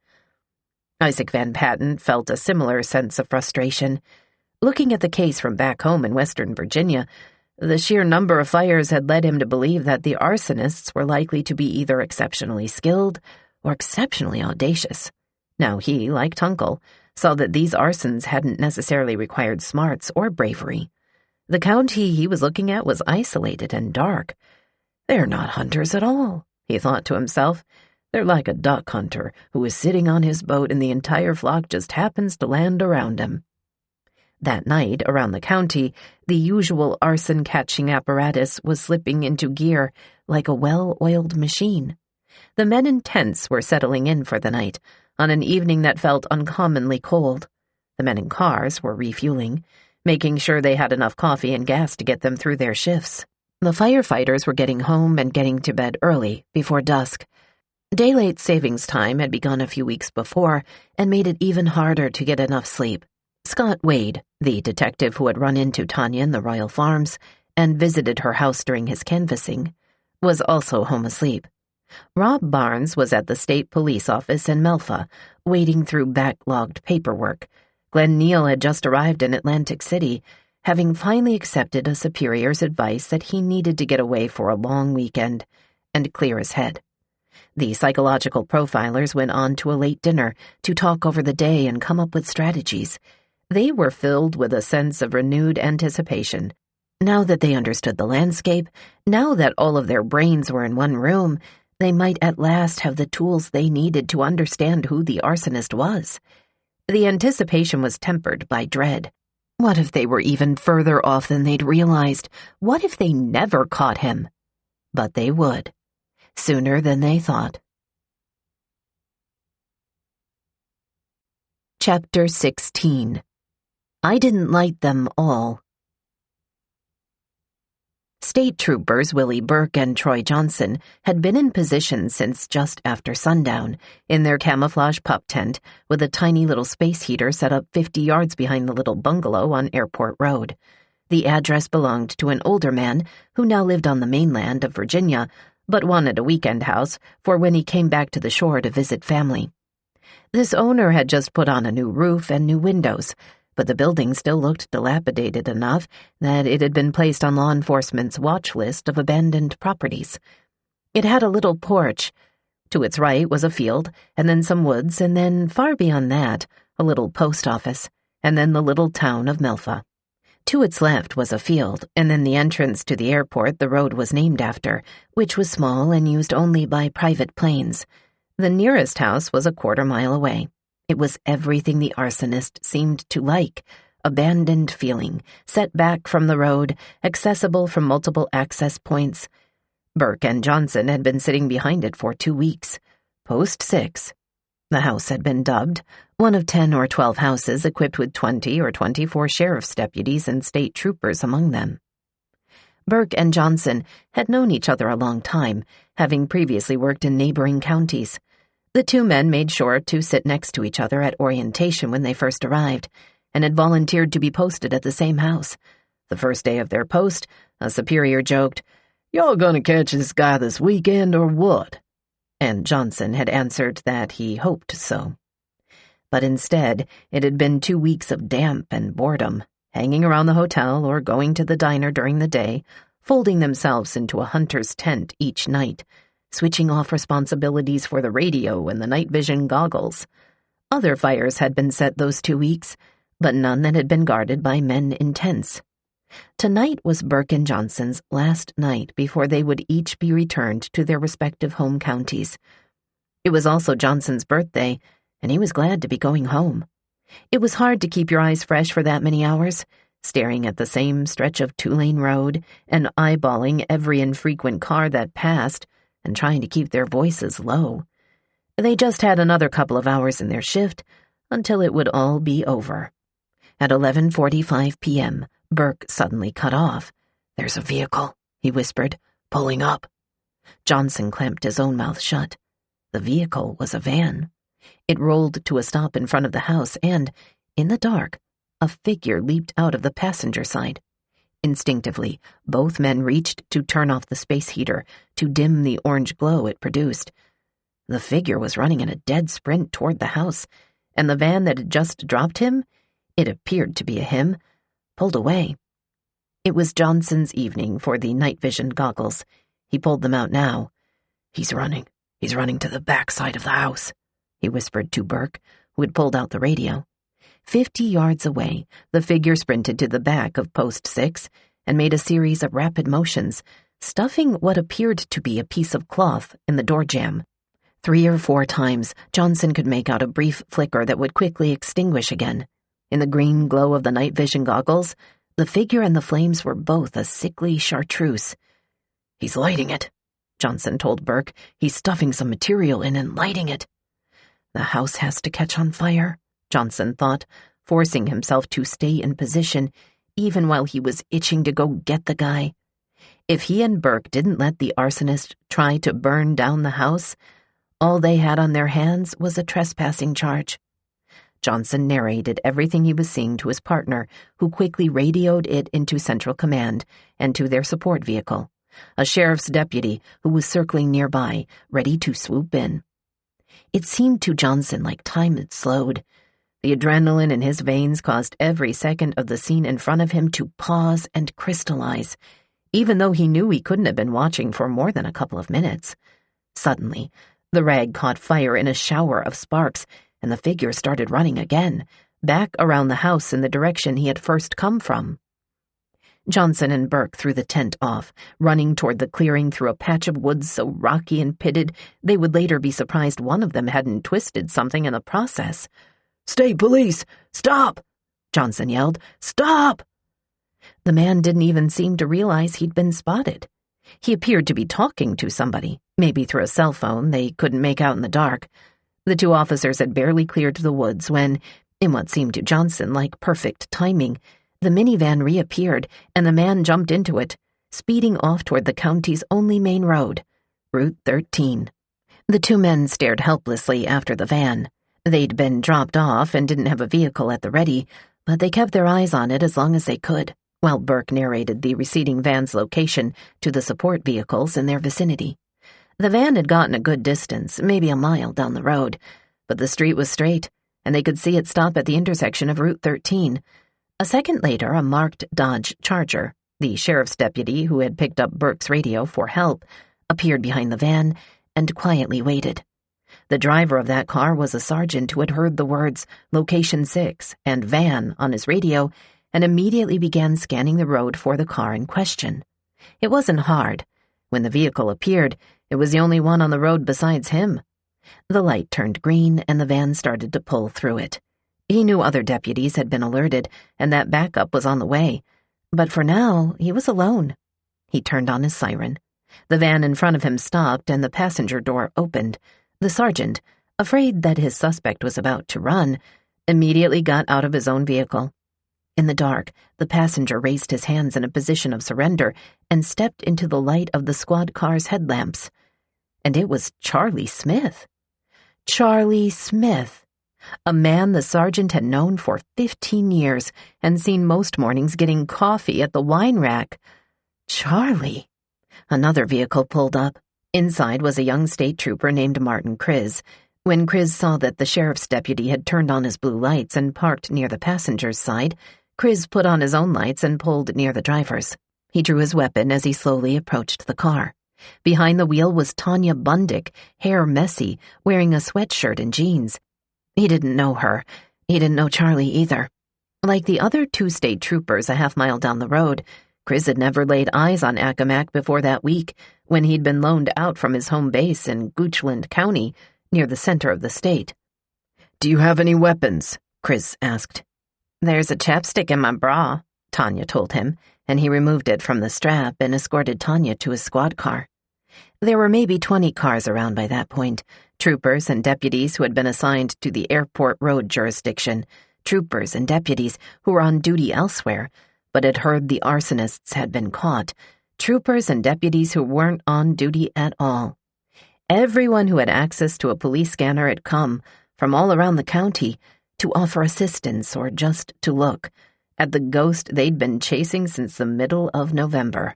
Isaac Van Patten felt a similar sense of frustration. Looking at the case from back home in Western Virginia, the sheer number of fires had led him to believe that the arsonists were likely to be either exceptionally skilled or exceptionally audacious. Now he, like Tunkel, saw that these arsons hadn't necessarily required smarts or bravery. The county he was looking at was isolated and dark. They're not hunters at all, he thought to himself. They're like a duck hunter who is sitting on his boat and the entire flock just happens to land around him. That night, around the county, the usual arson-catching apparatus was slipping into gear like a well-oiled machine. The men in tents were settling in for the night, on an evening that felt uncommonly cold. The men in cars were refueling, making sure they had enough coffee and gas to get them through their shifts. The firefighters were getting home and getting to bed early, before dusk. Daylight savings time had begun a few weeks before and made it even harder to get enough sleep. Scott Wade, the detective who had run into Tanya in the Royal Farms and visited her house during his canvassing, was also home asleep. Rob Barnes was at the state police office in Melfa, wading through backlogged paperwork. Glenn Neal had just arrived in Atlantic City, having finally accepted a superior's advice that he needed to get away for a long weekend and clear his head. The psychological profilers went on to a late dinner to talk over the day and come up with strategies. They were filled with a sense of renewed anticipation. Now that they understood the landscape, now that all of their brains were in one room, they might at last have the tools they needed to understand who the arsonist was. The anticipation was tempered by dread. What if they were even further off than they'd realized? What if they never caught him? But they would, sooner than they thought. Chapter 16. I Didn't Light Them All. State troopers Willie Burke and Troy Johnson had been in position since just after sundown, in their camouflage pup tent with a tiny little space heater set up 50 yards behind the little bungalow on Airport Road. The address belonged to an older man who now lived on the mainland of Virginia, but wanted a weekend house for when he came back to the shore to visit family. This owner had just put on a new roof and new windows, but the building still looked dilapidated enough that it had been placed on law enforcement's watch list of abandoned properties. It had a little porch. To its right was a field, and then some woods, and then, far beyond that, a little post office, and then the little town of Melfa. To its left was a field, and then the entrance to the airport the road was named after, which was small and used only by private planes. The nearest house was a quarter-mile away. It was everything the arsonist seemed to like, abandoned feeling, set back from the road, accessible from multiple access points. Burke and Johnson had been sitting behind it for 2 weeks. Post 6. The house had been dubbed, one of 10 or 12 houses equipped with 20 or 24 sheriff's deputies and state troopers among them. Burke and Johnson had known each other a long time, having previously worked in neighboring counties. The two men made sure to sit next to each other at orientation when they first arrived, and had volunteered to be posted at the same house. The first day of their post, a superior joked, "Y'all gonna catch this guy this weekend or what?" And Johnson had answered that he hoped so. But instead, it had been 2 weeks of damp and boredom, hanging around the hotel or going to the diner during the day, folding themselves into a hunter's tent each night, switching off responsibilities for the radio and the night vision goggles. Other fires had been set those 2 weeks, but none that had been guarded by men in tents. Tonight was Burke and Johnson's last night before they would each be returned to their respective home counties. It was also Johnson's birthday, and he was glad to be going home. It was hard to keep your eyes fresh for that many hours, staring at the same stretch of two-lane road and eyeballing every infrequent car that passed and trying to keep their voices low. They just had another couple of hours in their shift until it would all be over. At 11:45 p.m., Burke suddenly cut off. "There's a vehicle," he whispered, "pulling up." Johnson clamped his own mouth shut. The vehicle was a van. It rolled to a stop in front of the house and, in the dark, a figure leaped out of the passenger side. Instinctively, both men reached to turn off the space heater to dim the orange glow it produced. The figure was running in a dead sprint toward the house, and the van that had just dropped him, it appeared to be a him, pulled away. It was Johnson's evening for the night vision goggles. He pulled them out now. He's running to the back side of the house," he whispered to Burke, who had pulled out the radio. 50 yards away, the figure sprinted to the back of Post 6 and made a series of rapid motions, stuffing what appeared to be a piece of cloth in the door jamb. 3 or 4 times, Johnson could make out a brief flicker that would quickly extinguish again. In the green glow of the night vision goggles, the figure and the flames were both a sickly chartreuse. "He's lighting it," Johnson told Burke. "He's stuffing some material in and lighting it." The house has to catch on fire, Johnson thought, forcing himself to stay in position even while he was itching to go get the guy. If he and Burke didn't let the arsonist try to burn down the house, all they had on their hands was a trespassing charge. Johnson narrated everything he was seeing to his partner, who quickly radioed it into Central Command and to their support vehicle, a sheriff's deputy who was circling nearby, ready to swoop in. It seemed to Johnson like time had slowed. The adrenaline in his veins caused every second of the scene in front of him to pause and crystallize, even though he knew he couldn't have been watching for more than a couple of minutes. Suddenly, the rag caught fire in a shower of sparks, and the figure started running again, back around the house in the direction he had first come from. Johnson and Burke threw the tent off, running toward the clearing through a patch of woods so rocky and pitted they would later be surprised one of them hadn't twisted something in the process. "State police! Stop!" Johnson yelled. "Stop!" The man didn't even seem to realize he'd been spotted. He appeared to be talking to somebody, maybe through a cell phone they couldn't make out in the dark. The 2 officers had barely cleared the woods when, in what seemed to Johnson like perfect timing, the minivan reappeared and the man jumped into it, speeding off toward the county's only main road, Route 13. The 2 men stared helplessly after the van. They'd been dropped off and didn't have a vehicle at the ready, but they kept their eyes on it as long as they could, while Burke narrated the receding van's location to the support vehicles in their vicinity. The van had gotten a good distance, maybe a mile down the road, but the street was straight, and they could see it stop at the intersection of Route 13. A second later, a marked Dodge Charger, the sheriff's deputy who had picked up Burke's radio for help, appeared behind the van and quietly waited. The driver of that car was a sergeant who had heard the words Location 6 and van on his radio and immediately began scanning the road for the car in question. It wasn't hard. When the vehicle appeared, it was the only one on the road besides him. The light turned green and the van started to pull through it. He knew other deputies had been alerted and that backup was on the way, but for now he was alone. He turned on his siren. The van in front of him stopped and the passenger door opened. The sergeant, afraid that his suspect was about to run, immediately got out of his own vehicle. In the dark, the passenger raised his hands in a position of surrender and stepped into the light of the squad car's headlamps. And it was Charlie Smith. Charlie Smith, a man the sergeant had known for 15 years and seen most mornings getting coffee at the wine rack. Charlie. Another vehicle pulled up. Inside was a young state trooper named Martin Kriz. When Chris saw that the sheriff's deputy had turned on his blue lights and parked near the passenger's side, Chris put on his own lights and pulled near the driver's. He drew his weapon as he slowly approached the car. Behind the wheel was Tanya Bundick, hair messy, wearing a sweatshirt and jeans. He didn't know her. He didn't know Charlie either. Like the other two state troopers a half-mile down the road, Chris had never laid eyes on Accomack before that week, when he'd been loaned out from his home base in Vigilante County, near the center of the state. "Do you have any weapons?" Chris asked. "There's a chapstick in my bra," Tanya told him, and he removed it from the strap and escorted Tanya to his squad car. There were maybe 20 cars around by that point, troopers and deputies who had been assigned to the airport road jurisdiction, troopers and deputies who were on duty elsewhere, but had heard the arsonists had been caught, troopers and deputies who weren't on duty at all. Everyone who had access to a police scanner had come, from all around the county, to offer assistance or just to look at the ghost they'd been chasing since the middle of November.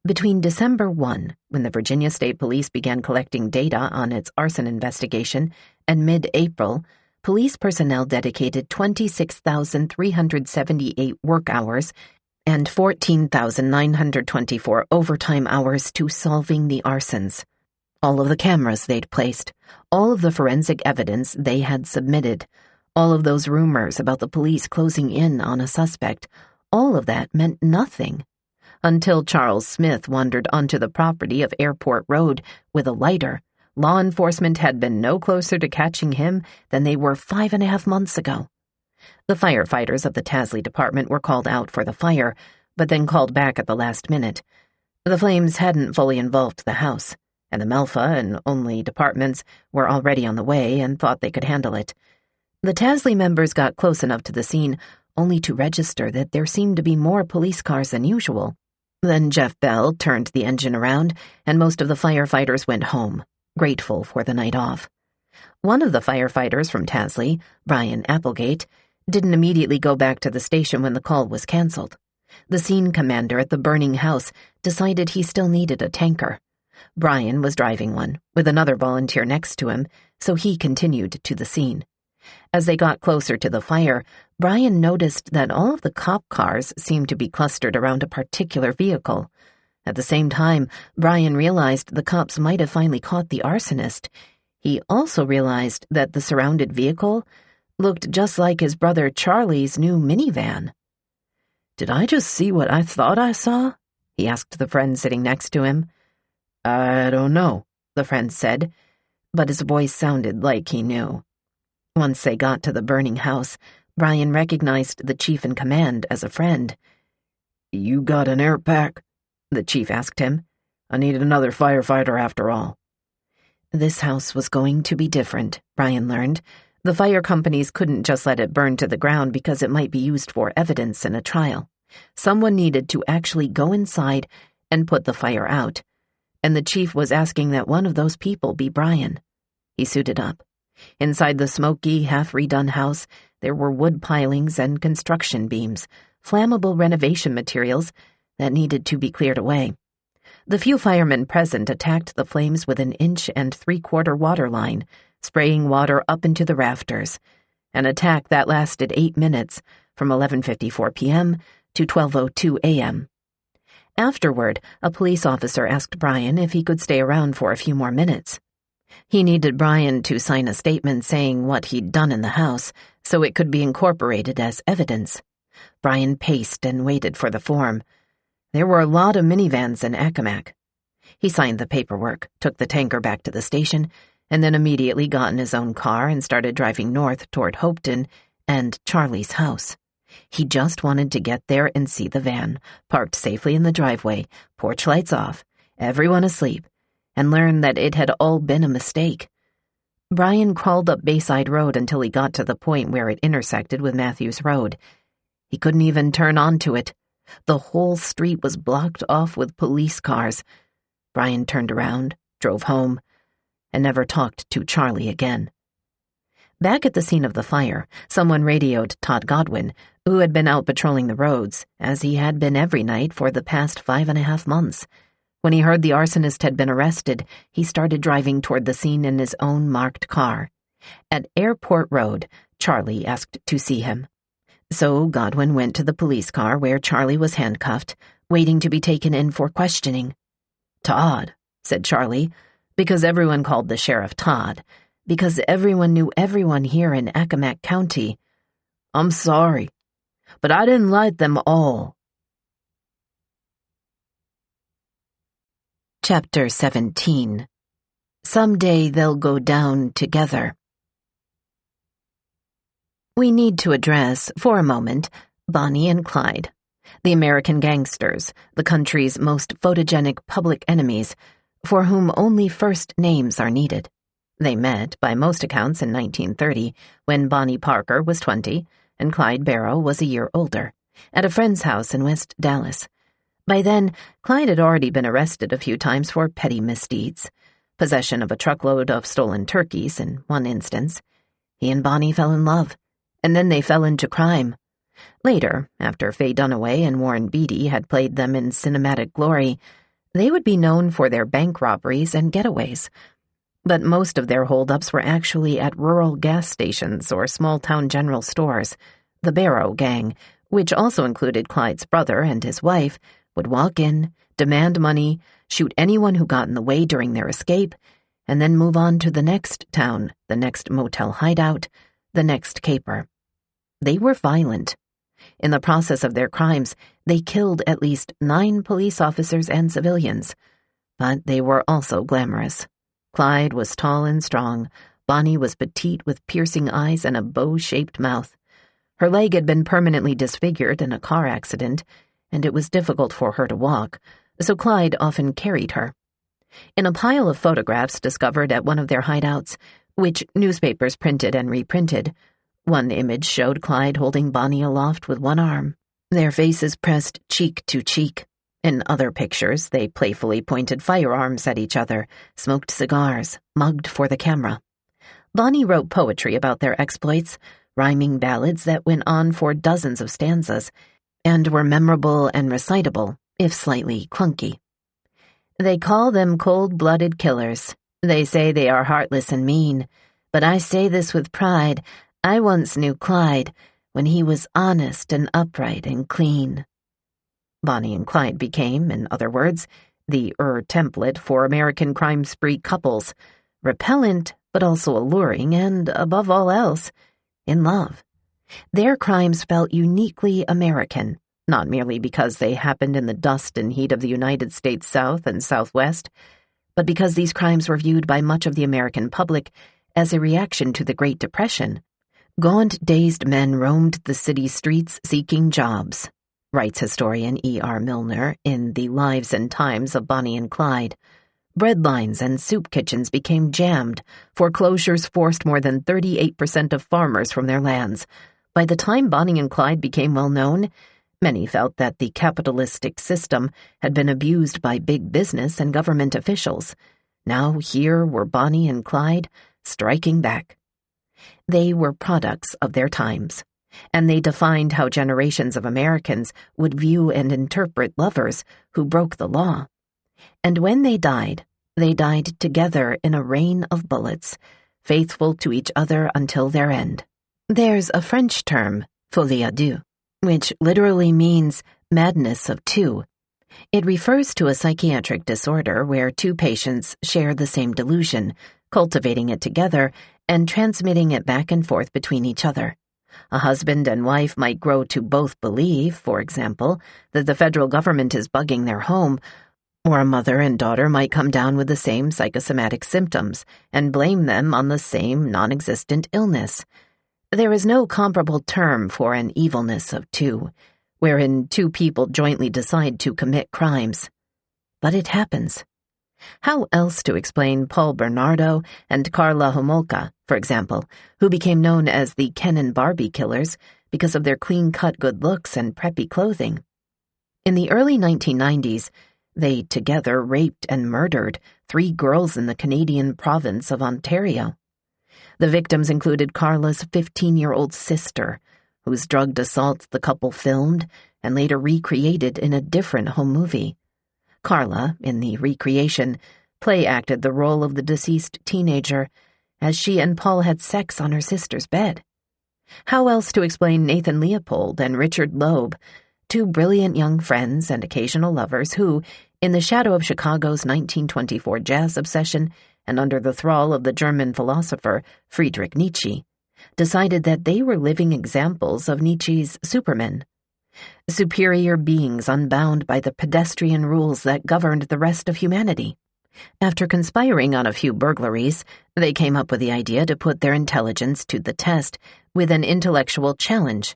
Between December 1, when the Virginia State Police began collecting data on its arson investigation, and mid-April, police personnel dedicated 26,378 work hours and 14,924 overtime hours to solving the arsons. All of the cameras they'd placed, all of the forensic evidence they had submitted, all of those rumors about the police closing in on a suspect, all of that meant nothing. Until Charles Smith wandered onto the property of Airport Road with a lighter, law enforcement had been no closer to catching him than they were 5.5 months ago. The firefighters of the Tasley Department were called out for the fire, but then called back at the last minute. The flames hadn't fully engulfed the house, and the Melfa and Only departments were already on the way and thought they could handle it. The Tasley members got close enough to the scene only to register that there seemed to be more police cars than usual. Then Jeff Bell turned the engine around, and most of the firefighters went home, grateful for the night off. One of the firefighters from Tasley, Brian Applegate, didn't immediately go back to the station when the call was canceled. The scene commander at the burning house decided he still needed a tanker. Brian was driving one, with another volunteer next to him, so he continued to the scene. As they got closer to the fire, Brian noticed that all of the cop cars seemed to be clustered around a particular vehicle. At the same time, Brian realized the cops might have finally caught the arsonist. He also realized that the surrounded vehicle looked just like his brother Charlie's new minivan. "Did I just see what I thought I saw?" he asked the friend sitting next to him. "I don't know," the friend said, but his voice sounded like he knew. Once they got to the burning house, Brian recognized the chief in command as a friend. "You got an air pack?" the chief asked him. "I needed another firefighter after all." This house was going to be different, Brian learned. The fire companies couldn't just let it burn to the ground because it might be used for evidence in a trial. Someone needed to actually go inside and put the fire out, and the chief was asking that one of those people be Brian. He suited up. Inside the smoky, half-redone house, there were wood pilings and construction beams, flammable renovation materials that needed to be cleared away. The few firemen present attacked the flames with an 1.75-inch water line, spraying water up into the rafters, an attack that lasted 8 minutes, from 11:54 p.m. to 12:02 a.m. Afterward, a police officer asked Brian if he could stay around for a few more minutes. He needed Brian to sign a statement saying what he'd done in the house, so it could be incorporated as evidence. Brian paced and waited for the form. There were a lot of minivans in Accomack. He signed the paperwork, took the tanker back to the station, and then immediately got in his own car and started driving north toward Hopeton and Charlie's house. He just wanted to get there and see the van, parked safely in the driveway, porch lights off, everyone asleep, and learn that it had all been a mistake. Brian crawled up Bayside Road until he got to the point where it intersected with Matthews Road. He couldn't even turn onto it. The whole street was blocked off with police cars. Brian turned around, drove home, and never talked to Charlie again. Back at the scene of the fire, someone radioed Todd Godwin, who had been out patrolling the roads, as he had been every night for the past 5.5 months. When he heard the arsonist had been arrested, he started driving toward the scene in his own marked car. At Airport Road, Charlie asked to see him. So Godwin went to the police car where Charlie was handcuffed, waiting to be taken in for questioning. "Todd," said Charlie, because everyone called the sheriff Todd, because everyone knew everyone here in Accomack County. "I'm sorry, but I didn't light them all." Chapter 17. Someday They'll Go Down Together. We need to address, for a moment, Bonnie and Clyde, the American gangsters, the country's most photogenic public enemies, for whom only first names are needed. They met, by most accounts, in 1930, when Bonnie Parker was 20 and Clyde Barrow was a year older, at a friend's house in West Dallas. By then, Clyde had already been arrested a few times for petty misdeeds, possession of a truckload of stolen turkeys in one instance. He and Bonnie fell in love, and then they fell into crime. Later, after Faye Dunaway and Warren Beatty had played them in cinematic glory, they would be known for their bank robberies and getaways. But most of their holdups were actually at rural gas stations or small-town general stores. The Barrow gang, which also included Clyde's brother and his wife, would walk in, demand money, shoot anyone who got in the way during their escape, and then move on to the next town, the next motel hideout, the next caper. They were violent. In the process of their crimes, they killed at least 9 police officers and civilians. But they were also glamorous. Clyde was tall and strong. Bonnie was petite with piercing eyes and a bow-shaped mouth. Her leg had been permanently disfigured in a car accident, and it was difficult for her to walk, so Clyde often carried her. In a pile of photographs discovered at one of their hideouts, which newspapers printed and reprinted, one image showed Clyde holding Bonnie aloft with one arm, their faces pressed cheek to cheek. In other pictures, they playfully pointed firearms at each other, smoked cigars, mugged for the camera. Bonnie wrote poetry about their exploits, rhyming ballads that went on for dozens of stanzas, and were memorable and recitable, if slightly clunky. They call them cold-blooded killers. They say they are heartless and mean, but I say this with pride. I once knew Clyde when he was honest and upright and clean. Bonnie and Clyde became, in other words, the template for American crime spree couples, repellent but also alluring and, above all else, in love. Their crimes felt uniquely American, not merely because they happened in the dust and heat of the United States South and Southwest, but because these crimes were viewed by much of the American public as a reaction to the Great Depression. Gaunt, dazed men roamed the city streets seeking jobs, writes historian E.R. Milner in The Lives and Times of Bonnie and Clyde. Bread lines and soup kitchens became jammed. Foreclosures forced more than 38% of farmers from their lands. By the time Bonnie and Clyde became well known, many felt that the capitalistic system had been abused by big business and government officials. Now here were Bonnie and Clyde striking back. They were products of their times, and they defined how generations of Americans would view and interpret lovers who broke the law. And when they died together in a rain of bullets, faithful to each other until their end. There's a French term, folie à deux, which literally means madness of two. It refers to a psychiatric disorder where two patients share the same delusion, cultivating it together and transmitting it back and forth between each other. A husband and wife might grow to both believe, for example, that the federal government is bugging their home, or a mother and daughter might come down with the same psychosomatic symptoms and blame them on the same non-existent illness. There is no comparable term for an evilness of two, wherein two people jointly decide to commit crimes. But it happens. How else to explain Paul Bernardo and Karla Homolka, for example, who became known as the Ken and Barbie killers because of their clean-cut good looks and preppy clothing? In the early 1990s, they together raped and murdered 3 girls in the Canadian province of Ontario. The victims included Karla's 15-year-old sister, whose drugged assault the couple filmed and later recreated in a different home movie. Carla, in the recreation, play-acted the role of the deceased teenager, as she and Paul had sex on her sister's bed. How else to explain Nathan Leopold and Richard Loeb, two brilliant young friends and occasional lovers who, in the shadow of Chicago's 1924 jazz obsession and under the thrall of the German philosopher Friedrich Nietzsche, decided that they were living examples of Nietzsche's Supermen, superior beings unbound by the pedestrian rules that governed the rest of humanity. After conspiring on a few burglaries, they came up with the idea to put their intelligence to the test with an intellectual challenge: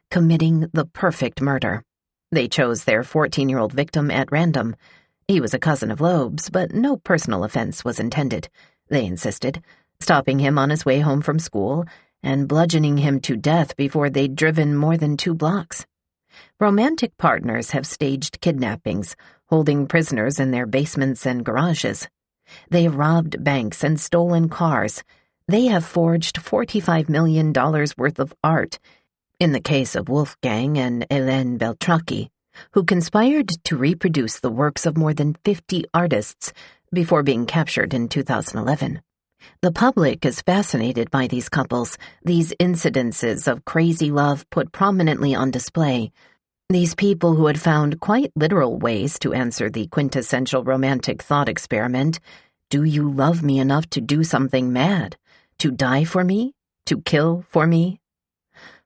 committing the perfect murder. They chose their 14-year-old victim at random. He was a cousin of Loeb's, but no personal offense was intended, they insisted, stopping him on his way home from school and bludgeoning him to death before they'd driven more than 2 blocks. Romantic partners have staged kidnappings, holding prisoners in their basements and garages. They have robbed banks and stolen cars. They have forged $45 million worth of art, in the case of Wolfgang and Hélène Beltracchi, who conspired to reproduce the works of more than 50 artists before being captured in 2011. The public is fascinated by these couples, these incidences of crazy love put prominently on display, these people who had found quite literal ways to answer the quintessential romantic thought experiment: do you love me enough to do something mad? To die for me? To kill for me?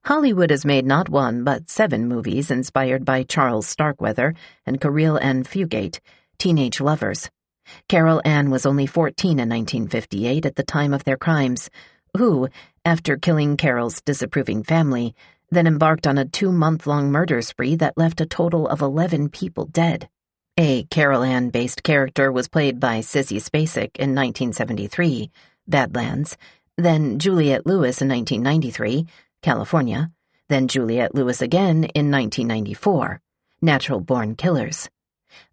Hollywood has made not 1 but 7 movies inspired by Charles Starkweather and Caril Ann Fugate, teenage lovers. Carol Ann was only 14 in 1958 at the time of their crimes, who, after killing Carol's disapproving family, then embarked on a 2-month-long murder spree that left a total of 11 people dead. A Carol Ann-based character was played by Sissy Spacek in 1973, Badlands, then Juliette Lewis in 1993, California, then Juliette Lewis again in 1994, Natural Born Killers.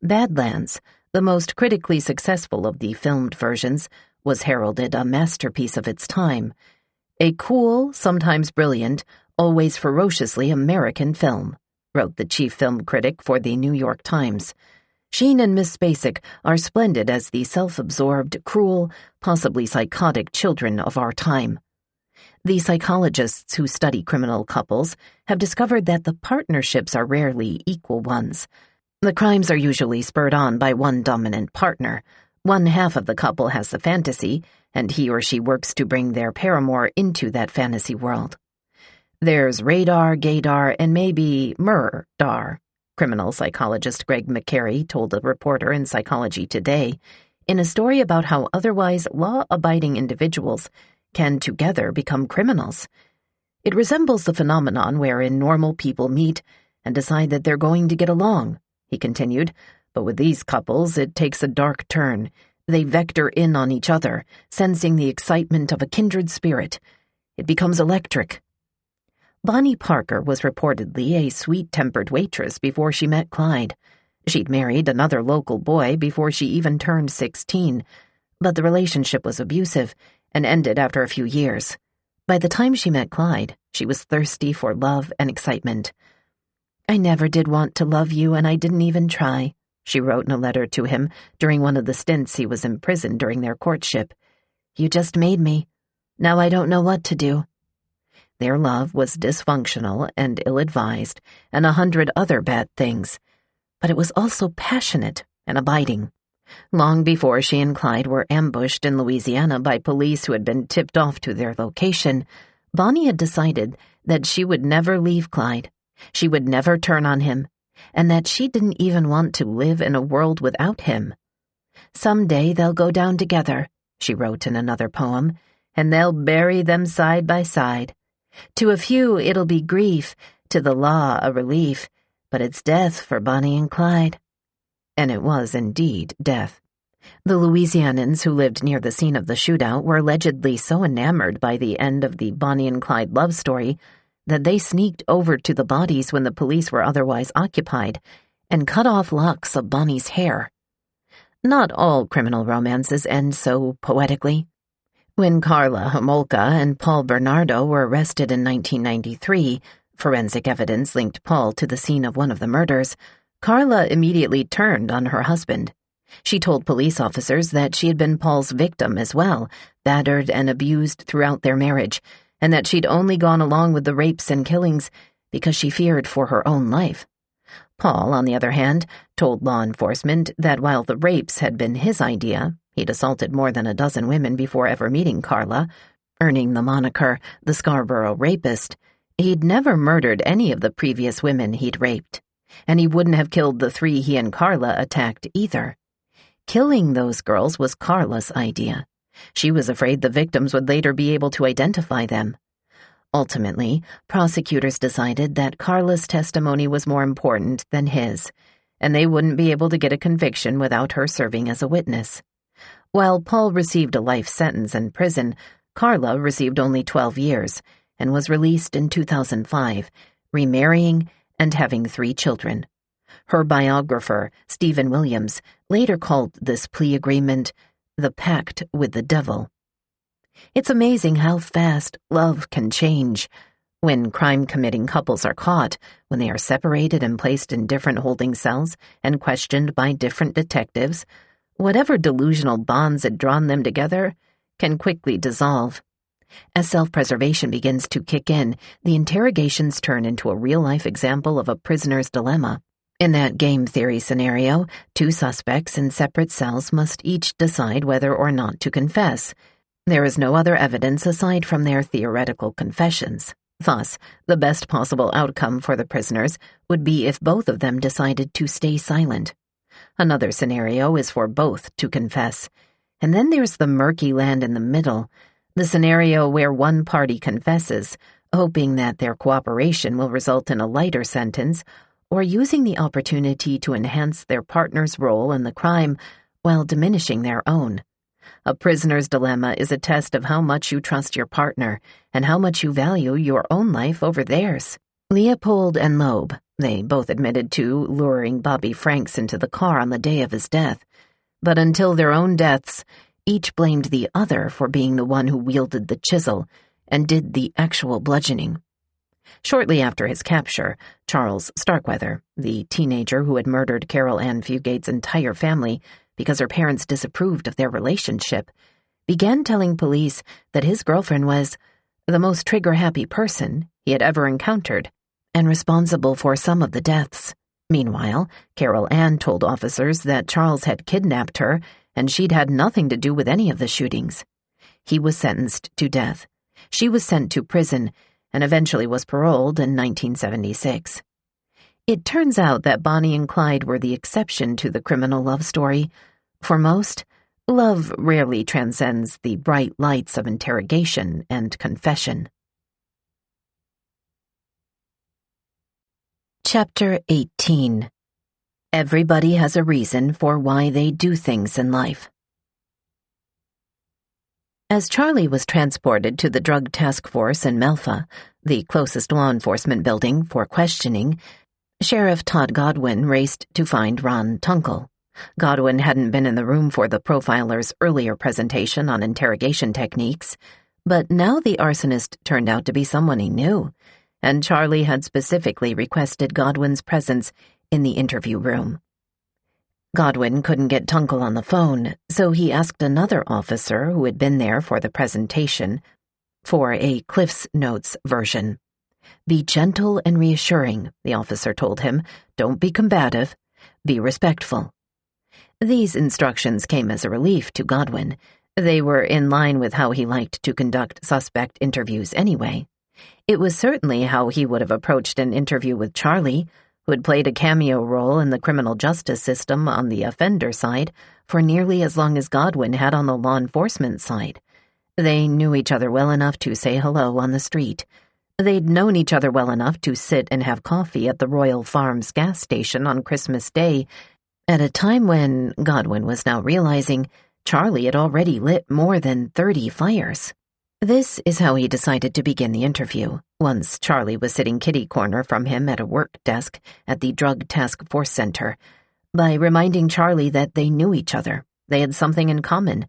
Badlands, the most critically successful of the filmed versions, was heralded a masterpiece of its time. A cool, sometimes brilliant, always ferociously American film, wrote the chief film critic for the New York Times. Sheen and Miss Spacek are splendid as the self-absorbed, cruel, possibly psychotic children of our time. The psychologists who study criminal couples have discovered that the partnerships are rarely equal ones. The crimes are usually spurred on by one dominant partner. One half of the couple has the fantasy, and he or she works to bring their paramour into that fantasy world. There's radar, gaydar, and maybe murdar, criminal psychologist Greg McCary told a reporter in Psychology Today, in a story about how otherwise law-abiding individuals can together become criminals. It resembles the phenomenon wherein normal people meet and decide that they're going to get along, he continued, but with these couples it takes a dark turn. They vector in on each other, sensing the excitement of a kindred spirit. It becomes electric. Bonnie Parker was reportedly a sweet-tempered waitress before she met Clyde. She'd married another local boy before she even turned 16, but the relationship was abusive and ended after a few years. By the time she met Clyde, she was thirsty for love and excitement. "I never did want to love you, and I didn't even try," she wrote in a letter to him during one of the stints he was in prison during their courtship. "You just made me. Now I don't know what to do." Their love was dysfunctional and ill-advised, and 100 other bad things, but it was also passionate and abiding. Long before she and Clyde were ambushed in Louisiana by police who had been tipped off to their location, Bonnie had decided that she would never leave Clyde, she would never turn on him, and that she didn't even want to live in a world without him. "Someday they'll go down together," she wrote in another poem, "and they'll bury them side by side. To a few it'll be grief, to the law a relief, but it's death for Bonnie and Clyde." And it was indeed death. The Louisianans who lived near the scene of the shootout were allegedly so enamored by the end of the Bonnie and Clyde love story that they sneaked over to the bodies when the police were otherwise occupied and cut off locks of Bonnie's hair. Not all criminal romances end so poetically. When Carla Homolka and Paul Bernardo were arrested in 1993, forensic evidence linked Paul to the scene of one of the murders. Carla immediately turned on her husband. She told police officers that she had been Paul's victim as well, battered and abused throughout their marriage, and that she'd only gone along with the rapes and killings because she feared for her own life. Paul, on the other hand, told law enforcement that while the rapes had been his idea, he'd assaulted more than a dozen women before ever meeting Carla, earning the moniker the Scarborough Rapist. He'd never murdered any of the previous women he'd raped, and he wouldn't have killed the 3 he and Carla attacked either. Killing those girls was Carla's idea. She was afraid the victims would later be able to identify them. Ultimately, prosecutors decided that Carla's testimony was more important than his, and they wouldn't be able to get a conviction without her serving as a witness. While Paul received a life sentence in prison, Carla received only 12 years and was released in 2005, remarrying and having 3 children. Her biographer, Stephen Williams, later called this plea agreement the pact with the devil. It's amazing how fast love can change. When crime-committing couples are caught, when they are separated and placed in different holding cells and questioned by different detectives, whatever delusional bonds had drawn them together can quickly dissolve. As self-preservation begins to kick in, the interrogations turn into a real-life example of a prisoner's dilemma. In that game theory scenario, 2 suspects in separate cells must each decide whether or not to confess. There is no other evidence aside from their theoretical confessions. Thus, the best possible outcome for the prisoners would be if both of them decided to stay silent. Another scenario is for both to confess. And then there's the murky land in the middle, the scenario where one party confesses, hoping that their cooperation will result in a lighter sentence, or using the opportunity to enhance their partner's role in the crime while diminishing their own. A prisoner's dilemma is a test of how much you trust your partner and how much you value your own life over theirs. Leopold and Loeb, they both admitted to luring Bobby Franks into the car on the day of his death. But until their own deaths, each blamed the other for being the one who wielded the chisel and did the actual bludgeoning. Shortly after his capture, Charles Starkweather, the teenager who had murdered Carol Ann Fugate's entire family because her parents disapproved of their relationship, began telling police that his girlfriend was the most trigger-happy person he had ever encountered and responsible for some of the deaths. Meanwhile, Carol Ann told officers that Charles had kidnapped her and she'd had nothing to do with any of the shootings. He was sentenced to death. She was sent to prison and eventually was paroled in 1976. It turns out that Bonnie and Clyde were the exception to the criminal love story. For most, love rarely transcends the bright lights of interrogation and confession. Chapter 18. Everybody has a reason for why they do things in life. As Charlie was transported to the Drug Task Force in Melfa, the closest law enforcement building, for questioning, Sheriff Todd Godwin raced to find Ron Tunkel. Godwin hadn't been in the room for the profiler's earlier presentation on interrogation techniques, but now the arsonist turned out to be someone he knew, and Charlie had specifically requested Godwin's presence in the interview room. Godwin couldn't get Tunkel on the phone, so he asked another officer who had been there for the presentation for a Cliff's Notes version. "Be gentle and reassuring," the officer told him. "Don't be combative. Be respectful." These instructions came as a relief to Godwin. They were in line with how he liked to conduct suspect interviews anyway. It was certainly how he would have approached an interview with Charlie, who had played a cameo role in the criminal justice system on the offender side for nearly as long as Godwin had on the law enforcement side. They knew each other well enough to say hello on the street. They'd known each other well enough to sit and have coffee at the Royal Farms gas station on Christmas Day, at a time when, Godwin was now realizing, Charlie had already lit more than 30 fires. This is how he decided to begin the interview, once Charlie was sitting kitty-corner from him at a work desk at the Drug Task Force Center, by reminding Charlie that they knew each other. They had something in common.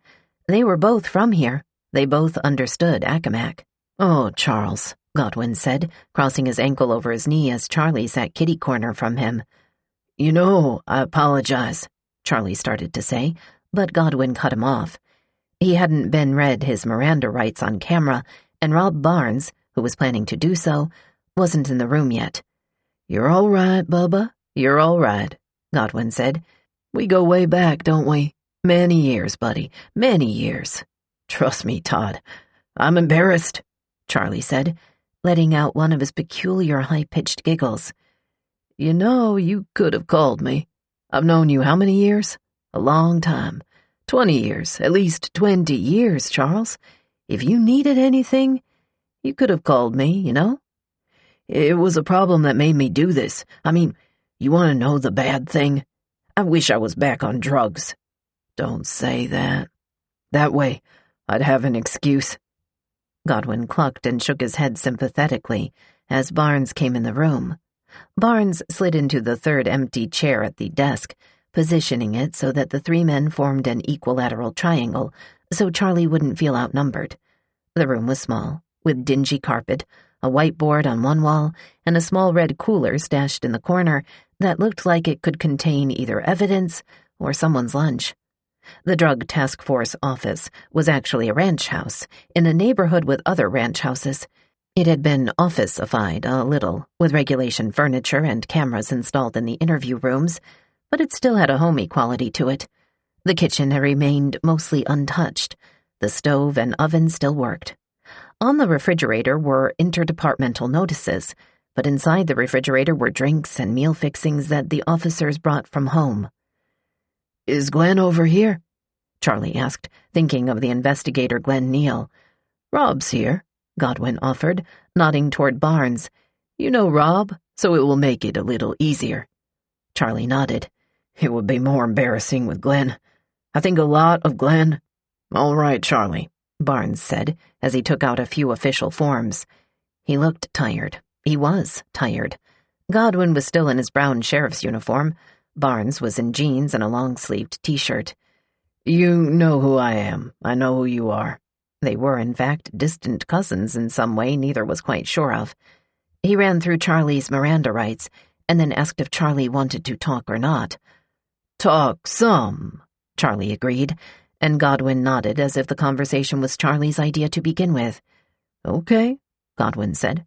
They were both from here. They both understood Accomack. "Oh, Charles," Godwin said, crossing his ankle over his knee as Charlie sat kitty-corner from him. I apologize," Charlie started to say, but Godwin cut him off. He hadn't been read his Miranda rights on camera, and Rob Barnes, who was planning to do so, wasn't in the room yet. "You're all right, Bubba. You're all right," Godwin said. "We go way back, don't we? Many years, buddy. Many years. Trust me, Todd. I'm embarrassed," Charlie said, letting out one of his peculiar high-pitched giggles. You could have called me. I've known you how many years? A long time. 20 years. At least 20 years, Charles. If you needed anything, you could have called me, It was a problem that made me do this. You want to know the bad thing? I wish I was back on drugs." "Don't say that. That way, I'd have an excuse." Godwin clucked and shook his head sympathetically as Barnes came in the room. Barnes slid into the third empty chair at the desk, positioning it so that the three men formed an equilateral triangle, so Charlie wouldn't feel outnumbered. The room was small, with dingy carpet, a whiteboard on one wall, and a small red cooler stashed in the corner that looked like it could contain either evidence or someone's lunch. The Drug Task Force office was actually a ranch house in a neighborhood with other ranch houses. It had been office-ified a little, with regulation furniture and cameras installed in the interview rooms, but it still had a homey quality to it. The kitchen had remained mostly untouched. The stove and oven still worked. On the refrigerator were interdepartmental notices, but inside the refrigerator were drinks and meal fixings that the officers brought from home. "Is Glenn over here?" Charlie asked, thinking of the investigator Glenn Neal. "Rob's here," Godwin offered, nodding toward Barnes. "You know Rob, so it will make it a little easier." Charlie nodded. "It would be more embarrassing with Glenn. I think a lot of Glenn." "All right, Charlie," Barnes said, as he took out a few official forms. He looked tired. He was tired. Godwin was still in his brown sheriff's uniform. Barnes was in jeans and a long-sleeved T-shirt. "You know who I am. I know who you are." They were, in fact, distant cousins in some way neither was quite sure of. He ran through Charlie's Miranda rights and then asked if Charlie wanted to talk or not. "Talk some," Charlie agreed, and Godwin nodded as if the conversation was Charlie's idea to begin with. "Okay," Godwin said.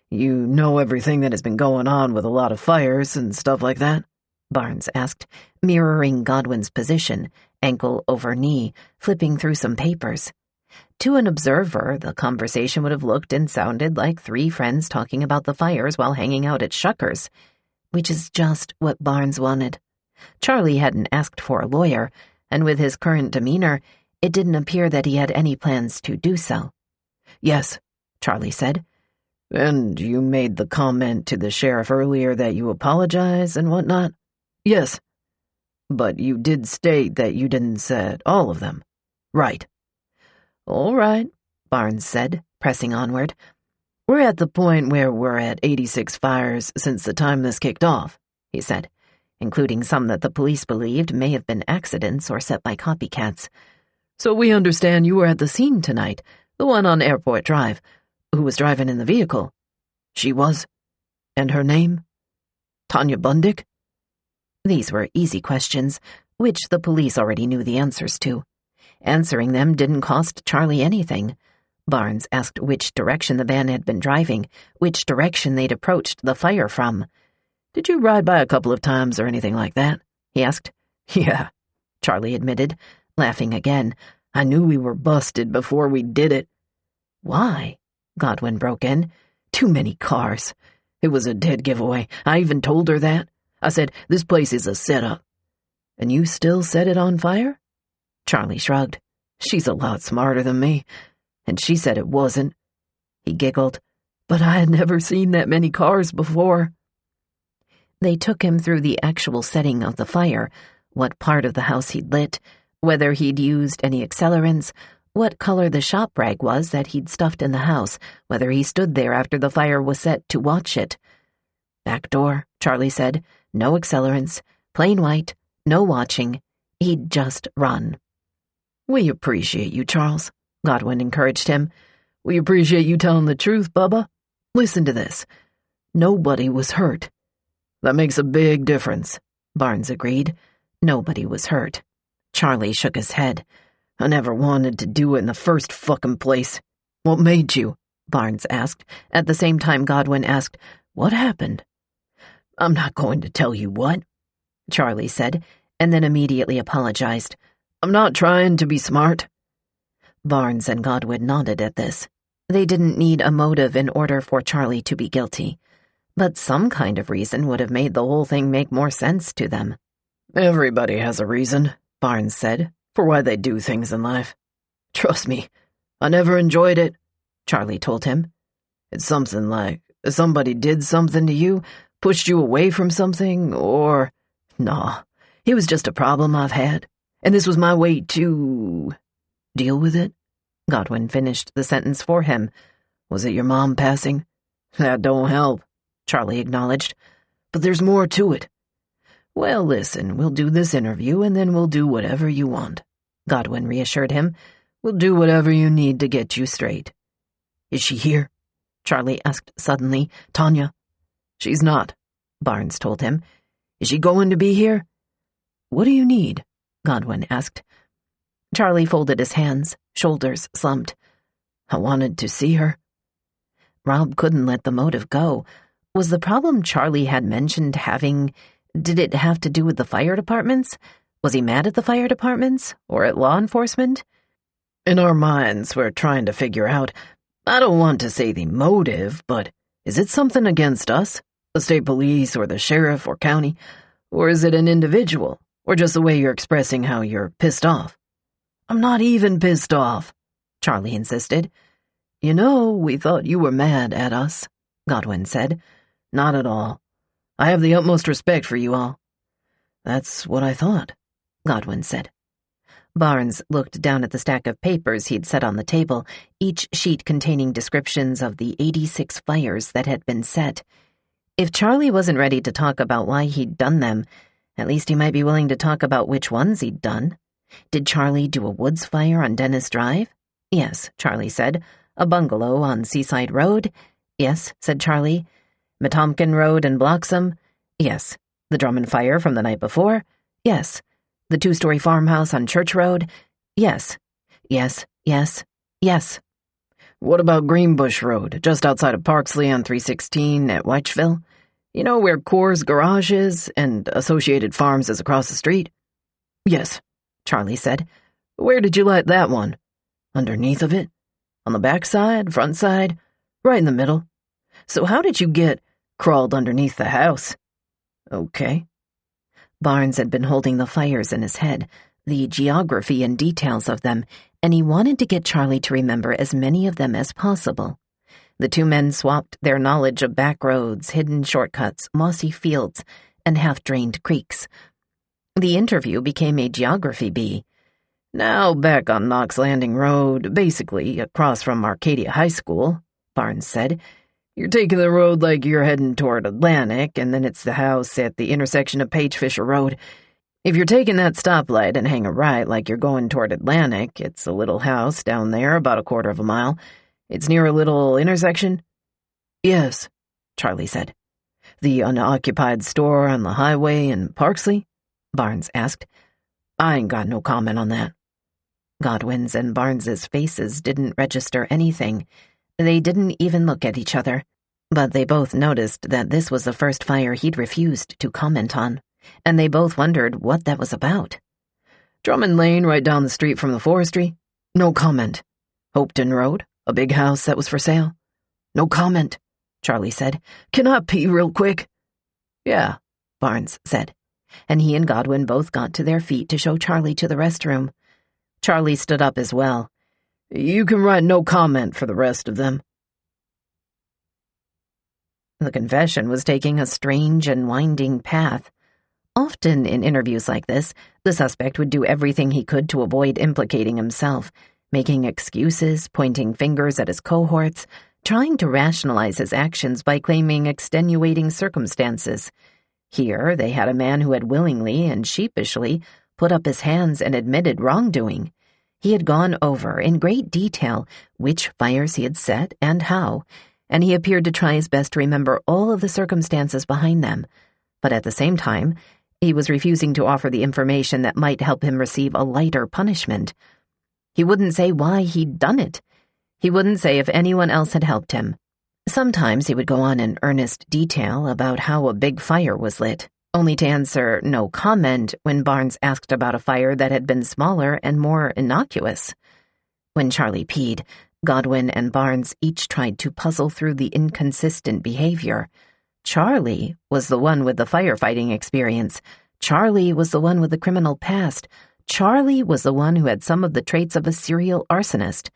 "You know everything that has been going on with a lot of fires and stuff like that?" Barnes asked, mirroring Godwin's position, ankle over knee, flipping through some papers. To an observer, the conversation would have looked and sounded like three friends talking about the fires while hanging out at Shucker's, which is just what Barnes wanted. Charlie hadn't asked for a lawyer, and with his current demeanor, it didn't appear that he had any plans to do so. "Yes," Charlie said. "And you made the comment to the sheriff earlier that you apologize and whatnot?" "Yes." "But you did state that you didn't set all of them." "Right." "All right," Barnes said, pressing onward. "We're at the point where we're at 86 fires since the time this kicked off," he said, including some that the police believed may have been accidents or set by copycats. "So we understand you were at the scene tonight, the one on Airport Drive. Who was driving in the vehicle?" "She was." "And her name?" "Tanya Bundick." These were easy questions, which the police already knew the answers to. Answering them didn't cost Charlie anything. Barnes asked which direction the van had been driving, which direction they'd approached the fire from. "Did you ride by a couple of times or anything like that?" he asked. "Yeah," Charlie admitted, laughing again. "I knew we were busted before we did it." "Why?" Godwin broke in. "Too many cars. It was a dead giveaway. I even told her that. I said, this place is a setup." "And you still set it on fire?" Charlie shrugged. "She's a lot smarter than me. And she said it wasn't." He giggled. "But I had never seen that many cars before." They took him through the actual setting of the fire, what part of the house he'd lit, whether he'd used any accelerants, what color the shop rag was that he'd stuffed in the house, whether he stood there after the fire was set to watch it. "Back door," Charlie said. "No accelerants. Plain white. No watching. He'd just run." "We appreciate you, Charles," Godwin encouraged him. "We appreciate you telling the truth, Bubba. Listen to this. Nobody was hurt. That makes a big difference, Barnes agreed. Nobody was hurt. Charlie shook his head. I never wanted to do it in the first fucking place. What made you? Barnes asked. At the same time, Godwin asked, what happened? I'm not going to tell you what, Charlie said, and then immediately apologized. I'm not trying to be smart. Barnes and Godwin nodded at this. They didn't need a motive in order for Charlie to be guilty, but some kind of reason would have made the whole thing make more sense to them. Everybody has a reason, Barnes said, for why they do things in life. Trust me, I never enjoyed it, Charlie told him. It's something like somebody did something to you, pushed you away from something, or... Nah, it was just a problem I've had, and this was my way to... deal with it. Godwin finished the sentence for him. Was it your mom passing? That don't help, Charlie acknowledged. But there's more to it. Well, listen, we'll do this interview and then we'll do whatever you want, Godwin reassured him. We'll do whatever you need to get you straight. Is she here? Charlie asked suddenly. Tanya? She's not, Barnes told him. Is she going to be here? What do you need? Godwin asked. Charlie folded his hands, shoulders slumped. I wanted to see her. Rob couldn't let the motive go. Was the problem Charlie had mentioned having... Did it have to do with the fire departments? Was he mad at the fire departments? Or at law enforcement? In our minds, we're trying to figure out... I don't want to say the motive, but is it something against us? The state police or the sheriff or county? Or is it an individual? Or just the way you're expressing how you're pissed off? I'm not even pissed off, Charlie insisted. You know, we thought you were mad at us, Godwin said. Not at all. I have the utmost respect for you all. That's what I thought, Godwin said. Barnes looked down at the stack of papers he'd set on the table, each sheet containing descriptions of the 86 fires that had been set. If Charlie wasn't ready to talk about why he'd done them, at least he might be willing to talk about which ones he'd done. Did Charlie do a woods fire on Dennis Drive? Yes, Charlie said. A bungalow on Seaside Road? Yes, said Charlie. Metomkin Road and Bloxham? Yes. The Drummond fire from the night before? Yes. The 2-story farmhouse on Church Road? Yes. Yes, yes, yes. What about Greenbush Road, just outside of Parksley on 316 at Wychville? You know where Coors Garage is and Associated Farms is across the street? Yes, Charlie said. Where did you light that one? Underneath of it? On the back side, front side? Right in the middle. So how did you get crawled underneath the house? Okay. Barnes had been holding the fires in his head, the geography and details of them, and he wanted to get Charlie to remember as many of them as possible. The two men swapped their knowledge of back roads, hidden shortcuts, mossy fields, and half-drained creeks. The interview became a geography bee. Now back on Knox Landing Road, basically across from Arcadia High School, Barnes said. You're taking the road like you're heading toward Atlantic, and then it's the house at the intersection of Page Fisher Road. If you're taking that stoplight and hang a right like you're going toward Atlantic, it's a little house down there about 1/4 of a mile. It's near a little intersection? Yes, Charlie said. The unoccupied store on the highway in Parksley? Barnes asked. I ain't got no comment on that. Godwin's and Barnes's faces didn't register anything. They didn't even look at each other, but they both noticed that this was the first fire he'd refused to comment on, and they both wondered what that was about. Drummond Lane, right down the street from the forestry? No comment. Hopeton Road, a big house that was for sale? No comment, Charlie said. Can I pee real quick? Yeah, Barnes said, and he and Godwin both got to their feet to show Charlie to the restroom. Charlie stood up as well. You can write no comment for the rest of them. The confession was taking a strange and winding path. Often in interviews like this, the suspect would do everything he could to avoid implicating himself, making excuses, pointing fingers at his cohorts, trying to rationalize his actions by claiming extenuating circumstances. Here they had a man who had willingly and sheepishly put up his hands and admitted wrongdoing. He had gone over, in great detail, which fires he had set and how, and he appeared to try his best to remember all of the circumstances behind them. But at the same time, he was refusing to offer the information that might help him receive a lighter punishment. He wouldn't say why he'd done it. He wouldn't say if anyone else had helped him. Sometimes he would go on in earnest detail about how a big fire was lit, only to answer no comment when Barnes asked about a fire that had been smaller and more innocuous. When Charlie peed, Godwin and Barnes each tried to puzzle through the inconsistent behavior. Charlie was the one with the firefighting experience. Charlie was the one with the criminal past. Charlie was the one who had some of the traits of a serial arsonist.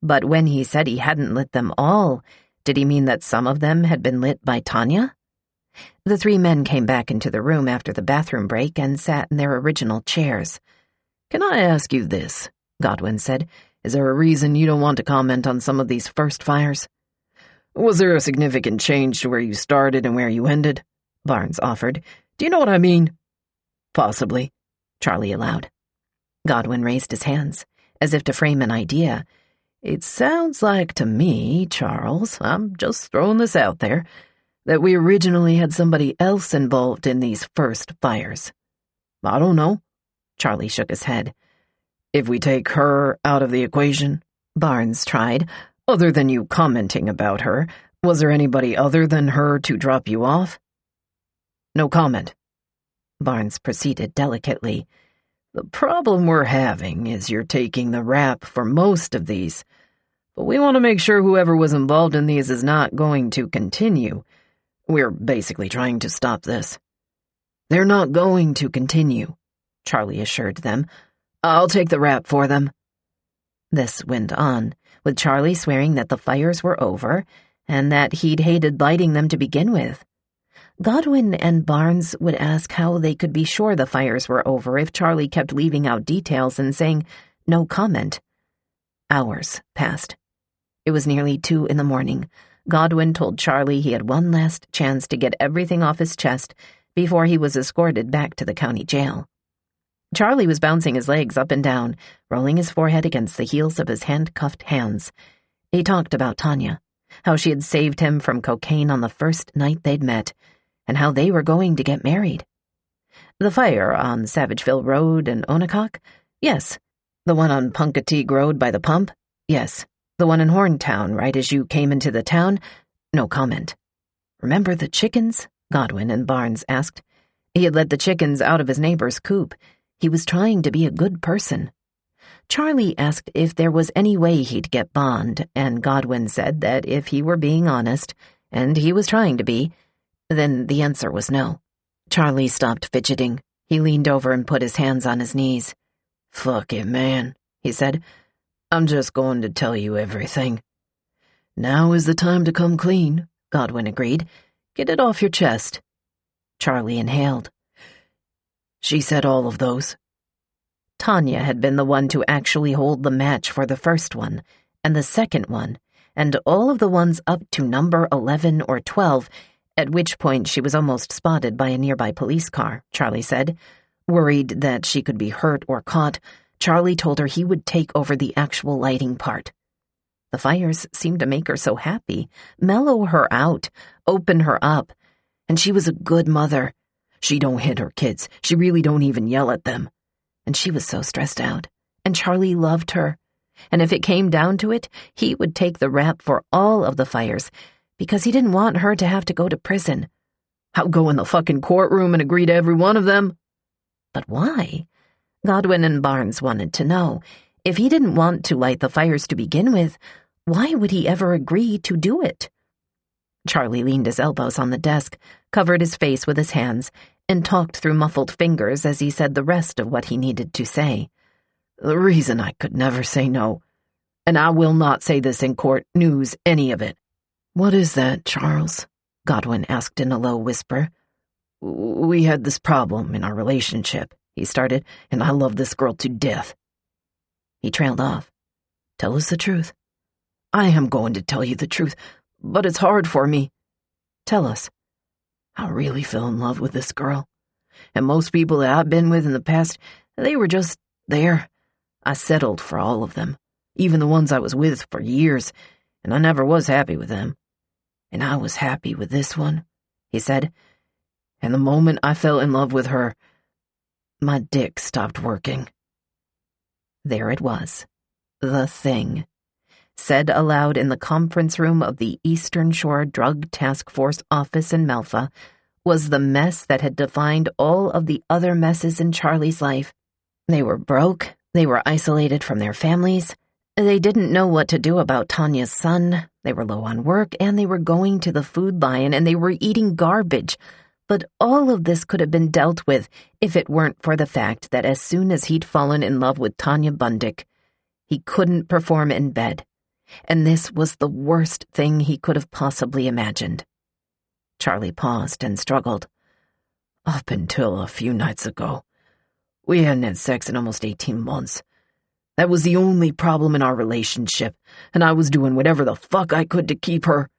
But when he said he hadn't lit them all, did he mean that some of them had been lit by Tanya? The three men came back into the room after the bathroom break and sat in their original chairs. "Can I ask you this?" Godwin said. "Is there a reason you don't want to comment on some of these first fires?" "Was there a significant change to where you started and where you ended?" Barnes offered. "Do you know what I mean?" "Possibly," Charlie allowed. Godwin raised his hands, as if to frame an idea. "It sounds like to me, Charles, I'm just throwing this out there, that we originally had somebody else involved in these first fires." "I don't know." Charlie shook his head. "If we take her out of the equation," Barnes tried, "other than you commenting about her, was there anybody other than her to drop you off?" "No comment." Barnes proceeded delicately. "The problem we're having is you're taking the rap for most of these, but we want to make sure whoever was involved in these is not going to continue. We're basically trying to stop this." "They're not going to continue," Charlie assured them. "I'll take the rap for them." This went on, with Charlie swearing that the fires were over and that he'd hated lighting them to begin with. Godwin and Barnes would ask how they could be sure the fires were over if Charlie kept leaving out details and saying no comment. Hours passed. It was nearly 2 a.m. Godwin told Charlie he had one last chance to get everything off his chest before he was escorted back to the county jail. Charlie was bouncing his legs up and down, rolling his forehead against the heels of his handcuffed hands. He talked about Tanya, how she had saved him from cocaine on the first night they'd met, and how they were going to get married. The fire on Savageville Road in Accomack? Yes. The one on Punkateague Road by the pump? Yes. The one in Horntown right as you came into the town? No comment. "Remember the chickens?" Godwin and Barnes asked. He had let the chickens out of his neighbor's coop. He was trying to be a good person. Charlie asked if there was any way he'd get bond, and Godwin said that if he were being honest, and he was trying to be, then the answer was no. Charlie stopped fidgeting. He leaned over and put his hands on his knees. "Fuck it, man," he said. "I'm just going to tell you everything." "Now is the time to come clean," Godwin agreed. "Get it off your chest." Charlie inhaled. "She said all of those." Tanya had been the one to actually hold the match for the first one, and the second one, and all of the ones up to number 11 or 12, at which point she was almost spotted by a nearby police car, Charlie said. Worried that she could be hurt or caught, Charlie told her he would take over the actual lighting part. The fires seemed to make her so happy, mellow her out, open her up, and she was a good mother. She don't hit her kids. She really don't even yell at them. And she was so stressed out, and Charlie loved her. And if it came down to it, he would take the rap for all of the fires, because he didn't want her to have to go to prison. I'll go in the fucking courtroom and agree to every one of them. But why? Godwin and Barnes wanted to know. If he didn't want to light the fires to begin with, why would he ever agree to do it? Charlie leaned his elbows on the desk, covered his face with his hands, and talked through muffled fingers as he said the rest of what he needed to say. "The reason I could never say no, and I will not say this in court, news, any of it." "What is that, Charles?" Godwin asked in a low whisper. "We had this problem in our relationship," he started, "and I love this girl to death." He trailed off. "Tell us the truth." "I am going to tell you the truth, but it's hard for me." "Tell us." "I really fell in love with this girl. And most people that I've been with in the past, they were just there. I settled for all of them, even the ones I was with for years, and I never was happy with them. And I was happy with this one," he said. And the moment I fell in love with her, my dick stopped working." There it was. The thing. Said aloud in the conference room of the Eastern Shore Drug Task Force office in Melfa was the mess that had defined all of the other messes in Charlie's life. They were broke, they were isolated from their families, they didn't know what to do about Tanya's son, they were low on work, and they were going to the Food Lion, and they were eating garbage. But all of this could have been dealt with if it weren't for the fact that as soon as he'd fallen in love with Tanya Bundick, he couldn't perform in bed. And this was the worst thing he could have possibly imagined. Charlie paused and struggled. "Up until a few nights ago, we hadn't had sex in almost 18 months. That was the only problem in our relationship, and I was doing whatever the fuck I could to keep her."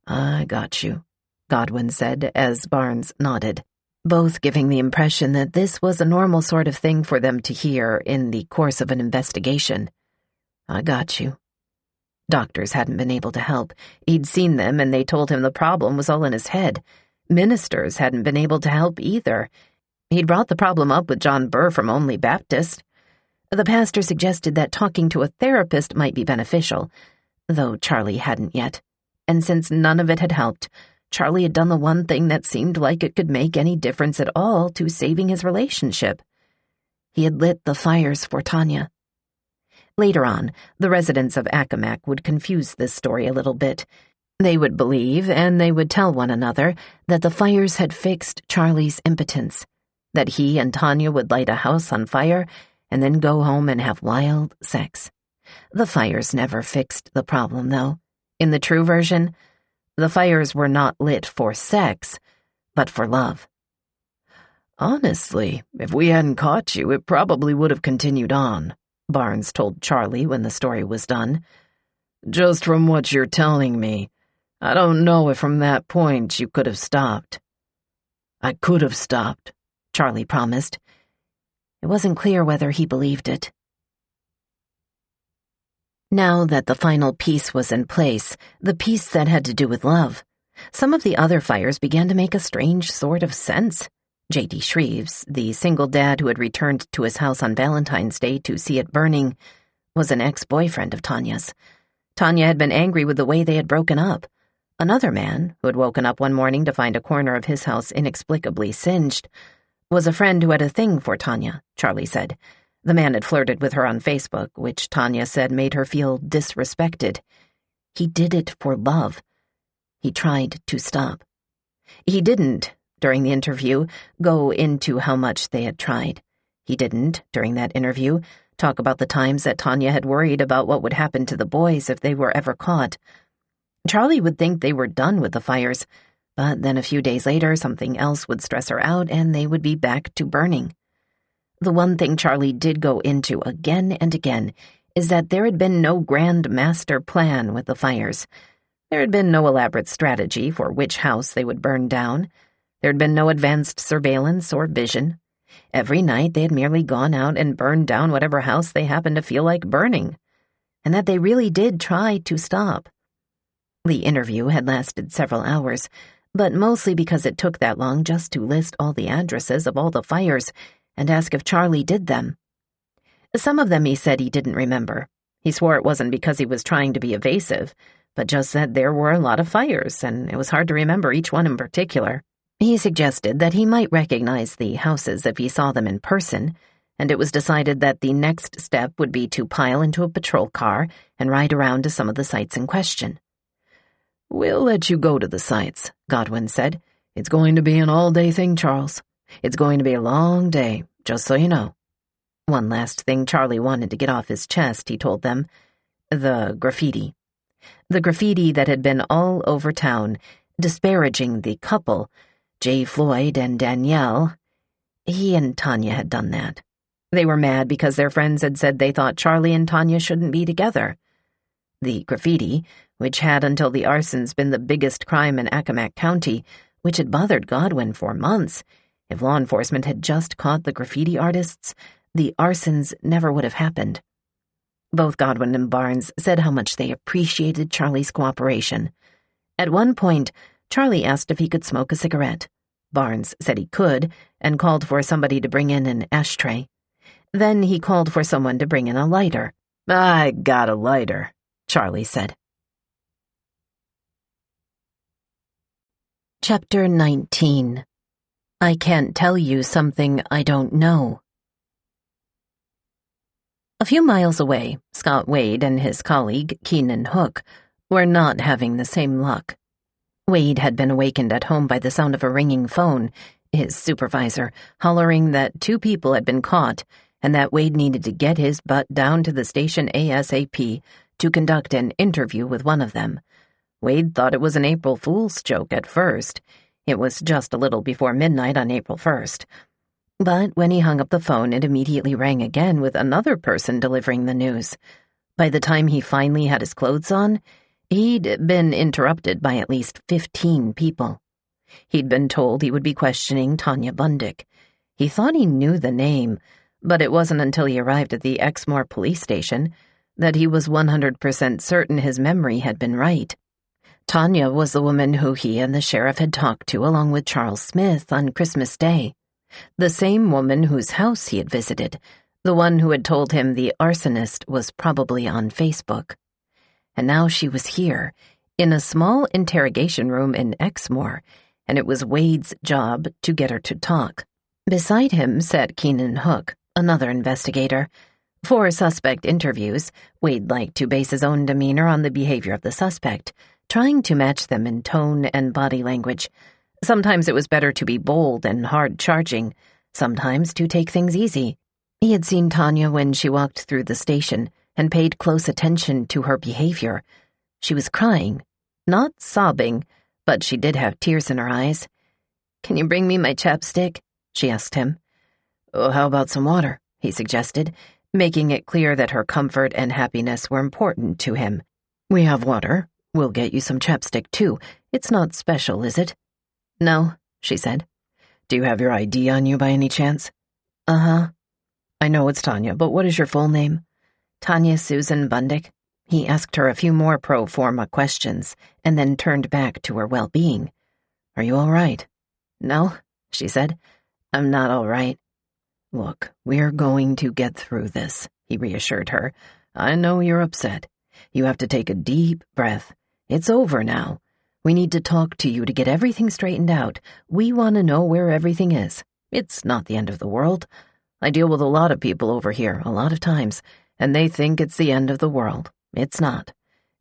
"I got you," Godwin said as Barnes nodded, both giving the impression that this was a normal sort of thing for them to hear in the course of an investigation. "I got you." Doctors hadn't been able to help. He'd seen them, and they told him the problem was all in his head. Ministers hadn't been able to help either. He'd brought the problem up with John Burr from Only Baptist. The pastor suggested that talking to a therapist might be beneficial, though Charlie hadn't yet. And since none of it had helped, Charlie had done the one thing that seemed like it could make any difference at all to saving his relationship. He had lit the fires for Tanya. Later on, the residents of Accomack would confuse this story a little bit. They would believe, and they would tell one another, that the fires had fixed Charlie's impotence, that he and Tanya would light a house on fire and then go home and have wild sex. The fires never fixed the problem, though. In the true version, the fires were not lit for sex, but for love. "Honestly, if we hadn't caught you, it probably would have continued on," Barnes told Charlie when the story was done. "Just from what you're telling me, I don't know if from that point you could have stopped." "I could have stopped," Charlie promised. It wasn't clear whether he believed it. Now that the final piece was in place, the piece that had to do with love, some of the other fires began to make a strange sort of sense. J.D. Shreves, the single dad who had returned to his house on Valentine's Day to see it burning, was an ex-boyfriend of Tanya's. Tanya had been angry with the way they had broken up. Another man, who had woken up one morning to find a corner of his house inexplicably singed, was a friend who had a thing for Tanya, Charlie said. The man had flirted with her on Facebook, which Tanya said made her feel disrespected. He did it for love. He tried to stop. He didn't, during the interview, go into how much they had tried. He didn't, during that interview, talk about the times that Tanya had worried about what would happen to the boys if they were ever caught. Charlie would think they were done with the fires, but then a few days later something else would stress her out and they would be back to burning. The one thing Charlie did go into again and again is that there had been no grand master plan with the fires. There had been no elaborate strategy for which house they would burn down. There had been no advanced surveillance or vision. Every night they had merely gone out and burned down whatever house they happened to feel like burning, and that they really did try to stop. The interview had lasted several hours, but mostly because it took that long just to list all the addresses of all the fires and ask if Charlie did them. Some of them he said he didn't remember. He swore it wasn't because he was trying to be evasive, but just that there were a lot of fires, and it was hard to remember each one in particular. He suggested that he might recognize the houses if he saw them in person, and it was decided that the next step would be to pile into a patrol car and ride around to some of the sites in question. "We'll let you go to the sites," Godwin said. "It's going to be an all-day thing, Charles. It's going to be a long day, just so you know." One last thing Charlie wanted to get off his chest, he told them. The graffiti. The graffiti that had been all over town, disparaging the couple, J. Floyd and Danielle. He and Tanya had done that. They were mad because their friends had said they thought Charlie and Tanya shouldn't be together. The graffiti, which had until the arsons been the biggest crime in Accomack County, which had bothered Godwin for months. If law enforcement had just caught the graffiti artists, the arsons never would have happened. Both Godwin and Barnes said how much they appreciated Charlie's cooperation. At one point, Charlie asked if he could smoke a cigarette. Barnes said he could and called for somebody to bring in an ashtray. Then he called for someone to bring in a lighter. "I got a lighter," Charlie said. Chapter 19. I Can't Tell You Something I Don't Know. A few miles away, Scott Wade and his colleague, Keenan Hook, were not having the same luck. Wade had been awakened at home by the sound of a ringing phone, his supervisor hollering that 2 people had been caught and that Wade needed to get his butt down to the station ASAP to conduct an interview with one of them. Wade thought it was an April Fool's joke at first. It was just a little before midnight on April 1st. But when he hung up the phone, it immediately rang again with another person delivering the news. By the time he finally had his clothes on, he'd been interrupted by at least 15 people. He'd been told he would be questioning Tanya Bundick. He thought he knew the name, but it wasn't until he arrived at the Exmoor police station that he was 100% certain his memory had been right. Tanya was the woman who he and the sheriff had talked to along with Charles Smith on Christmas Day. The same woman whose house he had visited, the one who had told him the arsonist was probably on Facebook. And now she was here, in a small interrogation room in Exmoor, and it was Wade's job to get her to talk. Beside him sat Keenan Hook, another investigator. For suspect interviews, Wade liked to base his own demeanor on the behavior of the suspect, trying to match them in tone and body language. Sometimes it was better to be bold and hard-charging, sometimes to take things easy. He had seen Tanya when she walked through the station and paid close attention to her behavior. She was crying, not sobbing, but she did have tears in her eyes. "Can you bring me my chapstick?" she asked him. "Oh, how about some water?" he suggested, making it clear that her comfort and happiness were important to him. "We have water. We'll get you some chapstick, too. It's not special, is it?" "No," she said. "Do you have your ID on you by any chance?" "Uh-huh." "I know it's Tanya, but what is your full name?" "Tanya Susan Bundick." He asked her a few more pro forma questions and then turned back to her well-being. "Are you all right?" "No," she said. "I'm not all right." "Look, we're going to get through this," he reassured her. "I know you're upset. You have to take a deep breath. It's over now. We need to talk to you to get everything straightened out. We want to know where everything is. It's not the end of the world. I deal with a lot of people over here, a lot of times, and they think it's the end of the world. It's not.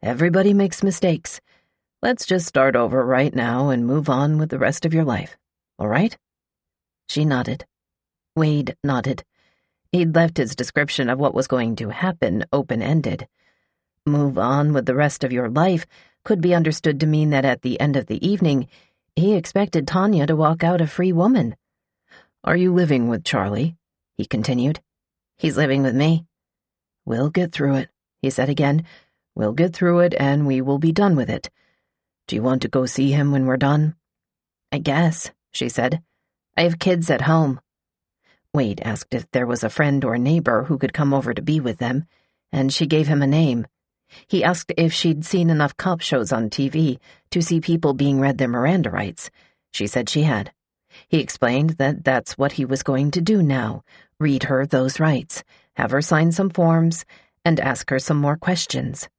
Everybody makes mistakes. Let's just start over right now and move on with the rest of your life. All right?" She nodded. Wade nodded. He'd left his description of what was going to happen open-ended. Move on with the rest of your life could be understood to mean that at the end of the evening, he expected Tanya to walk out a free woman. "Are you living with Charlie?" he continued. "He's living with me." "We'll get through it," he said again. "We'll get through it and we will be done with it. Do you want to go see him when we're done?" "I guess," she said. "I have kids at home." Wade asked if there was a friend or neighbor who could come over to be with them, and she gave him a name. He asked if she'd seen enough cop shows on TV to see people being read their Miranda rights. She said she had. He explained that that's what he was going to do now, read her those rights, have her sign some forms, and ask her some more questions.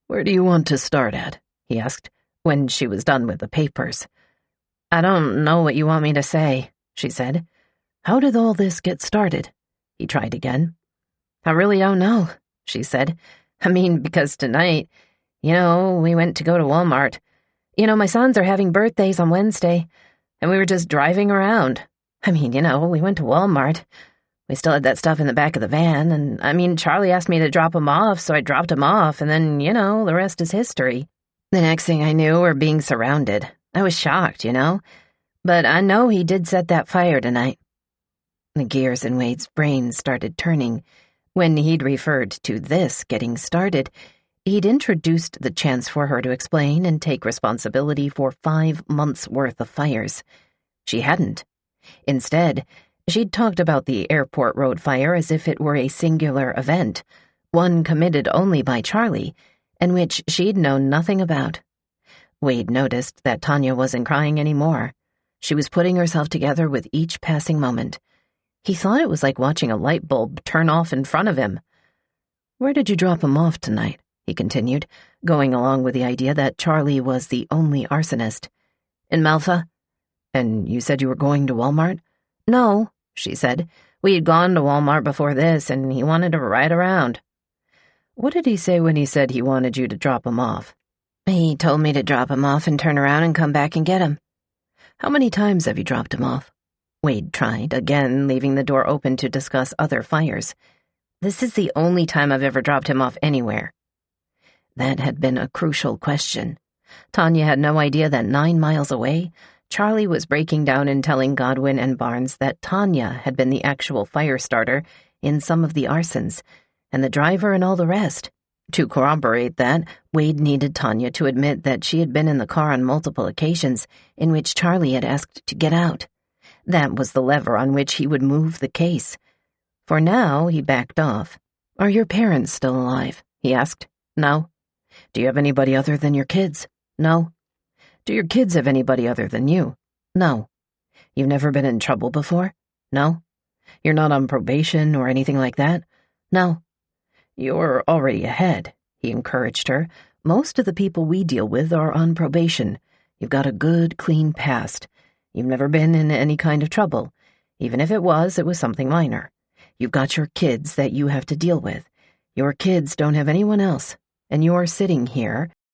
"Where do you want to start at?" he asked, when she was done with the papers. "I don't know what you want me to say," she said. "How did all this get started?" He tried again. "I really don't know," she said. "I mean, because tonight, we went to go to Walmart. My sons are having birthdays on Wednesday, and we were just driving around. We went to Walmart. We still had that stuff in the back of the van, and Charlie asked me to drop him off, so I dropped him off, and then, the rest is history. The next thing I knew, we're being surrounded. I was shocked, But I know he did set that fire tonight." The gears in Wade's brain started turning. When he'd referred to this getting started, he'd introduced the chance for her to explain and take responsibility for 5 months' worth of fires. She hadn't. Instead, she'd talked about the Airport Road fire as if it were a singular event, one committed only by Charlie, and which she'd known nothing about. Wade noticed that Tanya wasn't crying anymore. She was putting herself together with each passing moment. He thought it was like watching a light bulb turn off in front of him. "Where did you drop him off tonight?" he continued, going along with the idea that Charlie was the only arsonist. "In Malfa." "And you said you were going to Walmart?" "No," she said. "We had gone to Walmart before this, and he wanted to ride around." "What did he say when he said he wanted you to drop him off?" "He told me to drop him off and turn around and come back and get him." "How many times have you dropped him off?" Wade tried, again leaving the door open to discuss other fires. "This is the only time I've ever dropped him off anywhere." That had been a crucial question. Tanya had no idea that 9 miles away, Charlie was breaking down and telling Godwin and Barnes that Tanya had been the actual fire starter in some of the arsons, and the driver and all the rest. To corroborate that, Wade needed Tanya to admit that she had been in the car on multiple occasions in which Charlie had asked to get out. That was the lever on which he would move the case. For now, he backed off. "Are your parents still alive?" he asked. "No." "Do you have anybody other than your kids?" "No." "Do your kids have anybody other than you?" "No." "You've never been in trouble before?" "No." "You're not on probation or anything like that?" "No." "You're already ahead," he encouraged her. "Most of the people we deal with are on probation. You've got a good, clean past. You've never been in any kind of trouble. Even if it was something minor. You've got your kids that you have to deal with. Your kids don't have anyone else, and you're sitting here